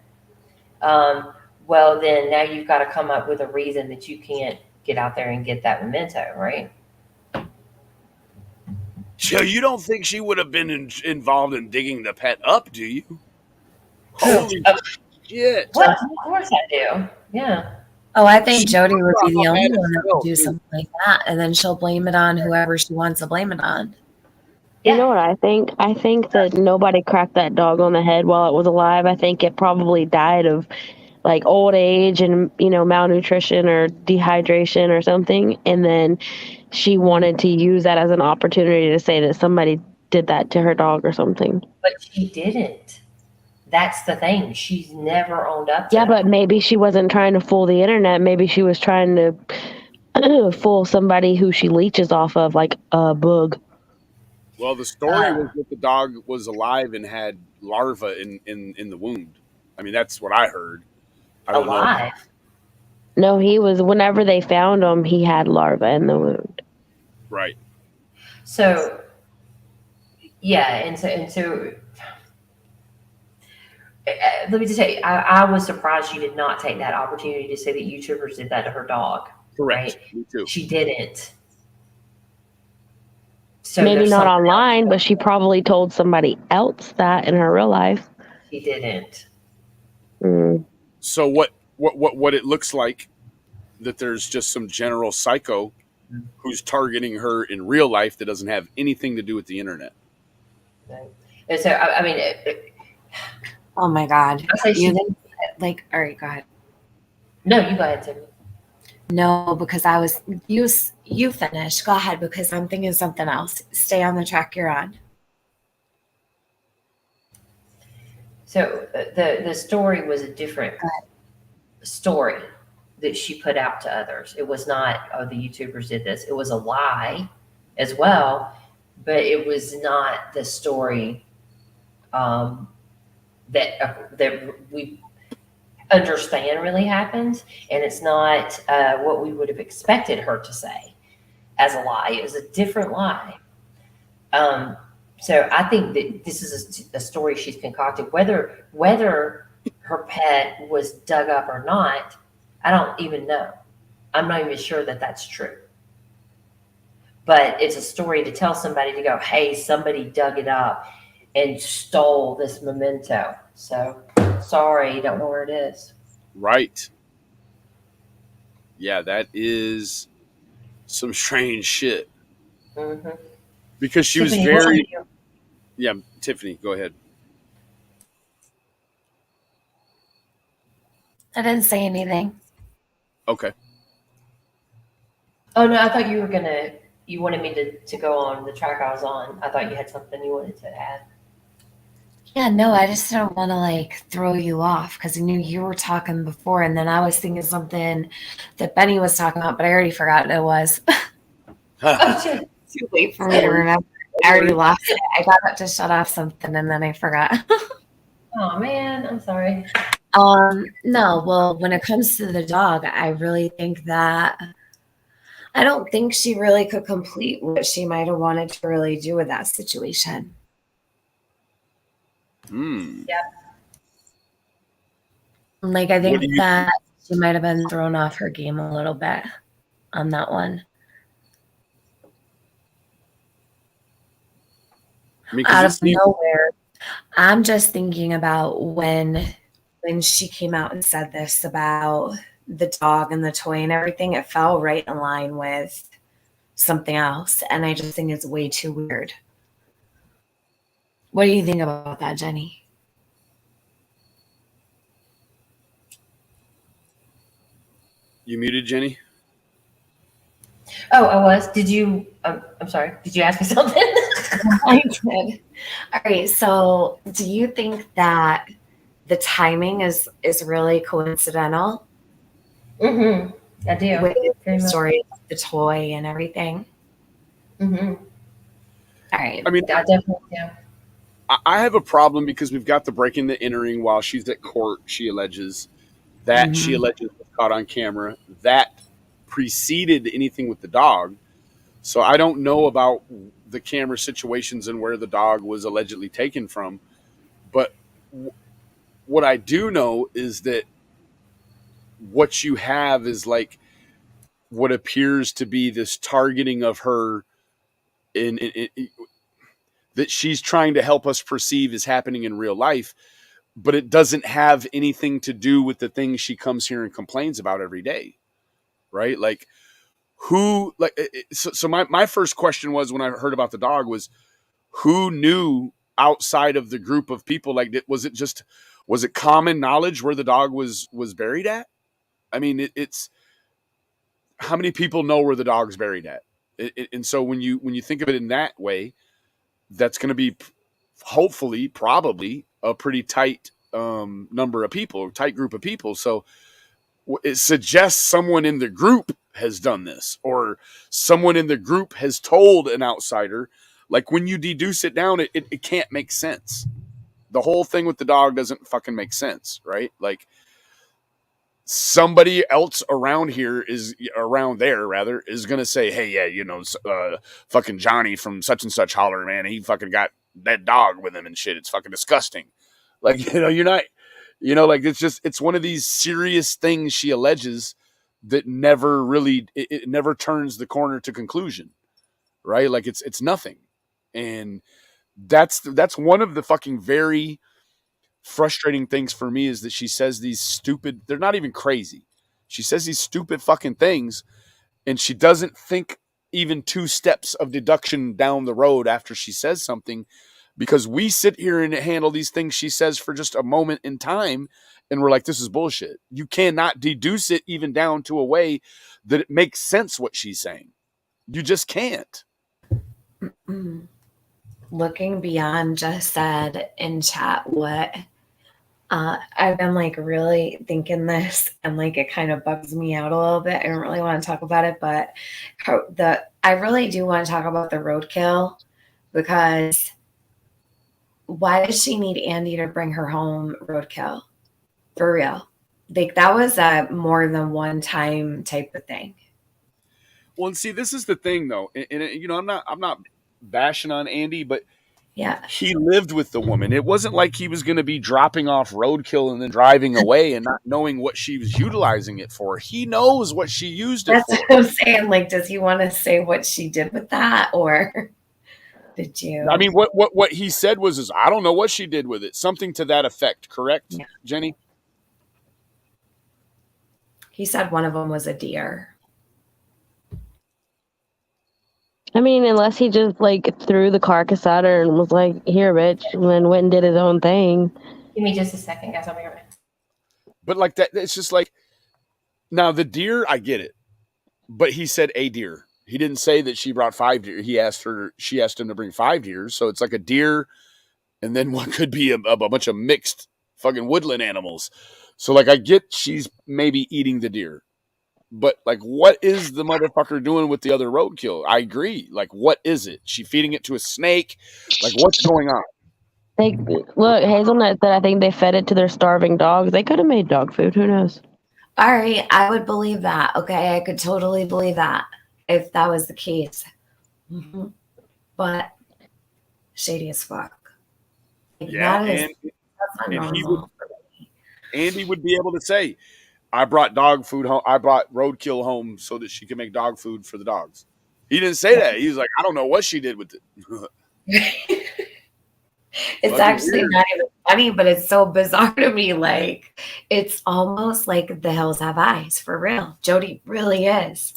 Well, then now you've got to come up with a reason that you can't get out there and get that memento, right? So you don't think she would have been involved in digging the pet up, do you? True. Holy shit! What? Of course I do. Yeah. Oh, I think She Jody would be the how only bad it one that would felt, do too. something like that, and then she'll blame it on whoever she wants to blame it on. You know what I think? I think that nobody cracked that dog on the head while it was alive. I think it probably died of like old age and malnutrition or dehydration or something, and then she wanted to use that as an opportunity to say that somebody did that to her dog or something. But she didn't. That's the thing. She's never owned up to Yeah, that. but maybe she wasn't trying to fool the internet. Maybe she was trying to fool somebody who she leeches off of, like a bug. Well, the story was that the dog was alive and had larvae in the wound. I mean, that's what I heard. I don't know. Alive. No, he was. Whenever they found him, he had larvae in the wound. Right. So, yeah, and so let me just say, I was surprised she did not take that opportunity to say that YouTubers did that to her dog. Correct. Right? Me too. She didn't. So Maybe there's not something online, else. but she probably told somebody else that in her real life. She didn't. Mm. So what it looks like that there's just some general psycho who's targeting her in real life that doesn't have anything to do with the internet. Right. And so I mean, Oh my God! I say she You didn't. like? All right, go ahead. No, you go ahead, Tiffany. No, because I was you finish. Go ahead, because I'm thinking something else. Stay on the track you're on. So the story was a different story that she put out to others. It was not, oh, the YouTubers did this. It was a lie as well, but it was not the story that we understand really happened, and it's not what we would have expected her to say as a lie. It was a different lie. So I think that this is a story she's concocted. Whether her pet was dug up or not, I don't even know. I'm not even sure that that's true. But it's a story to tell somebody to go, hey, somebody dug it up and stole this memento. So sorry, don't know where it is. Right. Yeah, that is some strange shit. Mm-hmm. Because she was Tiffany, very. Yeah, Tiffany, go ahead. I didn't say anything. Okay. Oh no, I thought you wanted me to go on the track I was on. I thought you had something you wanted to add. Yeah, no, I just don't want to like throw you off because I knew you were talking before, and then I was thinking something that Benny was talking about, but I already forgot what it was. Oh shit. Too late for me to remember. I already lost it. I got up to shut off something and then I forgot. Oh man, I'm sorry. No, well, when it comes to the dog, I really think that I don't think she really could complete what she might have wanted to really do with that situation. Yeah. Like, I What think do you that she might have been thrown off her game a little bit on that one. I mean, 'cause Out it of seems- nowhere, I'm just thinking about when she came out and said this about the dog and the toy and everything, it fell right in line with something else. And I just think it's way too weird. What do you think about that, Jenny? You muted, Jenny? Oh, I was. Did you? I'm sorry. Did you ask me something? I did. All right. So, do you think that the timing is really coincidental Mm-hmm. I do. with Very the much. story of the toy and everything? Mm-hmm. All right. I mean, I definitely do. I have a problem because we've got the breaking the entering while she's at court. She alleges that she Mhm. alleges was caught on camera. That preceded anything with the dog. So I don't know about the camera situations and where the dog was allegedly taken from. But what I do know is that what you have is like what appears to be this targeting of her in that she's trying to help us perceive is happening in real life, but it doesn't have anything to do with the things she comes here and complains about every day, right? Like who, like, so my first question was when I heard about the dog was who knew outside of the group of people? Like, was it common knowledge where the dog was buried at? I mean, it's how many people know where the dog's buried at? And so when you think of it in that way, that's going to be hopefully probably a pretty tight number of people, tight group of people. So it suggests someone in the group has done this, or someone in the group has told an outsider. Like when you deduce it down, it can't make sense. The whole thing with the dog doesn't fucking make sense, right? Like somebody else around there is gonna say, hey, yeah, fucking Johnny from such and such holler, man, he fucking got that dog with him and shit. It's fucking disgusting. Like, you're not, like it's one of these serious things she alleges that never really, it never turns the corner to conclusion, right? Like it's nothing. And that's one of the fucking very frustrating things for me is that she says these stupid, they're not even crazy. She says these stupid fucking things and she doesn't think even two steps of deduction down the road after she says something, because we sit here and handle these things she says for just a moment in time and we're like, this is bullshit. You cannot deduce it even down to a way that it makes sense what she's saying. You just can't. Looking beyond just said in chat what I've been like really thinking this, and like it kind of bugs me out a little bit. I don't really want to talk about it, but I really do want to talk about the roadkill, because why does she need Andy to bring her home roadkill? For real. Like that was a more than one time type of thing. Well, and see, this is the thing though. And I'm not bashing on Andy, but Yeah. he lived with the woman. It wasn't like he was going to be dropping off roadkill and then driving away and not knowing what she was utilizing it for. He knows what she used it That's for. what I'm saying. Like, does he want to say what she did with that, or did you? I mean, what he said was, I don't know what she did with it. Something to that effect, correct, Yeah. Jenny? He said one of them was a deer. I mean, unless he just like threw the carcass at her and was like, "Here, bitch," and then went and did his own thing. Give me just a second, guys. I'll be right back. But like that, it's just like, now the deer, I get it, but he said a deer. He didn't say that she brought 5 deer. She asked him to bring 5 deer. So it's like a deer, and then what could be a bunch of mixed fucking woodland animals. So like, I get she's maybe eating the deer. But like, what is the motherfucker doing with the other roadkill? I agree. Like, what is it? She feeding it to a snake? Like, what's going on? Look, Hazelnut said I think they fed it to their starving dogs. They could have made dog food. Who knows? All right, I would believe that. Okay, I could totally believe that if that was the case. Mm-hmm. But shady as fuck. Like, Yeah, that's not normal. Andy would be able to say, I brought dog food home. I brought roadkill home so that she could make dog food for the dogs. He didn't say that. He was like, I don't know what she did with it. It's actually not even funny, but it's so bizarre to me. Like, it's almost like the hills have eyes for real. Jody really is.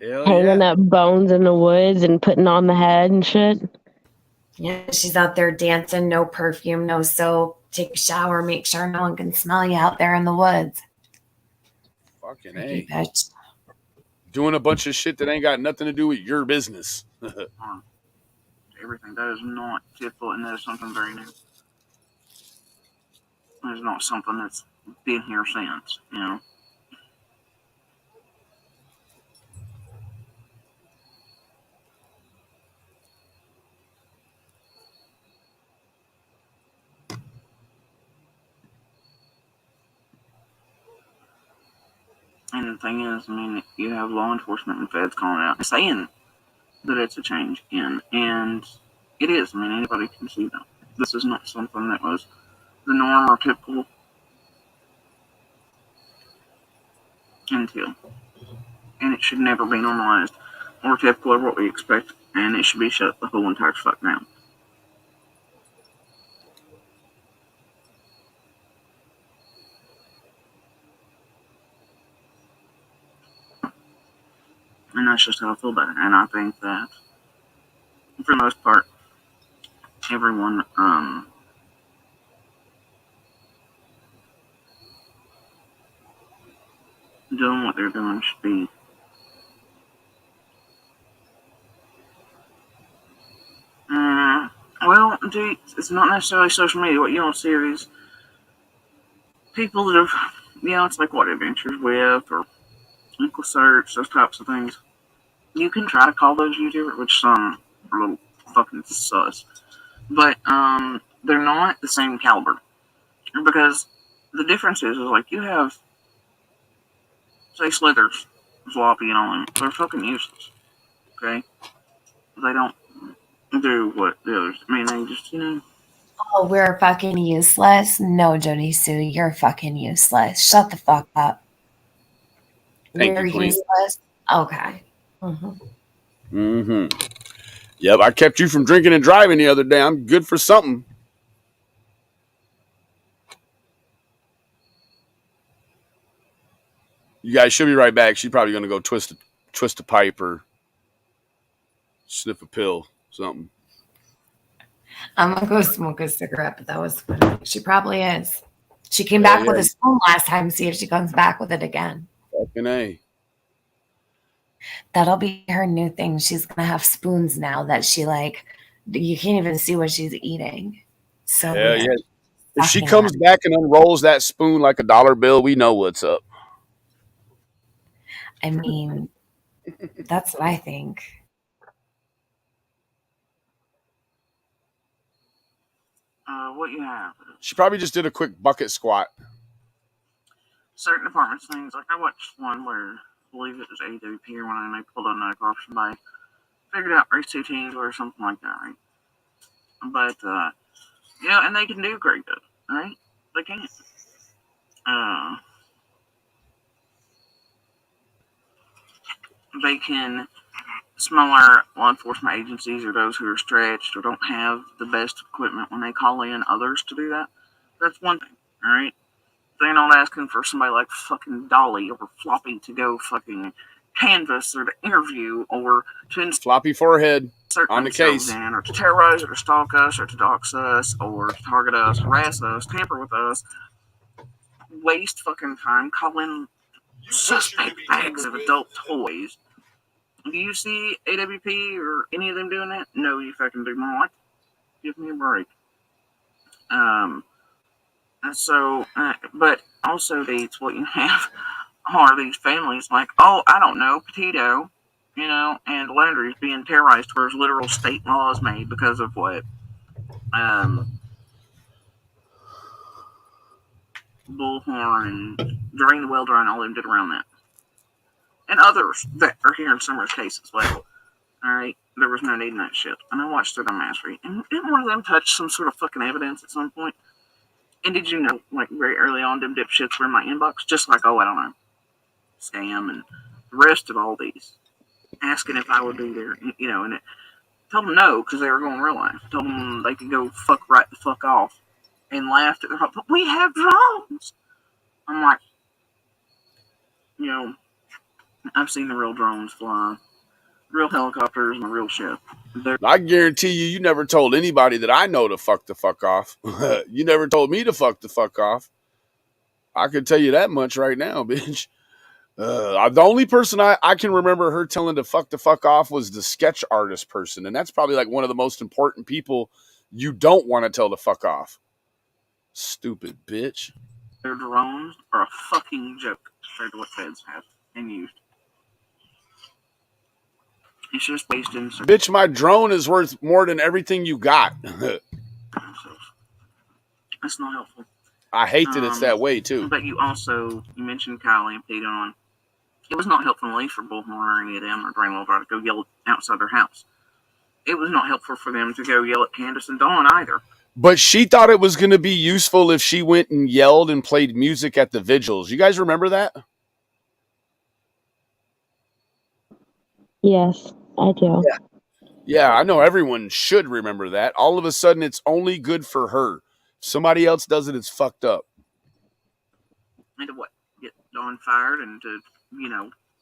Hell Hanging yeah. up bones in the woods and putting on the head and shit. Yeah, she's out there dancing, no perfume, no soap. Take a shower, make sure no one can smell you out there in the woods. Fucking Freaky A. bitch. Doing a bunch of shit that ain't got nothing to do with your business. Everything that is not typical, and that is something very new. It's not something that's been here since, you know. And the thing is, I mean, you have law enforcement and feds calling out and saying that it's a change again, and it is. I mean, anybody can see that. This is not something that was the norm or typical until. And it should never be normalized or typical of what we expect, and it should be shut the whole entire fuck down. And that's just how I feel about it. And I think that, for the most part, everyone doing what they're doing should be well, it's not necessarily social media. What you don't see are these people that have, it's like what Adventures with or Equal Search, those types of things. You can try to call those YouTubers, which some are a little fucking sus, but they're not the same caliber because the difference is like you have, say, Slithers, Floppy, and all them. They're fucking useless. Okay, they don't do what the others. I mean, they just Oh, we're fucking useless. No, Jody Sue, you're fucking useless. Shut the fuck up. Thank We're you, Queen. useless. Okay. Yep, I kept you from drinking and driving the other day. I'm good for something. You guys should be right back. She's probably gonna go twist a pipe or sniff a pill, something. I'm gonna go smoke a cigarette, but that was funny. She probably is. She came back with a spoon last time. See if she comes back with it again. Fucking A. That'll be her new thing. She's gonna have spoons now that she like. You can't even see what she's eating. So Hell weird. yeah. If she comes back and unrolls that spoon like a dollar bill, we know what's up. I mean, that's what I think. what you have. She probably just did a quick bucket squat. Certain departments, things like I watched one where I believe it was AWP or when they pulled on a car for somebody, figured out race 2 teams or something like that, right? But and they can do great good, right? They can. They can. Smaller law enforcement agencies or those who are stretched or don't have the best equipment when they call in others to do that. That's one thing, all right? They're not asking for somebody like fucking Dolly or Floppy to go fucking canvas or to interview or to Floppy forehead on the case. Or to terrorize or to stalk us or to dox us or to target us, harass us, tamper with us, waste fucking time calling suspect bags of adult toys. Do you see AWP or any of them doing that? No, you fucking do not. Give me a break. But also these, what you have are these families like, oh, I don't know, Petito, and Landry's being terrorized where there's literal state laws made because of what? Bullhorn and Drain the Welder and all them did around that. And others that are here in some of those cases. Well, alright, there was no need in that shit. And I watched their mass read. And didn't one of them touch some sort of fucking evidence at some point? And did you know, like, very early on, them dipshits were in my inbox? Just like, oh, I don't know, Scam and the rest of all these. Asking if I would be there, and told them no because they were going real life. Told them they could go fuck right the fuck off, and laughed at their but we have drones. I'm like, you know, I've seen the real drones fly, real helicopters, and a real ship. I guarantee you never told anybody that I know to fuck the fuck off. You never told me to fuck the fuck off. I can tell you that much right now, bitch. The only person I can remember her telling to fuck the fuck off was the sketch artist person. And that's probably like one of the most important people you don't want to tell to fuck off. Stupid bitch. Their drones are a fucking joke compared to what feds have and used. It's just based in... Bitch, my drone is worth more than everything you got. That's not helpful. I hate that it's that way, too. But you mentioned Kylie and Pete on. It was not helpful at least for Bullhorn or any of them or Brainwell to go yell outside their house. It was not helpful for them to go yell at Candace and Dawn either. But she thought it was going to be useful if she went and yelled and played music at the vigils. You guys remember that? Yes, I do. Yeah, I know everyone should remember that. All of a sudden, it's only good for her. If somebody else does it, it's fucked up. And to what? Get Dawn fired and to,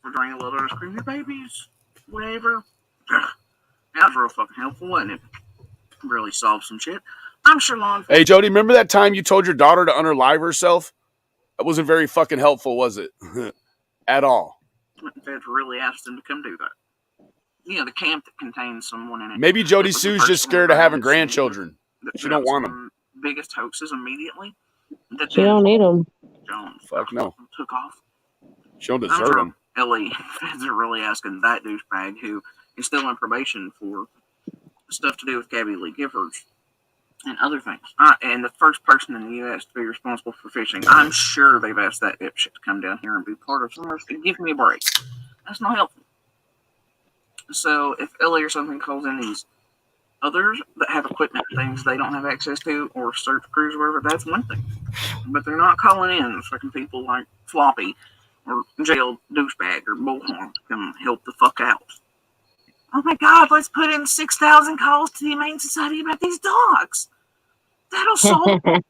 for drinking a little to scream, your babies, whatever. That was real fucking helpful, wasn't it? Really solved some shit. I'm sure law enforcement... Hey, Jody, remember that time you told your daughter to unalive herself? That wasn't very fucking helpful, was it? At all. The feds really asked them to come do that. The camp that contains someone in it. Maybe Jody Sue's just scared of having grandchildren. She don't want them. Biggest hoaxes immediately. She don't need them. Fuck no. Took off. She don't deserve them. Ellie, feds are really asking that douchebag who is still on probation for stuff to do with Gabby Lee Giffords and other things. And the first person in the U.S. to be responsible for fishing. I'm sure they've asked that dipshit to come down here and be part of something. Give me a break. That's not helpful. So if Ellie or something calls in these others that have equipment, things they don't have access to, or search crews or whatever, that's one thing. But they're not calling in fucking people like Floppy or jailed douchebag or Bullhorn to come help the fuck out. Oh my God, let's put in 6,000 calls to the Humane Society about these dogs. That'll solve it.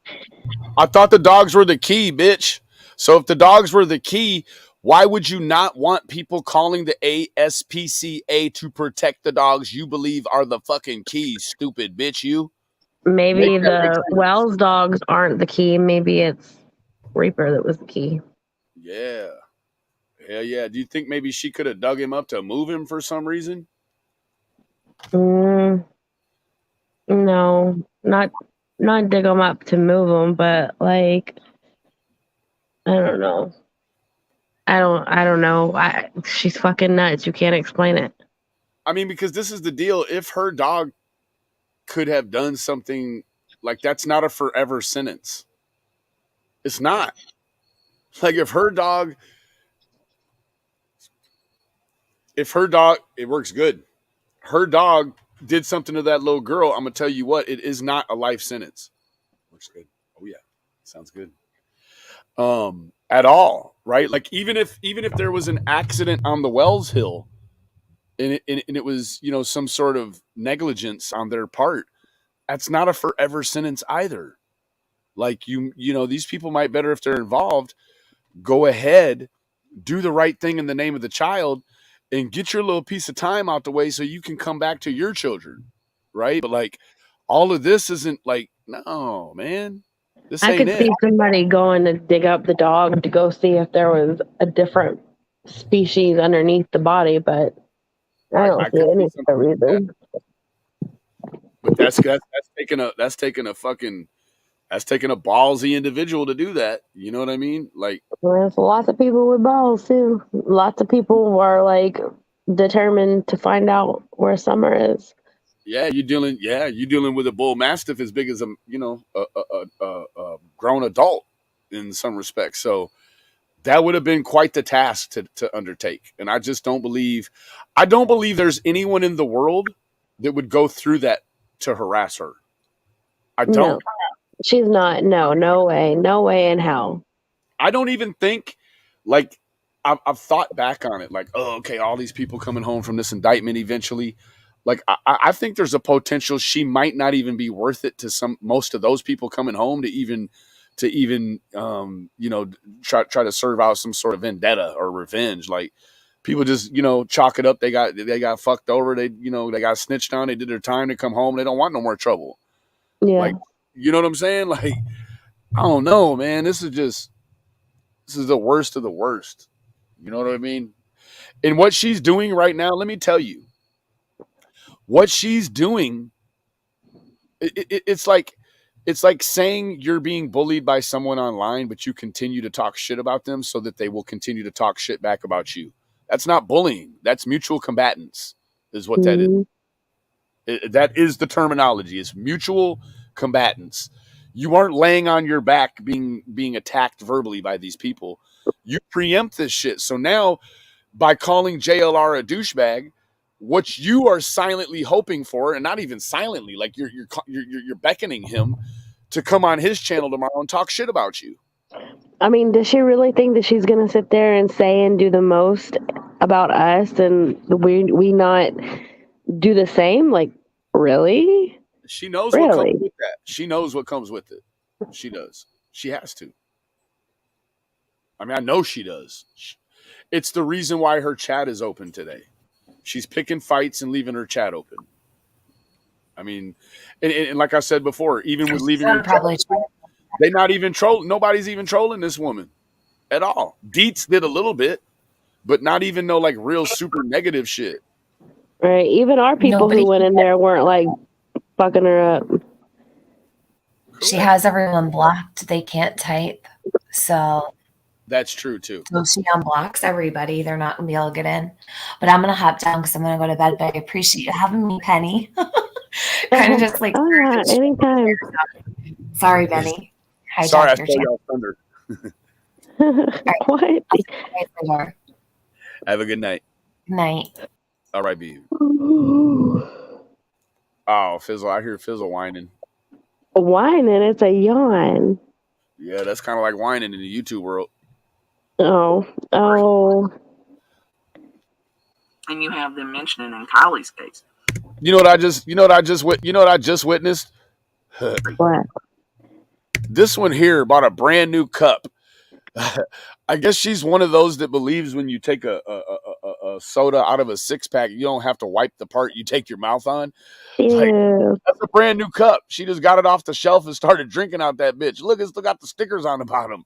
I thought the dogs were the key, bitch. So if the dogs were the key, why would you not want people calling the ASPCA to protect the dogs you believe are the fucking key, stupid bitch, you? Maybe the Wells dogs aren't the key. Maybe it's Reaper that was the key. Yeah. Hell yeah. Do you think maybe she could have dug him up to move him for some reason? No, not dig him up to move him, but like, I don't know. I don't know. She's fucking nuts. You can't explain it. I mean, because this is the deal. If her dog could have done something like that's not a forever sentence. It's not. Like if her dog, it works good. Her dog did something to that little girl. I'm gonna tell you what, it is not a life sentence. Works good. Oh yeah, sounds good. At all, right? Like even if there was an accident on the Wells Hill, and it was some sort of negligence on their part, that's not a forever sentence either. Like these people might better, if they're involved, go ahead, do the right thing in the name of the child, and get your little piece of time out the way so you can come back to your children, right? But like all of this isn't like, no, man. I could see somebody going to dig up the dog to go see if there was a different species underneath the body, but I don't see any reason. But that's taking a ballsy individual to do that. You know what I mean? Like, there's lots of people with balls too. Lots of people are like determined to find out where Summer is. Yeah, you're dealing with a bull mastiff as big as a grown adult in some respects. So that would have been quite the task to undertake. And I just don't believe there's anyone in the world that would go through that to harass her. I don't. No, she's not. No way. No way in hell. I don't even think, like, I've thought back on it, like, oh, okay, all these people coming home from this indictment eventually. Like I think there's a potential she might not even be worth it to most of those people coming home to even try to serve out some sort of vendetta or revenge. Like people just chalk it up. They got fucked over. They they got snitched on. They did their time. They come home. They don't want no more trouble. Yeah. Like you know what I'm saying? Like I don't know, man. This is the worst of the worst. You know what I mean? And what she's doing right now, let me tell you, what she's doing, it's like saying you're being bullied by someone online, but you continue to talk shit about them so that they will continue to talk shit back about you. That's not bullying. That's mutual combatants, is what that is. That is the terminology. It's mutual combatants. You aren't laying on your back being attacked verbally by these people. You preempt this shit. So now, by calling JLR a douchebag, what you are silently hoping for, and not even silently, like you're beckoning him to come on his channel tomorrow and talk shit about you. I mean, does she really think that she's gonna sit there and say and do the most about us, and we not do the same? Like, really? She knows what Really? comes with that. She knows what comes with it. She does. She has to. I mean, I know she does. It's the reason why her chat is open today. She's picking fights and leaving her chat open. I mean, and like I said before, even with leaving her chat open, they not even troll. Nobody's even trolling this woman at all. Deets did a little bit, but not even no like real super negative shit. Right. Even our people who went in there weren't like fucking her up. She has everyone blocked. They can't type. So that's true too. So she unblocks everybody. They're not gonna be able to get in. But I'm gonna hop down because I'm gonna go to bed. But I appreciate you having me, Penny. Kind of just like anytime. Sorry, Benny. Sorry, I stole y'all thunder. What? Have a good night. Good night. All right, B. Oh, Fizzle! I hear Fizzle whining. Whining? It's a yawn. Yeah, that's kind of like whining in the YouTube world. Oh. And you have them mentioning in Kylie's case. You know what I just witnessed? What? This one here bought a brand new cup. I guess she's one of those that believes when you take a soda out of a 6-pack, you don't have to wipe the part you take your mouth on. Like, that's a brand new cup. She just got it off the shelf and started drinking out that bitch. Look, it's still got the stickers on the bottom.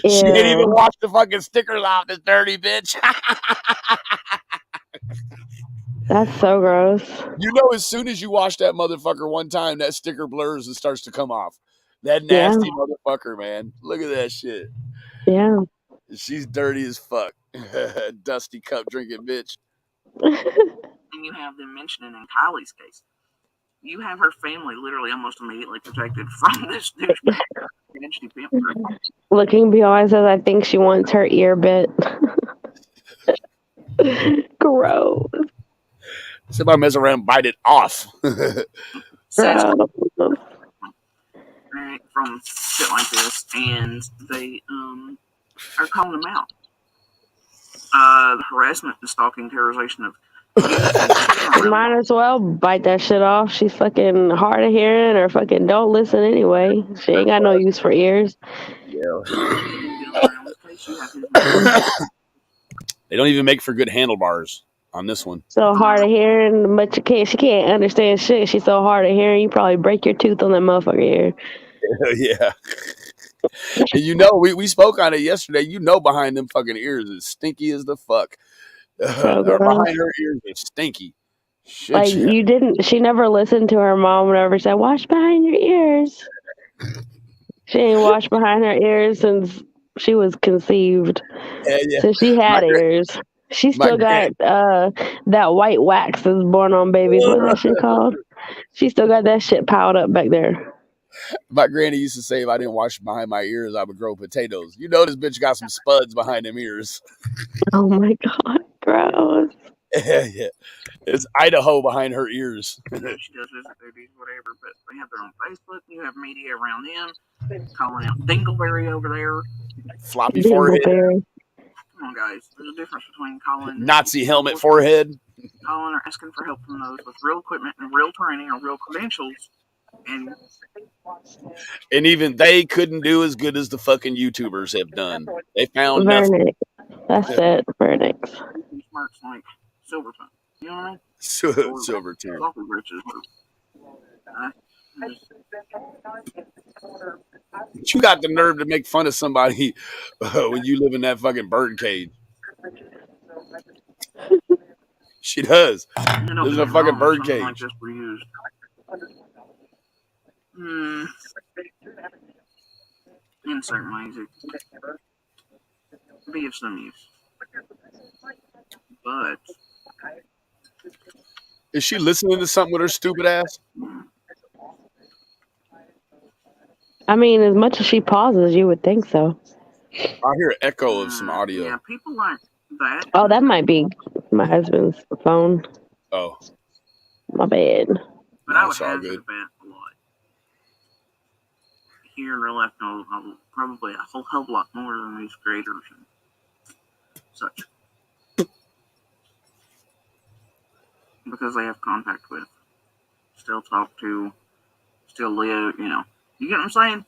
She didn't even wash the fucking stickers off, this dirty bitch. That's so gross. You know, as soon as you wash that motherfucker one time, that sticker blurs and starts to come off. That nasty motherfucker, man. Look at that shit. Yeah. She's dirty as fuck. Dusty cup drinking bitch. And you have them mentioning in Kylie's case. You have her family literally almost immediately protected from this douchebag. Looking beyond says, I think she wants her ear bit. Gross. Somebody mess around and bite it off. From shit like this, and they are calling them out. The harassment, the stalking, terrorization of. Might as well bite that shit off. She's fucking hard of hearing or fucking don't listen anyway. She ain't got no use for ears. Yeah. They don't even make for good handlebars on this one. So hard of hearing, but she can't understand shit. She's so hard of hearing, you probably break your tooth on that motherfucker ear. Yeah. And you know, we spoke on it yesterday. You know, behind them fucking ears is stinky as the fuck. So behind her ears is stinky. Shit, like she never listened to her mom whenever she said, wash behind your ears. She ain't washed behind her ears since she was conceived. Yeah. So she had ears. She still got that white wax that's born on babies. What's that shit called? She still got that shit piled up back there. My granny used to say if I didn't wash behind my ears, I would grow potatoes. You know this bitch got some spuds behind them ears. Oh my God, gross. Yeah. It's Idaho behind her ears. She does visit babies, whatever, but they have their own Facebook. You have media around them calling out Dingleberry over there. Floppy forehead. Come on, guys. There's a difference between calling Nazi helmet forehead. Calling or asking for help from those with real equipment and real training or real credentials. And even they couldn't do as good as the fucking YouTubers have done. They found nothing. Verdict. That's it. Verdicts. Smirks like Silverton. You know what I mean? Silverton. Awful riches. You got the nerve to make fun of somebody when you live in that fucking bird cage. She does. There's a fucking bird cage. Like this were used. In certain ways, it could be of some use. But is she listening to something with her stupid ass? I mean, as much as she pauses, you would think so. I hear an echo of some audio. Yeah, people like that. Oh, that might be my husband's phone. Oh. My bad. But I would hazard a bet a lot. Here, real life, probably a whole hell of a lot more than these creators and such. Because they have contact with, still talk to, still live, you know. You get what I'm saying?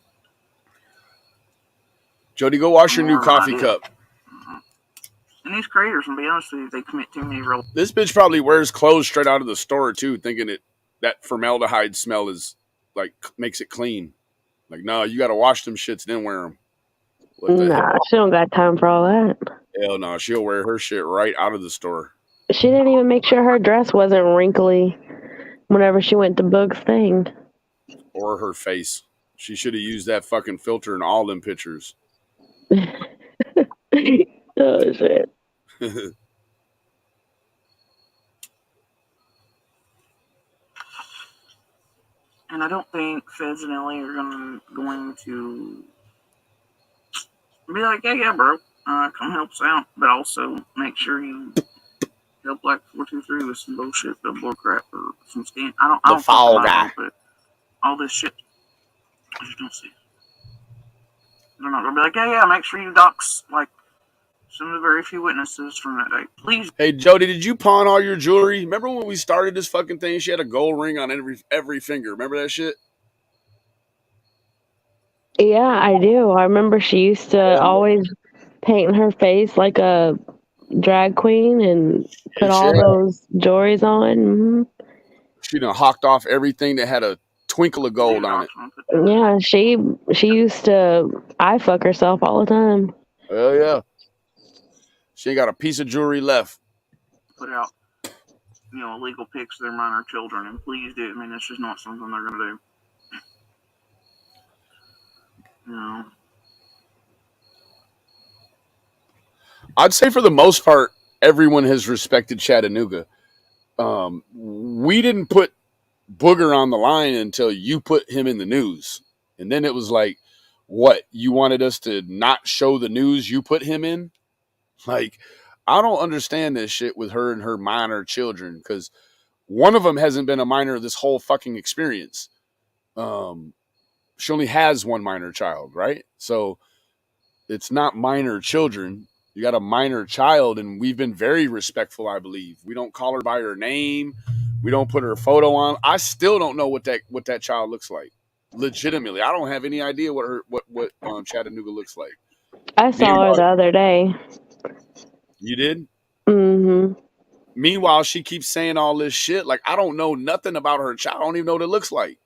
Jody, go wash your new coffee cup. And these creators, to be honest with you, they commit too many real. This bitch probably wears clothes straight out of the store too, thinking that formaldehyde smell is like makes it clean. Like, no, you got to wash them shits, then wear them. Nah, she don't got time for all that. Hell no, she'll wear her shit right out of the store. She didn't even make sure her dress wasn't wrinkly whenever she went to Boog's thing. Or her face. She should have used that fucking filter in all them pictures. Oh, shit. And I don't think Feds and Ellie are going to be like, yeah, bro, come help us out, but also make sure you help like 423 with some bullshit, billboard crap, or some skin. I don't fall guy. But all this shit, I just don't see it. They're not gonna be like, yeah, make sure you dox like some of the very few witnesses from that day, please. Hey, Jody, did you pawn all your jewelry? Remember when we started this fucking thing? She had a gold ring on every finger. Remember that shit? Yeah, I do. I remember she used to always paint her face like a drag queen and put all those jewelries on. Mm-hmm. She done hawked off everything that had a twinkle of gold on it. Yeah, she used to eye fuck herself all the time. Oh yeah. She ain't got a piece of jewelry left. Put out, illegal pics of their minor children, and please do. I mean, that's just not something they're gonna do. I'd say for the most part, everyone has respected Chattanooga. We didn't put Booger on the line until you put him in the news. And then it was like, what? You wanted us to not show the news you put him in? Like, I don't understand this shit with her and her minor children, because one of them hasn't been a minor this whole fucking experience. She only has one minor child, right? So it's not minor children. You got a minor child, and we've been very respectful, I believe. We don't call her by her name. We don't put her photo on. I still don't know what that child looks like. Legitimately, I don't have any idea what Chattanooga looks like. I saw her the other day. You did? Mm-hmm. Meanwhile, she keeps saying all this shit. Like, I don't know nothing about her child. I don't even know what it looks like.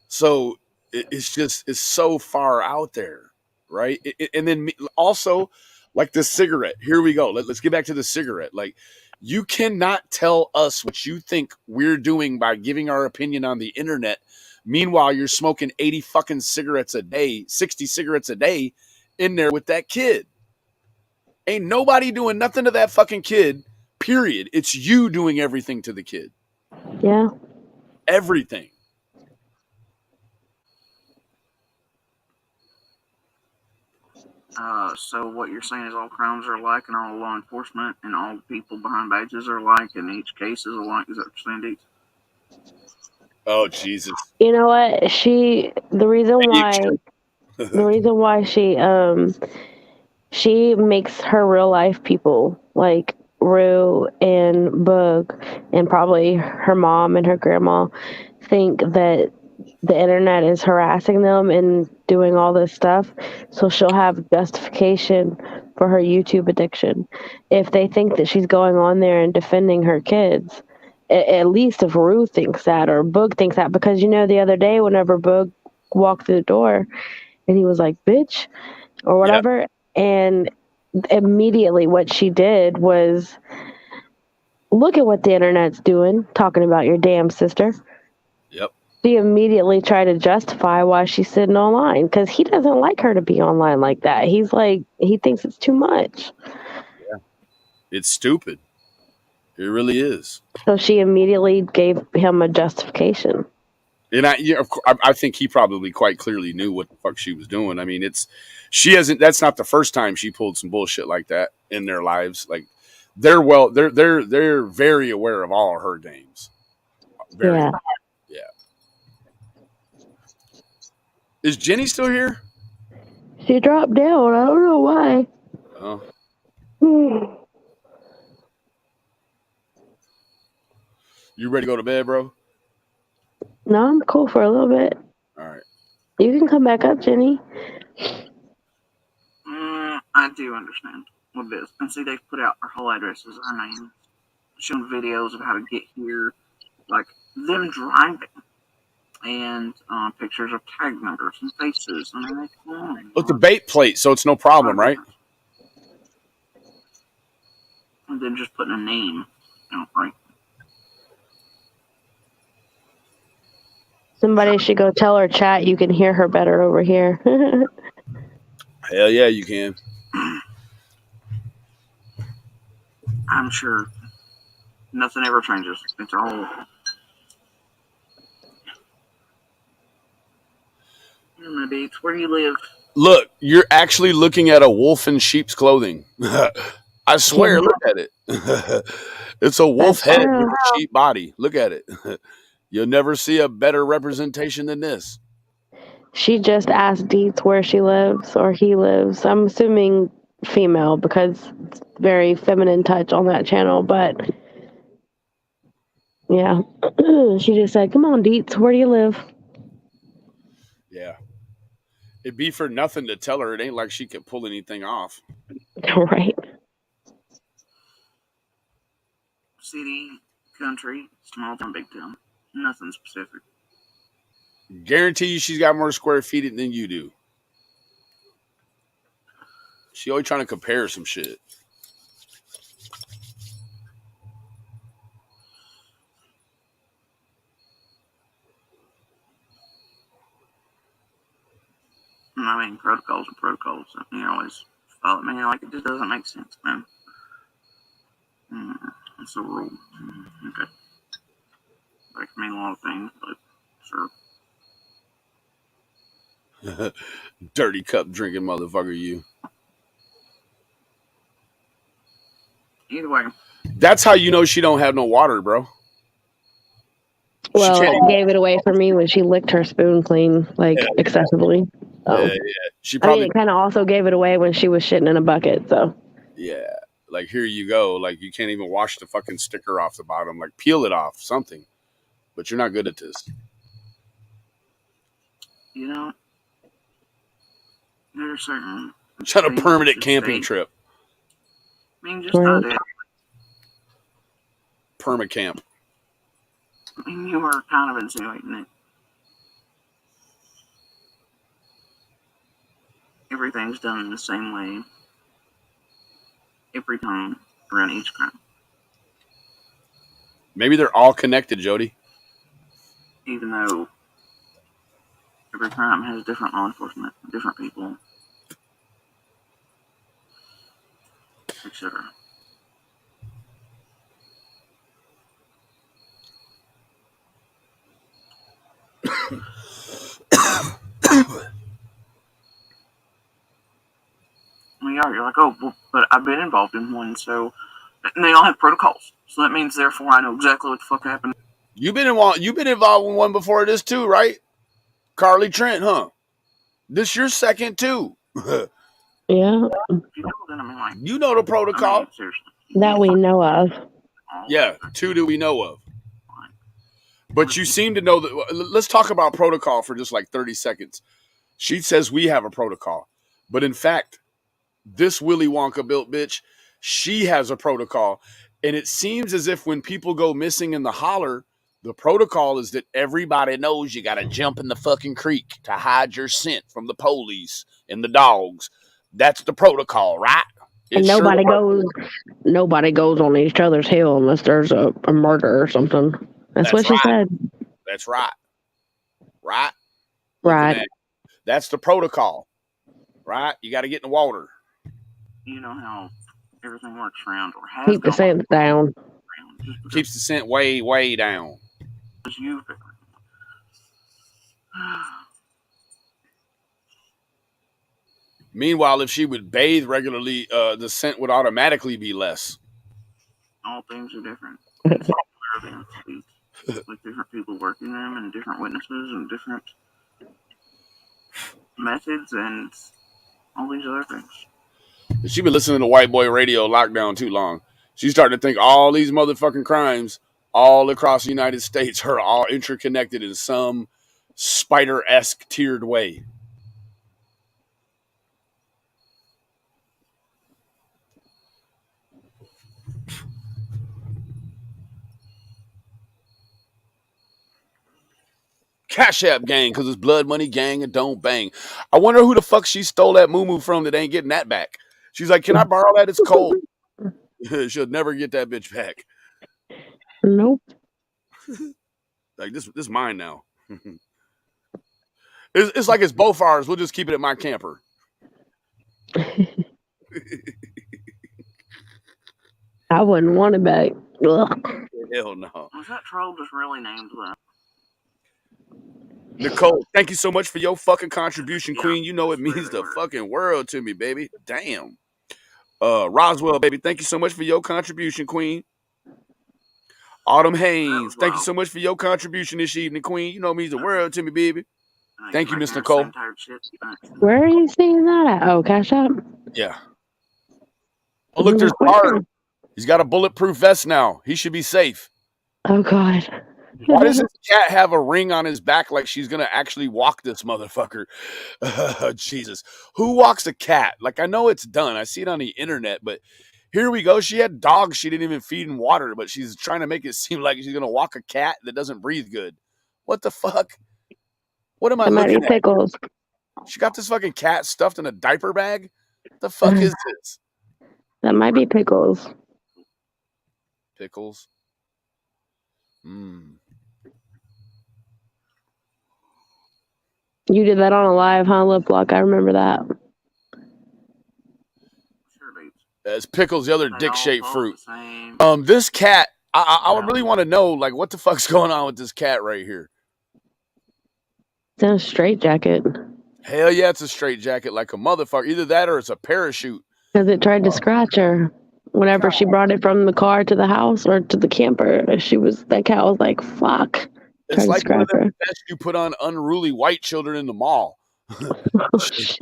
So it's so far out there, right? And then also, like the cigarette. Here we go. Let's get back to the cigarette. Like, you cannot tell us what you think we're doing by giving our opinion on the internet. Meanwhile, you're smoking 80 fucking cigarettes a day, 60 cigarettes a day in there with that kid. Ain't nobody doing nothing to that fucking kid, period. It's you doing everything to the kid. Yeah. Everything. So what you're saying is all crimes are alike, and all law enforcement and all people behind badges are alike, and each case is alike. Is that what you're saying, Deeds? Oh, Jesus. You know what? The reason why she She makes her real life people like Rue and Boog and probably her mom and her grandma think that the internet is harassing them and doing all this stuff. So she'll have justification for her YouTube addiction. If they think that she's going on there and defending her kids, at least if Rue thinks that or Boog thinks that, because the other day whenever Boog walked through the door and he was like, bitch, or Yep. whatever, and immediately what she did was look at what the internet's doing, talking about your damn sister. Yep. She immediately tried to justify why she's sitting online because he doesn't like her to be online like that. He's like, he thinks it's too much. Yeah. It's stupid. It really is. So she immediately gave him a justification. And I think he probably quite clearly knew what the fuck she was doing. I mean, that's not the first time she pulled some bullshit like that in their lives. Like they're very aware of all of her games. Very. Yeah. Yeah. Is Jenny still here? She dropped down. I don't know why. Oh. You ready to go to bed, bro? No, I'm cool for a little bit. All right. You can come back up, Jenny. I do understand what it is. And see, they've put out our whole addresses, our names, showing videos of how to get here, like them driving, and pictures of tag numbers and faces. I mean, Look, the bait plate, so it's no problem, right? And then just putting a name, right? Somebody should go tell her chat you can hear her better over here. Hell yeah, you can. I'm sure nothing ever changes. It's all. Maybe it's where you live. Look, you're actually looking at a wolf in sheep's clothing. I swear, Yeah. look at it. It's a wolf That's head true. with a sheep body. Look at it. You'll never see a better representation than this. She just asked Deets where she lives or he lives. I'm assuming female because it's very feminine touch on that channel. But yeah, she just said, "Come on, Deets, where do you live?" Yeah. It'd be for nothing to tell her. It ain't like she could pull anything off. Right. City, country, small town, big town. Nothing specific. Guarantee you she's got more square feet than you do. She always trying to compare some shit. I mean, protocols are protocols. You always follow me. Like, it just doesn't make sense, man. It's a rule. Okay. That can mean a lot of things, but sure. Dirty cup drinking motherfucker, you. Either way. That's how you know she don't have no water, bro. Well, she gave it away for me when she licked her spoon clean, like excessively. So. Yeah. She probably. it kind of also gave it away when she was shitting in a bucket. So. Yeah. Like, here you go. Like, you can't even wash the fucking sticker off the bottom. Like, peel it off, something. But you're not good at this. You know, there's certain. It's not a permanent camping trip. I mean, just not it. Permacamp. I mean, you were kind of insinuating it. Everything's done in the same way. Every time around each crime. Maybe they're all connected, Jody. Even though every crime has different law enforcement, different people, etc. You're like, oh, well, but I've been involved in one, so, and they all have protocols. So that means, therefore, I know exactly what the fuck happened. You've been involved in one before this too, right? Carly Trent, huh? This your second too. Yeah, People, then I mean, like, You know the protocol. I mean, seriously. that we know of. Yeah, 2 that we know of. But you seem to know that. Let's talk about protocol for just like 30 seconds. She says we have a protocol. But in fact, this Willy Wonka built bitch, she has a protocol. And it seems as if when people go missing in the holler, the protocol is that everybody knows you got to jump in the fucking creek to hide your scent from the police and the dogs. That's the protocol, right? And It sure nobody goes on each other's hill unless there's a murder or something. That's what she said. That's right. Right? Right. That's the protocol. Right? You got to get in the water. You know how everything works around or has Keep the scent down. Keeps the scent way, way down. You. Meanwhile, if she would bathe regularly, the scent would automatically be less. All things are different. Like different people working them and different witnesses and different methods and all these other things. She been listening to white boy radio lockdown too long. She's starting to think all these motherfucking crimes all across the United States are all interconnected in some spider-esque tiered way. Cash App gang, because it's blood money gang and don't bang. I wonder who the fuck she stole that moo from that ain't getting that back. She's like, can I borrow that? It's cold. She'll never get that bitch back. Nope. Like this is mine now. It's like it's both ours. We'll just keep it at my camper. I wouldn't want it back. Ugh. Hell no. Was that troll just really named that? Nicole, thank you so much for your fucking contribution, Queen. You know it means the fucking world to me, baby. Damn. Roswell, baby, thank you so much for your contribution, Queen. Autumn Haynes, thank you so much for your contribution this evening, Queen. You know it means the world to me, baby. Thank you, Miss Nicole. Where are you seeing that at? Oh, Cash App? Yeah. Oh, look, there's Bart. He's got a bulletproof vest now. He should be safe. Oh, God. Why does this cat have a ring on his back like she's going to actually walk this motherfucker? Jesus. Who walks a cat? Like, I know it's done. I see it on the internet, but here we go. She had dogs she didn't even feed and water, but she's trying to make it seem like she's going to walk a cat that doesn't breathe good. What the fuck? What am I looking at? Pickles. She got this fucking cat stuffed in a diaper bag? What the fuck is this? That might be Pickles. Pickles? You did that on a live, huh, Lip Block? I remember that. It's Pickles, the other dick-shaped fruit. This cat, I really want to know, like, what the fuck's going on with this cat right here? It's in a straitjacket. Hell yeah, it's a straitjacket like a motherfucker. Either that or it's a parachute. Because it tried to scratch her. Whenever she brought it from the car to the house or to the camper, that cat was like, fuck. It's like one of the best you put on unruly white children in the mall. Oh, shit.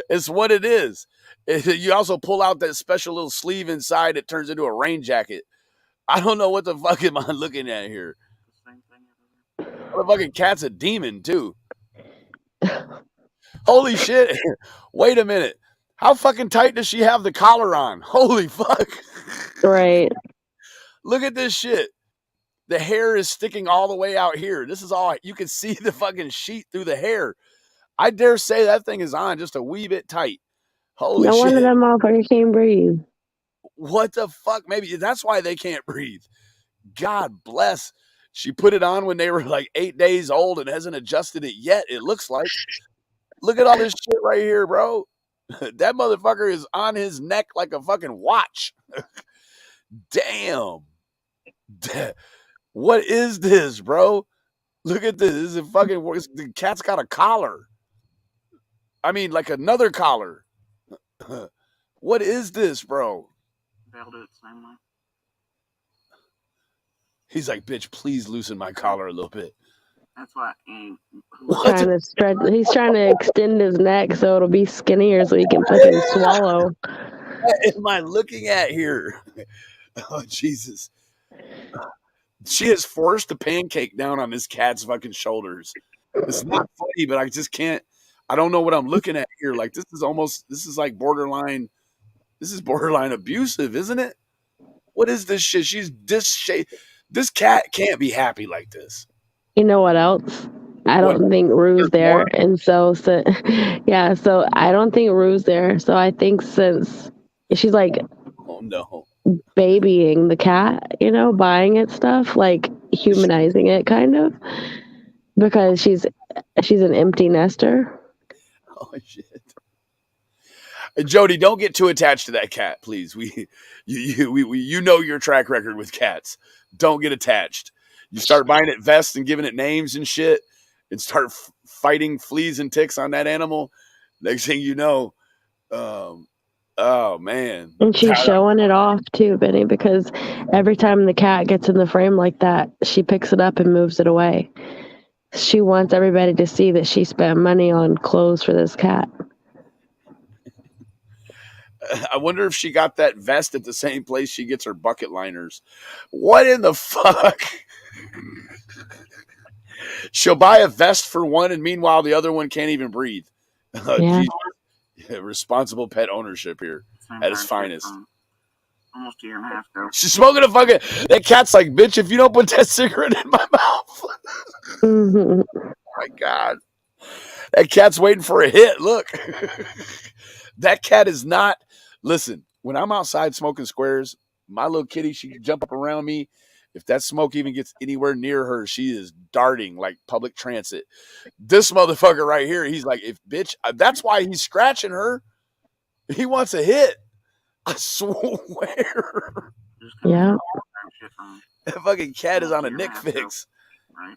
It's what it is. You also pull out that special little sleeve inside. It turns into a rain jacket. I don't know what the fuck am I looking at here. The fucking cat's a demon too. Holy shit. Wait a minute. How fucking tight does she have the collar on? Holy fuck. Right. Look at this shit. The hair is sticking all the way out here. This is all, you can see the fucking sheet through the hair. I dare say that thing is on just a wee bit tight. Holy shit. No wonder that motherfucker can't breathe. What the fuck? Maybe that's why they can't breathe. God bless. She put it on when they were like 8 days old and hasn't adjusted it yet, it looks like. Look at all this shit right here, bro. That motherfucker is on his neck like a fucking watch. Damn. What is this, bro? Look at this. This is fucking, the cat's got a collar. I mean, like another collar. What is this, bro? They'll do it the same way. He's like, bitch, please loosen my collar a little bit. That's why. Trying to stretch. He's trying to extend his neck so it'll be skinnier so he can fucking swallow. What am I looking at here? Oh, Jesus. She has forced a pancake down on this cat's fucking shoulders. It's not funny, but I just can't. I don't know what I'm looking at here. Like, this is like borderline. This is borderline abusive, isn't it? What is this shit? She's this cat can't be happy like this. You know what else? I What? don't think Rue's There's there, more? and so yeah. So I don't think Rue's there. So I think since she's like Oh no. babying the cat, you know, buying it stuff, like humanizing it, kind of, because she's an empty nester. Oh shit. Jody, don't get too attached to that cat, please. You know your track record with cats. Don't get attached. You start buying it vests and giving it names and shit, and start fighting fleas and ticks on that animal. Next thing you know, oh man. And she's showing it off too, Benny, because every time the cat gets in the frame like that, she picks it up and moves it away. She wants everybody to see that she spent money on clothes for this cat. I wonder if she got that vest at the same place she gets her bucket liners. What in the fuck? She'll buy a vest for one, and meanwhile the other one can't even breathe. Yeah. Responsible pet ownership here at its finest. Almost a year and a half ago. She's smoking a fucking. That cat's like, bitch, if you don't put that cigarette in my mouth. Mm-hmm. Oh my God. That cat's waiting for a hit. Look. That cat is not. Listen, when I'm outside smoking squares, my little kitty, she can jump up around me. If that smoke even gets anywhere near her, she is darting like public transit. This motherfucker right here, he's like, if bitch, that's why he's scratching her. He wants a hit. I swear. Yeah. That fucking cat is on a Nick fix. Right.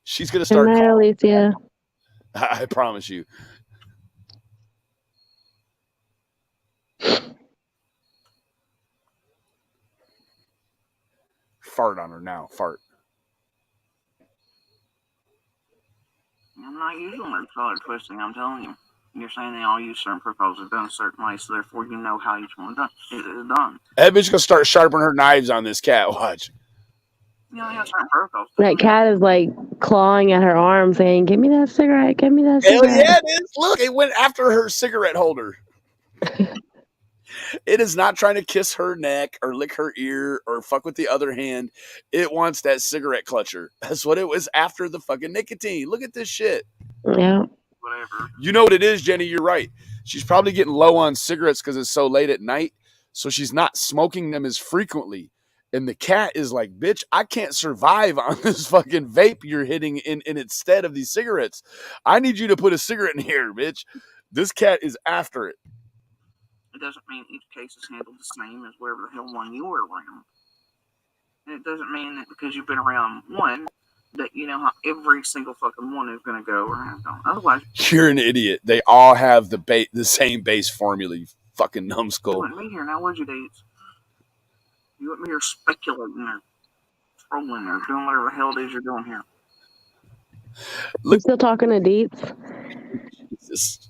She's gonna start. Good night, Alicia. I promise you. Fart on her now. Fart. I'm not using word color twisting, I'm telling you. You're saying they all use certain protocols are done a certain way, so therefore you know how each one is done. That bitch gonna start sharpening her knives on this cat. Watch. You know, they have certain protocols. That cat is like clawing at her arm, saying, "Give me that cigarette. Give me that cigarette." Hell yeah, it is. Look, it went after her cigarette holder. It is not trying to kiss her neck or lick her ear or fuck with the other hand. It wants that cigarette clutcher. That's what it was after the fucking nicotine. Look at this shit. Yeah. Whatever. You know what it is, Jenny? You're right. She's probably getting low on cigarettes because it's so late at night. So she's not smoking them as frequently. And the cat is like, bitch, I can't survive on this fucking vape you're hitting in instead of these cigarettes. I need you to put a cigarette in here, bitch. This cat is after it. It doesn't mean each case is handled the same as wherever the hell one you were around. And it doesn't mean that because you've been around one, that you know how every single fucking one is going to go or have gone. Otherwise, you're an idiot. They all have the same base formula, you fucking numbskull. You want me here now, would you, dudes? You want me here speculating or trolling or doing whatever the hell it is you're doing here? You still talking to Dietz? Jesus.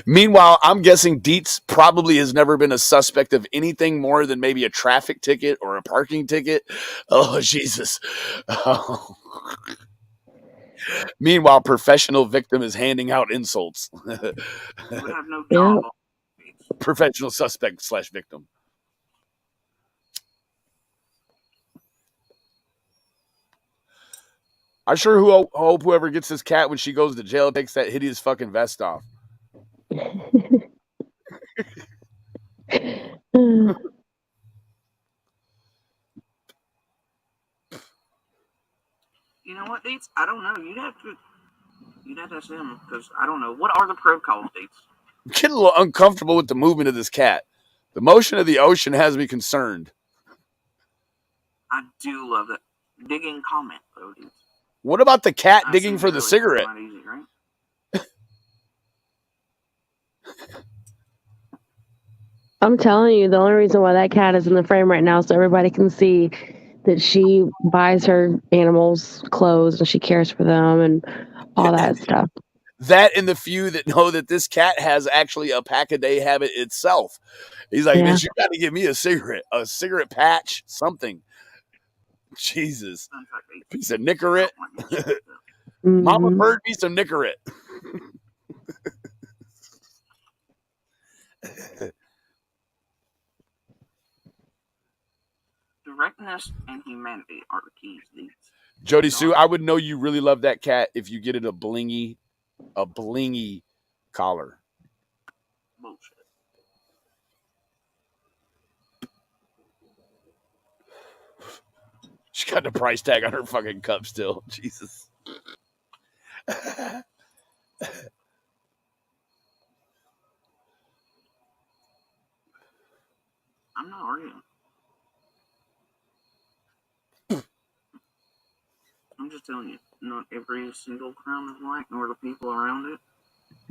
Meanwhile, I'm guessing Dietz probably has never been a suspect of anything more than maybe a traffic ticket or a parking ticket. Oh, Jesus. Oh. Meanwhile, professional victim is handing out insults. You would have no job. Yeah. Professional suspect / victim. I sure hope whoever gets this cat when she goes to jail takes that hideous fucking vest off. You know what, Dietz? I don't know. You'd have to ask him because I don't know. What are the protocols, Dietz? I'm getting a little uncomfortable with the movement of this cat. The motion of the ocean has me concerned. I do love that digging comment, though, Dietz. What about the cat digging for the cigarette? Not easy, right? I'm telling you, the only reason why that cat is in the frame right now is so everybody can see that she buys her animals clothes and she cares for them and all that stuff. That and the few that know that this cat has actually a pack-a-day habit itself. He's like, Yeah. bitch, you got to give me a cigarette patch, something. Jesus. Piece of Nicorette. Mama Mhm. bird, piece of Nicorette. Directness and humanity are the keys to these. Jody Sue, I would know you really love that cat if you get it a blingy collar. Bullshit. She got the price tag on her fucking cup still. Jesus. I'm not arguing. I'm just telling you, not every single crime is white, nor the people around it,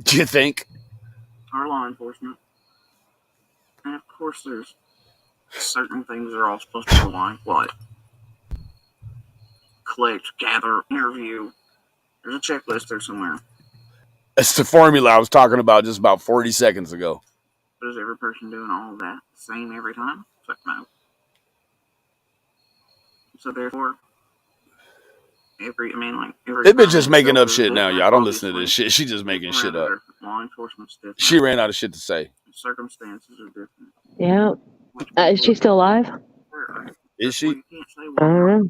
Do you think? are law enforcement. And of course, there's certain things that are all supposed to align, like collect, gather, interview. There's a checklist there somewhere. It's the formula I was talking about just about 40 seconds ago. But is every person doing all of that the same every time? Fuck no. So therefore, every This bitch just making up is shit now, different, y'all. Don't listen to obviously. this shit. She just making shit up. Law enforcement's different. She ran out of shit to say. Circumstances are different. Yeah. Is she still alive? Is she? You can't say I don't know.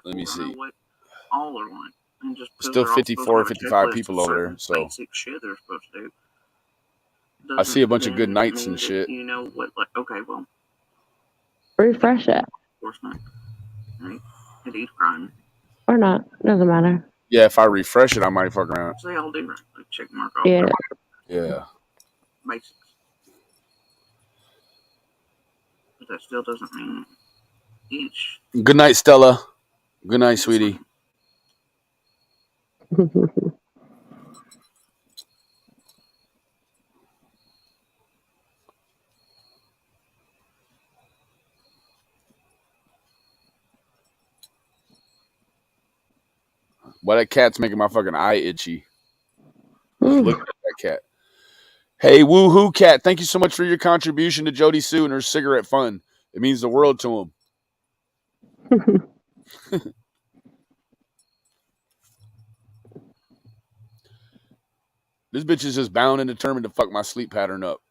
Let me see. what all are like. And just Still 54, 55 people over there. So basic shit they're supposed to do. I see a bunch of good Doesn't nights mean and that shit. You know what? Like, okay, well, Refresh it of course not. Right? It is crime. or not. Doesn't matter. Yeah, if I refresh it, I might fuck around. So they all do right. Like check mark off. Yeah. Yeah. Basics. But that still doesn't mean each. Good night, Stella. Good night, sweetie. Why that cat's making my fucking eye itchy. Look at that cat. Hey, woohoo cat, thank you so much for your contribution to Jody Sue and her cigarette fund. It means the world to him. This bitch is just bound and determined to fuck my sleep pattern up.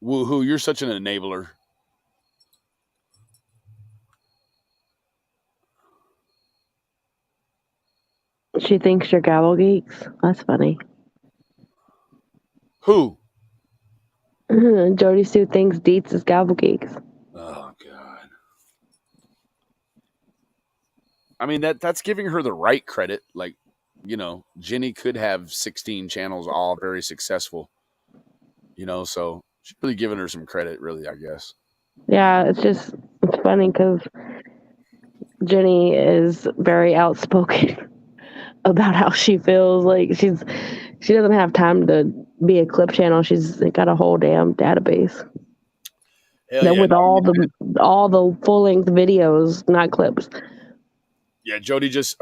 Woohoo, you're such an enabler. She thinks you're gabble geeks. That's funny. Who? Jody Sue thinks Deets is gabble geeks. Oh God. I mean that's giving her the right credit. Like, you know, Jenny could have 16 channels, all very successful. You know, so she's really giving her some credit, really, I guess. Yeah, it's funny because Jenny is very outspoken about how she feels. Like she doesn't have time to be a clip channel. She's got a whole damn database. Hell yeah, with all the full length videos, not clips. Yeah, Jenny just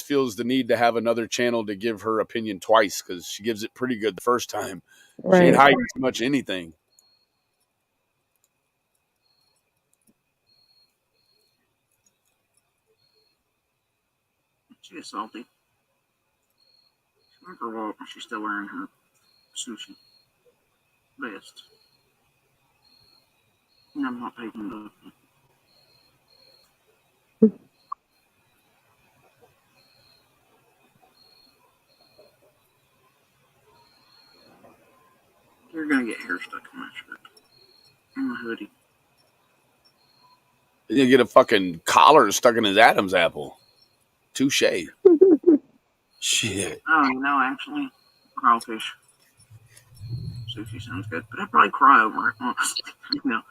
feels the need to have another channel to give her opinion twice because she gives it pretty good the first time. Right. She ain't hiding too much anything. She is salty. She's still wearing her sushi vest. And I'm not taking the. You're gonna get hair stuck in my shirt and my hoodie. You're gonna get a fucking collar stuck in his Adam's apple. Touche. Shit. Oh, you know, actually, crawfish sushi sounds good, but I'd probably cry over it. Honestly, you know.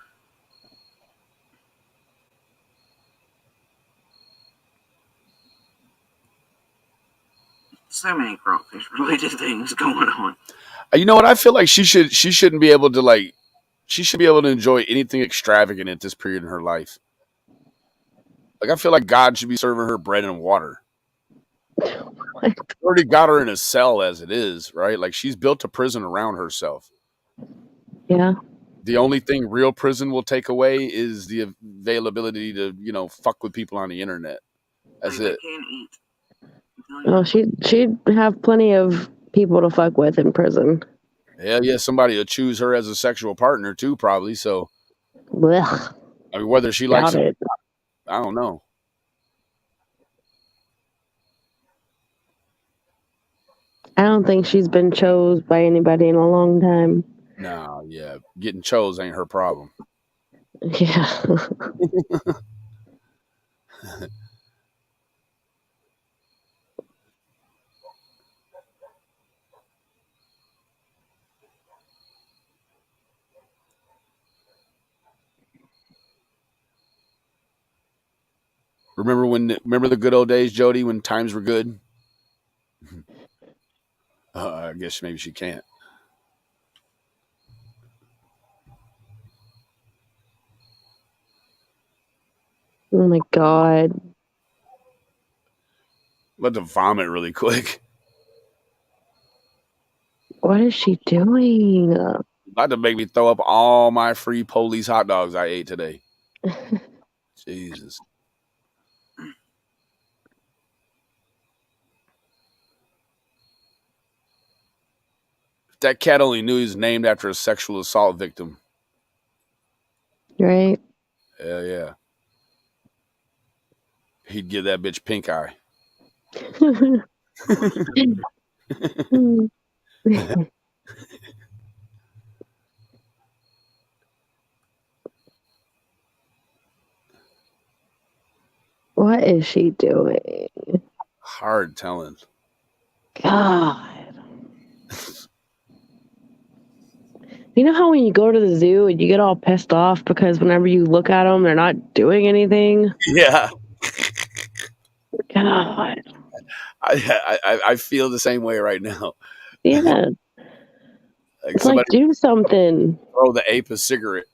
So many crawfish related things going on. You know what? I feel like she shouldn't be able to like she should be able to enjoy anything extravagant at this period in her life. Like I feel like God should be serving her bread and water. What? Already got her in a cell as it is, right? Like she's built a prison around herself. Yeah. The only thing real prison will take away is the availability to, fuck with people on the internet. That's Like, it. they can't eat. Well, she'd have plenty of people to fuck with in prison. Hell yeah, somebody will choose her as a sexual partner too, probably. So, Blech. I mean, whether she likes Doubt it, it. I don't know. I don't think she's been chose by anybody in a long time. Nah, yeah, getting chose ain't her problem. Yeah. Remember the good old days, Jody, when times were good? I guess maybe she can't. Oh my God. I'm about to vomit really quick. What is she doing? About to make me throw up all my free police hot dogs I ate today. Jesus. If that cat only knew he was named after a sexual assault victim. Right? Hell yeah. He'd give that bitch pink eye. What is she doing? Hard telling. God. You know how when you go to the zoo and you get all pissed off because whenever you look at them, they're not doing anything? Yeah. God. I feel the same way right now. Yeah. Like It's like, somebody do something. throw the ape a cigarette.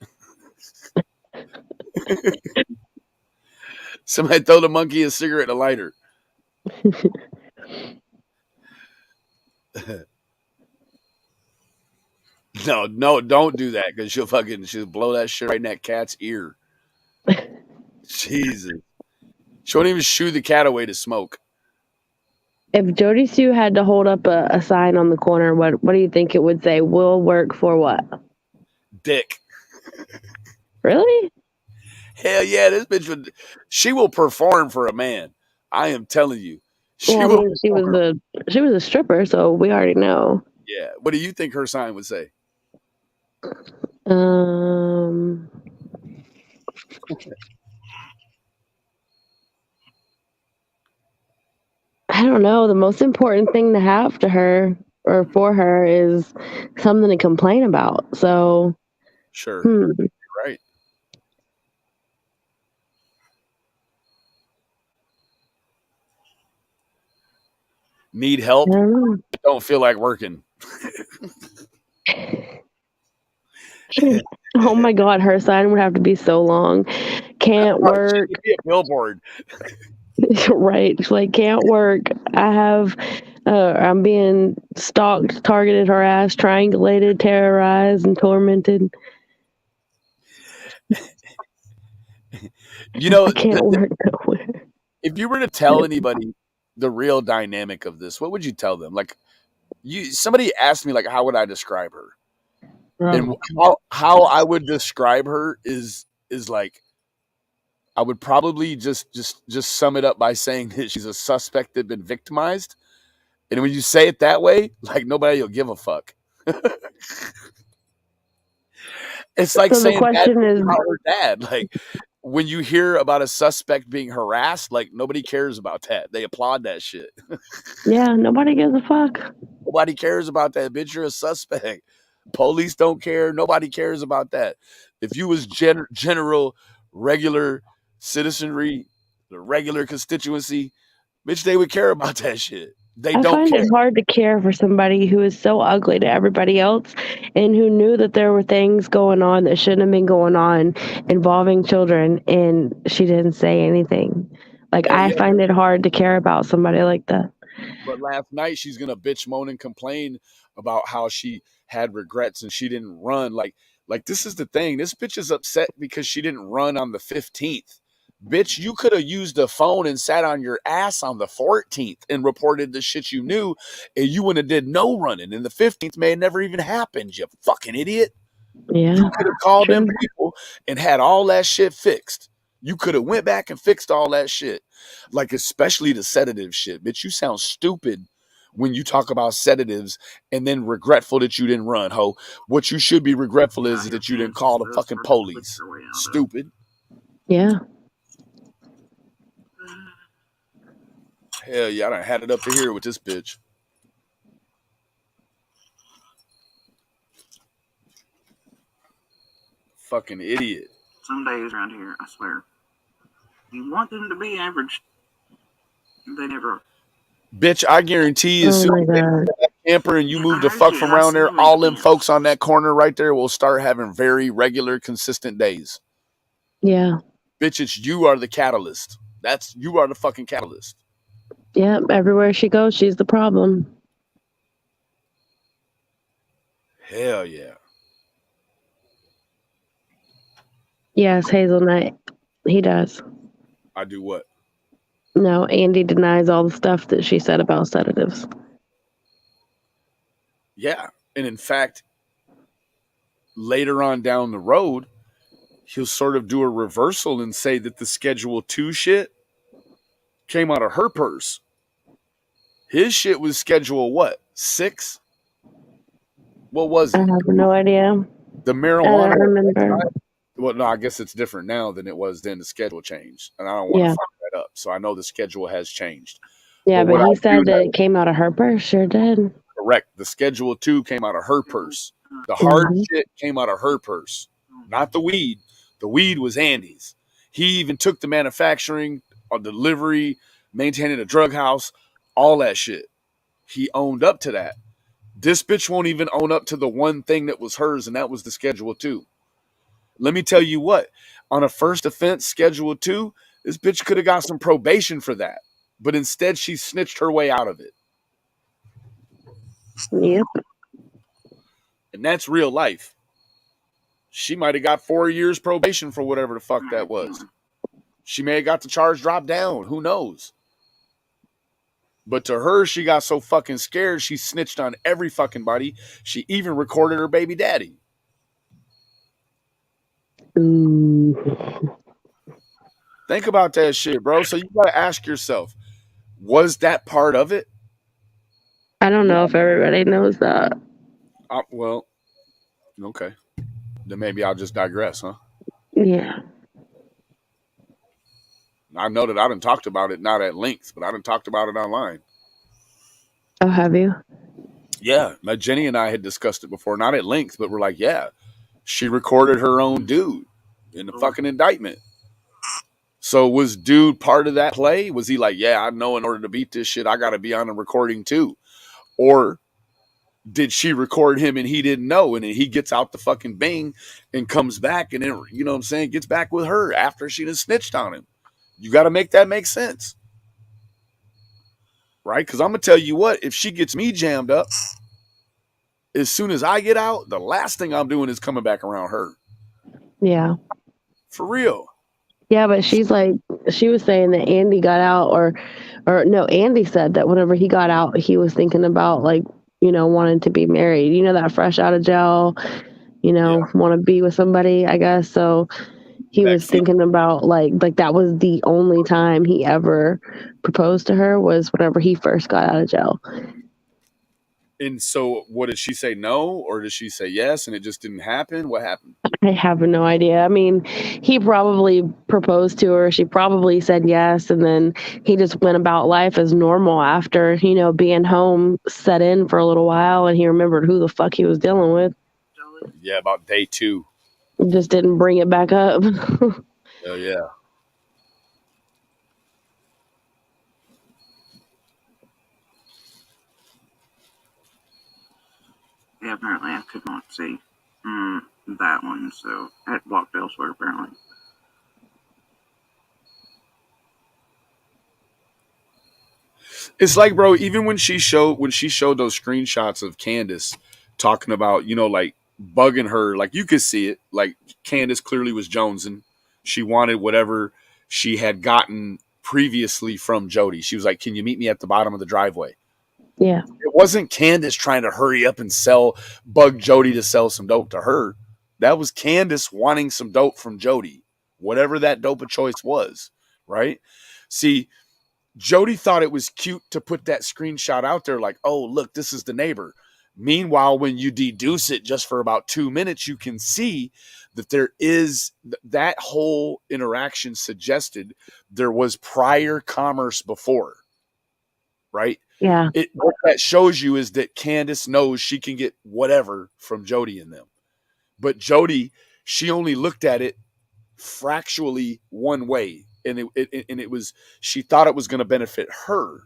Somebody throw the monkey a cigarette and a lighter. No, don't do that because she'll blow that shit right in that cat's ear. Jesus. She won't even shoo the cat away to smoke. If Jody Sue had to hold up a sign on the corner, what do you think it would say? Will work for what? Dick. Really? Hell yeah, this bitch would. She will perform for a man. I am telling you. Well, I mean, she was a stripper, so we already know. Yeah. What do you think her sign would say? I don't know. The most important thing to have to her or for her is something to complain about. So, Sure. Right. Need help? I don't know. Don't feel like working. Oh my God, her sign would have to be so long. Can't work. She'd be a billboard. Right. It's like, can't work. I'm being stalked, targeted, harassed, triangulated, terrorized, and tormented. You know, I can't work nowhere. if you were to tell anybody the real dynamic of this, what would you tell them? Like, somebody asked me, like, how would I describe her? And how I would describe her is like, I would probably just sum it up by saying that she's a suspect that been victimized. And when you say it that way, like nobody will give a fuck. It's like So the saying that question is, about her dad. Like when you hear about a suspect being harassed, like nobody cares about that. They applaud that shit. yeah, nobody gives a fuck. Nobody cares about that. Bitch, you're a suspect. Police don't care. Nobody cares about that. If you was general, regular citizenry, the regular constituency, Bitch, they would care about that shit. They I don't find care. it hard to care for somebody who is so ugly to everybody else and who knew that there were things going on that shouldn't have been going on involving children, and she didn't say anything. Like, Hell I yeah. find it hard to care about somebody like that. But last night she's gonna bitch, moan, and complain about how she had regrets and she didn't run. Like this is the thing. This bitch is upset because she didn't run on the 15th. Bitch, you could have used the phone and sat on your ass on the 14th and reported the shit you knew, and you wouldn't have did no running. And the 15th may have never even happened, you fucking idiot. Yeah, You could have called true. them people and had all that shit fixed. You could have went back and fixed all that shit. Like, especially the sedative shit. Bitch, you sound stupid when you talk about sedatives and then regretful that you didn't run, ho. What you should be regretful is that you didn't call the fucking police. Stupid. Yeah. Hell yeah, I done had it up to here with this bitch. Fucking idiot. Some days around here, I swear, you want them to be average, they never. Bitch, I guarantee as Oh soon my as they God. move that camper and you Yeah, move I the heard fuck you. from I around seen there, the all them weekends. folks on that corner right there will start having very regular, consistent days. Yeah. Bitch, it's you are the catalyst. You are the fucking catalyst. Yeah. Everywhere she goes, she's the problem. Hell yeah. Yes, Hazelnut. He does. I do what? No, Andy denies all the stuff that she said about sedatives. Yeah. And in fact, later on down the road, he'll sort of do a reversal and say that the Schedule 2 shit came out of her purse. His shit was Schedule what? 6? What was I it? have no idea. The I marijuana. don't remember. Well, no, I guess it's different now than it was then. The schedule changed, and I don't want to Yeah. fuck that up. So I know the schedule has changed. Yeah, But but what I he do said that know, it came out of her purse. Sure did. correct, the Schedule 2 came out of her purse. The hard Mhm. shit came out of her purse, not the weed. The weed was Andy's. He even took the manufacturing, or delivery, maintaining a drug house, all that shit. He owned up to that. This bitch won't even own up to the one thing that was hers, and that was the Schedule 2. Let me tell you what, on a first offense, Schedule 2, this bitch could have got some probation for that. But instead, she snitched her way out of it. Yep. And that's real life. She might have got 4 years probation for whatever the fuck that was. She may have got the charge dropped down. Who knows? But to her, she got so fucking scared, she snitched on every fucking body. She even recorded her baby daddy. Ooh. Think about that shit, bro. So you got to ask yourself, was that part of it? I don't know if everybody knows that. Well, okay. Then maybe I'll just digress, huh? Yeah. I know that I done talked about it, not at length, but I done talked about it online. Oh, have you? Yeah. My Jenny and I had discussed it before, not at length, but we're like, yeah, she recorded her own dude in the fucking indictment. So was dude part of that play? Was he like, yeah, I know in order to beat this shit, I got to be on a recording too? Or did she record him and he didn't know? And then he gets out the fucking bing and comes back and then, you know what I'm saying, gets back with her after she done snitched on him. You got to make that make sense. Right? Because I'm going to tell you what, if she gets me jammed up, as soon as I get out, the last thing I'm doing is coming back around her. Yeah. For real. Yeah, but she's like, she was saying that Andy got out, or no, Andy said that whenever he got out, he was thinking about, like, you know, wanting to be married. You know, that fresh out of jail, you know, want to be with somebody, I guess. So he was thinking about like that was the only time he ever proposed to her, was whenever he first got out of jail. And so what did she say, no? Or did she say yes and it just didn't happen? What happened? I have no idea. I mean, he probably proposed to her. She probably said yes. And then he just went about life as normal after, you know, being home set in for a little while. And he remembered who the fuck he was dealing with. Yeah, about day 2. Just didn't bring it back up. Oh, yeah. Yeah, apparently I could not see that one, so I had blocked elsewhere apparently. It's like, bro, even when she showed those screenshots of Candace talking about, like bugging her, like you could see it. Like Candace clearly was jonesing. She wanted whatever she had gotten previously from Jody. She was like, "Can you meet me at the bottom of the driveway?" Yeah. It wasn't Candace trying to hurry up and bug Jody to sell some dope to her. That was Candace wanting some dope from Jody, whatever that dope of choice was, right? See, Jody thought it was cute to put that screenshot out there like, oh, look, this is the neighbor. Meanwhile, when you deduce it just for about 2 minutes, you can see that there is that whole interaction suggested there was prior commerce before, right? Yeah. What that shows you is that Candace knows she can get whatever from Jody and them. But Jody, she only looked at it fractionally one way, and it was, she thought it was going to benefit her,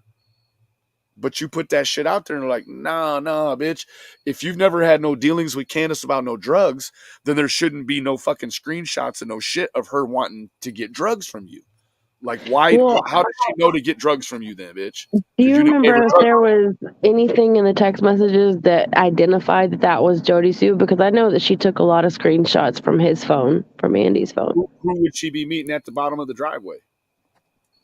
but you put that shit out there and they're like, nah, bitch, if you've never had no dealings with Candace about no drugs, then there shouldn't be no fucking screenshots and no shit of her wanting to get drugs from you. Like, why? Well, How did she know to get drugs from you then, bitch? do Because you you never gave her remember if drugs. there was anything in the text messages that identified that that was Jody Sue? Because I know that she took a lot of screenshots from his phone, from Andy's phone. Who would she be meeting at the bottom of the driveway?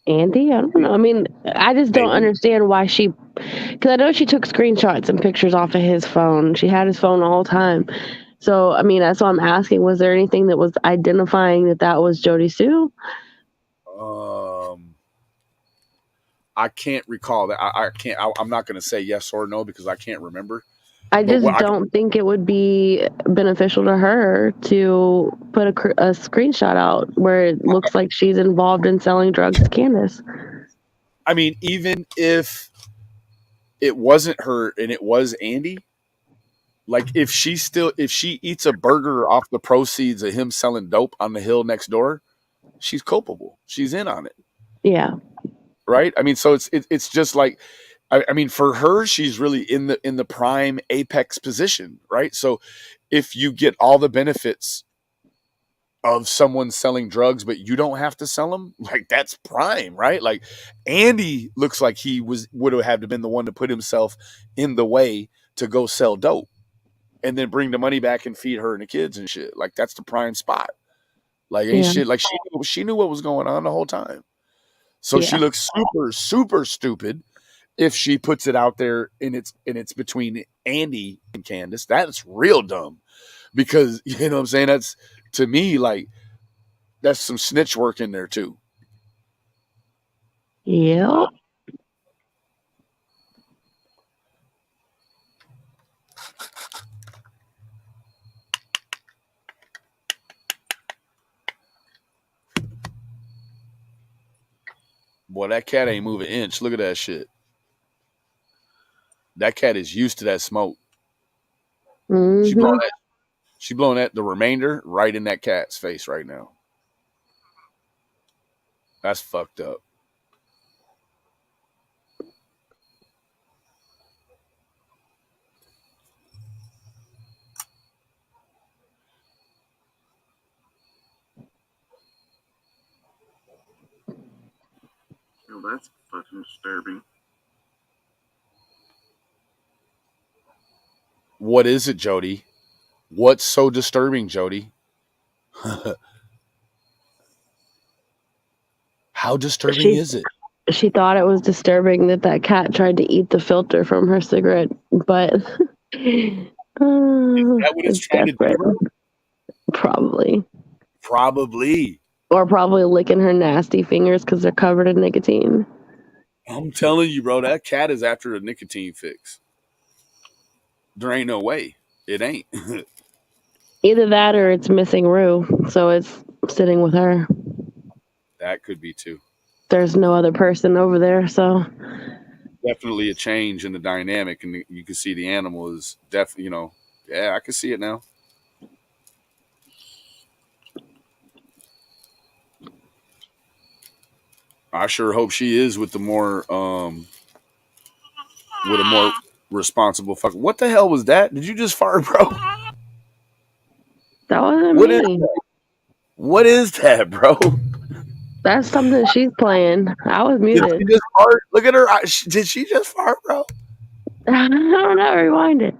Andy? I don't know. I mean, I just don't Maybe. understand why she, because I know she took screenshots and pictures off of his phone. She had his phone the whole time. So, I mean, that's why I'm asking, was there anything that was identifying that that was Jody Sue? I can't recall that. I can't. I'm not going to say yes or no because I can't remember. I But just don't think it would be beneficial to her to put a screenshot out where it looks like she's involved in selling drugs to Candace. I mean, even if it wasn't her and it was Andy, like if she eats a burger off the proceeds of him selling dope on the hill next door, she's culpable. She's in on it. Yeah. Right. I mean, so it's just like, I mean, for her, she's really in the prime apex position, right? So if you get all the benefits of someone selling drugs, but you don't have to sell them, like that's prime, right? Like Andy looks like he would have had to been the one to put himself in the way to go sell dope and then bring the money back and feed her and the kids and shit. Like that's the prime spot. Like ain't shit. Like she knew what was going on the whole time. So she looks super, super stupid if she puts it out there and it's between Andy and Candace. That's real dumb because you know what I'm saying? That's, to me, like that's some snitch work in there too. Yeah. Boy, that cat ain't moving an inch. Look at that shit. That cat is used to that smoke. Mm-hmm. She blowing that the remainder right in that cat's face right now. That's fucked up. Oh, that's fucking disturbing. What is it, Jody? What's so disturbing, Jody? How disturbing is it? She thought it was disturbing that that cat tried to eat the filter from her cigarette, but Is that what it's trying desperate. to do? Probably. Or probably licking her nasty fingers because they're covered in nicotine. I'm telling you, bro, that cat is after a nicotine fix. There ain't no way. It ain't. Either that or it's missing Rue, so it's sitting with her. That could be too. There's no other person over there, so definitely a change in the dynamic, and you can see the animal is definitely, yeah, I can see it now. I sure hope she is with the more, with a more Responsible fuck. What the hell was that? Did you just fart, bro? That wasn't What is me. that? What is that, bro? That's something she's playing. I was Did muted. she just fart? Look at her. Did she just fart, bro? I don't know. Rewind it.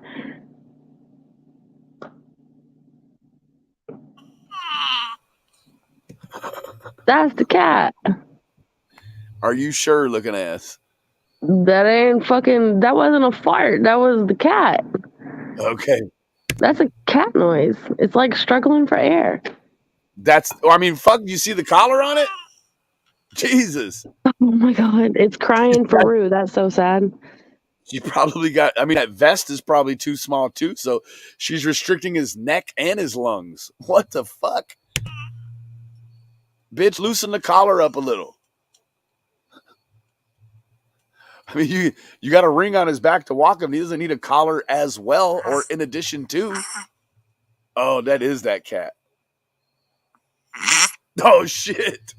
That's the cat. Are you sure, looking ass? That ain't fucking. That wasn't a fart. That was the cat. Okay. That's a cat noise. It's like struggling for air. I mean, fuck, you see the collar on it? Jesus. Oh my god. It's crying for Rue. That's so sad. She probably got, I mean, that vest is probably too small too, so she's restricting his neck and his lungs. What the fuck? Bitch, loosen the collar up a little. I mean, you got a ring on his back to walk him. He doesn't need a collar as well or in addition to. Oh, that is that cat. Oh, shit.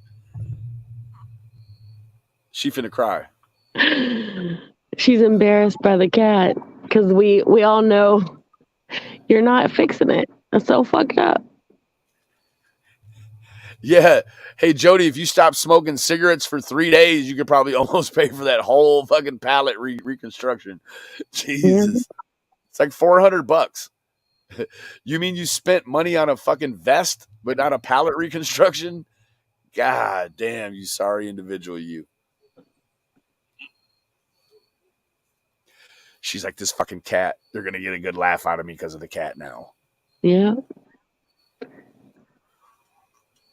She finna cry. She's embarrassed by the cat because we all know you're not fixing it. That's so fucked up. Yeah. Hey, Jody, if you stop smoking cigarettes for 3 days, you could probably almost pay for that whole fucking pallet reconstruction. Jesus. It's like $400. You mean you spent money on a fucking vest, but not a pallet reconstruction? God damn, you sorry individual, you. She's like, this fucking cat. They're going to get a good laugh out of me because of the cat now. Yeah.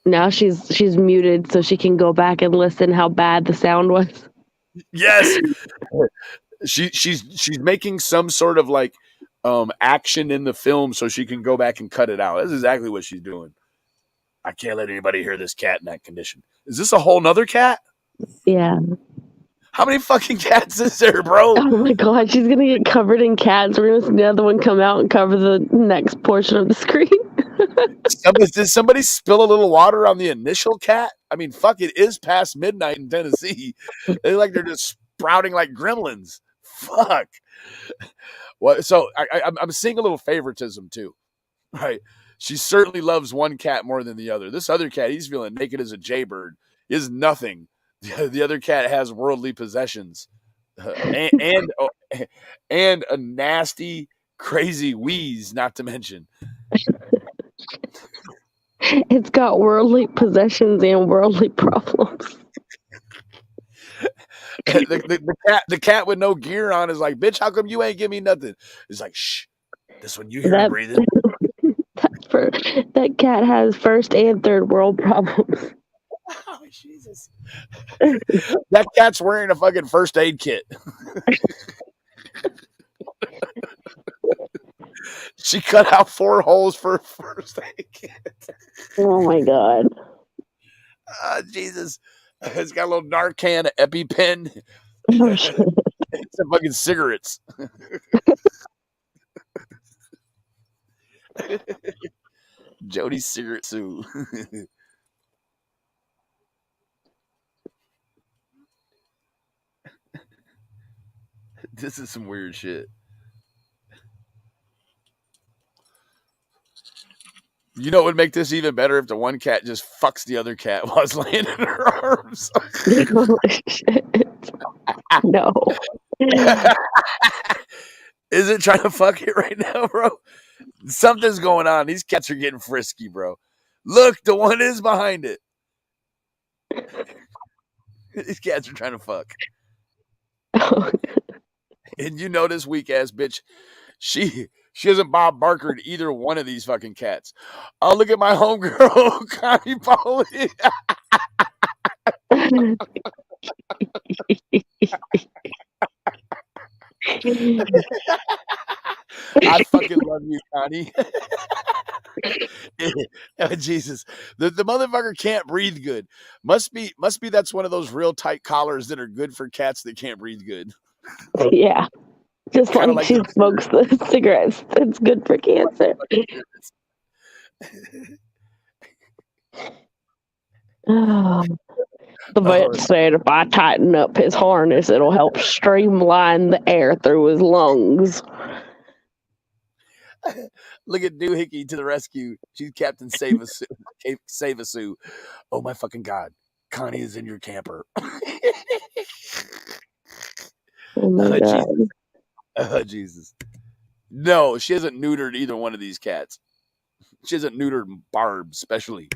Now she's muted so she can go back and listen how bad the sound was. Yes. She's making some sort of like action in the film so she can go back and cut it out. That's exactly what she's doing. I can't let anybody hear this cat in that condition. Is this a whole nother cat? Yeah. How many fucking cats is there, bro? Oh my god, she's gonna get covered in cats. We're gonna see the other one come out and cover the next portion of the screen. Did somebody spill a little water on the initial cat? I mean, fuck, it is past midnight in Tennessee. They're just sprouting like gremlins. Fuck. What? So I'm seeing a little favoritism too, right? She certainly loves one cat more than the other. This other cat, he's feeling naked as a jaybird. He is nothing. The other cat has worldly possessions, and a nasty, crazy wheeze. Not to mention, It's got worldly possessions and worldly problems. the cat with no gear on is like, bitch, how come you ain't give me nothing? It's like, shh, this one you hear me breathing. That cat has first and third world problems. Oh, Jesus. That cat's wearing a fucking first aid kit. She cut out 4 holes for a first aid kit. Oh my god. Jesus. It's got a little Narcan, an EpiPen. Oh, shit. It's some fucking cigarettes. Jody's cigarette Sue. This is some weird shit. You know what would make this even better if the one cat just fucks the other cat while it's laying in her arms. Oh, shit. No. Is it trying to fuck it right now, bro? Something's going on. These cats are getting frisky, bro. Look, the one is behind it. These cats are trying to fuck. And you know this weak ass bitch, she hasn't Bob Barkered either one of these fucking cats. Oh, look at my homegirl, Connie Polly. I fucking love you, Connie. Oh, Jesus, the motherfucker can't breathe good. Must be that's one of those real tight collars that are good for cats that can't breathe good. Yeah, just Kinda like she smokes the cigarettes. It's good for cancer. Oh. The vet said if I tighten up his harness, it'll help streamline the air through his lungs. Look at Doohickey to the rescue. She's Captain Save a Sue. Oh my fucking god. Connie is in your camper. Oh my god. Jesus. No, she hasn't neutered either one of these cats. She hasn't neutered Barb, especially.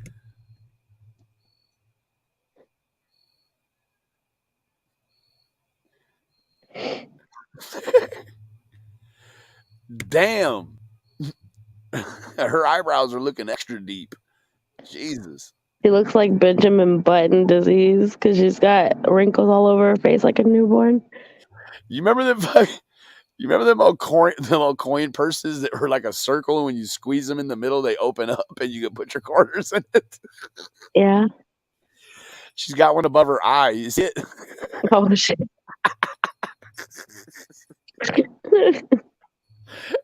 Damn. Her eyebrows are looking extra deep. Jesus. She looks like Benjamin Button disease because she's got wrinkles all over her face like a newborn. You remember them old coin purses that were like a circle, and when you squeeze them in the middle, they open up and you can put your quarters in it? Yeah. She's got one above her eye. You see it? Oh shit.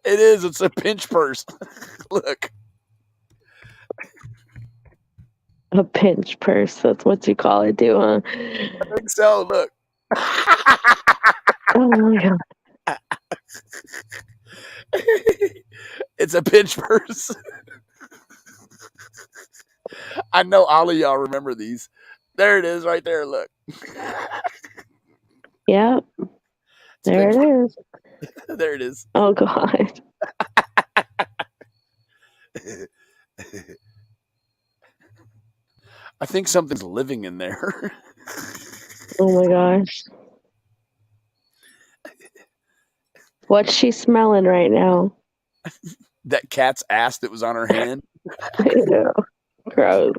It is. It's a pinch purse. Look. A pinch purse. That's what you call it, too, huh? I think so. Look. Oh my god. It's a pinch purse. I know all of y'all remember these. There it is right there. Look. Yep. There it is. There it is. Oh god. I think something's living in there. Oh my gosh. What's she smelling right now? That cat's ass that was on her hand. Ew. Gross.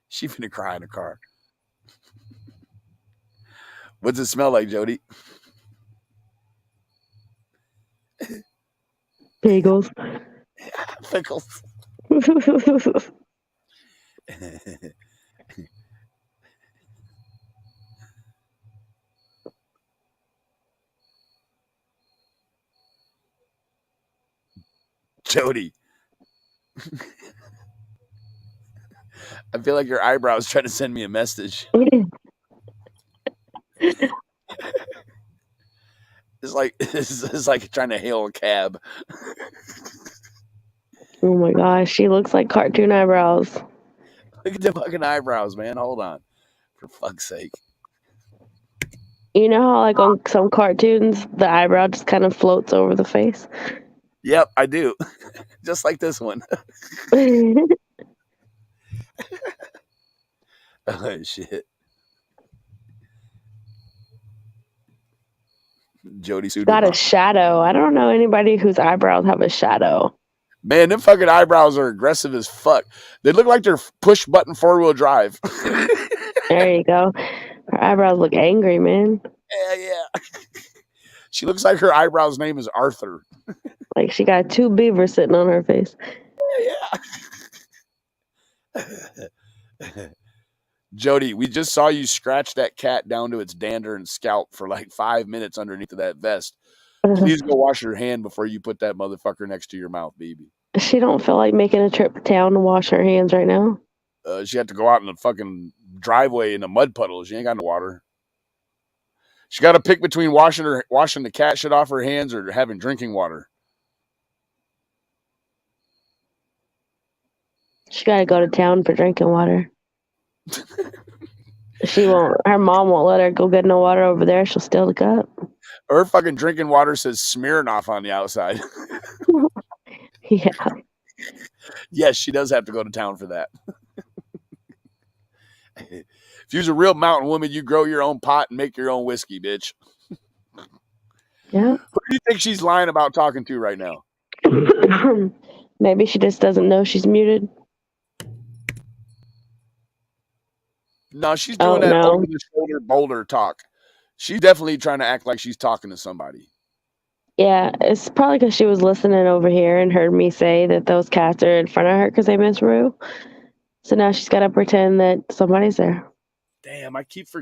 She finna cry in the car. What's it smell like, Jody? Bagels. Pickles. Jody. I feel like your eyebrows trying to send me a message. It's like trying to hail a cab. Oh my gosh, she looks like cartoon eyebrows. Look at the fucking eyebrows, man. Hold on. For fuck's sake. You know how like on some cartoons the eyebrow just kind of floats over the face? Yep, I do. Just like this one. Oh shit. Jody Suder. Got a shadow. I don't know anybody whose eyebrows have a shadow. Man, them fucking eyebrows are aggressive as fuck. They look like they're push button 4-wheel drive. There you go. Her eyebrows look angry, man. Yeah. She looks like her eyebrow's name is Arthur. Like she got 2 beavers sitting on her face. Yeah. Jody, we just saw you scratch that cat down to its dander and scalp for like 5 minutes underneath of that vest. Please go wash your hand before you put that motherfucker next to your mouth, baby. She don't feel like making a trip to town to wash her hands right now. She had to go out in the fucking driveway in a mud puddle. She ain't got no water. She got to pick between washing the cat shit off her hands or having drinking water. She got to go to town for drinking water. Her mom won't let her go get no water over there. She'll steal the cup. Her fucking drinking water says Smirnoff on the outside. Yeah. Yes, she does have to go to town for that. If you're a real mountain woman, you grow your own pot and make your own whiskey, bitch. Yeah. Who do you think she's lying about talking to right now? Maybe she just doesn't know she's muted. No, she's doing that over the shoulder boulder talk. She's definitely trying to act like she's talking to somebody. Yeah, it's probably because she was listening over here and heard me say that those cats are in front of her because they miss Rue. So now she's got to pretend that somebody's there. Damn,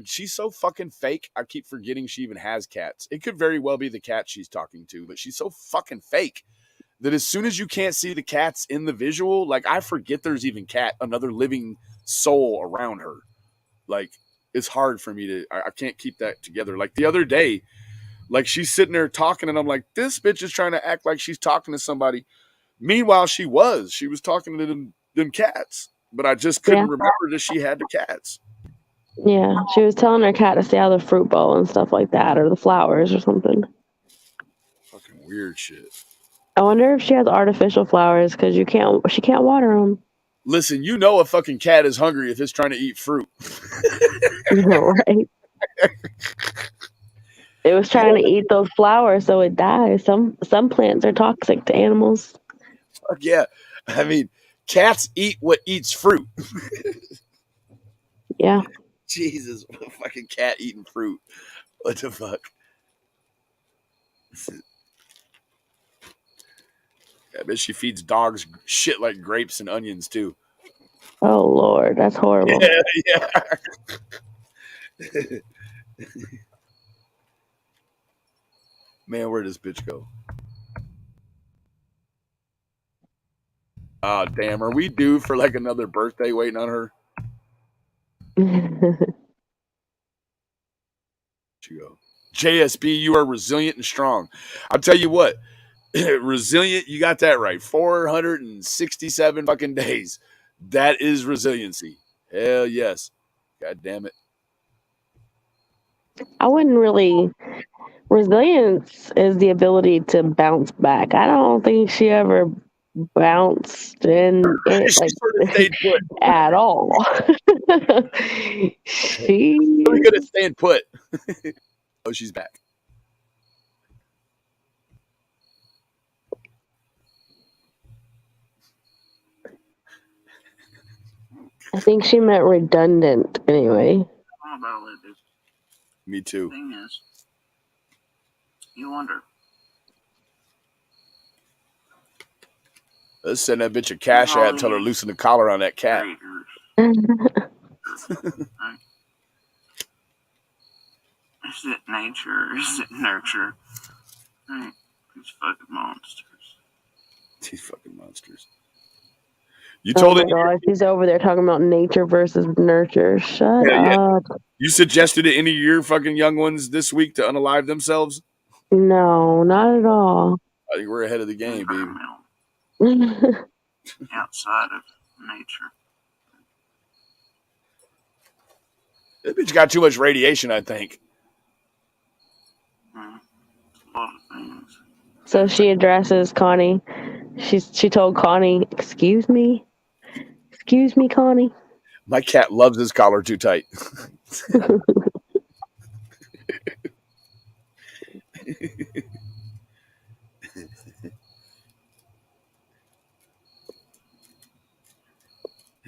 she's so fucking fake. I keep forgetting she even has cats. It could very well be the cat she's talking to, but she's so fucking fake that as soon as you can't see the cats in the visual, like I forget there's even another living soul around her. Like it's hard for me I can't keep that together. Like the other day, like she's sitting there talking and I'm like, this bitch is trying to act like she's talking to somebody. Meanwhile, she was talking to them cats, but I just couldn't remember that she had the cats. Yeah, she was telling her cat to stay out of the fruit bowl and stuff like that, or the flowers or something. Fucking weird shit. I wonder if she has artificial flowers because she can't water them. Listen, you know a fucking cat is hungry if it's trying to eat fruit. Right? It was trying to eat those flowers, so it dies. Some plants are toxic to animals. Fuck yeah. I mean, cats eat what eats fruit. Yeah. Jesus, a fucking cat eating fruit. What the fuck? I bet she feeds dogs shit like grapes and onions too. Oh Lord, that's horrible. Yeah. Man, where does bitch go? Oh damn, are we due for like another birthday waiting on her? She go. JSB, you are resilient and strong. I'll tell you what, resilient, you got that right. 467 fucking days. That is resiliency. Hell yes. God damn it. I wouldn't really. Resilience is the ability to bounce back. I don't think she ever bounced in it She like sort of stayed put. at all. She Really good at staying put. Oh, she's back. I think she meant redundant anyway. How about it, dude? Me too. The thing is, you wonder. Let's send that bitch a cash app and tell her to loosen the collar on that cat. Right? Is it nature or is it nurture? Right? These fucking monsters. These fucking monsters. You Oh told my it. God, she's over there talking about nature versus nurture. Shut up. You suggested to any of your fucking young ones this week to unalive themselves? No, not at all. I think we're ahead of the game, baby. Outside of nature. That bitch got too much radiation, I think. A lot of things. So she addresses Connie. She told Connie, "Excuse me, Connie." My cat loves his collar too tight.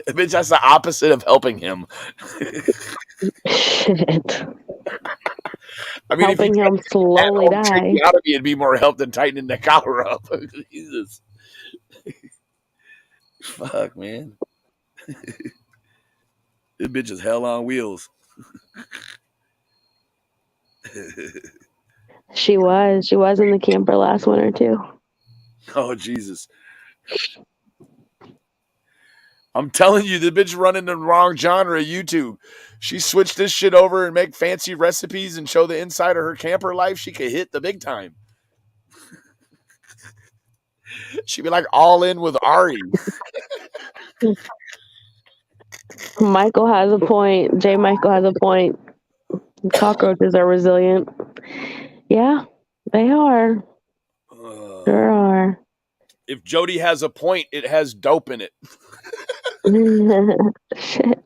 Bitch, that's the opposite of helping him. Shit. I mean, Helping him slowly die. Out of me, it'd be more help than tightening the collar up. Jesus. Fuck, man. This bitch is hell on wheels. She was in the camper last winter too. Oh, Jesus. I'm telling you, the bitch running the wrong genre of YouTube. She switched this shit over and make fancy recipes and show the inside of her camper life. She could hit the big time. She'd be like all in with Ari. Michael has a point. J. Michael has a point. Cockroaches are resilient. Yeah, they are. Sure are. If Jody has a point, it has dope in it. Shit.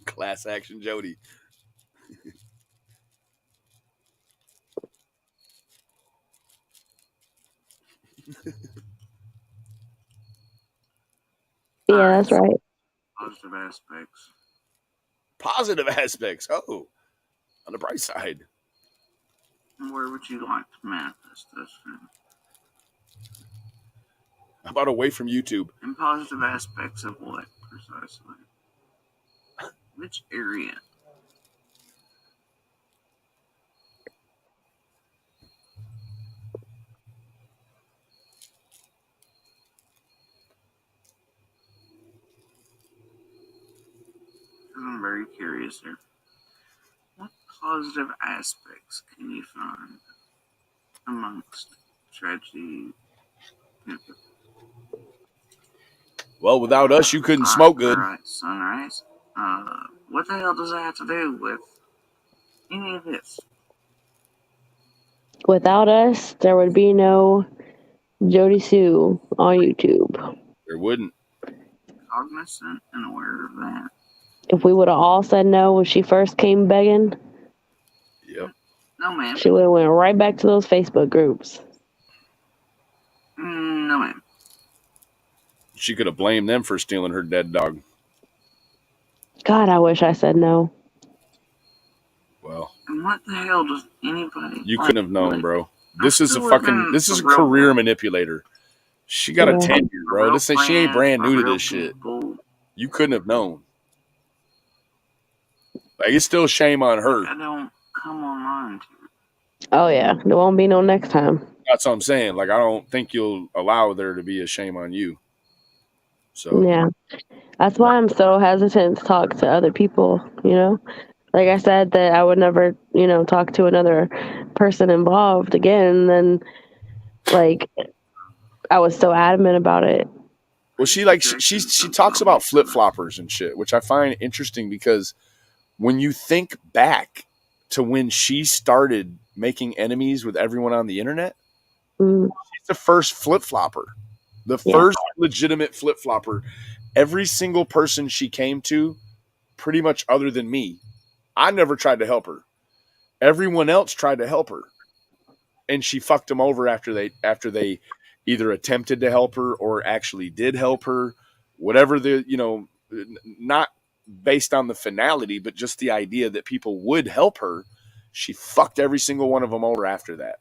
Class action Jody. Yeah, that's right. Positive aspects. Positive aspects. Oh, on the bright side. Where would you like to manifest this in? How about away from YouTube? And positive aspects of what, precisely? Which area? I'm very curious here. What positive aspects can you find amongst tragedy? Well, without us, you couldn't smoke good. Alright, Sunrise. What the hell does that have to do with any of this? Without us, there would be no Jody Sue on YouTube. There wouldn't. Cognizant and aware of that. If we would have all said no when she first came begging, Yep. No, ma'am. she would have went right back to those Facebook groups. No, ma'am. She could have blamed them for stealing her dead dog. God, I wish I said no. Well, And what the hell does anybody? you couldn't have known, bro. This is a a career manipulator. She got a tenure, bro. She ain't brand new to this shit. You couldn't have known. Like, it's still shame on her. I don't come online. Oh yeah, there won't be no next time. That's what I'm saying. Like, I don't think you'll allow there to be a shame on you. So Yeah, that's why I'm so hesitant to talk to other people. You know, like I said that I would never, talk to another person involved again. And then, like, I was so adamant about it. Well, she talks about flip floppers and shit, which I find interesting because when you think back to when she started making enemies with everyone on the internet, she's the first flip flopper, the first legitimate flip flopper. Every single person she came to, pretty much other than me, I never tried to help her. Everyone else tried to help her, and she fucked them over after they either attempted to help her or actually did help her. Whatever not based on the finality, but just the idea that people would help her. She fucked every single one of them over after that,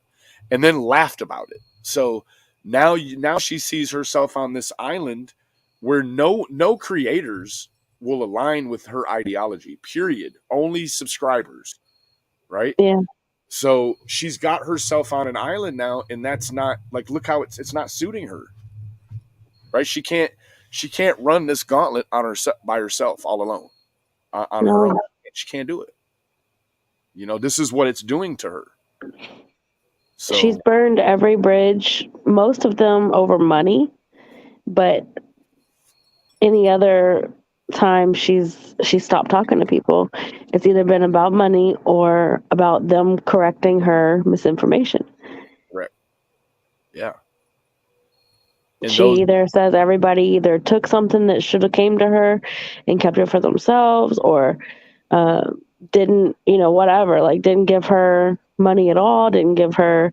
and then laughed about it. So now she sees herself on this island where no creators will align with her ideology. Period. Only subscribers, right? Yeah. So she's got herself on an island now, and that's not like, look how it's not suiting her, right? She can't run this gauntlet on by herself all alone on her own. She can't do it. This is what it's doing to her. So she's burned every bridge, most of them over money, but any other time she's stopped talking to people, it's either been about money or about them correcting her misinformation. Correct. Yeah. And she either says everybody either took something that should have came to her and kept it for themselves, or didn't, whatever, like didn't give her money at all, didn't give her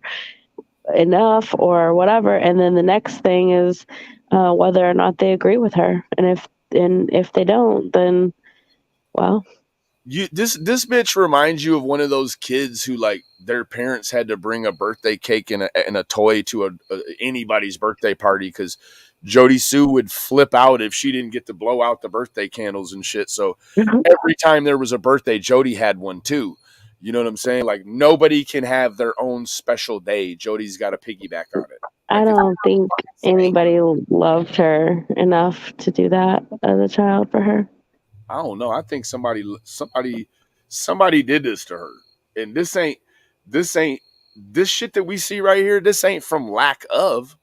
enough or whatever. And then the next thing is whether or not they agree with her. And if they don't, then, well. This bitch reminds you of one of those kids who, like, their parents had to bring a birthday cake and a toy to anybody's birthday party because Jody Sue would flip out if she didn't get to blow out the birthday candles and shit. So every time there was a birthday, Jody had one too. You know what I'm saying? Like, nobody can have their own special day. Jody's got to piggyback on it. I don't think anybody loved her enough to do that as a child for her. I don't know. I think somebody did this to her. And this shit that we see right here, this ain't from lack of.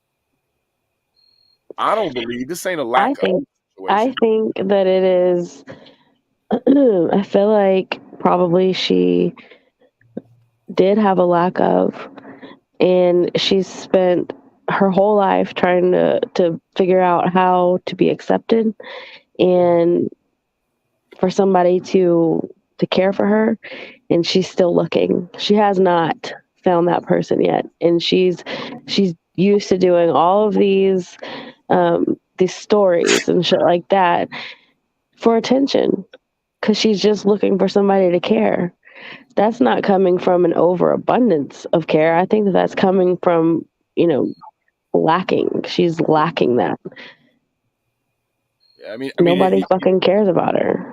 I don't believe this ain't a lack of situation. I think that it is. I feel like probably she did have a lack of, and she's spent her whole life trying to figure out how to be accepted and for somebody to care for her, and she's still looking. She has not found that person yet, and she's used to doing all of these stories and shit like that for attention, because she's just looking for somebody to care. That's not coming from an overabundance of care. I think that's coming from, lacking. She's lacking that. Yeah, I mean, nobody fucking cares about her.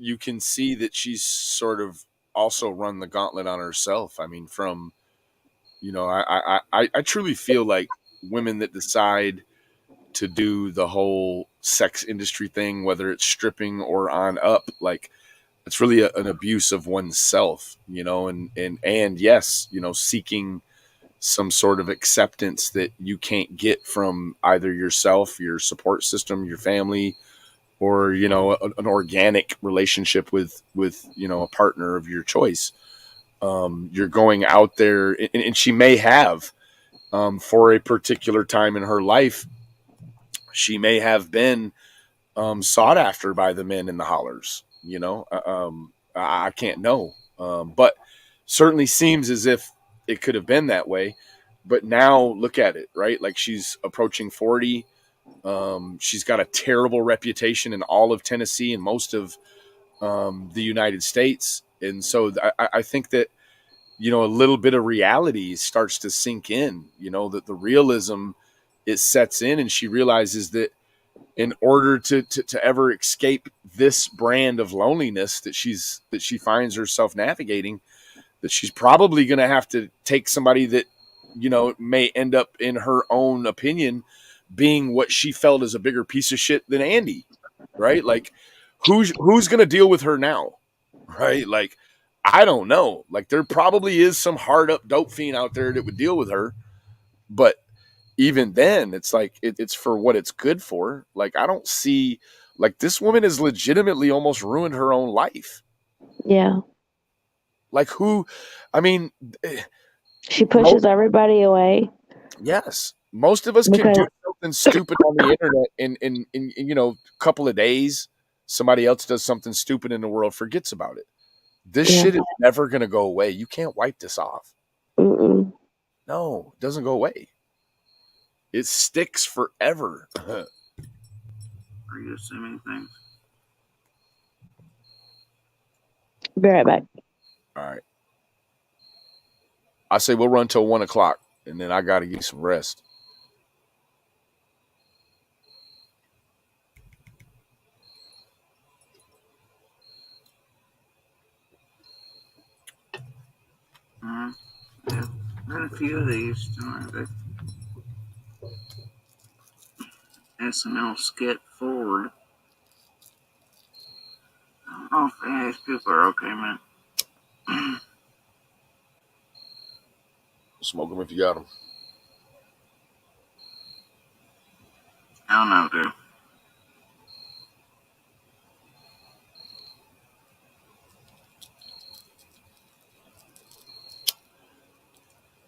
you can see that she's sort of also run the gauntlet on herself. I mean, from, I truly feel like women that decide to do the whole sex industry thing, whether it's stripping or on up, like it's really an abuse of oneself, and yes, seeking some sort of acceptance that you can't get from either yourself, your support system, your family, or an organic relationship with a partner of your choice. You're going out there, and she may have, for a particular time in her life, she may have been sought after by the men in the hollers. I can't know, but certainly seems as if it could have been that way. But now look at it, right? Like she's approaching 40. She's got a terrible reputation in all of Tennessee and most of the United States. And so I think that, a little bit of reality starts to sink in, that the realism, it sets in, and she realizes that in order to ever escape this brand of loneliness that she finds herself navigating, that she's probably going to have to take somebody that, may end up, in her own opinion, being what she felt is a bigger piece of shit than Andy, right? Like, who's going to deal with her now, right? Like, I don't know. Like, there probably is some hard up dope fiend out there that would deal with her, but even then, it's like it's for what it's good for. Like, I don't see, like, this woman has legitimately almost ruined her own life. Yeah. Like, who? I mean, She pushes everybody away. Yes, most of us can do something stupid on the internet in a couple of days. Somebody else does something stupid in the world, forgets about it. This shit is never going to go away. You can't wipe this off. Mm-mm. No, it doesn't go away. It sticks forever. Are you assuming things? Be right back. All right. I say we'll run till 1 o'clock, and then I got to get some rest. Yeah, read a few of these tonight. SNL skit forward. I don't know if any of these people are okay, man. Smoke them if you got them. I don't know, dude.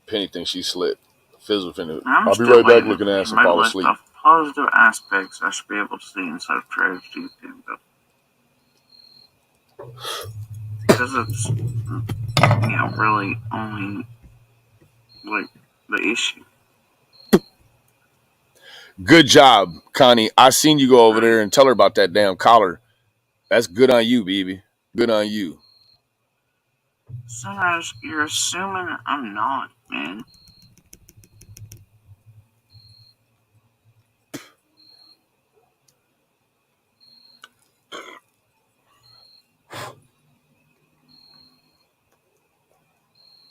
Penny thinks she slick. Fizzle finna. I'm I'll be right back looking at ass and fall asleep. Of positive aspects I should be able to see inside of tragedy, because it's really only like the issue. Good job, Connie. I seen you go over there and tell her about that damn collar. That's good on you, baby. Good on you. Sunrise, you're assuming I'm not, man.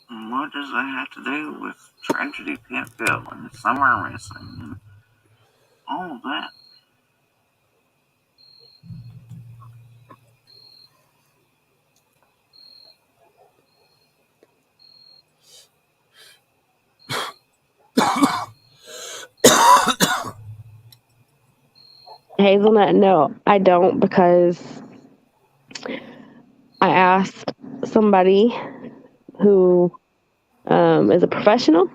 And what does that have to do with tragedy, Pitville, and summer wrestling, and all of that? Hazelnut, no, I don't, because I asked somebody who is a professional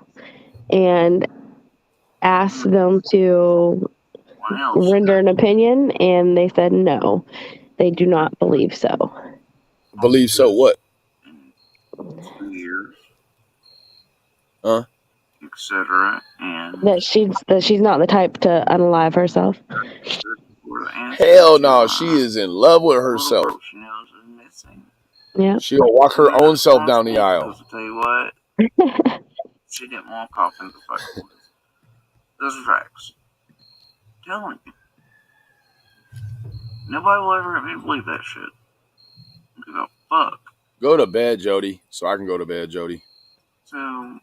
and asked them to render an opinion, and they said no, they do not believe so. Believe so what? In 2 years. Huh? Etc. And That she's not the type to unalive herself. Hell no, she is in love with herself. She knows is missing. Yeah. She'll walk her own self down the aisle. I'll tell you what, she didn't walk off into the fucking woods. Those are facts. I'm telling you. Nobody will ever let me believe that shit. fuck. Go to bed, Jody, so I can go to bed, Jody. So,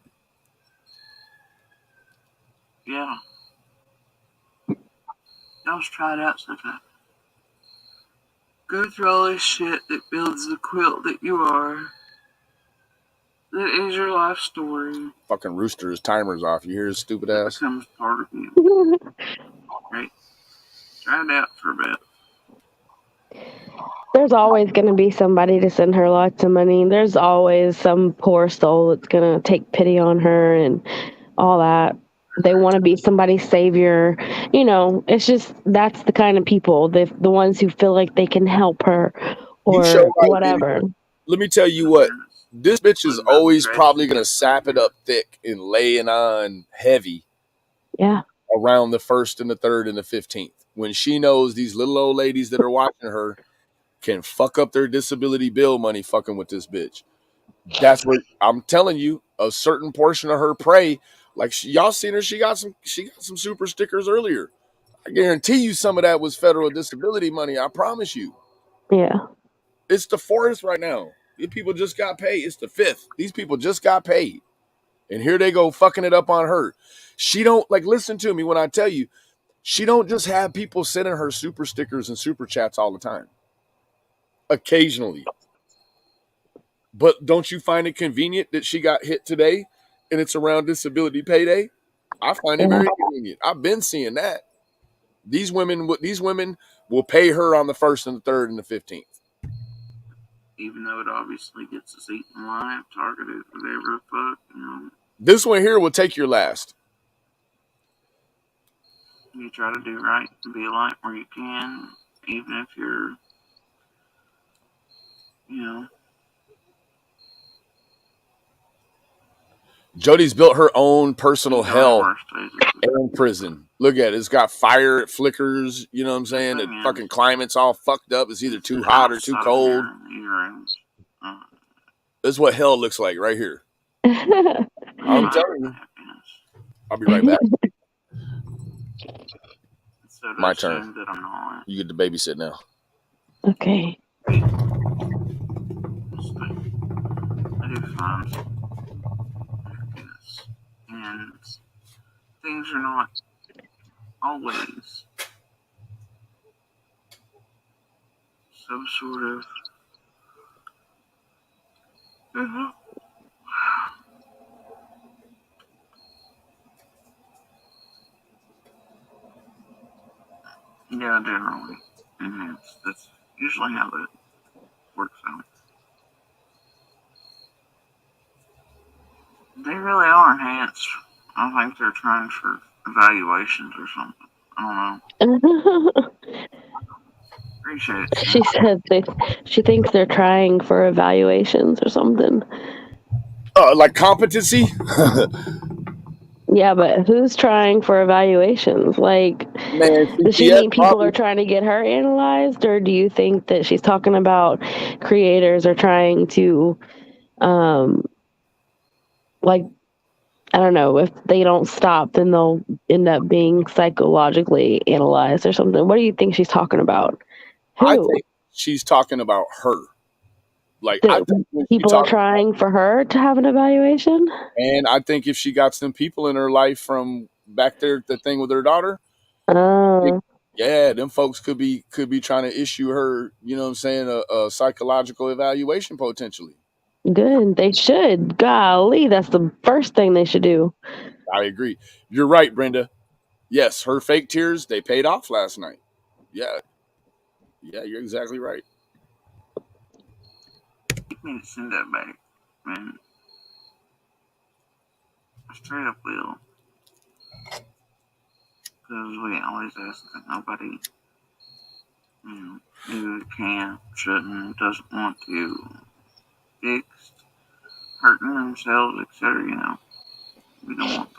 yeah. Y'all should try it out sometime. Go through all this shit that builds the quilt that you are. That is your life story. Fucking rooster, his timer's off. You hear his stupid That ass? becomes part of you. Right? Try it out for a bit. There's always going to be somebody to send her lots of money. There's always some poor soul that's going to take pity on her and all that. They want to be somebody's savior. You know, it's just that's the kind of people, the ones who feel like they can help her You or show right, whatever. baby. Let me tell you what. This bitch is always probably going to sap it up thick and lay it on heavy. Yeah. Around the 1st and the 3rd and the 15th. When she knows these little old ladies that are watching her can fuck up their disability bill money fucking with this bitch. That's what I'm telling you. A certain portion of her prey, like y'all seen her, she got some super stickers earlier. I guarantee you some of that was federal disability money. I promise you. Yeah. It's the 4th right now. These people just got paid. It's the 5th. These people just got paid. And here they go fucking it up on her. She don't, like, listen to me when I tell you, she don't just have people sending her super stickers and super chats all the time. Occasionally. But don't you find it convenient that she got hit today and it's around disability payday? I find it very convenient. I've been seeing that. These women will pay her on the 1st and the 3rd and the 15th. Even though it obviously gets us eaten alive, targeted, whatever the fuck, you know. This one here will take your last. You try to do right and be a light where you can, even if you're, you know. Jody's built her own personal hell in prison. Look at it. It's got fire. It flickers. You know what I'm saying? The fucking climate's all fucked up. It's either too hot or too cold. This is what hell looks like right here. I'm telling you. I'll be right back. My turn. You get to babysit now. Okay. I do find happiness. And things are not always some sort of yeah, generally enhanced. That's usually how that works out. They really are enhanced. I think they're trying for evaluations or something. I don't know. Appreciate it. She said she thinks they're trying for evaluations or something. Like competency? Yeah, but who's trying for evaluations? Like, man, does she mean people are trying to get her analyzed, or do you think that she's talking about creators are trying to, like, I don't know, if they don't stop, then they'll end up being psychologically analyzed or something. What do you think she's talking about? Who? I think she's talking about her. Like, I think people are trying for her to have an evaluation. And I think if she got some people in her life from back there, the thing with her daughter, yeah, them folks could be trying to issue her, you know what I'm saying, a psychological evaluation potentially. Good. They should. Golly, that's the first thing they should do. I agree. You're right, Brenda. Yes, her fake tears, they paid off last night. Yeah. Yeah, you're exactly right. You need to send that back, man. I straight up will. Because we always ask that nobody, you know, who can, shouldn't, doesn't want to fix, hurting themselves, etc. You know, we don't want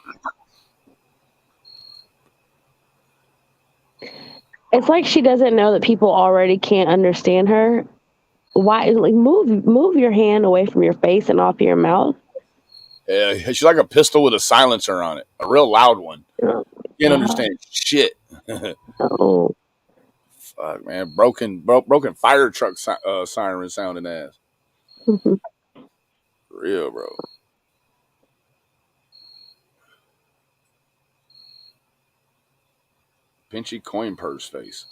that. It's like she doesn't know that people already can't understand her. Why? Like, move your hand away from your face and off your mouth. Yeah, she's like a pistol with a silencer on it, a real loud one. Oh, can't understand shit. Oh, fuck, man! Broken fire truck siren sounding ass. Mhm. For real, bro. Pinchy coin purse face.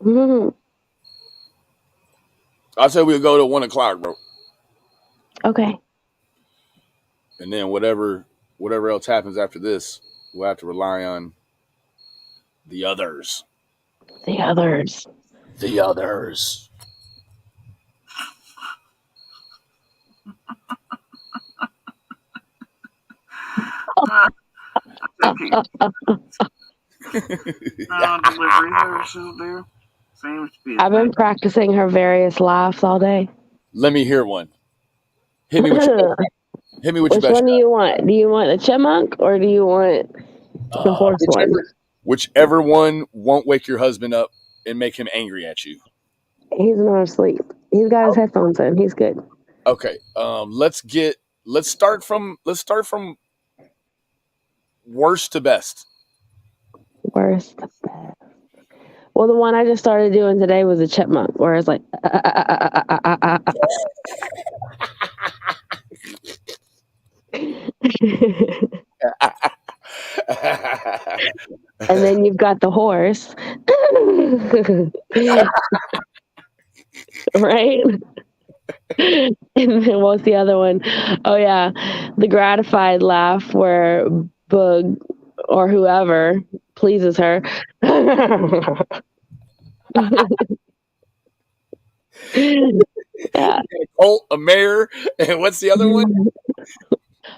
Mhm. I said we'll go to 1 o'clock, bro. Okay. And then whatever else happens after this, we'll have to rely on the others. The others. The others. Delivery services there seems to be a I've been thing. practicing her various laughs all day. Let me hear one. Hit me with your best. Hit me with your Which best one do you want? Do you want the chipmunk or do you want the horse one? Whichever one won't wake your husband up and make him angry at you. He's not asleep. He's got his headphones in. He's good. Okay. Let's start from worst to best. Worst to best. Well, the one I just started doing today was a chipmunk, where it's like, and then you've got the horse, right? And then what's the other one? Oh yeah, the gratified laugh where Bug or whoever pleases her. Yeah. Colt, a mare, and what's the other one?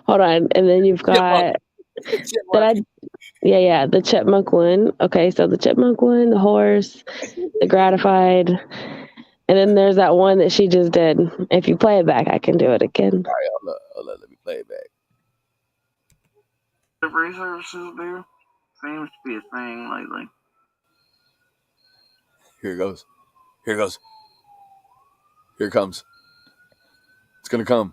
Hold on, and then you've got the chipmunk one. Okay, so the chipmunk one, the horse, the gratified, and then there's that one that she just did. If you play it back, I can do it again. All right, hold on, let me play it back. Delivery services there seems to be a thing lately. Here it goes. Here it goes. Here it comes. It's gonna come.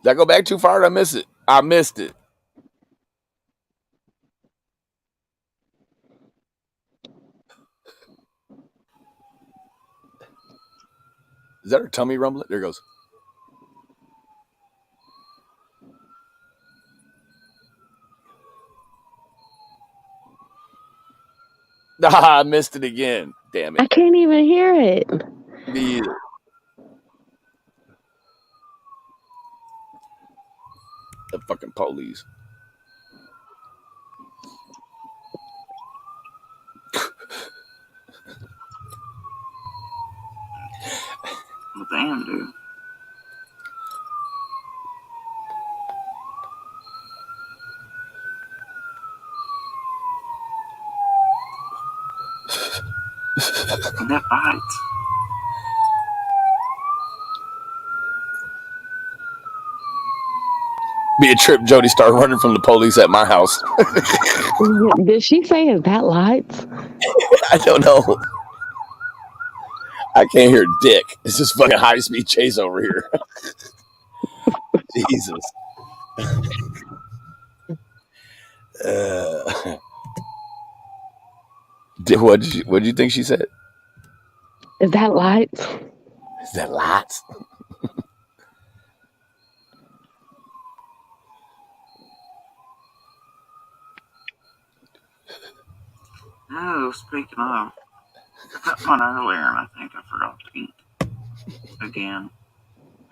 Did I go back too far? Did I miss it? I missed it. Is that her tummy rumbling? There it goes. Ah, I missed it again. Damn I it. can't even hear it. Me either. The fucking police. What damn do? That bites. Be a trip, Jody start running from the police at my house. Did she say is that lights? I don't know. I can't hear dick. It's just fucking high speed chase over here. Jesus. What did you think she said? Is that lights? Is that lots? Oh, speaking of, I cut one earlier and I think I forgot to eat again.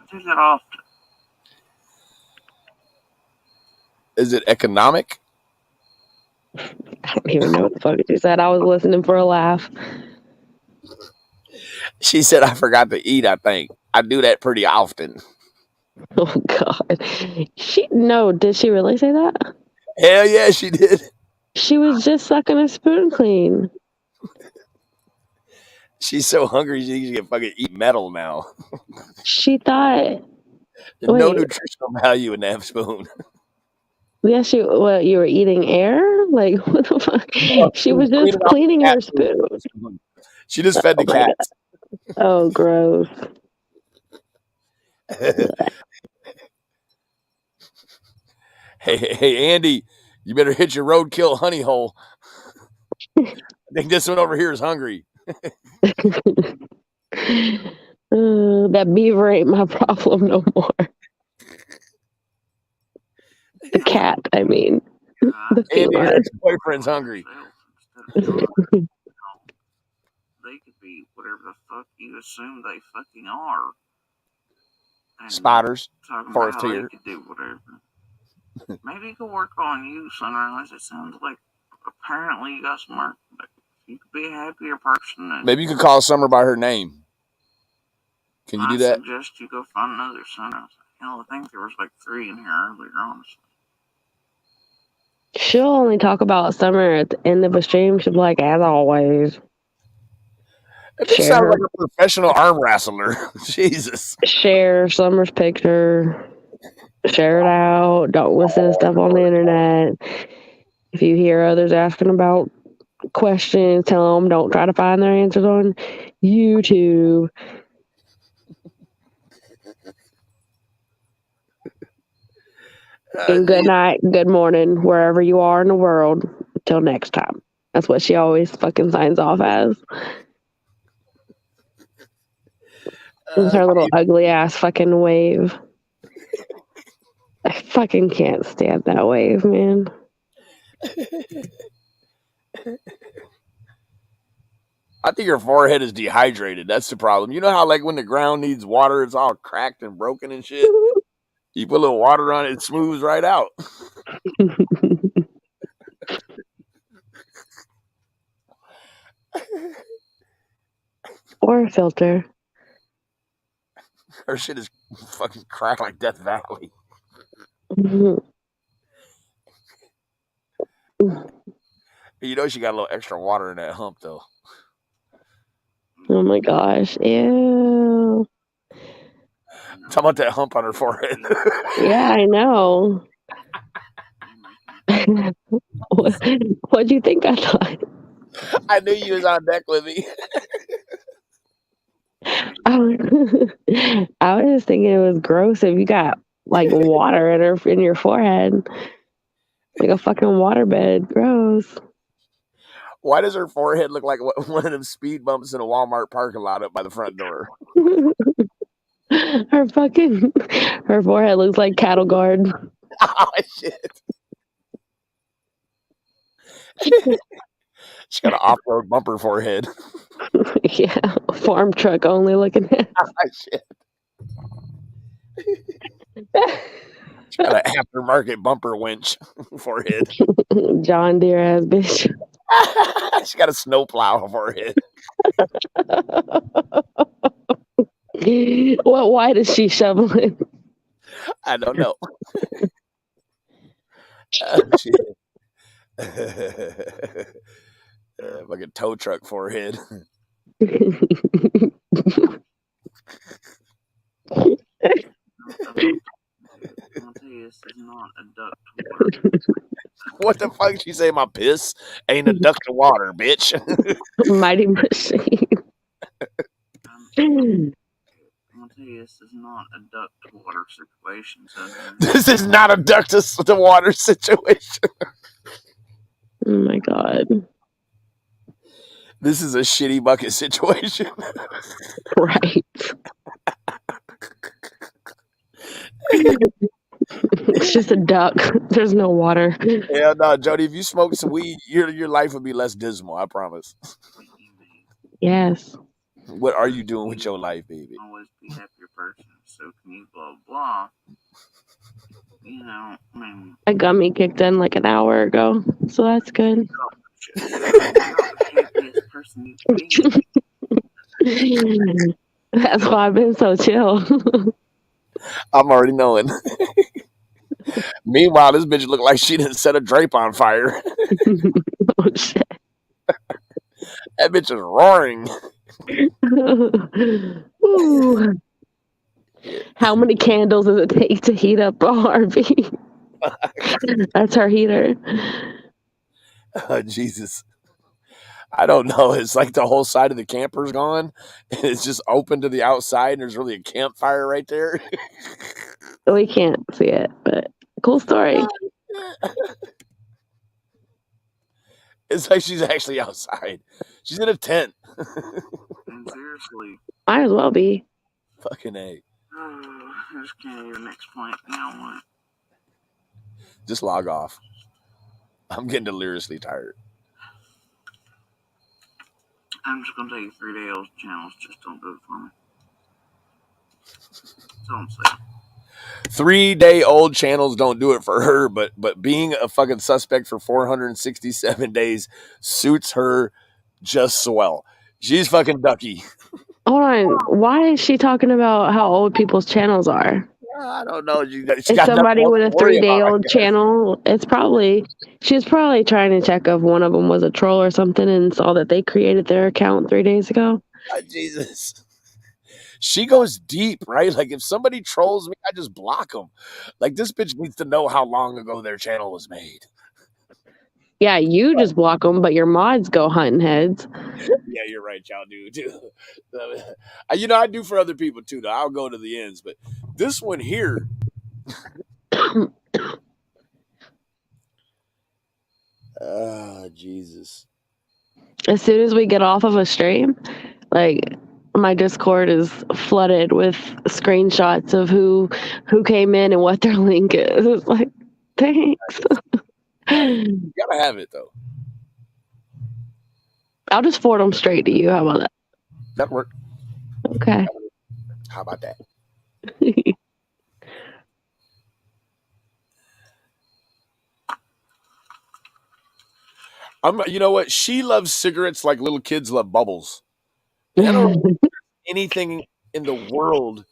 I do that often. Is it economic? I don't even know what the fuck she said. I was listening for a laugh. She said I forgot to eat, I think. I do that pretty often. Oh God. Did she really say that? Hell yeah, she did. She was just sucking a spoon clean. She's so hungry she can fucking eat metal now. She thought No wait. nutritional value in that spoon. Yes, you were eating air? Like what the fuck? She was just cleaning her spoon. She just fed the cats. Oh, gross. Hey, Andy, You better hit your roadkill honey hole. I think this one over here is hungry. That beaver ain't my problem no more. The cat, I mean. The And your feline. ex-boyfriend's hungry. They could be whatever the fuck you assume they fucking are. And Spiders. talking Forest about how here. they could do whatever. Maybe you could work on you, Sunrise. It sounds like apparently you got some work. But you could be a happier person. And Maybe you could call Summer by her name. Can you do that? I suggest you go find another Sunrise. Hell, I think there was like 3 in here earlier, honestly. She'll only talk about Summer at the end of a stream. She'll be like, as always. It just sounds like a professional arm wrestler. Jesus. Share Summer's picture. Share it out. Don't listen to stuff on the internet. If you hear others asking about questions, tell them don't try to find their answers on YouTube. And good night, good morning, wherever you are in the world. Until next time. That's what she always fucking signs off as. With her little ugly ass fucking wave. I fucking can't stand that wave, man. I think your forehead is dehydrated. That's the problem. You know how like when the ground needs water, it's all cracked and broken and shit? You put a little water on it, it smooths right out. Or a filter. Her shit is fucking cracked like Death Valley. You know she got a little extra water in that hump, though. Oh my gosh. Ew. Talk about that hump on her forehead. Yeah, I know. What'd you think I thought? I knew you was on deck with me. I was just thinking it was gross if you got like water in your forehead. Like a fucking waterbed. Gross. Why does her forehead look like one of them speed bumps in a Walmart parking lot up by the front door? Her forehead looks like cattle guard. Oh, shit. She got an off-road bumper forehead. Yeah, farm truck only looking at. Oh, shit. She got an aftermarket bumper winch forehead. John Deere ass bitch. She got a snowplow forehead. What white is she shoveling? I don't know. Like a tow truck forehead. This is not a duct water. What the fuck did she say? My piss ain't a duct of water, bitch. Mighty machine. I'm gonna tell you, this is not a duct to water situation. So This is not a duct to water situation. Oh my god. This is a shitty bucket situation. Right. It's just a duck. There's no water. Yeah, no, Jody, if you smoke some weed, your life would be less dismal, I promise. Yes. What are you doing with your life, baby? Always be a happier person. So can you blah blah? You know, I mean, A gummy kicked in like an hour ago, so that's good. you're not the happiest person you can be. That's why I've been so chill. I'm already knowing. Meanwhile, this bitch looked like she didn't set a drape on fire. Oh shit. That bitch is roaring. Ooh. How many candles does it take to heat up a RV? That's her heater. Oh, Jesus. I don't know. It's like the whole side of the camper's gone. And it's just open to the outside, and there's really a campfire right there. We can't see it, but cool story. It's like she's actually outside. She's in a tent. And seriously, Might as well be. Fucking A. I just can't even explain it now. What? Just log off. I'm getting deliriously tired. I'm just gonna tell you 3-day old channels just don't do it for me. That's all I'm saying. 3-day-old channels don't do it for her, but being a fucking suspect for 467 days suits her just swell. She's fucking ducky. Hold on. Why is she talking about how old people's channels are? I don't know. She Is got nothing somebody else with to a worry about, I 3-day-old guess. channel? She was probably trying to check if one of them was a troll or something and saw that they created their account 3 days ago. Jesus. She goes deep, right? Like if somebody trolls me, I just block them. Like this bitch needs to know how long ago their channel was made. Yeah, you just block them, but your mods go hunting heads. Yeah, you're right. Y'all do too. You know, I do for other people too. Though I'll go to the ends, but this one here. Jesus. As soon as we get off of a stream, like my Discord is flooded with screenshots of who came in and what their link is. It's like, thanks. You gotta have it though. I'll just forward them straight to you. How about that? That work. Okay. How about that? You know what? She loves cigarettes like little kids love bubbles. And I don't know if there's anything in the world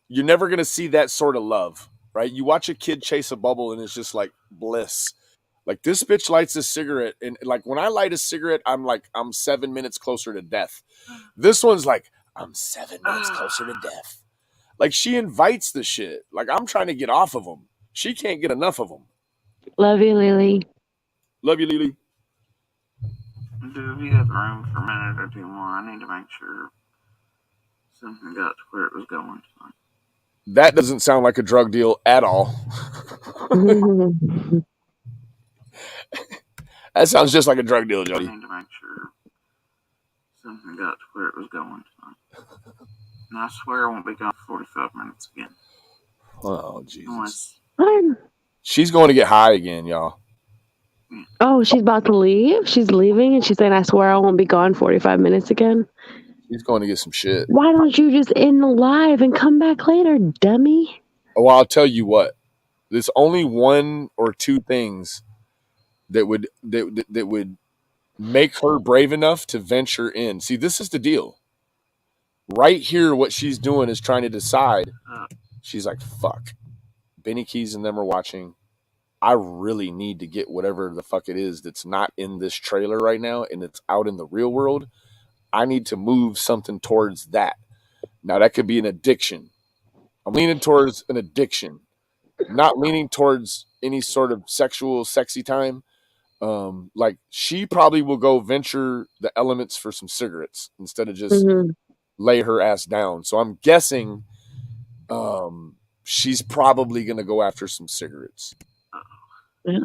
you're never gonna see that sort of love, right? You watch a kid chase a bubble and it's just like bliss. Like this bitch lights a cigarette, and like when I light a cigarette, I'm 7 minutes closer to death. This one's like I'm 7 minutes closer to death. Like she invites the shit. Like I'm trying to get off of them. She can't get enough of them. Love you, Lily. Love you, Lily. Dude, if you have room for a minute or two more, I need to make sure something got to where it was going. That doesn't sound like a drug deal at all. That sounds just like a drug deal, Jody. I need to make sure something got to where it was going. And I swear I won't be gone for 45 minutes again. Oh, Jesus. Unless, She's going to get high again, y'all. Oh, she's about to leave? She's leaving and she's saying, I swear I won't be gone 45 minutes again. She's going to get some shit. Why don't you just end the live and come back later, dummy? Well, I'll tell you what. There's only one or two things that would make her brave enough to venture in. See, this is the deal. Right here, what she's doing is trying to decide. She's like, fuck. Benny Keys and them are watching. I really need to get whatever the fuck it is that's not in this trailer right now and it's out in the real world. I need to move something towards that. Now, that could be an addiction. I'm leaning towards an addiction, not leaning towards any sort of sexual, sexy time. Like she probably will go venture the elements for some cigarettes instead of just lay her ass down. So I'm guessing she's probably going to go after some cigarettes. Yeah.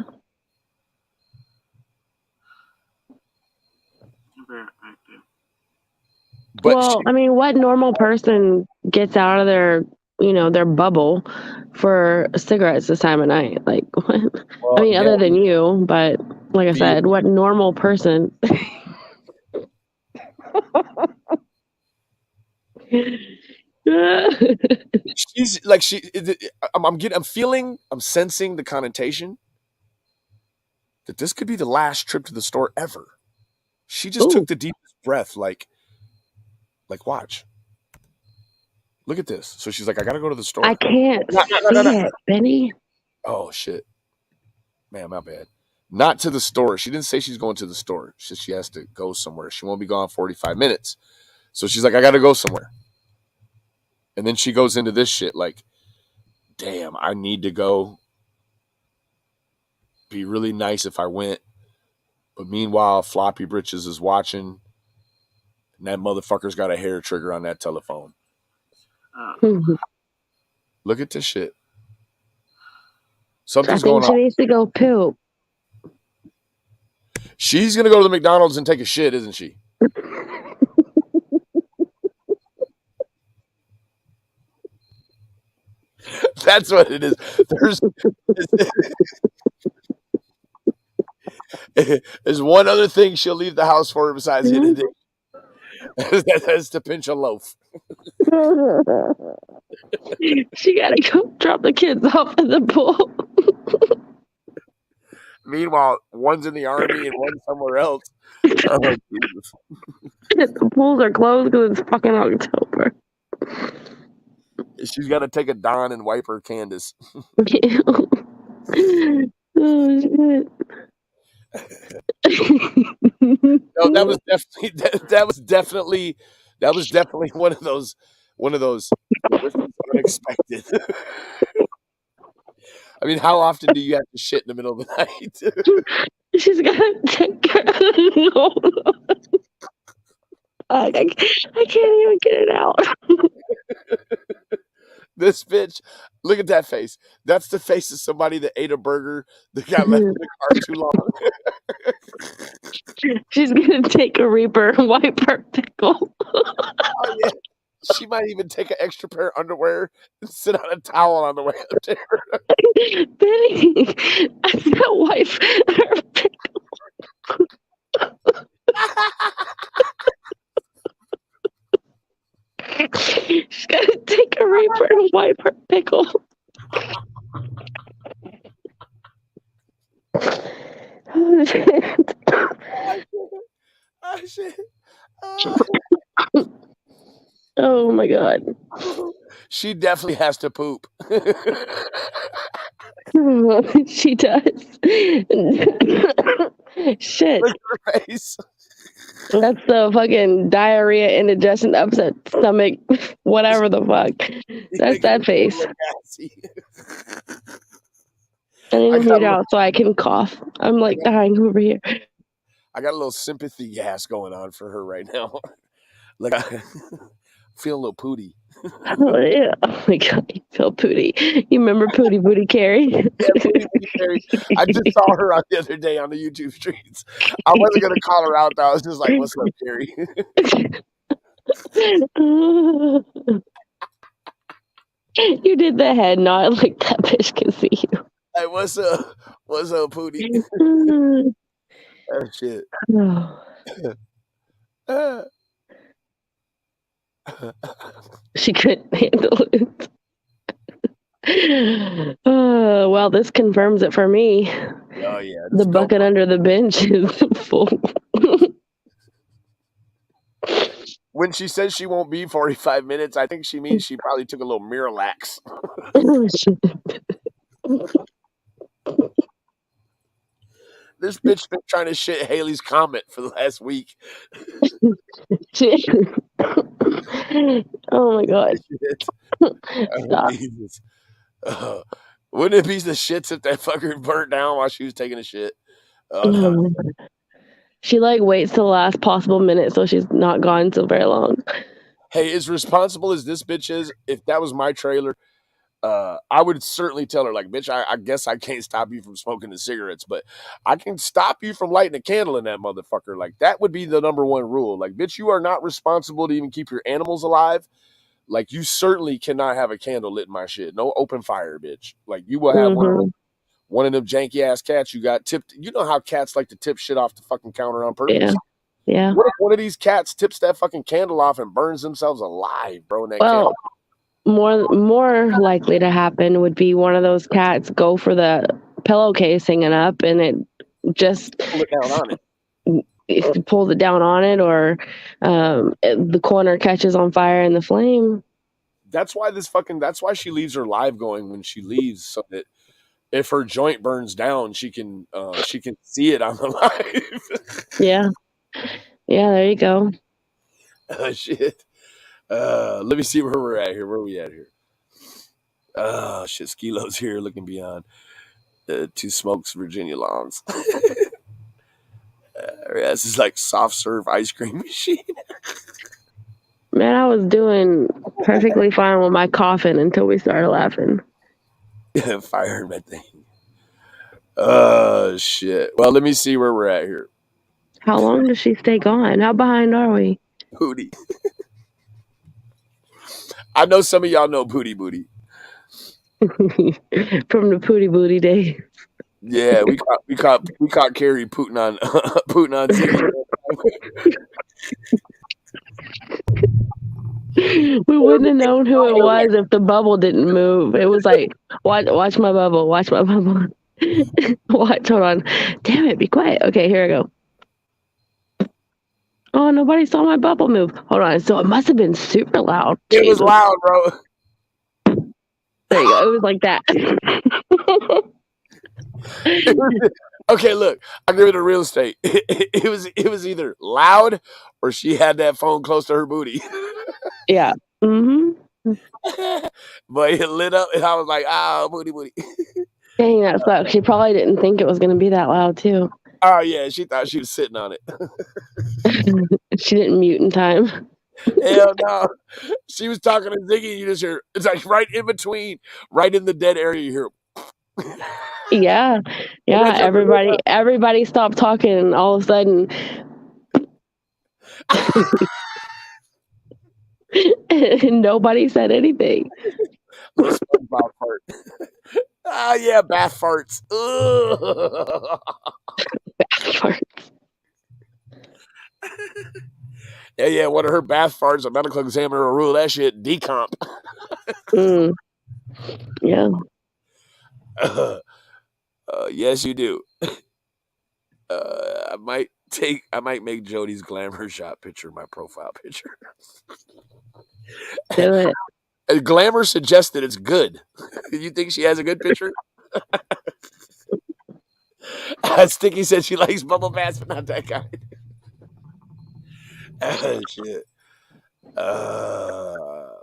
But well, I mean, what normal person gets out of their bubble for cigarettes this time of night? Like, what? Well, I mean, other than you, but like I said, what normal person? She's like I'm sensing the connotation that this could be the last trip to the store ever. She just took the deepest breath, like watch. Look at this. So she's like, I gotta go to the store. I can't see it, Benny. Oh shit. Man, my bad. Not to the store. She didn't say she's going to the store. She has to go somewhere. She won't be gone 45 minutes. So she's like, I gotta go somewhere. And then she goes into this shit like, damn, I need to go. Be really nice if I went. But meanwhile, Floppy Britches is watching. And that motherfucker's got a hair trigger on that telephone. Look at this shit. Something's going on. She needs to go poop. She's gonna go to the McDonald's and take a shit, isn't she? That's what it is. There's one other thing she'll leave the house for besides hitting it. That's to pinch a loaf. She gotta go drop the kids off at the pool. Meanwhile, one's in the army and one's somewhere else. Oh, Jesus. The pools are closed because it's fucking October. She's got to take a Dawn and wipe her Candace. Oh shit! No, that was definitely one of those this is unexpected. I mean, how often do you have to shit in the middle of the night? She's gonna take her. I can't even get it out. This bitch, look at that face. That's the face of somebody that ate a burger that got left in the car too long. She's gonna take a Reaper and wipe her pickle. Oh, yeah. She might even take an extra pair of underwear and sit on a towel on the way up there. Benny, I said wipe her pickle. She's gonna take a Reaper and wipe her pickle. Oh shit! Oh shit! Oh my god! She definitely has to poop. She does. Shit. Look at her face. That's the fucking diarrhea, indigestion, upset stomach, whatever the fuck. That's that face. I need to mute out so I can cough. I'm like dying over here. I got a little sympathy gas going on for her right now. Like I feel a little pooty. Oh yeah. Oh my god, you feel Pooty. You remember Pooty Booty Carrie? Yeah, Pooty Booty Carrie. I just saw her on the other day on the YouTube streets. I wasn't gonna call her out though. I was just like, "What's up, Carrie?" You did the head nod like that bitch can see you. Hey, what's up, Pooty? Oh shit. She couldn't handle it. Well, this confirms it for me. Oh yeah. The bucket under the bench is full. When she says she won't be 45 minutes, I think she means she probably took a little Miralax. This bitch been trying to shit Haley's Comet for the last week. Oh my god. Oh, Jesus. Wouldn't it be the shits if that fucker burnt down while she was taking a shit? Oh, no. She like waits till the last possible minute so she's not gone so very long. Hey, as responsible as this bitch is, if that was my trailer, I would certainly tell her, like, bitch, I guess I can't stop you from smoking the cigarettes, but I can stop you from lighting a candle in that motherfucker. Like, that would be the number one rule. Like, bitch, you are not responsible to even keep your animals alive. Like, you certainly cannot have a candle lit in my shit. No open fire, bitch. Like, you will have one of them janky ass cats you got tipped. You know how cats like to tip shit off the fucking counter on purpose? Yeah. What if one of these cats tips that fucking candle off and burns themselves alive, bro, in that candle? More likely to happen would be one of those cats go for the pillowcase hanging up and it just pull it down on it. It pulls it down on it, or the corner catches on fire in the flame. That's why she leaves her live going when she leaves, so that if her joint burns down, she can see it on the live. Yeah, there you go. Oh shit. Let me see where we're at here. Where are we at here? Oh shit, Skilo's here looking beyond two smokes Virginia Longs. This is like soft serve ice cream machine. Man, I was doing perfectly fine with my coughing until we started laughing. Fire that thing. Oh shit. Well, let me see where we're at here. How long does she stay gone? How behind are we? Booty. I know some of y'all know Booty. From the Pooty Booty days. Yeah, we caught Carrie pooting on Ziggy. We wouldn't have known who it was if the bubble didn't move. It was like, watch my bubble, watch my bubble. Watch, hold on. Damn it, be quiet. Okay, here I go. Oh, nobody saw my bubble move. Hold on. So it must have been super loud. It was Jesus. loud, bro. There you go. It was like that. Okay, look, I'll give it a real estate. It was either loud or she had that phone close to her booty. Yeah. Mm-hmm. But it lit up and I was like, booty. Dang, that sucks. She probably didn't think it was going to be that loud, too. Oh yeah, she thought she was sitting on it. She didn't mute in time. Hell no. She was talking to Ziggy, you just hear it's like right in between, right in the dead area, you hear Yeah. Everybody stopped talking and all of a sudden nobody said anything. little SpongeBob fart. Yeah, bath farts. Yeah, one of her bath farts, a medical examiner will rule that shit decomp. Yeah. Yes, you do. I might make Jody's glamour shot picture my profile picture. Do it. And glamour suggested it's good. You think she has a good picture? Sticky said she likes bubble baths, but not that kind. Shit. All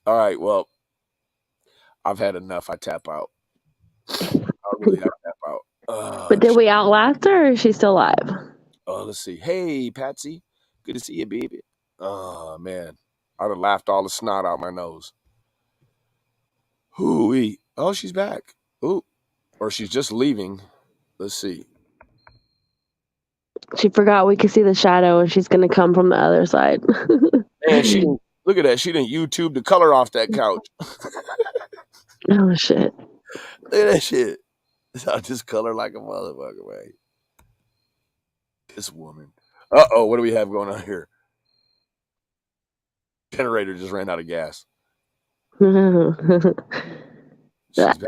right, well, I've had enough. I tap out. I tap out. But did we outlast her or is she still alive? Let's see. Hey, Patsy. Good to see you, baby. Oh, man. I'd have laughed all the snot out my nose. Hoo-wee. Oh, she's back. Ooh. Or she's just leaving. Let's see. She forgot we could see the shadow and she's going to come from the other side. Man, look at that. She didn't YouTube the color off that couch. Oh, shit. Look at that shit. I just color like a motherfucker, man. This woman. Uh-oh, what do we have going on here? Generator just ran out of gas. She's back.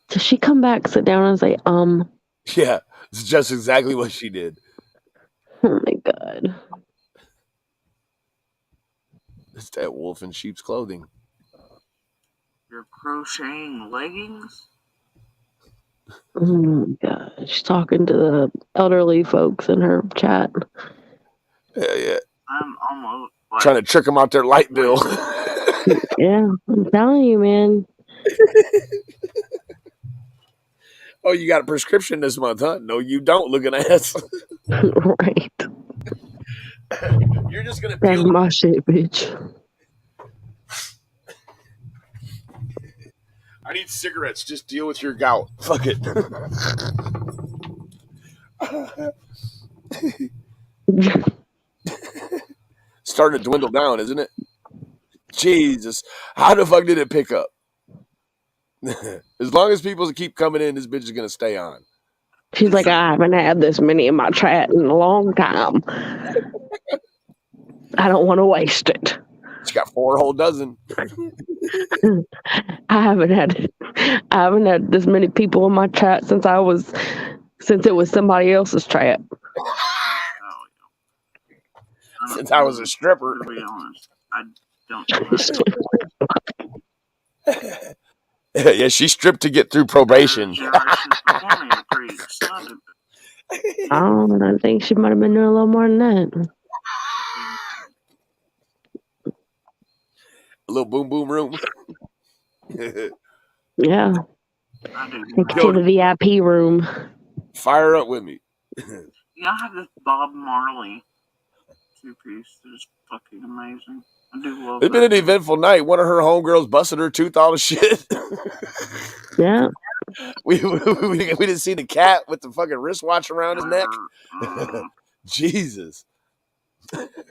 Does she come back, sit down, and say, Yeah, it's just exactly what she did. Oh my god. It's that wolf in sheep's clothing. You're crocheting leggings? Oh my god. She's talking to the elderly folks in her chat. Yeah. I'm almost trying to trick them out their light bill. Yeah, I'm telling you, man. Oh, you got a prescription this month, huh? No, you don't, looking ass. Right. You're just gonna That's my shit, bitch. I need cigarettes. Just deal with your gout. Fuck it. Starting to dwindle down, isn't it? Jesus. How the fuck did it pick up? As long as people keep coming in, this bitch is gonna stay on. She's like, I haven't had this many in my chat in a long time. I don't want to waste it. She got 4 whole dozen. I haven't had this many people in my chat since it was somebody else's chat. Since I was a stripper. To be honest, I don't know. Yeah, she stripped to get through probation. I think she might have been doing a little more than that. A little boom boom room. Yeah. Take it to the VIP room. Fire up with me. Yeah, I have this Bob Marley two-piece that is fucking amazing. I do love It's been that. an eventful night. One of her homegirls busted her tooth, all the shit. Yeah. we didn't see the cat with the fucking wristwatch around his neck. Jesus.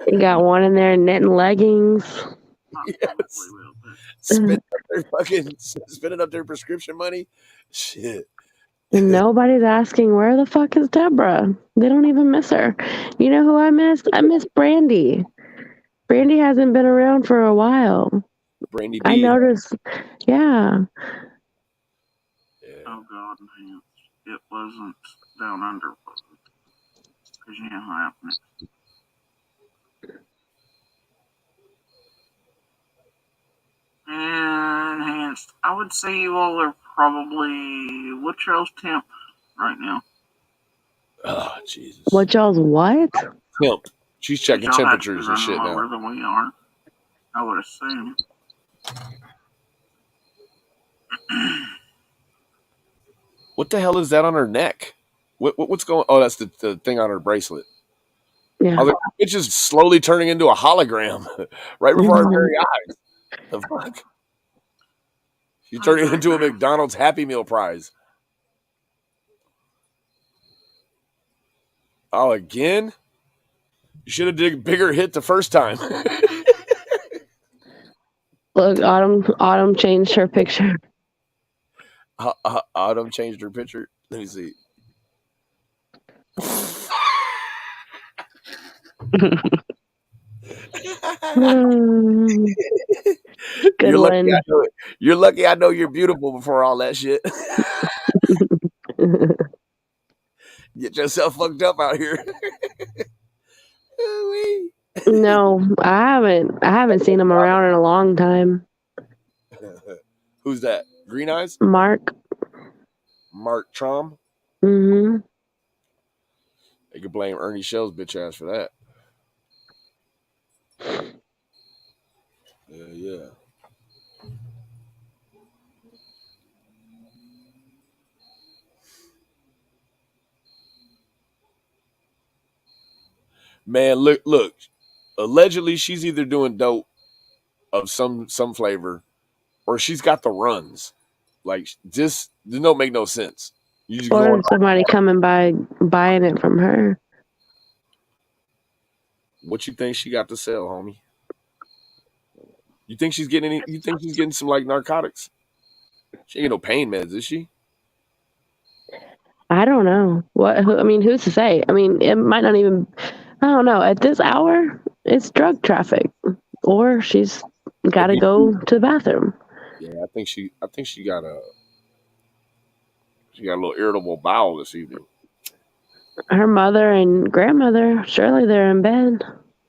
You got one in there knitting leggings. Yes. Spending up their prescription money. Shit. And nobody's asking, where the fuck is Deborah? They don't even miss her. You know who I missed? I miss Brandy. Brandy hasn't been around for a while. Brandy I B. noticed. Yeah. Oh God, man. It wasn't down under. Because you know what happened. Enhanced. I would say you all are probably. What's y'all's temp right now? Oh, Jesus. What y'all's what? Temp. She's checking Y'all have to be temperatures and shit running lower now. than we are. I would assume. What the hell is that on her neck? What's going? Oh, that's the thing on her bracelet. Yeah. I was like, it's just slowly turning into a hologram right before our very eyes. The fuck? She's turning into a McDonald's Happy Meal prize. Oh, again? You should have did a bigger hit the first time. Look, Autumn changed her picture. Autumn changed her picture. Let me see. Good You're lucky one. I know it. You're lucky I know you're beautiful before all that shit. Get yourself fucked up out here. No, I haven't seen him around in a long time. Who's that? Green Eyes? Mark Trom? Mm-hmm. They could blame Ernie Shell's bitch ass for that. Yeah. Man, look. Allegedly, she's either doing dope of some flavor, or she's got the runs. Like this don't make no sense. You just Or going somebody coming by buying it from her. What you think she got to sell, homie? You think she's getting any? You think she's getting some like narcotics? She ain't get no pain meds, is she? I don't know. Who's to say? I mean, it might not even. I don't know. At this hour, it's drug traffic, or she's got to go to the bathroom. Yeah, I think she got a little irritable bowel this evening. Her mother and grandmother, surely they're in bed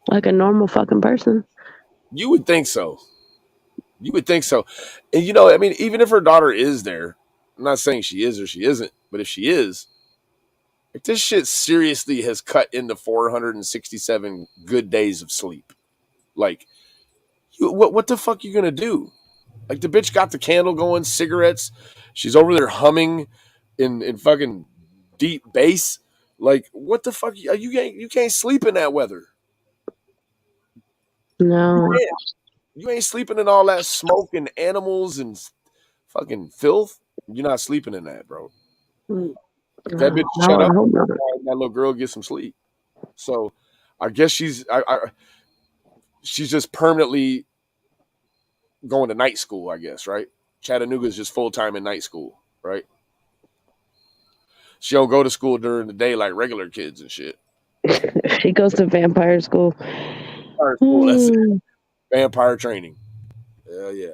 like a normal fucking person. You would think so. And I mean, even if her daughter is there, I'm not saying she is or she isn't, but if she is, if this shit seriously has cut into 467 good days of sleep, like, what the fuck you gonna do? Like, the bitch got the candle going, cigarettes. She's over there humming in fucking deep bass. Like, what the fuck? You can't sleep in that weather. No. You ain't sleeping in all that smoke and animals and fucking filth. You're not sleeping in that, bro. That bitch shut up. That little girl get some sleep. So, I guess she's just permanently going to night school. I guess, right? Chattanooga's just full time in night school, right? She don't go to school during the day like regular kids and shit. She goes to vampire school. Vampire school, that's it. Vampire training. Hell yeah.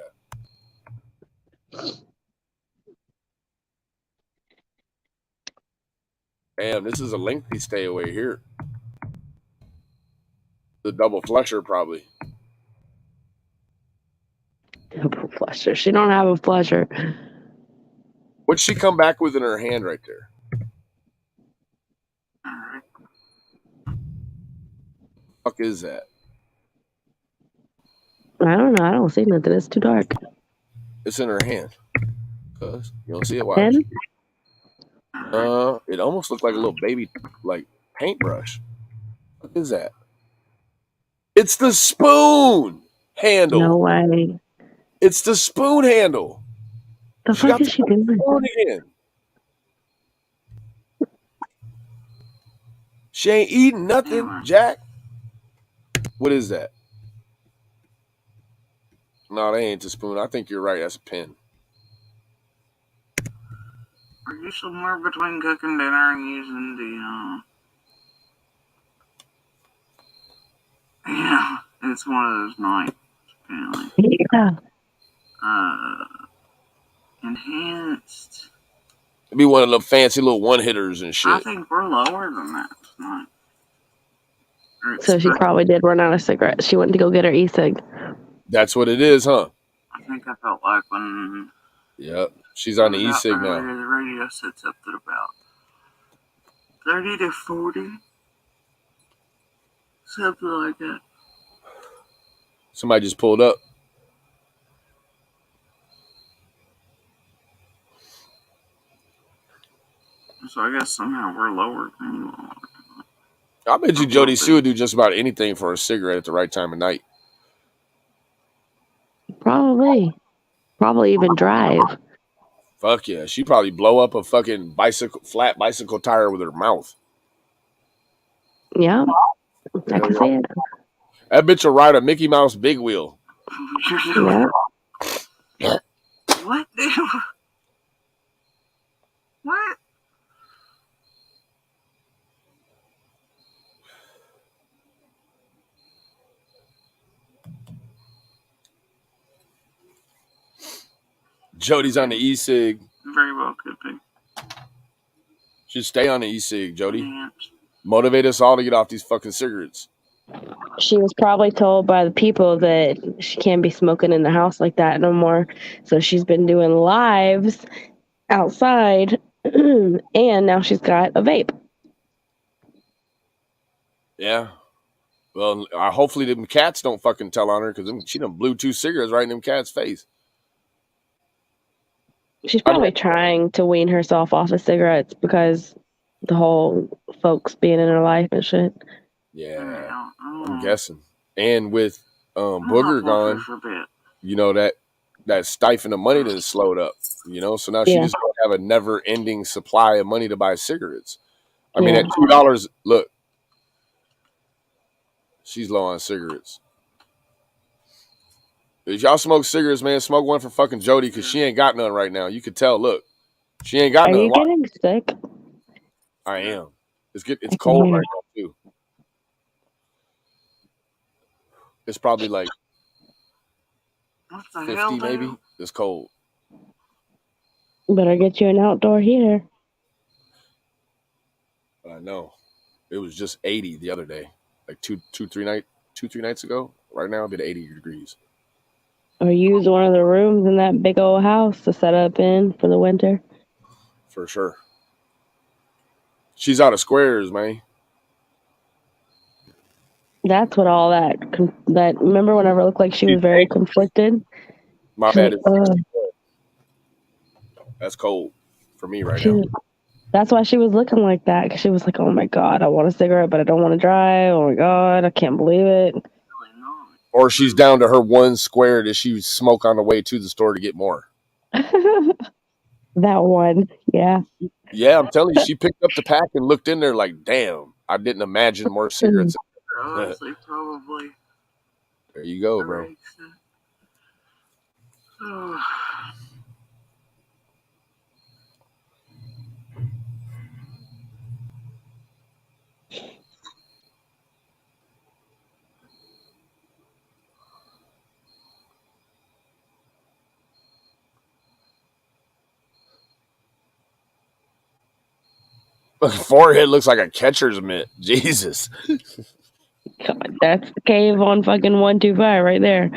Damn, this is a lengthy stay away here. The double flusher, probably. Double flusher. She don't have a flusher. What'd she come back with in her hand right there? Fuck is that? I don't know. I don't see nothing. It's too dark. It's in her hand. Cuz you don't see it. Watch. Pen? It almost looked like a little baby, like Paintbrush. What is that? It's the spoon handle. No way. It's the spoon handle. The fuck is she doing? Spoon again. She ain't eating nothing, Jack. What is that? No, they ain't the spoon. I think you're right. That's a pen. Are you somewhere between cooking dinner and using the, yeah, it's one of those nights, apparently. Yeah. Enhanced. It'd be one of the fancy little one-hitters and shit. I think we're lower than that tonight. So she probably did run out of cigarettes. She went to go get her e-cig. That's what it is, huh? I think I felt like when... Yep. She's on the e-cig now. The radio sets up at about 30 to 40. Something like that. Somebody just pulled up. So I guess somehow we're lower than you are. I bet you Jody Sue would do just about anything for a cigarette at the right time of night. Probably even drive. Fuck yeah. She'd probably blow up a fucking flat bicycle tire with her mouth. Yeah. I can see it. That bitch will ride a Mickey Mouse big wheel. Yeah. What? What? Jody's on the e-cig. Very well could be. Should stay on the e-cig, Jody. Motivate us all to get off these fucking cigarettes. She was probably told by the people that she can't be smoking in the house like that no more. So she's been doing lives outside, and now she's got a vape. Yeah. Well, hopefully them cats don't fucking tell on her because she done blew 2 cigarettes right in them cats' face. She's probably trying to wean herself off of cigarettes because the whole folks being in her life and shit. Yeah, I'm guessing. And with Booger gone, you know, that stifling of money done slowed up, you know? So now she just don't have a never-ending supply of money to buy cigarettes. I mean, at $2, look, she's low on cigarettes. If y'all smoke cigarettes, man, smoke one for fucking Jody because she ain't got none right now. You could tell, look. She ain't got none. Are you getting sick? I am. It's cold right now, too. It's probably like 50 maybe. It's cold. Better get you an outdoor heater. I know. It was just 80 the other day. Like 3 nights ago. Right now, it'll be 80 degrees. Or use one of the rooms in that big old house to set up in for the winter. For sure. She's out of squares, man. That's what all that remember whenever it looked like she was very conflicted? My bad. That's cold for me right now. That's why she was looking like that, because she was like, oh my God, I want a cigarette, but I don't want to drive. Oh my God, I can't believe it. Or she's down to her 1 square that she would smoke on the way to the store to get more. That one, yeah. Yeah, I'm telling you, she picked up the pack and looked in there like, damn, I didn't imagine more cigarettes. Honestly, probably. There you go, bro. Forehead looks like a catcher's mitt. Jesus. God, that's the cave on fucking 125 right there.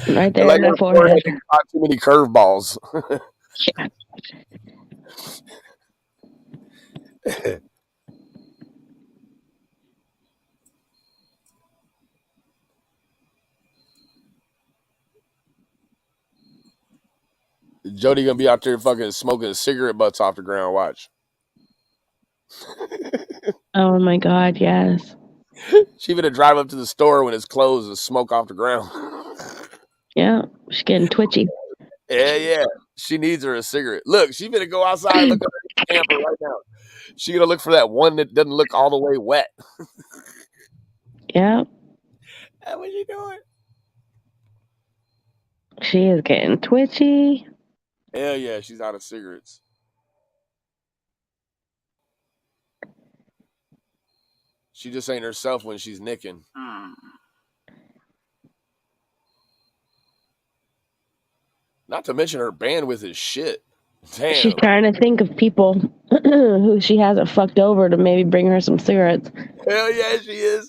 Right there like in that forehead. Not too many curveballs. Jody gonna be out there fucking smoking cigarette butts off the ground. Watch. Oh my God, yes. She gonna drive up to the store when it's closed and smoke off the ground. Yeah, she's getting twitchy. Yeah. She needs her a cigarette. Look, she gonna go outside and look at her camper right now. She gonna look for that one that doesn't look all the way wet. Yeah, What you doing? she is getting twitchy. Hell yeah, she's out of cigarettes. She just ain't herself when she's nicking. Not to mention her bandwidth is shit. Damn. She's trying to think of people who she hasn't fucked over to maybe bring her some cigarettes. Hell yeah, she is.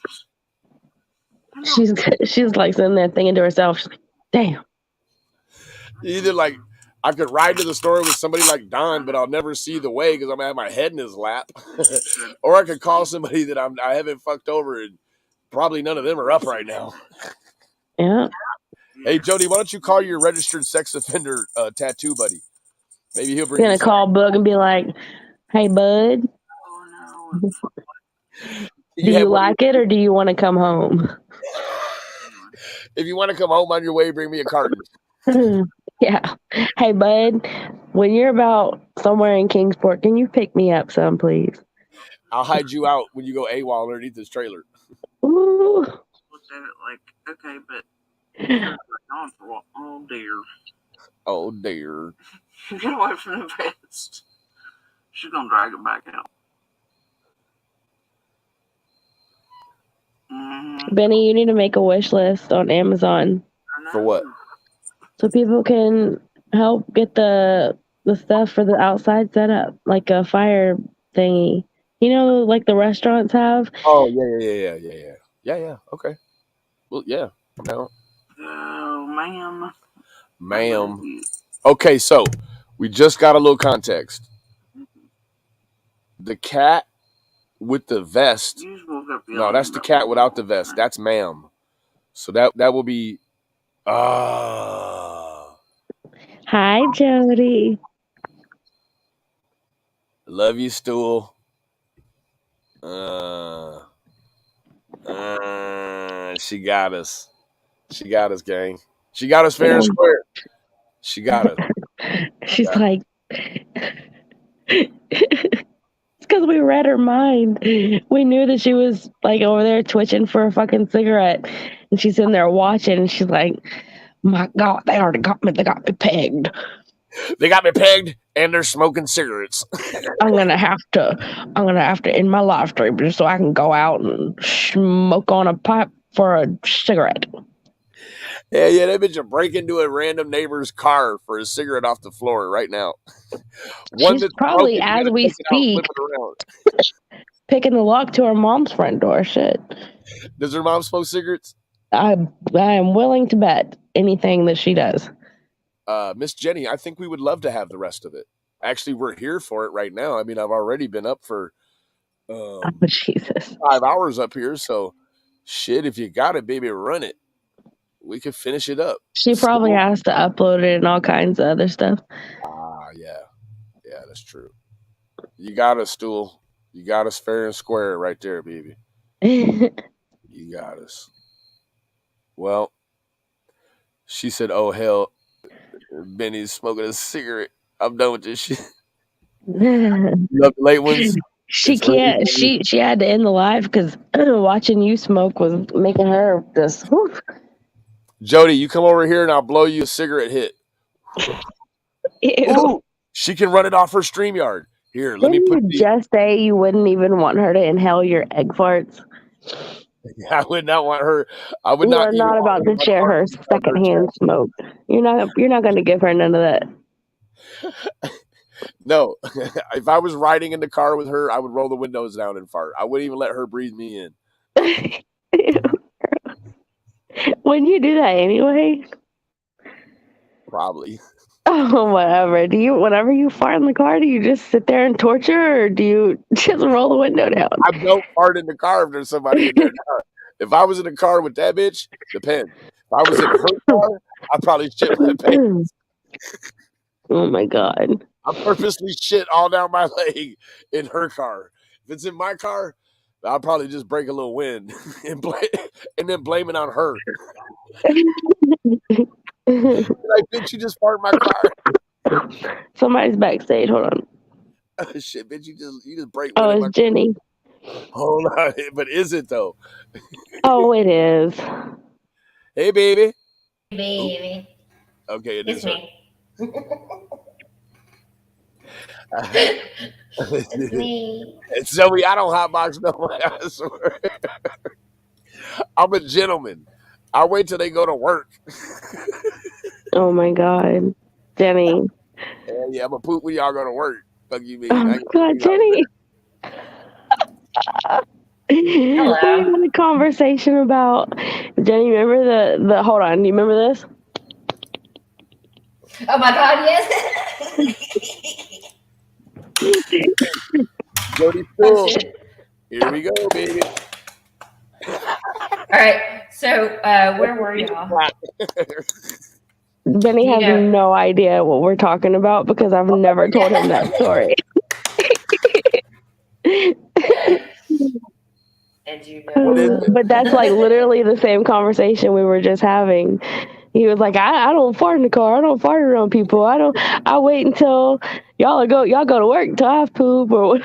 She's like sitting there thinking to herself, she's like, damn. Either like I could ride to the store with somebody like Don, but I'll never see the way because I'm gonna have my head in his lap. Or I could call somebody that I haven't fucked over, and probably none of them are up right now. Yeah. Hey Jody, why don't you call your registered sex offender tattoo buddy? Maybe he'll bring Gonna you call Bug and be like, hey bud, do you like it or do you want to come home? If you want to come home on your way, bring me a carton. Yeah. Hey bud, when you're about somewhere in Kingsport, can you pick me up some, please? I'll hide you out when you go AWOL underneath this trailer. Ooh. Looked at it like, okay, but you're gone for what? Oh dear. Oh dear. Get away from the vest. She's gonna drag it back out. Benny, you need to make a wish list on Amazon. For what? So people can help get the stuff for the outside setup, like a fire thingy. You know, like the restaurants have. Oh yeah. Okay. Well, yeah. No. Oh, ma'am. Okay, so we just got a little context. The cat with the vest. No, that's the cat without the vest. That's ma'am. So that will be. Hi, Jody. Love you, Stool. She got us. She got us, gang. She got us fair and square. She got us. She's like, it's because we read her mind. We knew that she was like over there twitching for a fucking cigarette, and she's in there watching, and she's like, my God, they already got me. They got me pegged. They got me pegged, and they're smoking cigarettes. I'm gonna have to end my live stream just so I can go out and smoke on a pipe for a cigarette. Yeah, that bitch will break into a random neighbor's car for a cigarette off the floor right now. She's probably, as we speak, picking the lock to her mom's front door. Shit. Does her mom smoke cigarettes? I am willing to bet anything that she does. Miss Jenny, I think we would love to have the rest of it. Actually, we're here for it right now. I mean, I've already been up for Jesus. 5 hours up here, so shit, if you got it, baby, run it. We could finish it up. She probably has to upload it and all kinds of other stuff. Yeah, that's true. You got us, Stool. You got us fair and square right there, baby. You got us. Well, she said, oh, hell, Benny's smoking a cigarette. I'm done with this shit. Love the late ones. She can't. She had to end the live because watching you smoke was making her just. Whew. Jody, you come over here and I'll blow you a cigarette hit. Ooh, she can run it off her StreamYard. Here, let me put. You just say you wouldn't even want her to inhale your egg farts. I would not want her. I would you not. are not about to share her secondhand smoke. You're not going to give her none of that. No, if I was riding in the car with her, I would roll the windows down and fart. I wouldn't even let her breathe me in. Wouldn't you do that anyway? Probably. Oh, whatever. Do you, whenever you fart in the car, do you just sit there and torture, or do you just roll the window down? I don't fart in the car if there's somebody in there. If I was in a car with that bitch, depends. If I was in her car, I'd probably shit my pants. Oh my God. I purposely shit all down my leg in her car. If it's in my car, I'll probably just break a little wind and then blame it on her. Like, bitch, you just parked my car. Somebody's backstage. Hold on. Shit, bitch, you just break Oh, wind in it's my car. Jenny. Hold on, but is it though? Oh, it is. Hey, baby. Baby. Okay, it It's is her. me. It's me. Zoe, I don't hotbox no one. I swear. I'm a gentleman. I'll wait till they go to work. Oh my God, Jenny. Yeah, I'm a poop when y'all go to work. Fuck you mean? Oh I my ain't God, gonna be Jenny. We had a conversation about Jenny. Remember the hold on. Do you remember this? Oh my God, yes. Jody Oh, School. shit. Here we go, baby. All right. So, where were y'all? Benny You has know, no idea what we're talking about because I've never told him that story. and you know, What is it? But that's like literally the same conversation we were just having. He was like, I don't fart in the car. I don't fart around people. I wait until y'all go to work until I have poop or what.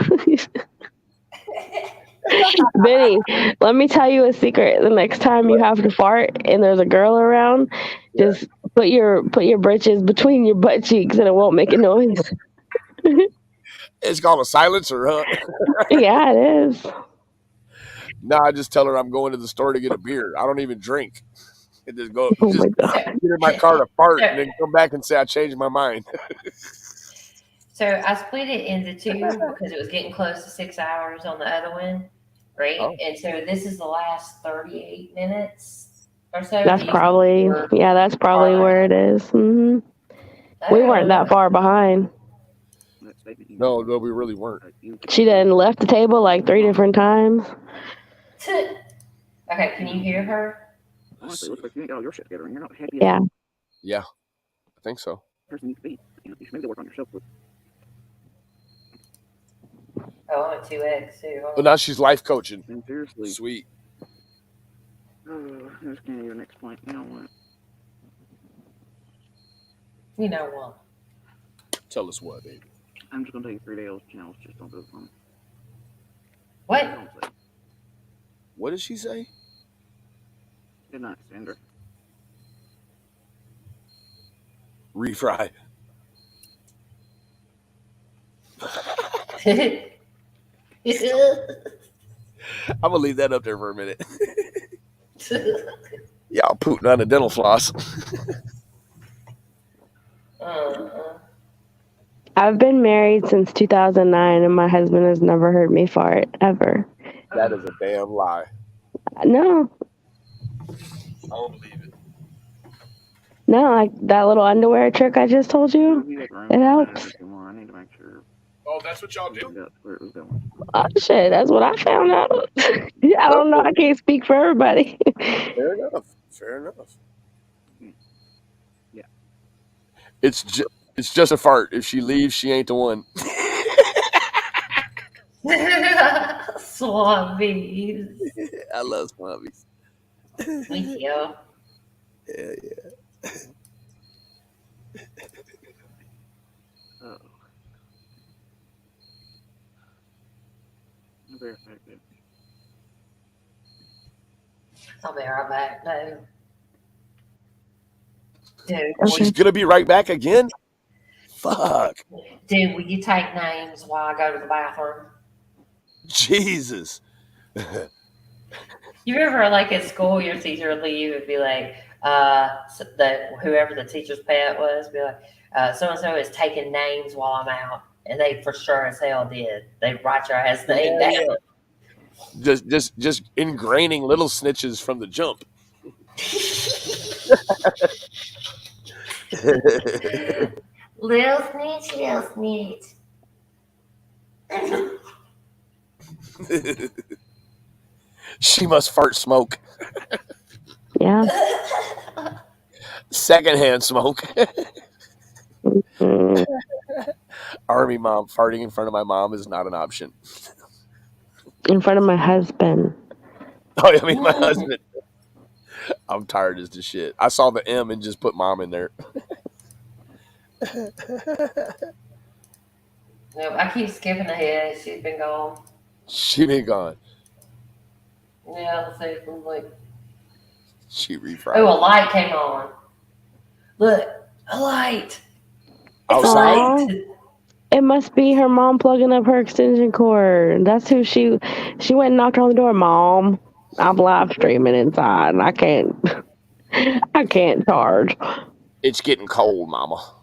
Benny, let me tell you a secret. The next time you have to fart and there's a girl around, just put your britches between your butt cheeks and it won't make a noise. It's called a silencer, huh? Yeah, it is. No, I just tell her I'm going to the store to get a beer. I don't even drink. And just Oh my God. get in my car to fart and then come back and say I changed my mind. so I split it into two because it was getting close to 6 hours on the other one, right? Oh. And so this is the last 38 minutes or so. That's probably where it is. Mm-hmm. We weren't that far behind. No, we really weren't. She then left the table like 3 different times. Okay, can you hear her? Honestly, it looks like you ain't got all your shit together and you're not happy. Yeah. Yeah, I think so. Person you can be. You should maybe work on yourself. But Oh, I'm at 2X too. But now she's life coaching. seriously, Sweet. I just can't even explain. You know what? You know what? Tell us what, baby. I'm just gonna take 3 days channels. Just don't do it for me. What? Don't say. What did she say? Good night, Sandra. Refry. I'm gonna leave that up there for a minute. Y'all pooting on the dental floss. I've been married since 2009 and my husband has never heard me fart ever. That is a damn lie. No. I don't believe it. No, like that little underwear trick I just told you. It helps. I need to make sure. Oh, that's what y'all do? Where it was going. Oh shit, that's what I found out. I don't know. I can't speak for everybody. Fair enough. Fair enough. Yeah. It's just a fart. If she leaves, she ain't the one. Swabbies. I love swabbies. Me too. Yeah. Oh. Very effective. I'll be right back. No. Dude, She's gonna be right back again? Fuck. Dude, will you take names while I go to the bathroom? Jesus. You remember, like at school, your teacher would leave and be like, whoever the teacher's pet was, be like, so and so is taking names while I'm out, and they for sure as hell did. They write your ass name down. Yeah. Just ingraining little snitches from the jump. Little snitch, little snitch. She must fart smoke. Yeah. Secondhand smoke. Mm. Army mom farting in front of my mom is not an option. in front of my husband. Oh, I mean, my husband. I'm tired as the shit. I saw the M and just put mom in there. No, I keep skipping ahead. She's been gone. She been gone. Yeah, let's see. I'm like, She oh, a refried. light came on. Look, a light. It's Outside? Aw, light. it must be her mom plugging up her extension cord. That's who she went and knocked on the door. Mom, I'm live streaming inside and I can't charge. It's getting cold, mama.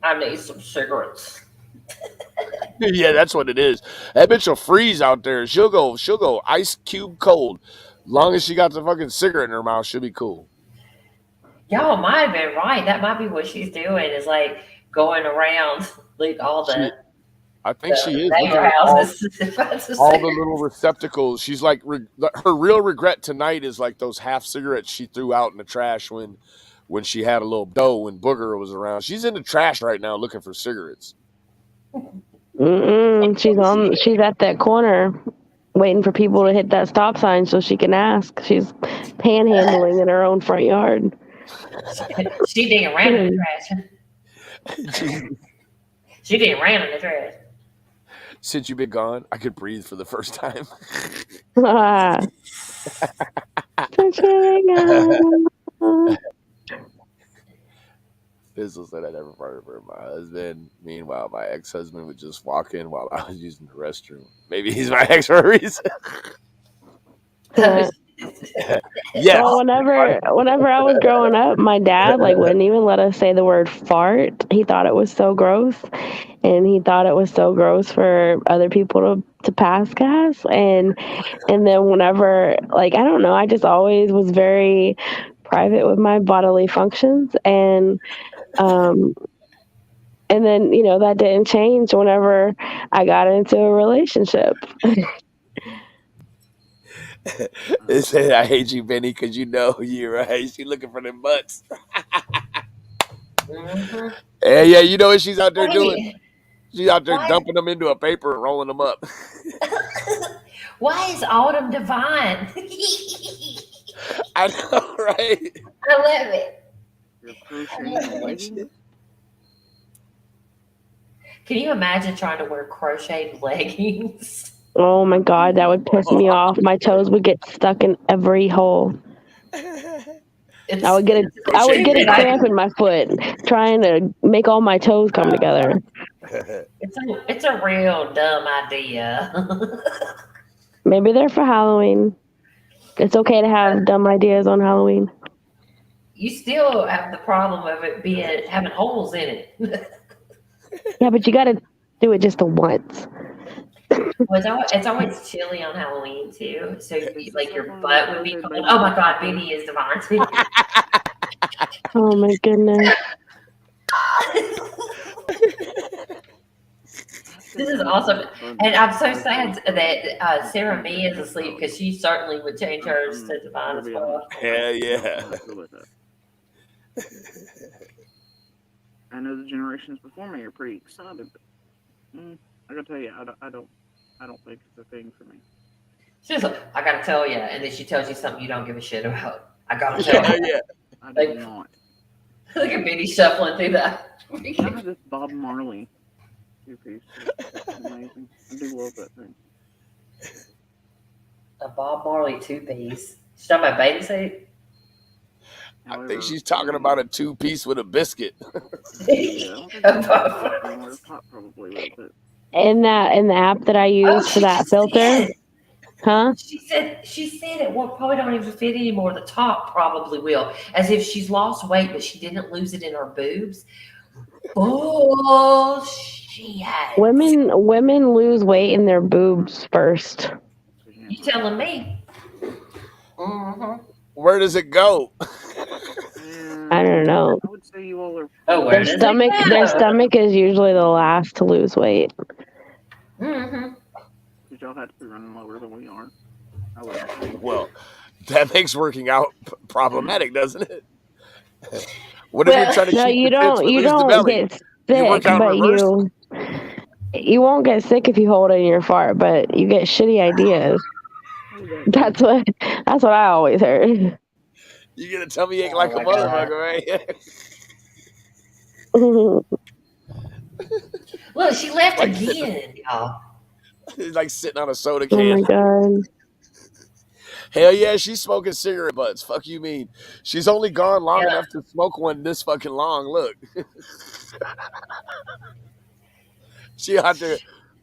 I need some cigarettes. Yeah, that's what it is. That bitch will freeze out there. She'll go ice cube cold. Long as she got the fucking cigarette in her mouth, she'll be cool. Y'all might have been right. That might be what she's doing. Is like going around like all She, the I think she is. Look neighbor at houses. all the little receptacles. She's like, her real regret tonight is like those half cigarettes she threw out in the trash when she had a little dough when Booger was around. She's in the trash right now looking for cigarettes. She's at that corner waiting for people to hit that stop sign so she can ask. She's panhandling in her own front yard. She didn't ran in the trash. She didn't ran in the trash. Since you've been gone, I could breathe for the first time. Fizzle said I never farted for my husband. Meanwhile, my ex-husband would just walk in while I was using the restroom. Maybe he's my ex for a reason. Yes. Well, whenever I was growing up, my dad wouldn't even let us say the word fart. He thought it was so gross, and he thought it was so gross for other people to pass gas. And then whenever I don't know, I just always was very private with my bodily functions, and then that didn't change whenever I got into a relationship. They said, I hate you, Benny, because you're right. She's looking for them butts. Yeah, you know what she's out there doing? She's out there dumping them into a paper and rolling them up. Why is Autumn divine? I know, right? I love it. Can you imagine trying to wear crocheted leggings? Oh my God, that would piss me off. My toes would get stuck in every hole. I would get a cramp in my foot trying to make all my toes come together. It's a real dumb idea. Maybe they're for Halloween. It's okay to have dumb ideas on Halloween. You still have the problem of it having holes in it. Yeah, but you got to do it just the once. Well, it's always chilly on Halloween too, so your butt would be cold. Oh my God, Benny is divine too. Oh my goodness. This is awesome, and I'm so sad that Sarah Mee is asleep because she certainly would change hers to divine as well. Hell yeah. I know the generations before me are pretty excited, but I gotta tell you, I don't think it's a thing for me. She's like, I gotta tell you, and then she tells you something you don't give a shit about. I gotta tell you. Yeah. I do not. Look at Benny shuffling through that. I have this Bob Marley two-piece. It's amazing. I do love that thing. A Bob Marley two-piece. She's talking about bathing suit? I think she's talking about a two-piece with a biscuit. Probably with it. In the app that I use for that filter, huh? She said it probably don't even fit anymore. The top probably will, as if she's lost weight, but she didn't lose it in her boobs. Bullshit. Women lose weight in their boobs first. You telling me? Mm-hmm. Where does it go? I don't know. I would say you all are. Their stomach is usually the last to lose weight. Mm-hmm. Because y'all have to be running lower than we are. Well, that makes working out problematic, doesn't it? What if you're trying to keep you don't get sick, but You won't get sick if you hold it in your fart, but you get shitty ideas. Okay. That's what I always heard. You get a tummy ache Oh like a my God. motherfucker, right? Look, she left Like again, y'all. It's like sitting on a soda Oh can. my god. Hell yeah, she's smoking cigarette butts. Fuck you mean? She's only gone long Yeah. enough to smoke one this fucking long. Look. She had to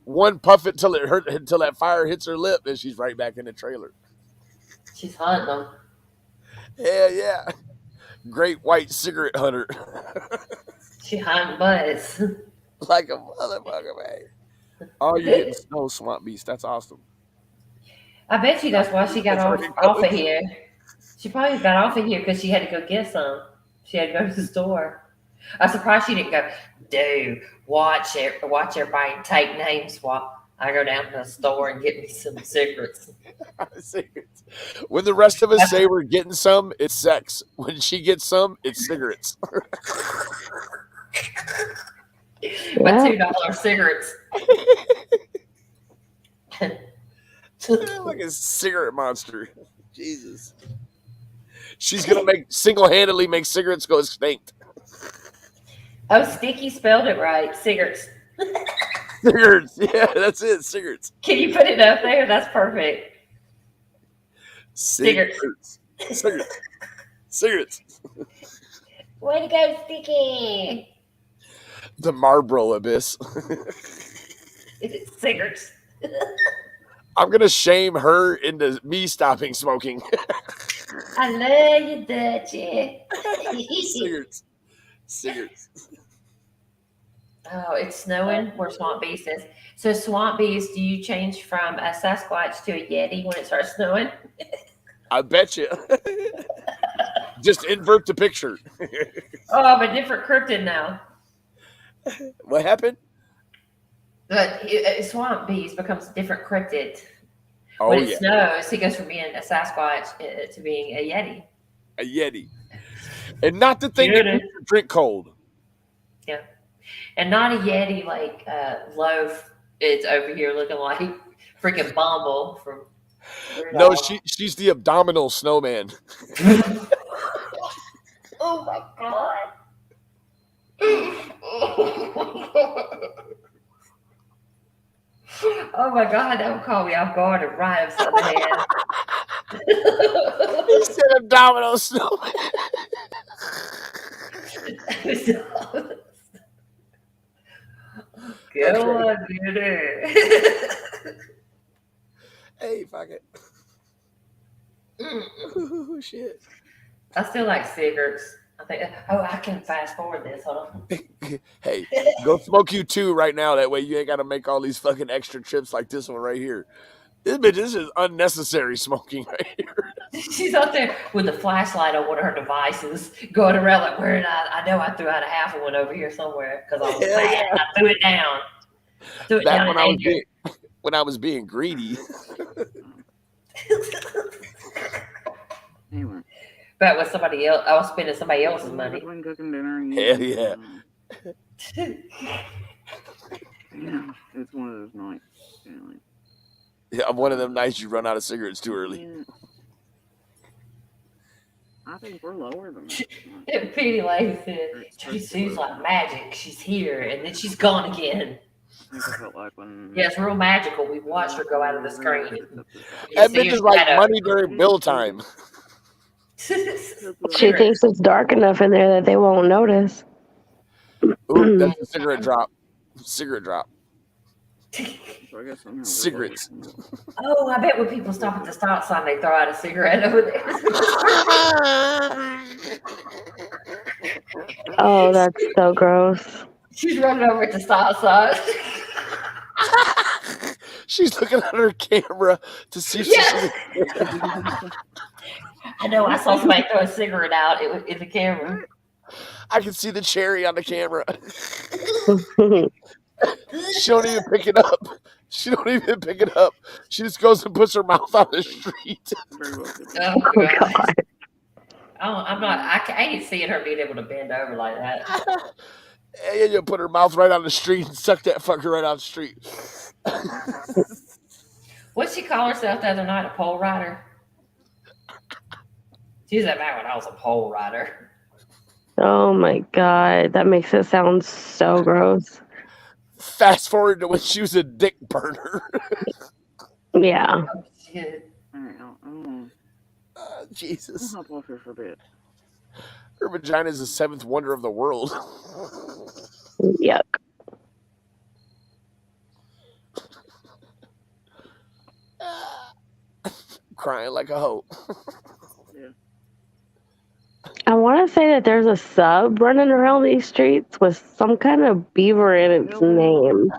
one puff it till it hurt until that fire hits her lip, and she's right back in the trailer. She's hunting them. Hell yeah. Great white cigarette hunter. She hunting butts. Like a motherfucker, man. Oh, you're getting snow, Swamp Beast. That's awesome. I bet you that's why she got off of here. She probably got off of here because she had to go get some. She had to go to the store. I'm surprised she didn't go, dude, watch everybody take names while I go down to the store and get me some cigarettes. Cigarettes. When the rest of us say we're getting some, it's sex. When she gets some, it's cigarettes. My Yeah. $2 cigarettes. Like a cigarette monster. Jesus. She's gonna single-handedly make cigarettes go extinct. Oh, Sticky spelled it right. Cigarettes. Cigarettes. Yeah, that's it. Cigarettes. Can you put it up there? That's perfect. Cigarettes. Cigarettes. Cigarettes. Way to go, Sticky. The Marlboro abyss. It's cigarettes. I'm gonna shame her into me stopping smoking. I love you, Dutchie. Cigarettes. Cigarettes. Oh, it's snowing where Swamp Beast is. So, Swamp Beast, do you change from a Sasquatch to a Yeti when it starts snowing? I bet you. Just invert the picture. Oh, I'm a different cryptid now. What happened? But Swamp Beast becomes a different cryptid. Oh, When it yeah. snows, he goes from being a Sasquatch to being a Yeti. A Yeti. And not the thing that Yeti. you drink cold. Yeah. And not a Yeti like Loaf is over here looking like freaking Bumble from No, Rudolph. she's the abdominal snowman. Oh my God. Oh my God, that would call me off guard and right upside the head. He said abdominal snowman. Good That's right. one, dude. Hey, fuck it. Oh, shit. I still like cigarettes. I think. Oh, I can fast forward this. Hold on. Hey, go smoke you two right now. That way you ain't got to make all these fucking extra trips like this one right here. This is unnecessary smoking right here. She's out there with the flashlight on one of her devices, going around like, where did I know I threw out a half of one over here somewhere because I was Hell mad. yeah. I threw it down. Threw it Back down when in I was anger. when I was being greedy. Anyway. But with somebody else, I was spending somebody else's money. When cooking dinner. And Hell yeah. Yeah, it's one of those nights. Anyway. Yeah, one of them nights you run out of cigarettes too early. Yeah. I think we're lower than that. And Petey Lady said, Sue's like magic. She's here, and then she's gone again. I think I felt like when. Yeah, it's real magical. We've watched her go out of the screen. You That see her bitch is like shadow. money during bill time. She thinks it's dark enough in there that they won't notice. Ooh, that's a cigarette drop. Cigarette drop. So I guess somehow we're Cigarettes. lower. Oh, I bet when people stop at the stop sign, they throw out a cigarette over there. Oh, that's so gross. She's running over at the stop sign. She's looking at her camera to see if Yeah. she's. I know. I saw somebody throw a cigarette out in the camera. I can see the cherry on the camera. She don't even pick it up. She don't even pick it up. She just goes and puts her mouth on the street. Very well good. Oh, Oh God. god. Oh, I'm not. I ain't seeing her being able to bend over like that. And you put her mouth right on the street and suck that fucker right out the street. What'd she call herself the other night? A pole rider? She was like, back when I was a pole rider. Oh my god, that makes it sound so gross. Fast forward to when she was a dick burner. Yeah. Oh, shit. All right, I'm Jesus. hop off here for a bit. Her vagina is the seventh wonder of the world. Yuck. Crying like a hoe. I want to say that there's a sub running around these streets with some kind of beaver in its name.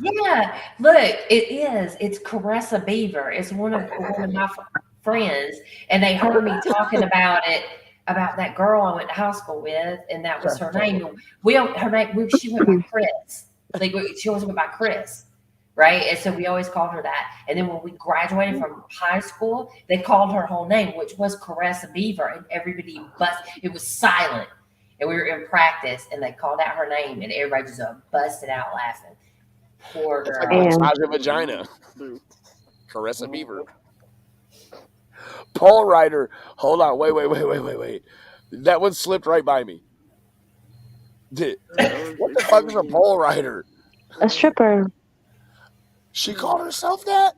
Yeah, look, it is. It's Caressa Beaver. It's one of my friends, and they heard me talking about it, about that girl I went to high school with, and that was her name. She went by Chris. Like she always went by Chris, right? And so we always called her that. And then when we graduated from high school, they called her whole name, which was Caressa Beaver, and everybody it was silent. And we were in practice, and they called out her name, and everybody just busted out laughing. Poor It's girl. like massage a vagina. Caressa Beaver. Paul Ryder. Hold on. Wait. That one slipped right by me. What the fuck is a pole rider? A stripper. She called herself that?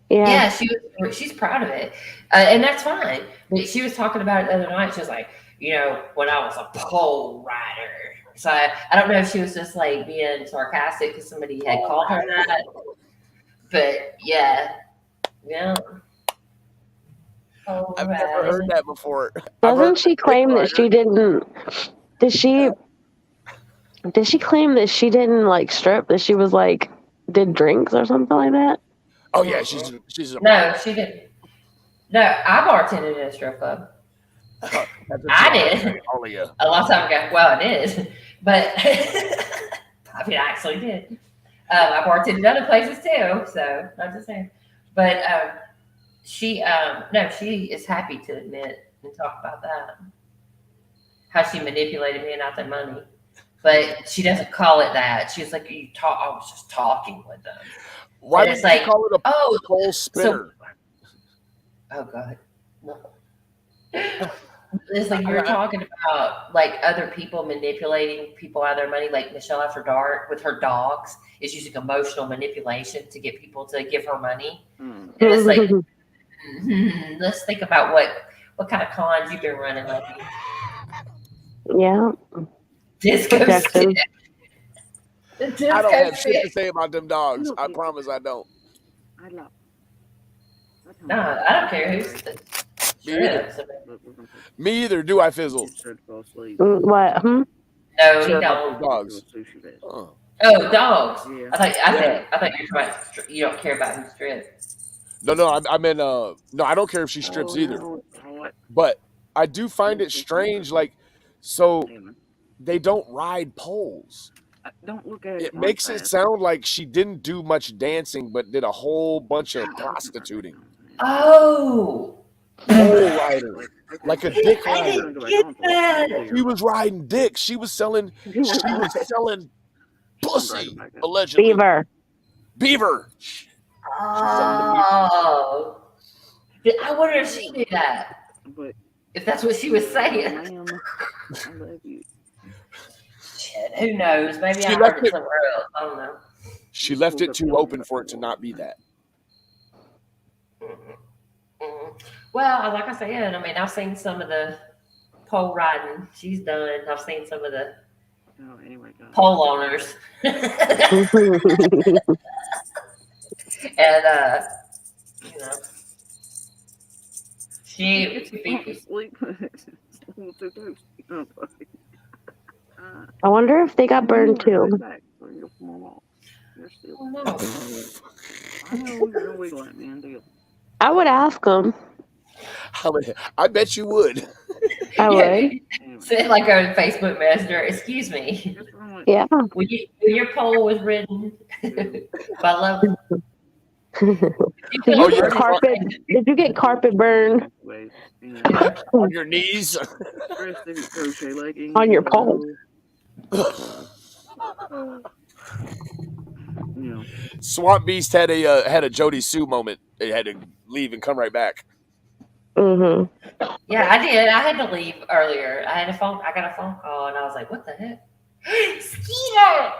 Yeah. She's proud of it, and that's fine. But she was talking about it the other night. She was like, when I was a pole rider. So I don't know if she was just like being sarcastic because somebody had called her that. But yeah. I've never heard that before. Doesn't she claim that she didn't? Did she claim that she didn't like strip? That she was like did drinks or something like that? Oh yeah, she's no, she didn't. No, I bartended in a strip club. I did a long time ago. Well, I did, but I actually did. I bartended other places too, so not just saying. But she is happy to admit and talk about that. How she manipulated me and not their money. But she doesn't call it that. She was like, I was just talking with them. Why did you call it a pole spinner? Oh God. No. It's like you're talking about like other people manipulating people out of their money, like Michelle After Dark with her dogs is using emotional manipulation to get people to give her money. And it's like, let's think about what kind of cons you've been running lately. Yeah. Disco stick. I don't have shit to say about them dogs. I promise I don't. No, I don't care who's Me either. Do I fizzle? What? No, he don't. Dogs. Oh, dogs. Yeah. I thought you were talking about you don't care about who strips. No. I meant no. I don't care if she strips either. But I do find it strange. Like, so they don't ride poles. Don't look at it. It makes it sound like she didn't do much dancing, but did a whole bunch of prostituting. Oh. Pole rider, like a dick rider. She was riding dicks. She was selling pussy, allegedly. Beaver. Oh. I wonder if she knew that. If that's what she was saying. I love you. Shit, who knows? Maybe I heard it somewhere else. I don't know. She left it too open for it to not be that. Well, like I said, I've seen some of the pole riding she's done. I've seen some of the pole owners. And, I wonder if they got burned too. I would ask them. I bet you would. I would. Say like on Facebook Messenger, excuse me. Yeah. When your pole was ridden by love. Did you get carpet burn? On your knees? On your pole? Yeah. Swamp Beast had a Jody Sue moment. They had to leave and come right back. Mm-hmm. Yeah, I did. I had to leave earlier. I got a phone call, and I was like, "What the heck?" Skeeter,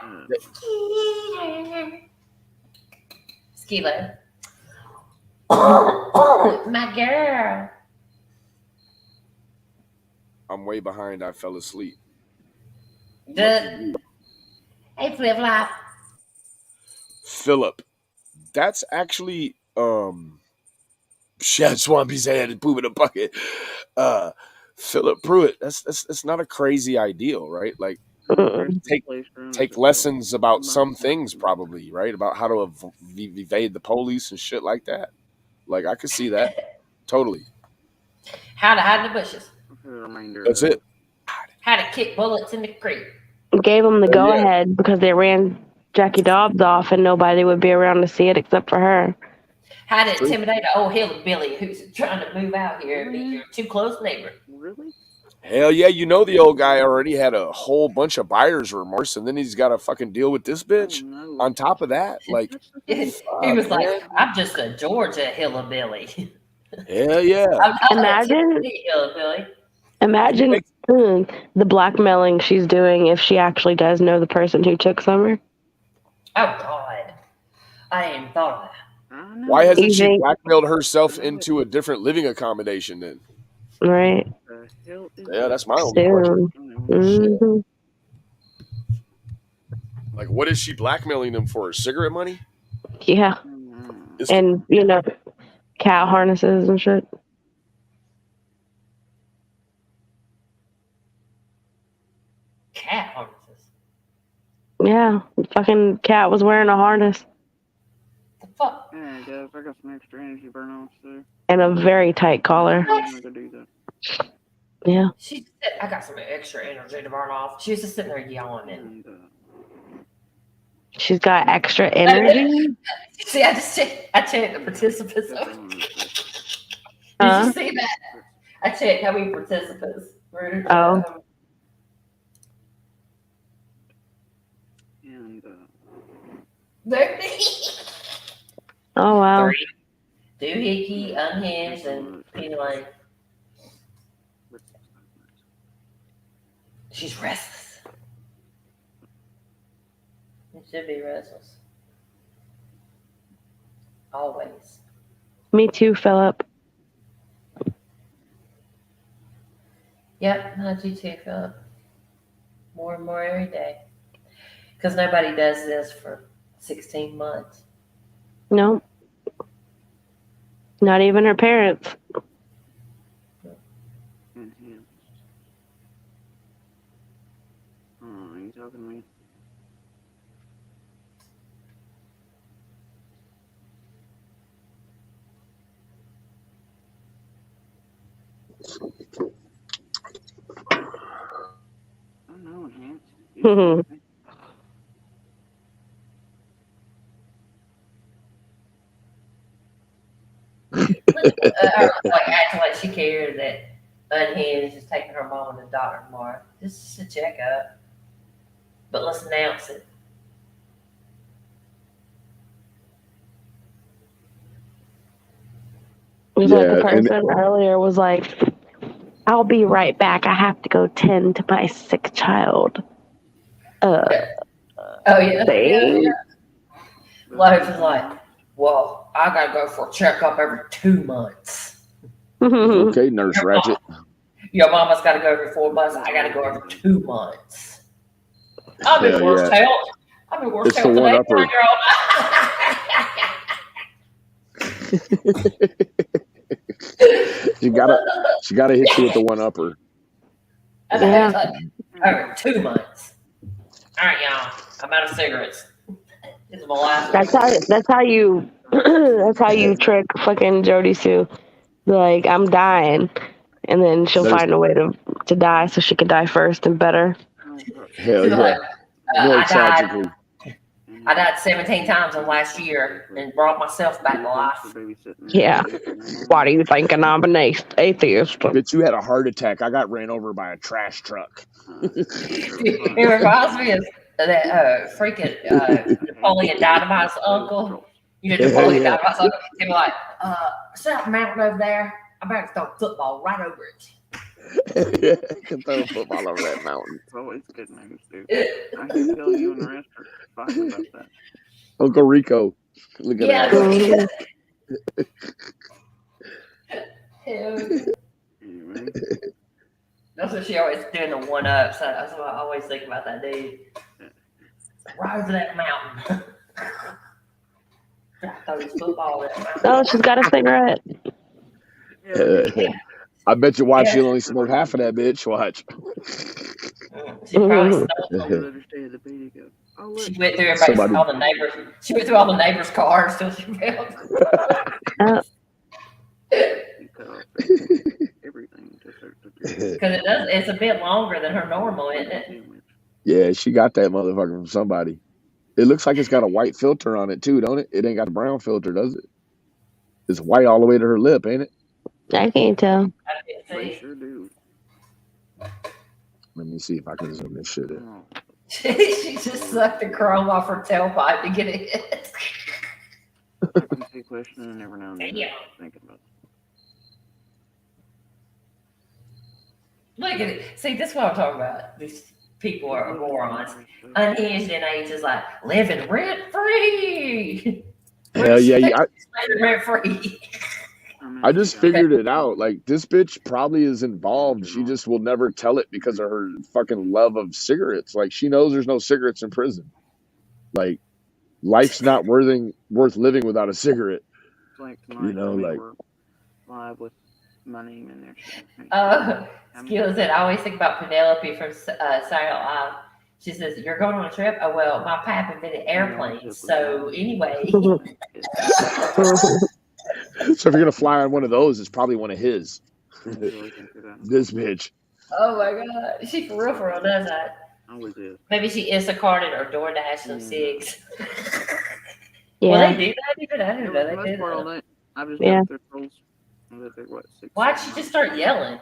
Skeeter, my girl. I'm way behind. I fell asleep. Hey, Flip Flop. Philip. That's actually shed Swampy's head and poop in a bucket. Philip Pruitt. That's not a crazy ideal, right? Like take lessons about some things, probably, right? About how to evade the police and shit like that. Like I could see that totally. How to hide in the bushes. That's it. How to kick bullets in the creek. Gave them the Yeah. go-ahead because they ran Jackie Dobbs off and nobody would be around to see it except for her. How to intimidate an old hillbilly who's trying to move out here and be your too close neighbor. Really? Hell yeah, you know the old guy already had a whole bunch of buyer's remorse, and then he's got to fucking deal with this bitch. On top of that, like He was like, "I'm just a Georgia hillbilly." hell yeah. I'm not a Imagine- Tennessee hillbilly. Imagine the blackmailing she's doing if she actually does know the person who took Summer. Oh God, I ain't even thought of that. Why hasn't she Easy. blackmailed herself into a different living accommodation then? Right. Yeah, that's my only question. Soon. hmm Like, what is she blackmailing them for? Cigarette money? Yeah. And, cow harnesses and shit. Cat harnesses. Yeah. The fucking cat was wearing a harness. The fuck? Yeah, guys, I got some extra energy burn offs too. And a very tight collar. I'm gonna go do that. Yeah. I got some extra energy to burn off. She was just sitting there yawning. And, She's got extra energy. See, I checked the participants. Did Huh? you see that? I checked how many participants were. Oh. and Oh, wow. 3. Doohickey, Unhinged, and Penny Lane. She's restless. It should be restless. Always. Me too, Philip. Yep, I do too, Philip. More and more every day. Because nobody does this for 16 months. No. Not even her parents. him. Oh, are you talking to me? I know, Enhance. Like acting like she cared that Unhinged is taking her mom to the doctor tomorrow. Just a checkup. But let's announce it. It was like the person earlier was like, I'll be right back. I have to go tend to my sick child. Oh, yeah. Yeah. Life is like, well, I got to go for a checkup every 2 months. Okay, Nurse Ratchet. Your mama's got to go every 4 months. I got to go every 2 months. I'm in worse health. I'm in worse It's the health than one a upper. 4-year-old. She gotta hit you with the one upper. Yeah. Over 2 months. All right, y'all. I'm out of cigarettes. This is my last That's how you that's how you trick fucking Jody Sue. Like, I'm dying. And then she'll find a way to die so she can die first and better. Hell yeah. More I died. tragically. I died 17 times in last year and brought myself back to life. Yeah. Why do you think I'm an atheist? Bitch, you had a heart attack. I got ran over by a trash truck. It reminds me of that freaking Napoleon Dynamite's uncle. You know, Napoleon Dynamite's uncle. He'd be like, "See that mountain over there? I'm about to throw a football right over it." Yeah, I can throw a football over that mountain. It's always good names, dude. I can tell you and the rest are fighting about that. Uncle Rico. Look at that. Hell yeah. That's what she always doing the one up. So that's what I always think about that dude. Right over that mountain. Throw his football over that mountain. Oh, she's got a cigarette. I bet you watch she'll only smoke half of that bitch. Watch. She probably stole some. She went through everybody's, all the neighbors. She went through all the neighbors' cars till she found. Because it's a bit longer than her normal, isn't it? Yeah, she got that motherfucker from somebody. It looks like it's got a white filter on it too, don't it? It ain't got a brown filter, does it? It's white all the way to her lip, ain't it? I can't tell. They sure do. Let me see if I can zoom this shit in. She just sucked the chrome off her tailpipe to get it hit. I can see a question and every now and then thinking about it. Look at it. See, this is what I'm talking about. These people are morons. Unhinged in age is like living rent free. Hell yeah, living rent free. I just figured it out. Like, this bitch probably is involved. She just will never tell it because of her fucking love of cigarettes. Like, she knows there's no cigarettes in prison. Like, life's not worth living without a cigarette. It's like tonight, you know, like we're live with my name in there. Skills that I always think about Penelope from Saturday Night Live. She says, "You're going on a trip?" Oh well, my pap invented airplanes. So anyway. So if you're gonna fly on one of those, it's probably one of his. This bitch. Oh my god, she for real does that. Always is. Maybe she Instacarted or DoorDash some cigs. Yeah. Well, they do that even. I didn't know they did that. I've just done their trolls. Why'd she just start yelling?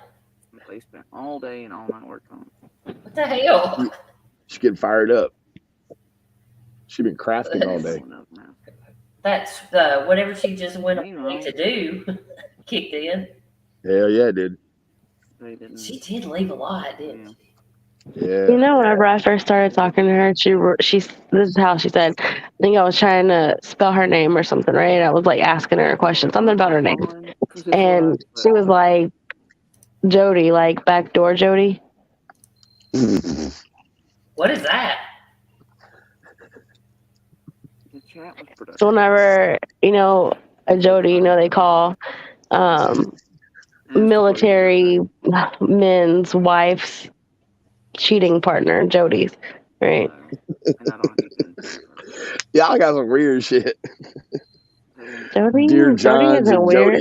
They spent all day and all night working on it. What the hell? She's getting fired up. She been crafting all day. That's whatever she just went on to do kicked in. Hell yeah, it did. She did leave a lot, didn't she? Yeah. You know, whenever I first started talking to her, this is how she said. I think I was trying to spell her name or something, right? I was like asking her a question, something about her name, and she was like, "Jody, like backdoor Jody." What is that? So whenever, a Jody, they call military men's wives cheating partner Jodies, right? Y'all got some weird shit. Jody? Dear Jody Johns isn't and weird.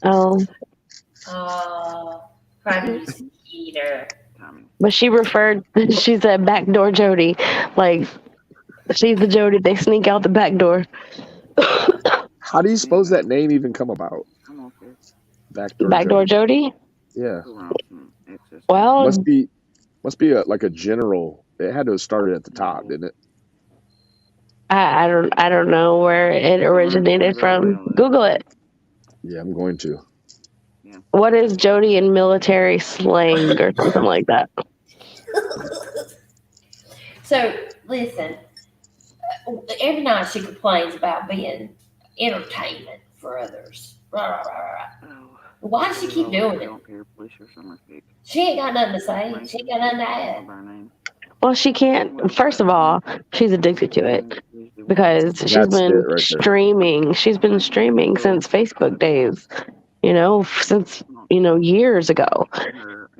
Jodies. Privacy cheater. But she said backdoor Jody. Like, she's the Jody. They sneak out the back door. How do you suppose that name even come about? Backdoor Jody? Yeah. Well, must be like a general. It had to have started at the top, didn't it? I don't know where it originated from. Google it. Yeah, I'm going to. What is Jody in military slang or something like that? So listen, every night she complains about being entertainment for others. Why does she keep doing it? She ain't got nothing to say. She ain't got nothing to add. Well, she can't. First of all, she's addicted to it because she's been streaming. She's been streaming since Facebook days, since, years ago.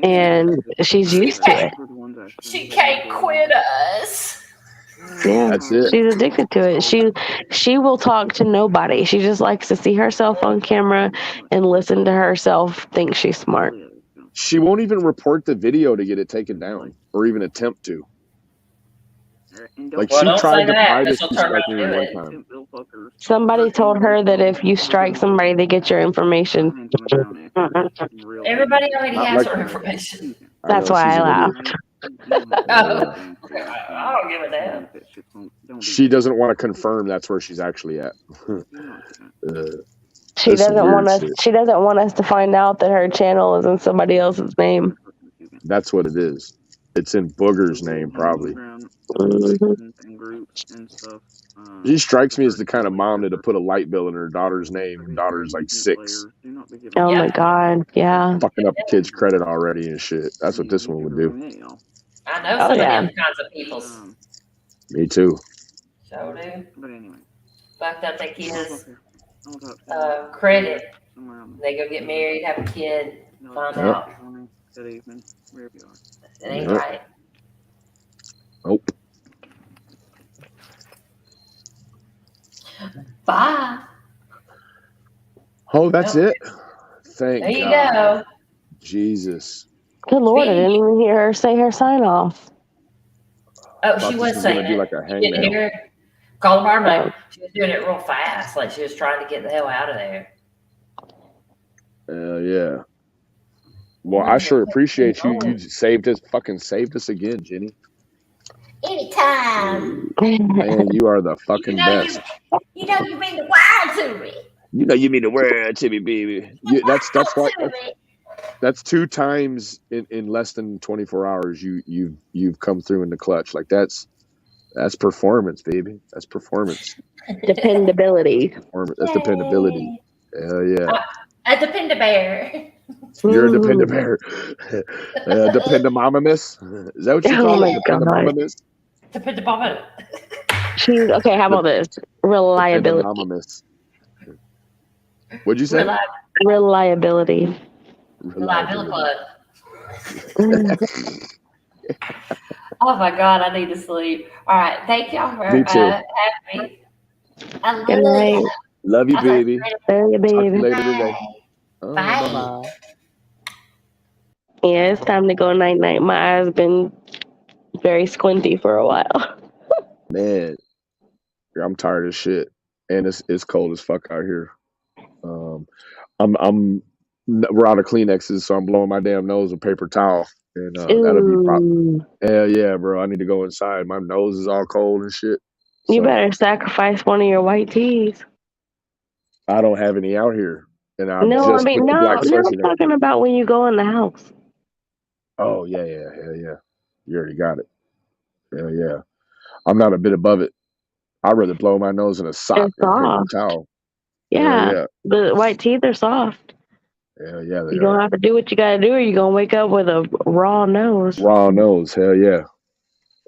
And she's used to it. She can't quit us. Yeah, that's it. She's addicted to it. She will talk to nobody. She just likes to see herself on camera and listen to herself think she's smart. She won't even report the video to get it taken down or even attempt to. And Like Well, she don't say tried to that buy because this. she'll She turn struck around me and do one it. time. Somebody told her that if you strike somebody, they get your information. Everybody already Not has like her that. information. I That's know why she's I an idiot. laughed. Oh, I don't give a damn. She doesn't want to confirm that's where she's actually at. She That's some doesn't want weird us. shit. She doesn't want us to find out that her channel is in somebody else's name. That's what it is. It's in Booger's name, probably. Mhm. And groups and stuff. She strikes me as the kind of mom that'll put a light bill in her daughter's name. Her daughter's like 6, Oh my Yeah. God! Yeah. fucking up the kid's credit already and shit. That's what this one would do. I know Oh some yeah. of them kinds of people. Me too. So do. But anyway, Fucked up their kids' I'll talk to credit. somewhere else. They go get married, have a kid, find Yep. out Good evening, wherever you are. it ain't Yep. right. Nope. Bye. Oh, that's Nope. it. Thank There you God. go. Jesus. Good Lord! I Speaking- didn't even hear her say her sign off. Oh, Thought she this was was saying gonna be it. like a You didn't hangnail. hear it? Call her Oh. name. She was doing it real fast, like she was trying to get the hell out of there. Yeah. Well, I sure appreciate you. You saved us again, Jenny. Anytime. Man, you are the fucking best. You mean the world to me. You know you mean the world to me, baby. That's what that's 2 times in less than 24 hours you've come through in the clutch. Like that's performance, baby. That's performance. Dependability. That's dependability. Hell yeah. A depend bear. You're a Mhm. dependent bear. Dependamamamus. Is that what you Oh call my it? God! Dependamamamus? Depend upon She's okay. How about this? Reliability. Dependamamamus. What'd you say? Reliability. Reliability Club. Oh my God, I need to sleep. All right, thank y'all for Me too. having me. I love Good night. you. Love you, baby. Love you, Talk to you baby. later today. Oh, Bye. bye-bye. Yeah, it's time to go night night. My eyes been very squinty for a while. Man, I'm tired of shit, and it's cold as fuck out here. We're out of Kleenexes, so I'm blowing my damn nose with paper towel, and that'll be Ooh. hell yeah, bro. I need to go inside. My nose is all cold and shit. You So better sacrifice one of your white teas. I don't have any out here, and I've No, I just mean put the no, black no. I'm sweatshirt on. talking about when you go in the house. Oh yeah, hell yeah. You already got it. Hell yeah. I'm not a bit above it. I'd rather blow my nose in a sock It's than paper soft. towel. Yeah, Hell yeah. the white teeth are soft. Hell yeah, they You're gonna are. have to do what you gotta do, or you're gonna wake up with a raw nose. Raw nose, hell yeah.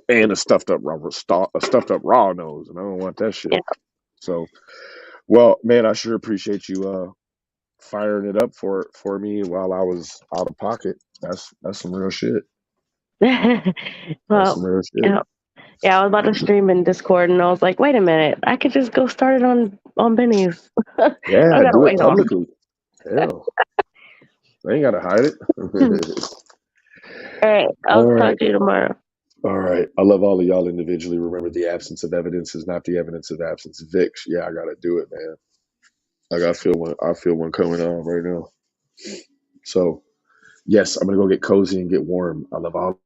And a stuffed up raw nose, and I don't want that shit. Yeah. So, well, man, I sure appreciate you firing it up for me while I was out of pocket. That's some real shit. That's some Well, real shit. yeah, I was about to stream in Discord, and I was like, wait a minute, I could just go start it on Benny's. Yeah, I gotta do it wait on. publicly. Hell, they ain't gotta hide it. All right, I'll All talk right. to you tomorrow. All right. I love all of y'all individually. Remember, the absence of evidence is not the evidence of absence. Vix, yeah, I gotta do it, man. Like I feel one coming on right now. So yes, I'm gonna go get cozy and get warm. I love all